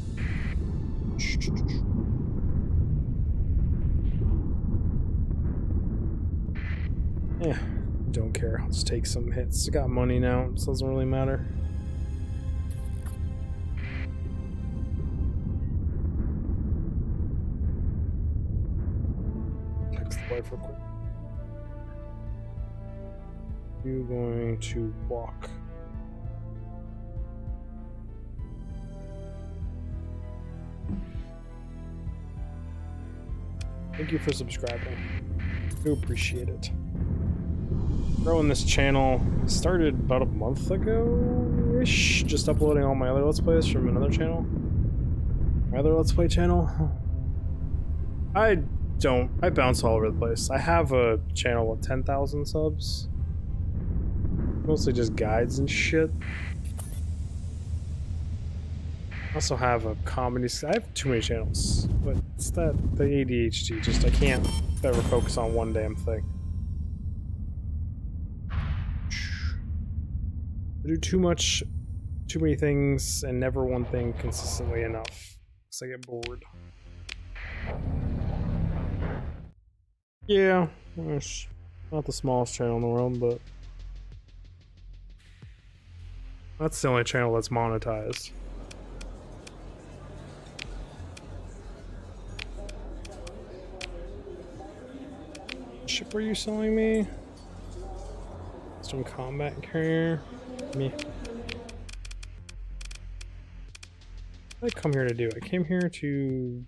Yeah, don't care. I'll just take some hits. I got money now, so it doesn't really matter. Text the wife real quick. You're going to walk. Thank you for subscribing. I do appreciate it. Growing this channel started about a month ago-ish. Just uploading all my other Let's Plays from another channel. My other Let's Play channel. I bounce all over the place. I have a channel with 10,000 subs. Mostly just guides and shit. I also have a comedy. I have too many channels, but it's that the ADHD. Just I can't ever focus on one damn thing. I do too many things, and never one thing consistently enough. Because I get bored. Yeah, it's not the smallest channel in the world, but that's the only channel that's monetized. What ship are you selling me? Some combat carrier. Me. What did I come here to do? I came here to...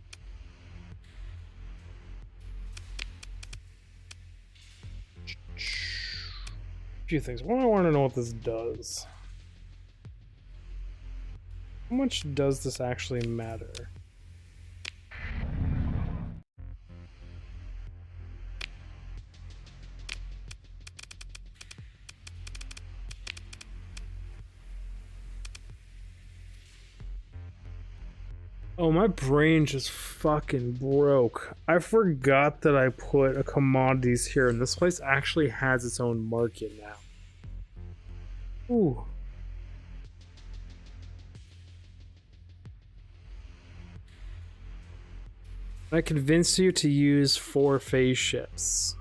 A few things. One, I want to know what this does. How much does this actually matter? Oh, my brain just fucking broke. I forgot that I put a commodities here, and this place actually has its own market now. Ooh. I convinced you to use 4 phase ships.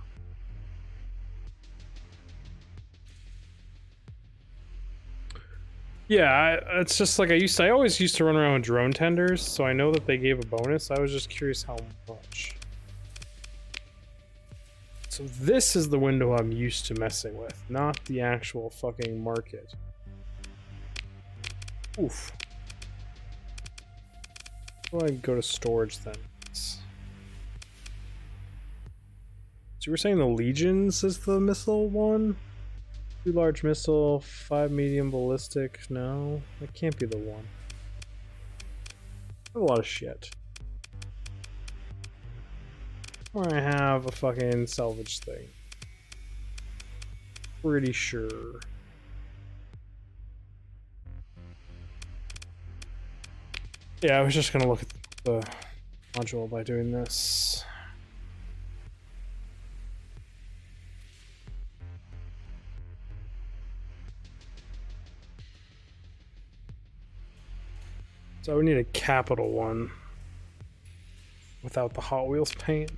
Yeah, it's just like I always used to run around with drone tenders, so I know that they gave a bonus. I was just curious how much. So this is the window I'm used to messing with, not the actual fucking market. Oof. How do I go to storage then? So you were saying the Legions is the missile one? 2 large missile, 5 medium ballistic. No, that can't be the one. I have a lot of shit. Or I have a fucking salvage thing. Pretty sure. Yeah, I was just gonna look at the module by doing this. So we need a capital one without the Hot Wheels paint.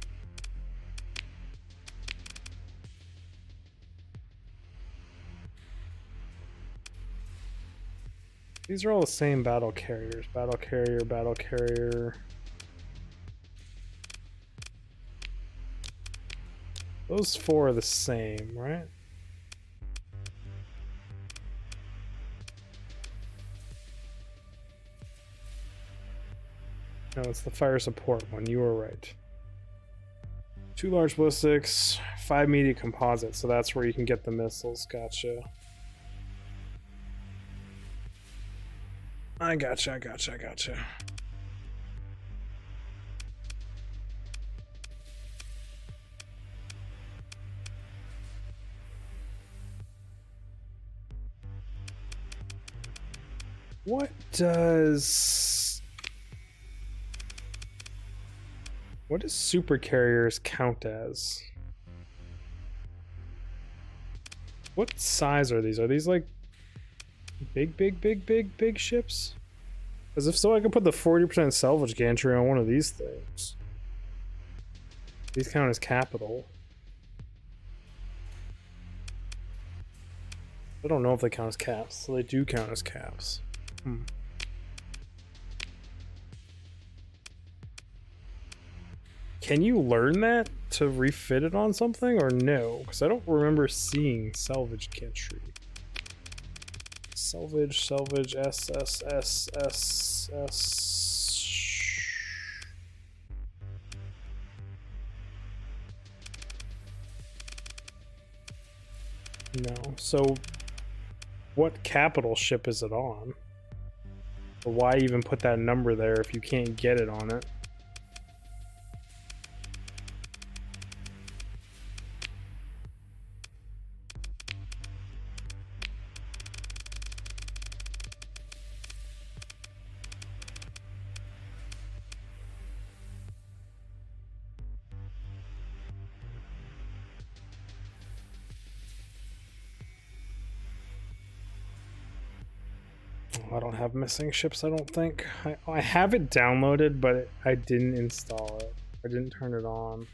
These are all the same battle carriers. Battle carrier, battle carrier. Those 4 are the same, right? No, it's the fire support one. You were right. 2 large ballistics, 5 media composite, so that's where you can get the missiles. Gotcha. I gotcha. What does super carriers count as? What size are these? Are these like big ships? Because if so, I can put the 40% salvage gantry on one of these things. These count as capital. I don't know if they count as caps, so they do count as caps. Can you learn that to refit it on something, or no? Because I don't remember seeing salvage gantry. Salvage, S. No. So, what capital ship is it on? Or why even put that number there if you can't get it on it? I don't have missing ships, I don't think. I have it downloaded, but I didn't install it. I didn't turn it on.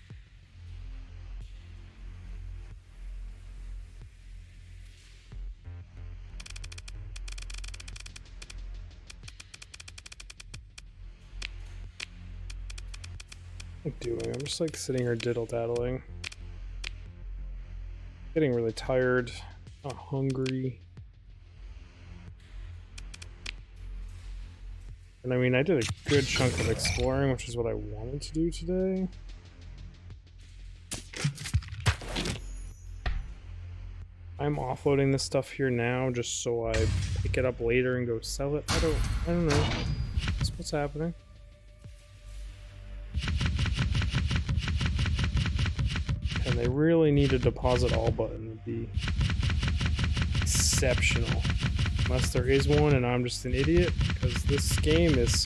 What am I doing? I'm just like sitting here diddle-daddling. Getting really tired, not hungry. And I mean, I did a good chunk of exploring, which is what I wanted to do today. I'm offloading this stuff here now just so I pick it up later and go sell it. I don't know. That's what's happening. And they really need a deposit all button would be exceptional. Unless there is one and I'm just an idiot, because this game is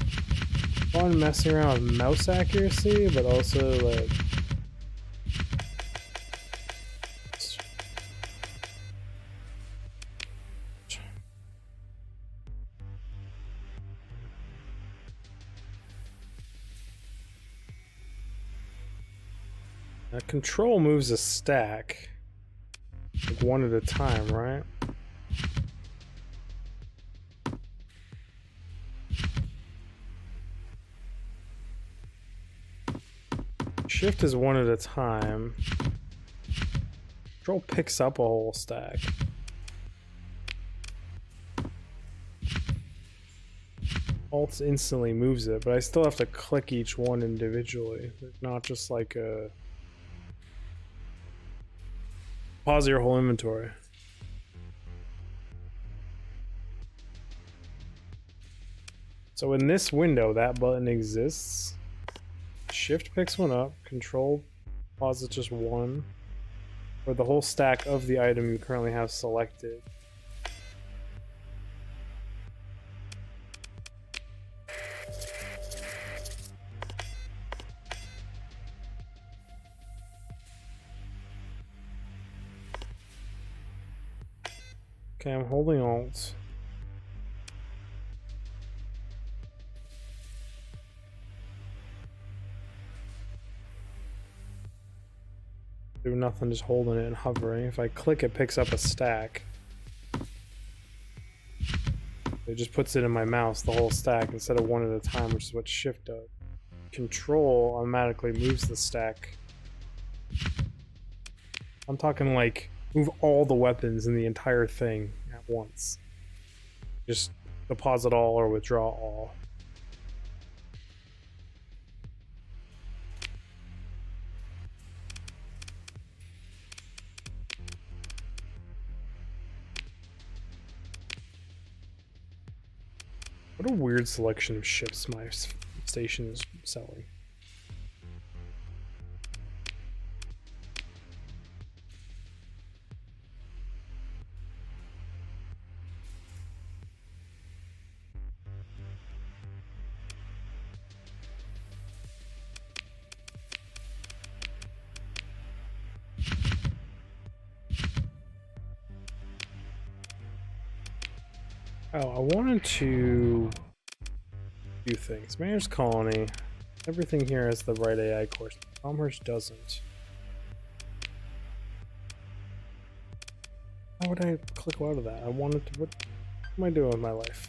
fun messing around with mouse accuracy, but also like now, control moves a stack like one at a time, right? Shift is one at a time. Control picks up a whole stack. Alt instantly moves it, but I still have to click each one individually. It's not just like a pause your whole inventory. So in this window, that button exists. Shift picks one up, control pauses just one, or the whole stack of the item you currently have selected. Okay, I'm holding Alt. Do nothing, just holding it and hovering. If I click, it picks up a stack. It just puts it in my mouse, the whole stack, instead of one at a time, which is what Shift does. Control automatically moves the stack. I'm talking like move all the weapons in the entire thing at once. Just deposit all or withdraw all. What a weird selection of ships my station is selling. Oh, I wanted to do things. Mayor's Colony. Everything here has the right AI course. Commerce doesn't. Why would I click out of that? I wanted to. What am I doing with my life?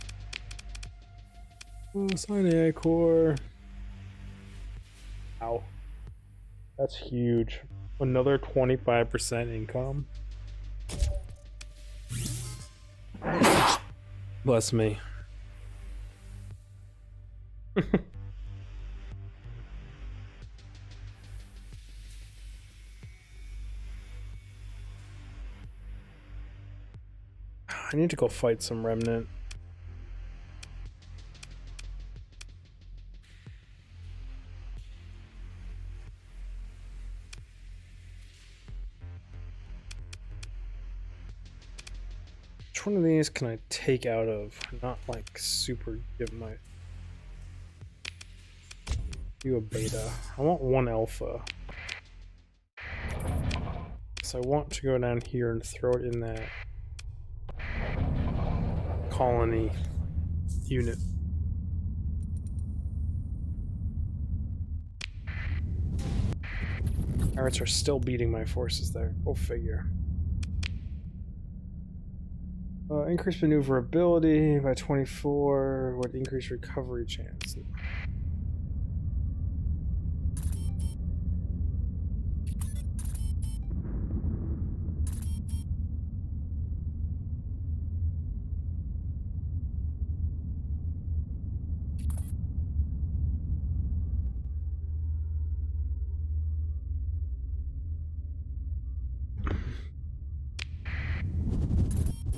Oh, assign AI core. Ow. That's huge. Another 25% income. Bless me. I need to go fight some remnant. Which one of these can I take out of? Not like super give my do a beta. I want one alpha. So I want to go down here and throw it in that colony unit. Pirates are still beating my forces there. Go figure. Increase maneuverability by 24 would increase recovery chance.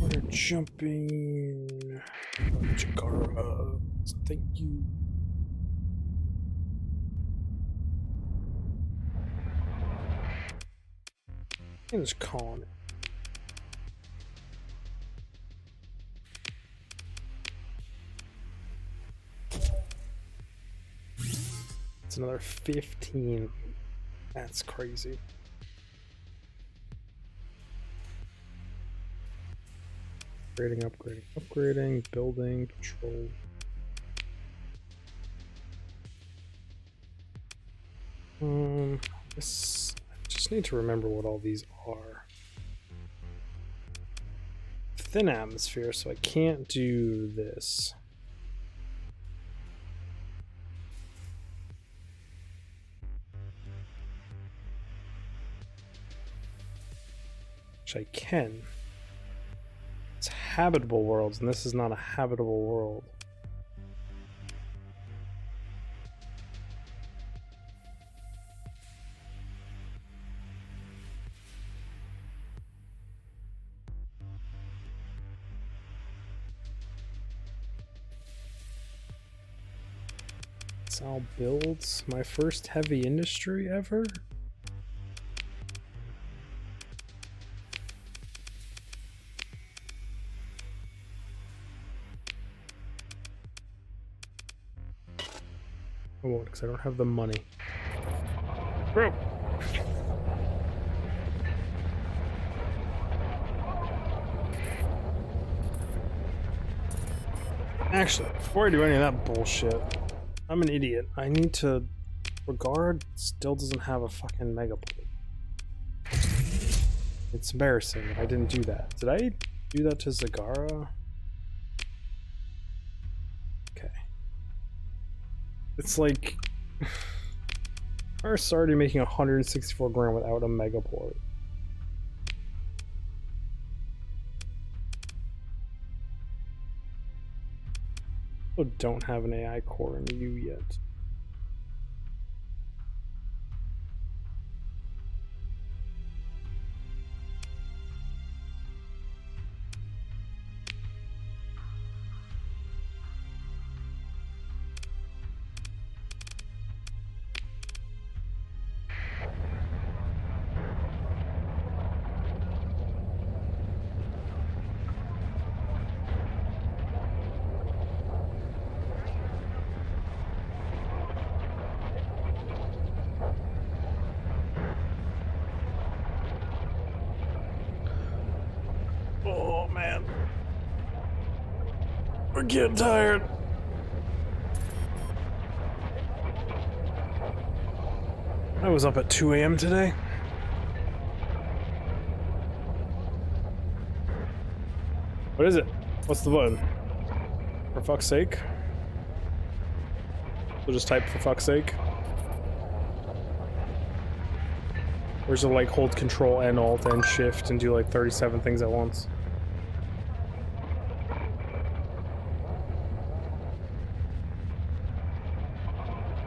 We're jumping. Chikara. Thank you. I'm just calling it. It's another 15. That's crazy. Upgrading, building, control. I just need to remember what all these are. Thin atmosphere, so I can't do this. Which I can. It's habitable worlds, and this is not a habitable world. Sal builds my first heavy industry ever? I won't, because I don't have the money. Bro! Actually, before I do any of that bullshit, I'm an idiot. I need to... Regard still doesn't have a fucking megaport. It's embarrassing that I didn't do that. Did I do that to Zagara? Okay. It's like... Earth's already making 164 grand without a megaport. I don't have an AI core in you yet. We're getting tired. I was up at 2 AM today. What is it? What's the button? For fuck's sake? We'll just type for fuck's sake. Or is it like hold control and alt and shift and do like 37 things at once?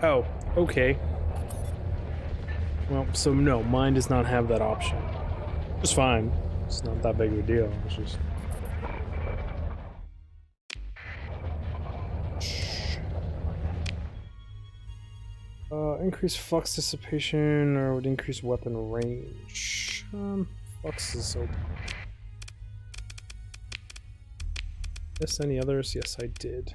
Oh, okay. Well, so no, mine does not have that option. It's fine. It's not that big of a deal. It's just... increase flux dissipation or would increase weapon range. Flux is open. Yes, any others? Yes, I did.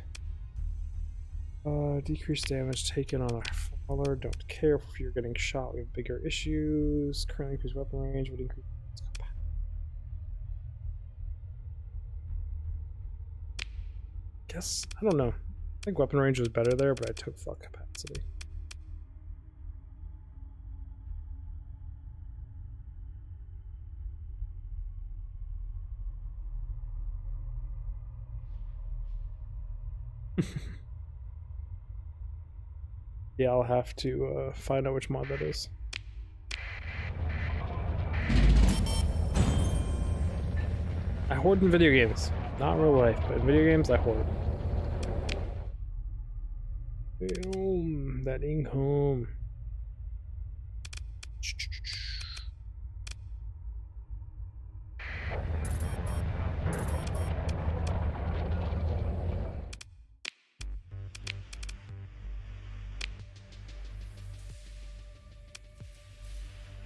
Decrease damage taken on a father. Don't care if you're getting shot. We have bigger issues. Currently increase weapon range would increase. guess, I don't know. I think weapon range was better there, but I took fuck capacity. Yeah, I'll have to find out which mod that is. I hoard in video games. Not in real life, but in video games, I hoard. Boom, that income.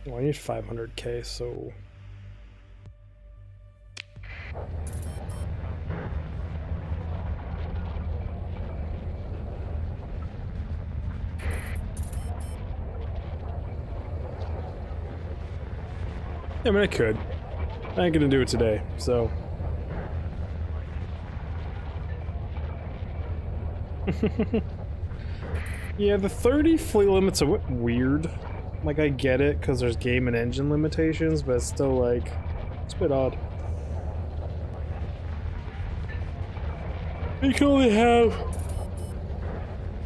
Well, I need 500k, so... Yeah, I mean, I could. I ain't gonna do it today, so... Yeah, the 30 fleet limit's a bit weird. Like, I get it, because there's game and engine limitations, but it's still, like, it's a bit odd. You can only have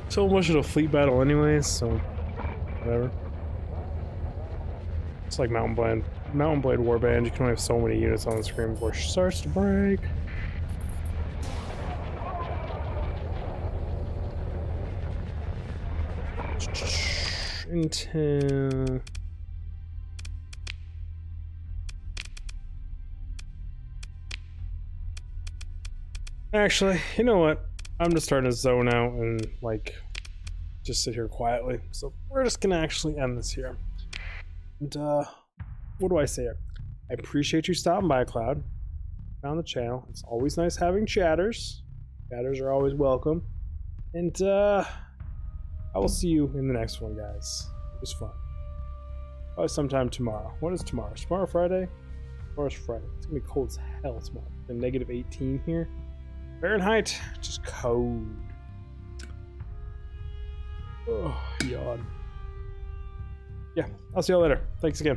so much of a fleet battle anyways, so whatever. It's like Mountain Blade Warband, you can only have so many units on the screen before it starts to break. Into... Actually, you know what? I'm just starting to zone out and, like, just sit here quietly. So we're just gonna actually end this here. And, what do I say? I appreciate you stopping by, Cloud. Found the channel. It's always nice having chatters. Chatters are always welcome. And, I will see you in the next one, guys. It was fun. Probably sometime tomorrow. What is tomorrow? Is tomorrow Friday? Tomorrow's Friday. It's gonna be cold as hell tomorrow. And negative 18 here. Fahrenheit, just cold. Oh, yawn. Yeah, I'll see y'all later. Thanks again.